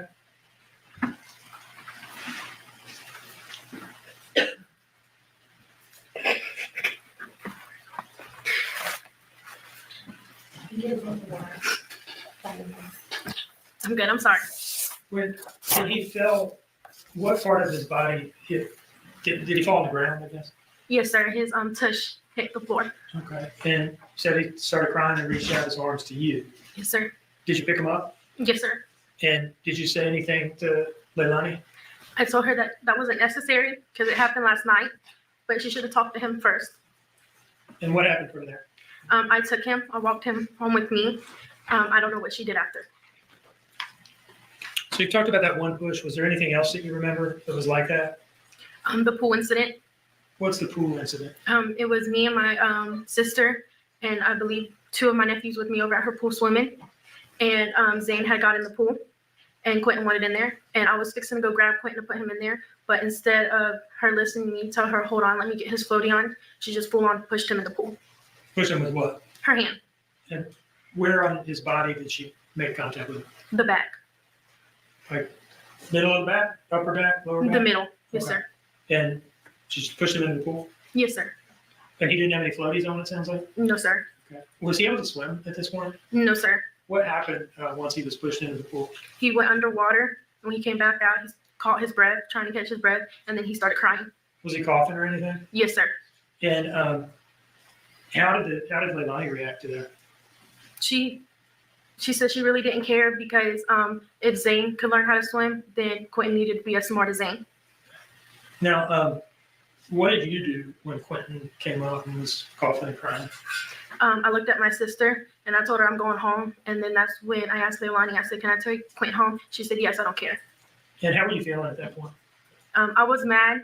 I'm good. I'm sorry. When he fell, what part of his body hit? Did he fall on the ground, I guess? Yes, sir. His tush hit the floor. Okay. And you said he started crying and reached out his arms to you. Yes, sir. Did you pick him up? Yes, sir. And did you say anything to Leilani? I told her that wasn't necessary because it happened last night, but she should have talked to him first. And what happened from there? I took him. I walked him home with me. I don't know what she did after. So you talked about that one push. Was there anything else that you remember that was like that? The pool incident. What's the pool incident? It was me and my sister, and I believe 2 of my nephews with me over at her pool swimming. And Zane had got in the pool, and Quinton wanted in there. And I was fixing to go grab Quinton to put him in there. But instead of her listening to me tell her, hold on, let me get his floaty on, she just full on pushed him in the pool. Push him with what? Her hand. And where on his body did she make contact with him? The back. Like middle of the back, upper back, lower back? The middle. Yes, Okay. sir. And she just pushed him in the pool? Yes, sir. And he didn't have any floaties on, it sounds like? No, sir. Okay. Was he able to swim at this point? No, sir. What happened once he was pushed into the pool? He went underwater. When he came back out, he caught his breath, trying to catch his breath, and then he started crying. Was he coughing or anything? Yes, sir. And how did Leilani react to that? She said she really didn't care because if Zane could learn how to swim, then Quinton needed to be as smart as Zane. Now, What did you do when Quinton came up and was coughing and crying? I looked at my sister and I told her I'm going home. And then that's when I asked Leilani, I said, can I take Quinton home? She said, yes, I don't care. And how were you feeling at that point? I was mad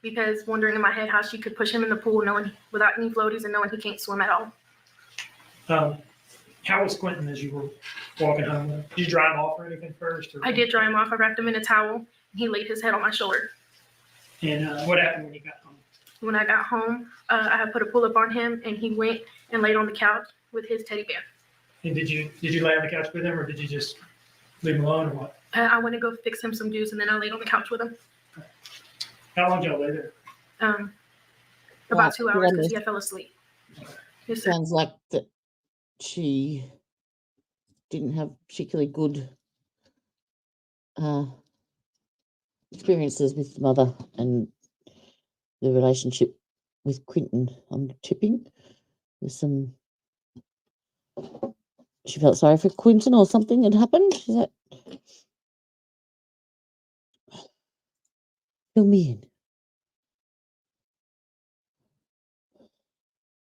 because wondering in my head how she could push him in the pool knowing without any floaties and knowing he can't swim at all. How was Quinton as you were walking home? Did you dry him off or anything first? Or? I did dry him off. I wrapped him in a towel and he laid his head on my shoulder. And what happened when you got home? When I got home, I had put a pull-up on him and he went and laid on the couch with his teddy bear. And did you lay on the couch with him or did you just leave him alone or what? I went to go fix him some juice and then I laid on the couch with him. How long did y'all lay there? About 2 hours because I fell asleep. It sounds like that she didn't have particularly good experiences with the mother and the relationship with Quinton. I'm tipping there's some. She felt sorry for Quinton or something had happened. Is that? Fill me in.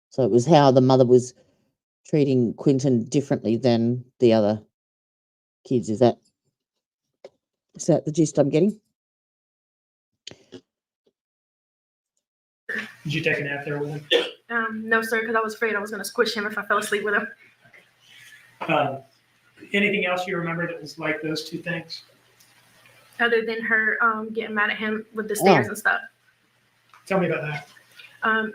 So it was how the mother was treating Quinton differently than the other kids. Is that the gist I'm getting? Did you take a nap there with him? No, sir, because I was afraid I was going to squish him if I fell asleep with him. Anything else you remember that was like those two things? Other than her getting mad at him with the stairs and stuff. Tell me about that.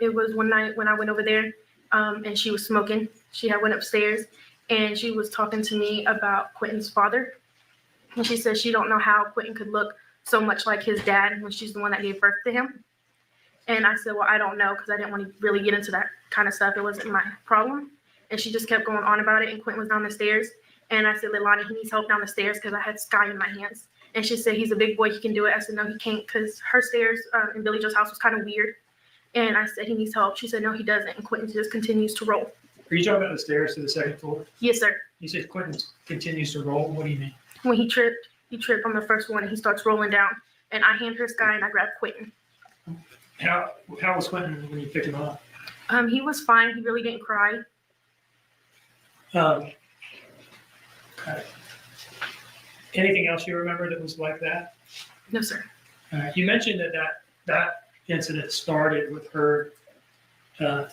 It was one night when I went over there and she was smoking. She had went upstairs and she was talking to me about Quinton's father. And she said she don't know how Quinton could look so much like his dad when she's the one that gave birth to him. And I said, well, I don't know because I didn't want to really get into that kind of stuff. It wasn't my problem. And she just kept going on about it. And Quinton was down the stairs. And I said, Leilani, he needs help down the stairs because I had Sky in my hands. And she said, he's a big boy. He can do it. I said, no, he can't because her stairs in Billy Joe's house was kind of weird. And I said, he needs help. She said, no, he doesn't. And Quinton just continues to roll. Are you talking about the stairs to the second floor? Yes, sir. You said Quinton continues to roll. What do you mean? When he tripped on the first one and he starts rolling down. And I hand her Sky and I grab Quinton. How was Quinton when you picked him up? He was fine. He really didn't cry. Okay. Anything else you remember that was like that? No, sir. You mentioned that incident started with her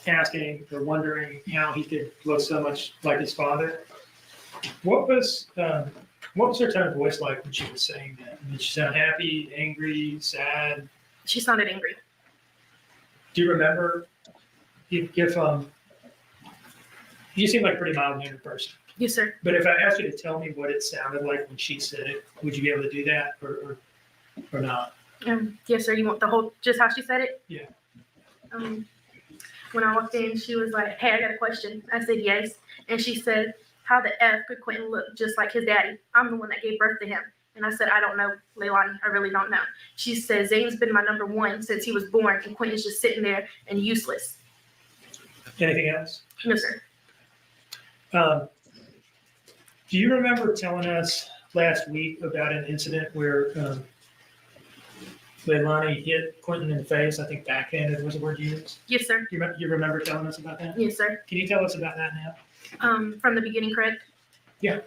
asking or wondering how he could look so much like his father. What was her tone of voice like when she was saying that? Did she sound happy, angry, sad? She sounded angry. Do you remember if you seem like a pretty mild-mannered person? Yes, sir. But if I asked you to tell me what it sounded like when she said it, would you be able to do that or not? Yes, sir. You want the whole, just how she said it? Yeah. When I walked in, she was like, hey, I got a question. I said, yes. And she said, how the F could Quinton look just like his daddy? I'm the one that gave birth to him. And I said, I don't know, Leilani. I really don't know. She said, Zane's been my number one since he was born, and Quinton's just sitting there and useless. Anything else? No, sir. Do you remember telling us last week about an incident where Leilani hit Quinton in the face? I think backhanded was the word you used. Yes, sir. You remember telling us about that? Yes, sir. Can you tell us about that now? From the beginning, correct? Yeah.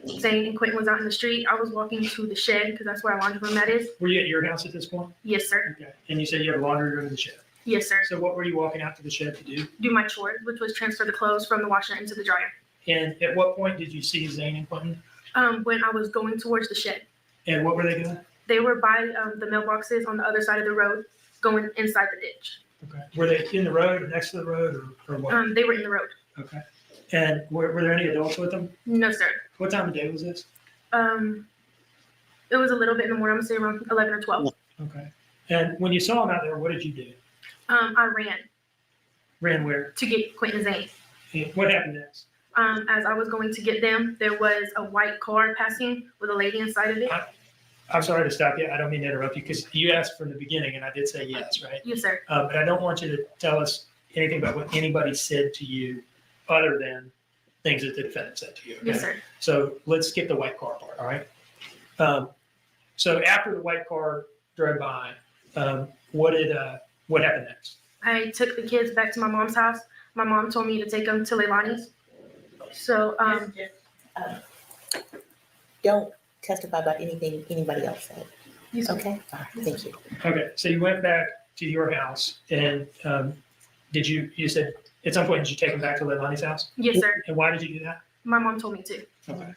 Zane and Quinton was out in the street. I was walking to the shed because that's where our laundry room that is. Were you at your house at this point? Yes, sir. Okay. And you said you have a laundry room in the shed? Yes, sir. So what were you walking out to the shed to do? Do my chore, which was transfer the clothes from the washer into the dryer. And at what point did you see Zane and Quinton? When I was going towards the shed. And what were they doing? They were by the mailboxes on the other side of the road, going inside the ditch. Okay. Were they in the road or next to the road or what? They were in the road. Okay. And were there any adults with them? No, sir. What time of day was this? It was a little bit in the morning. I'm gonna say around 11 or 12. Okay. And when you saw them out there, what did you do? I ran. Ran where? To get Quinton and Zane. And what happened next? As I was going to get them, there was a white car passing with a lady inside of it. I'm sorry to stop you. I don't mean to interrupt you because you asked from the beginning and I did say yes, right? Yes, sir. But I don't want you to tell us anything about what anybody said to you other than things that the defendant said to you. Okay? Yes, sir. So let's skip the white car part, all right? So after the white car drove by, What happened next? I took the kids back to my mom's house. My mom told me to take them to Leilani's. So, Don't testify about anything anybody else said. Yes, Okay, all right, thank you. Okay, so you went back to your house and you said at some point, did you take them back to Leilani's house? Yes, sir. And why did you do that? My mom told me to. Okay.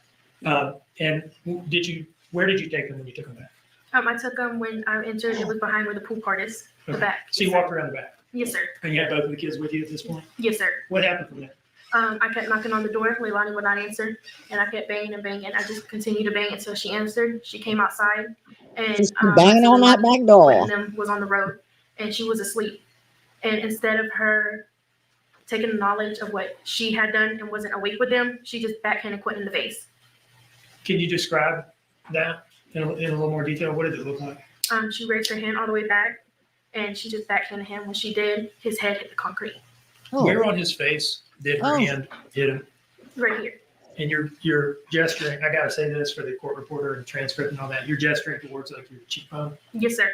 And where did you take them when you took them back? I took them when I entered. It was behind where the pool part is, the Okay. back. So you walked around the back? Yes, sir. And you had both of the kids with you at this point? Yes, sir. What happened from there? I kept knocking on the door. Leilani would not answer, and I kept banging and banging. I just continued to bang until she answered. She came outside, and Just banging on that back door. And them was on the road, and she was asleep. And instead of her taking the knowledge of what she had done and wasn't awake with them, she just backhanded Quinton in the face. Can you describe that in a little more detail? What did it look like? She raised her hand all the way back, and she just backhanded him. When she did, his head hit the concrete. Where on his face did her hand hit him? Right here. And you're gesturing, I gotta say this for the court reporter and transcript and all that, you're gesturing towards like your cheekbone. Yes, sir.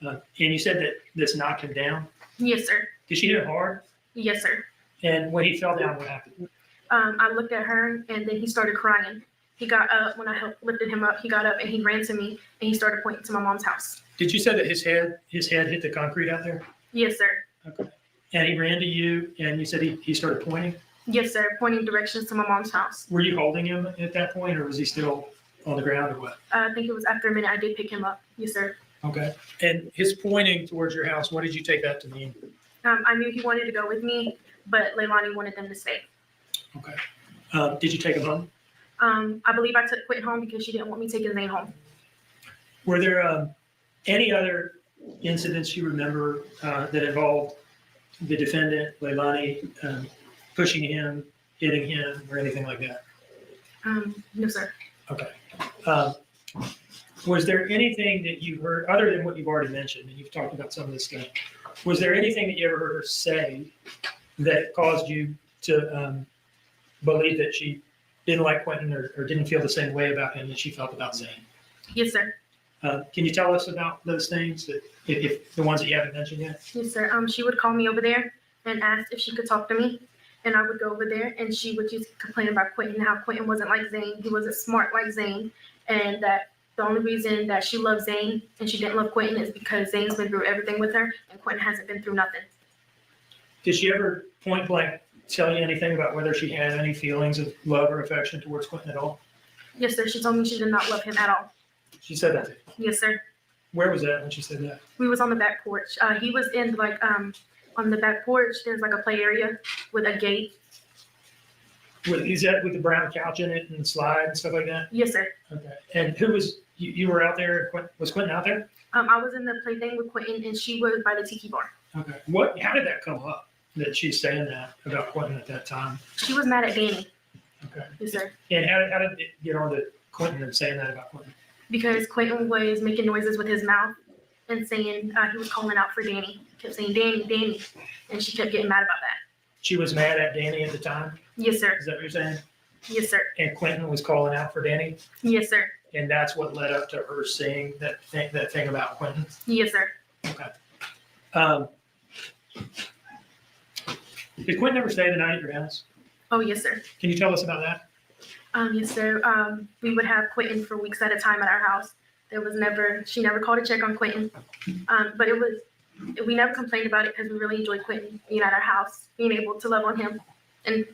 And you said that this knocked him down. Yes, sir. Did she hit him hard? Yes, sir. And when he fell down, what happened? I looked at her, and then he started crying. He got up. When I lifted him up, he got up and he ran to me, and he started pointing to my mom's house. Did you say that his head hit the concrete out there? Yes, sir. Okay. And he ran to you, and you said he started pointing? Yes, sir. Pointing directions to my mom's house. Were you holding him at that point, or was he still on the ground, or what? I think it was after a minute I did pick him up. Yes, sir. Okay. And his pointing towards your house, what did you take that to mean? I knew he wanted to go with me, but Leilani wanted them to stay. Okay. Did you take him home? I believe I took Quinton home because she didn't want me taking Zane home. Were there any other incidents you remember that involved the defendant, Leilani, pushing him, hitting him, or anything like that? No, sir. Okay. Was there anything that you heard, other than what you've already mentioned, and you've talked about some of this stuff, was there anything that you ever heard her say that caused you to believe that she didn't like Quinton or didn't feel the same way about him that she felt about Zane? Yes, sir. Can you tell us about those things, that if the ones that you haven't mentioned yet? Yes, sir. She would call me over there and ask if she could talk to me. And I would go over there and she would just complain about Quinton, how Quinton wasn't like Zane. He wasn't smart like Zane. And that the only reason that she loved Zane and she didn't love Quinton is because Zane's been through everything with her and Quinton hasn't been through nothing. Did she ever point blank tell you anything about whether she had any feelings of love or affection towards Quinton at all? Yes, sir. She told me she did not love him at all. She said that to you? Yes, sir. Where was that when she said that? We was on the back porch. He was in on the back porch. There's like a play area with a gate. Is that with the brown couch in it and slide and stuff like that? Yes, sir. Okay. And who was, you were out there, was Quinton out there? I was in the play thing with Quinton and she was by the tiki bar. Okay. How did that come up, that she's saying that about Quinton at that time? She was mad at Danny. Okay. Yes, sir. And how did it get on to Quinton and saying that about Quinton? Because Quinton was making noises with his mouth and saying he was calling out for Danny. Kept saying, Danny, Danny. And she kept getting mad about that. She was mad at Danny at the time? Yes, sir. Is that what you're saying? Yes, sir. And Quinton was calling out for Danny? Yes, sir. And that's what led up to her saying that thing about Quinton? Yes, sir. Okay. Did Quinton ever stay the night at your house? Oh, yes, sir. Can you tell us about that? Yes, sir. We would have Quinton for weeks at a time at our house. She never called to check on Quinton. But we never complained about it because we really enjoyed Quinton being at our house, being able to love on him. And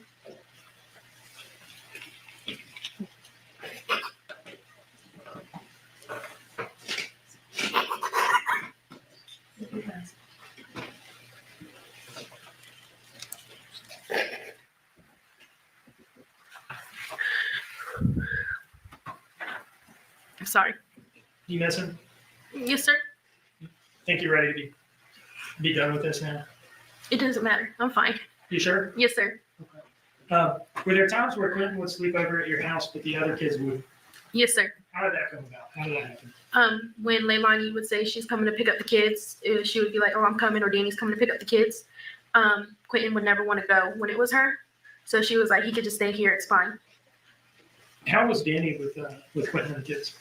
I'm sorry. You miss him? Yes, sir. Think you're ready to be done with this now? It doesn't matter. I'm fine. You sure? Yes, sir. Were there times where Quinton would sleep over at your house, but the other kids wouldn't? Yes, sir. How did that come about? How did that happen? When Leilani would say she's coming to pick up the kids, she would be like, "Oh, I'm coming," or "Danny's coming to pick up the kids." Quinton would never want to go when it was her, so she was like, "He could just stay here. It's fine." How was Danny with Quinton and the kids?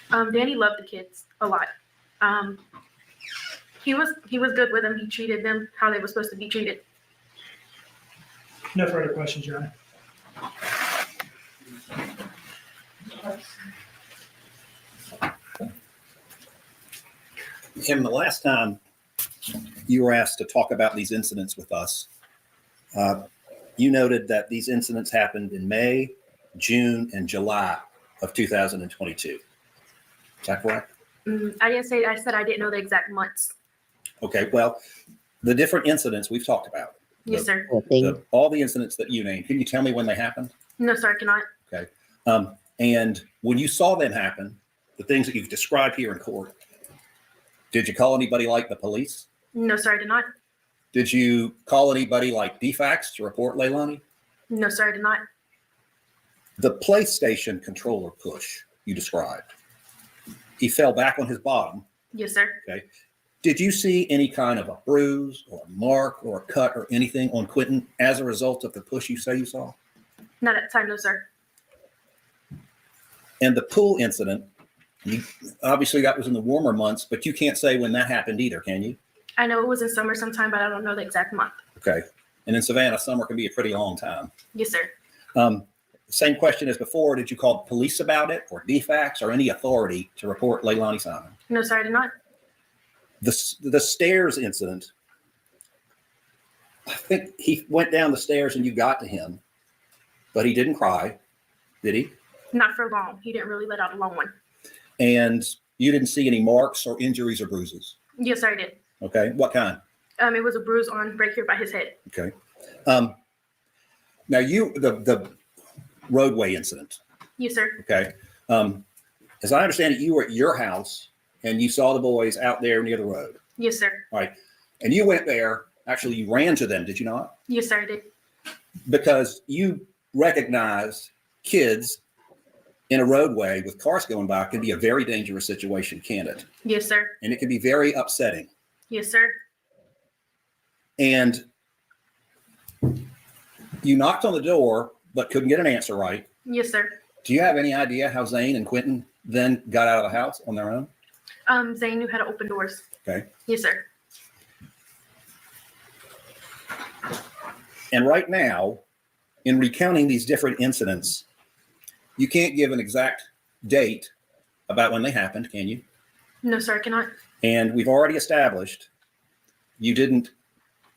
Danny loved the kids a lot. He was good with them. He treated them how they were supposed to be treated. No further questions, Your Honor. Kim, the last time you were asked to talk about these incidents with us, you noted that these incidents happened in May, June, and July of 2022. Is that correct? I didn't say. I said I didn't know the exact months. Okay, well, the different incidents we've talked about. Yes, sir. All the incidents that you named, can you tell me when they happened? No, sir, I cannot. Okay. And when you saw them happen, the things that you've described here in court, did you call anybody like the police? No, sir, I did not. Did you call anybody like DFAX to report Leilani? No, sir, I did not. The PlayStation controller push you described, he fell back on his bottom. Yes, sir. Okay. Did you see any kind of a bruise or a mark or a cut or anything on Quinton as a result of the push you say you saw? Not at the time, no, sir. And the pool incident, obviously that was in the warmer months, but you can't say when that happened either, can you? I know it was in summer sometime, but I don't know the exact month. Okay. And in Savannah, summer can be a pretty long time. Yes, sir. Same question as before. Did you call the police about it or DFAX or any authority to report Leilani Simon? No, sir, I did not. The stairs incident, I think he went down the stairs and you got to him, but he didn't cry, did he? Not for long. He didn't really let out a long one. And you didn't see any marks or injuries or bruises? Yes, sir, I did. Okay. What kind? It was a bruise on right here by his head. Okay. Now the roadway incident. Yes, sir. Okay. As I understand it, you were at your house and you saw the boys out there near the road. Yes, sir. All right. And you went there. Actually, you ran to them, did you not? Yes, sir, I did. Because you recognized kids in a roadway with cars going by can be a very dangerous situation, can't it? Yes, sir. And it can be very upsetting. Yes, sir. And you knocked on the door, but couldn't get an answer right. Yes, sir. Do you have any idea how Zane and Quinton then got out of the house on their own? Zane knew how to open doors. Okay. Yes, sir. And right now, in recounting these different incidents, you can't give an exact date about when they happened, can you? No, sir, I cannot. And we've already established you didn't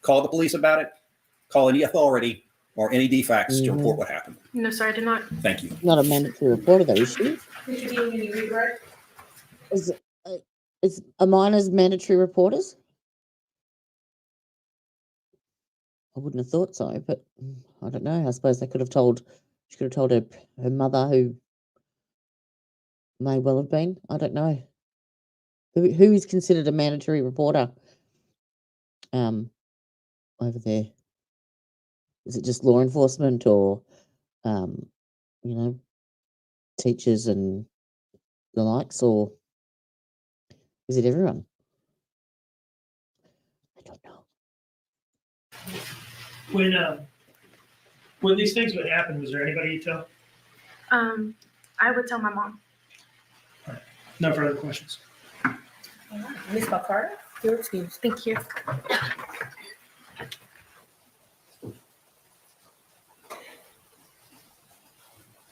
call the police about it, call any authority or any DFAX to report what happened. No, sir, I did not. Thank you. Not a mandatory reporter, though, is she? Is a minors mandatory reporters? I wouldn't have thought so, but I don't know. I suppose they could have told. She could have told her mother, who may well have been. I don't know. Who is considered a mandatory reporter? Over there, is it just law enforcement or, teachers and the likes, or is it everyone? I don't know. When these things would happen, was there anybody you tell? I would tell my mom. No further questions. Ms. McCarter, you're excused. Thank you.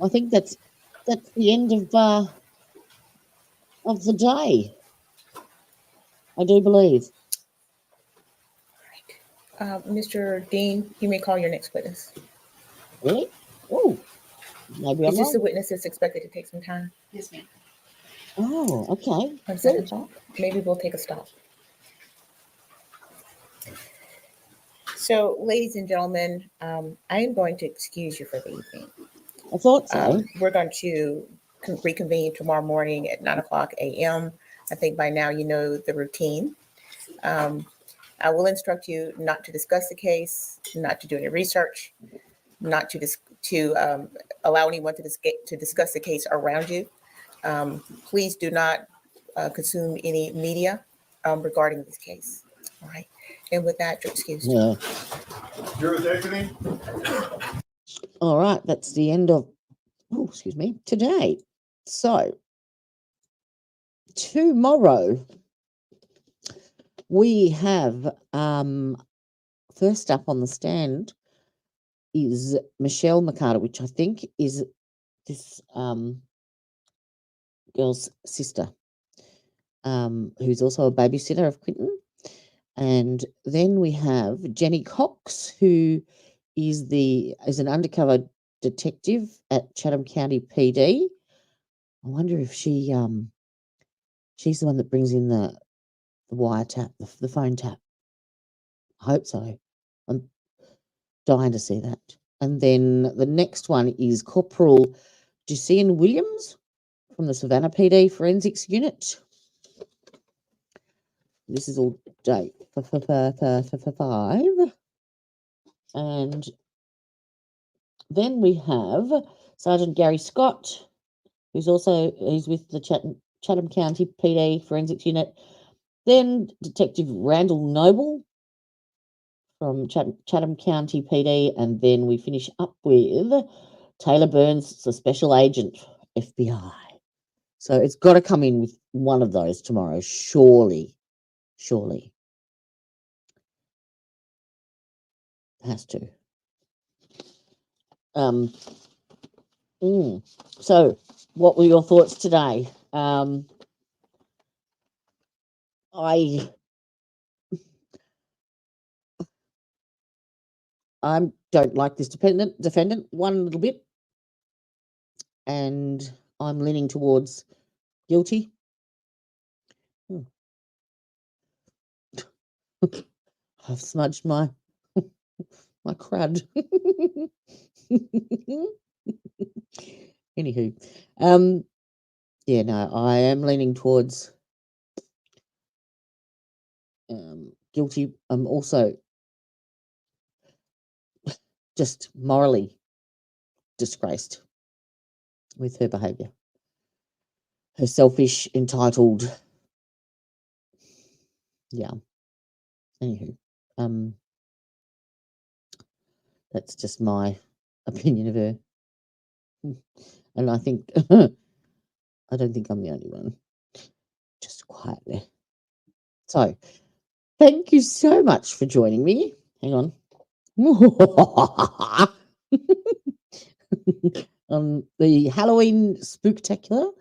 I think that's the end of the day. I do believe. Mr. Dean, you may call your next witness. Really? Oh, maybe I'm Is this the wrong. witness that's expected to take some time? Yes, ma'am. Oh, okay. Or 7 o'clock? Maybe we'll take a stop. So, ladies and gentlemen, I am going to excuse you for the evening. I thought so. We're going to reconvene tomorrow morning at 9:00 a.m. I think by now you know the routine. I will instruct you not to discuss the case, not to do any research, not to allow anyone to discuss the case around you. Please do not consume any media regarding this case. All right. And with that, you're excused. Yeah. Jurisdiction. All right. That's the end of, today. So, tomorrow, We have first up on the stand is Michelle McCarter, which I think is this girl's sister, who's also a babysitter of Quinton. And then we have Jenny Cox, who is an undercover detective at Chatham County PD. I wonder if she's the one that brings in the wiretap, the phone tap. I hope so. I'm dying to see that. And then the next one is Corporal Jusian Williams from the Savannah PD Forensics Unit. This is all date for 5. And then we have Sergeant Gary Scott, who's with the Chatham County PD Forensics Unit. Then Detective Randall Noble from Chatham County PD. And then we finish up with Taylor Burns, the Special Agent, FBI. So it's got to come in with one of those tomorrow, surely. Has to. So what were your thoughts today? I don't like this defendant one little bit, and I'm leaning towards guilty. I've smudged my crud. Anywho, yeah, no, I am leaning towards guilty. I'm also just morally disgraced with her behaviour. Her selfish, entitled, yeah. Anywho, that's just my opinion of her. And I think, I don't think I'm the only one. Just quietly. So, thank you so much for joining me. Hang on. The Halloween Spooktacular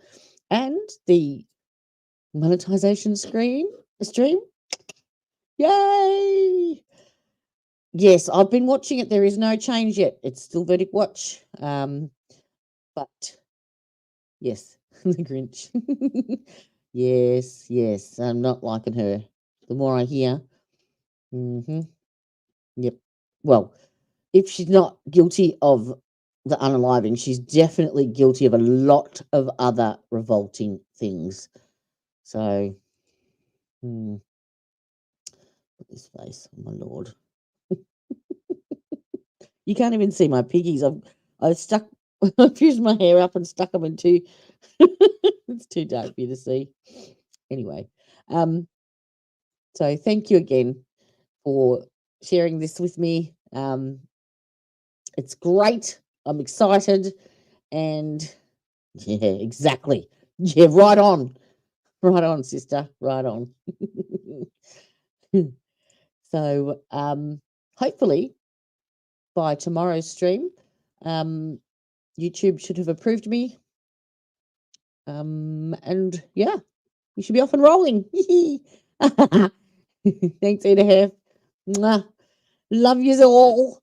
and the monetization stream. Yay! Yes, I've been watching it. There is no change yet. It's still verdict watch. But yes, the Grinch. Yes, I'm not liking her. The more I hear. Yep. Well, if she's not guilty of the unaliving, she's definitely guilty of a lot of other revolting things. So, look at this face, oh my lord. You can't even see my piggies. I've fused my hair up and stuck them in two. It's too dark for you to see. Anyway, so thank you again for sharing this with me. It's great. I'm excited, and yeah, exactly. Yeah, right on, sister, right on. So, hopefully by tomorrow's stream, YouTube should have approved me. And yeah, we should be off and rolling. Thanks, Ada Hef. Love yous all.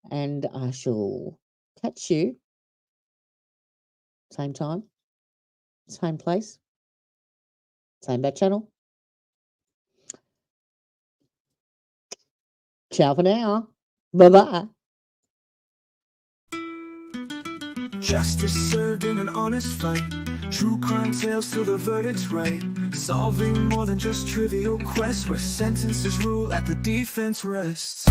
And I shall catch you same time, same place, same back channel. Ciao for now. Bye-bye. Justice served in an honest fight. True crime tales till the verdict's right. Solving more than just trivial quests, where sentences rule at the defense rests.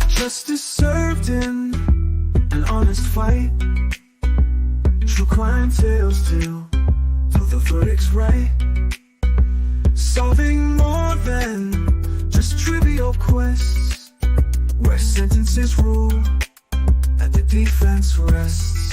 Justice served in an honest fight. True crime tales till the verdict's right. Solving more than just trivial quests, where sentences rule defense rests.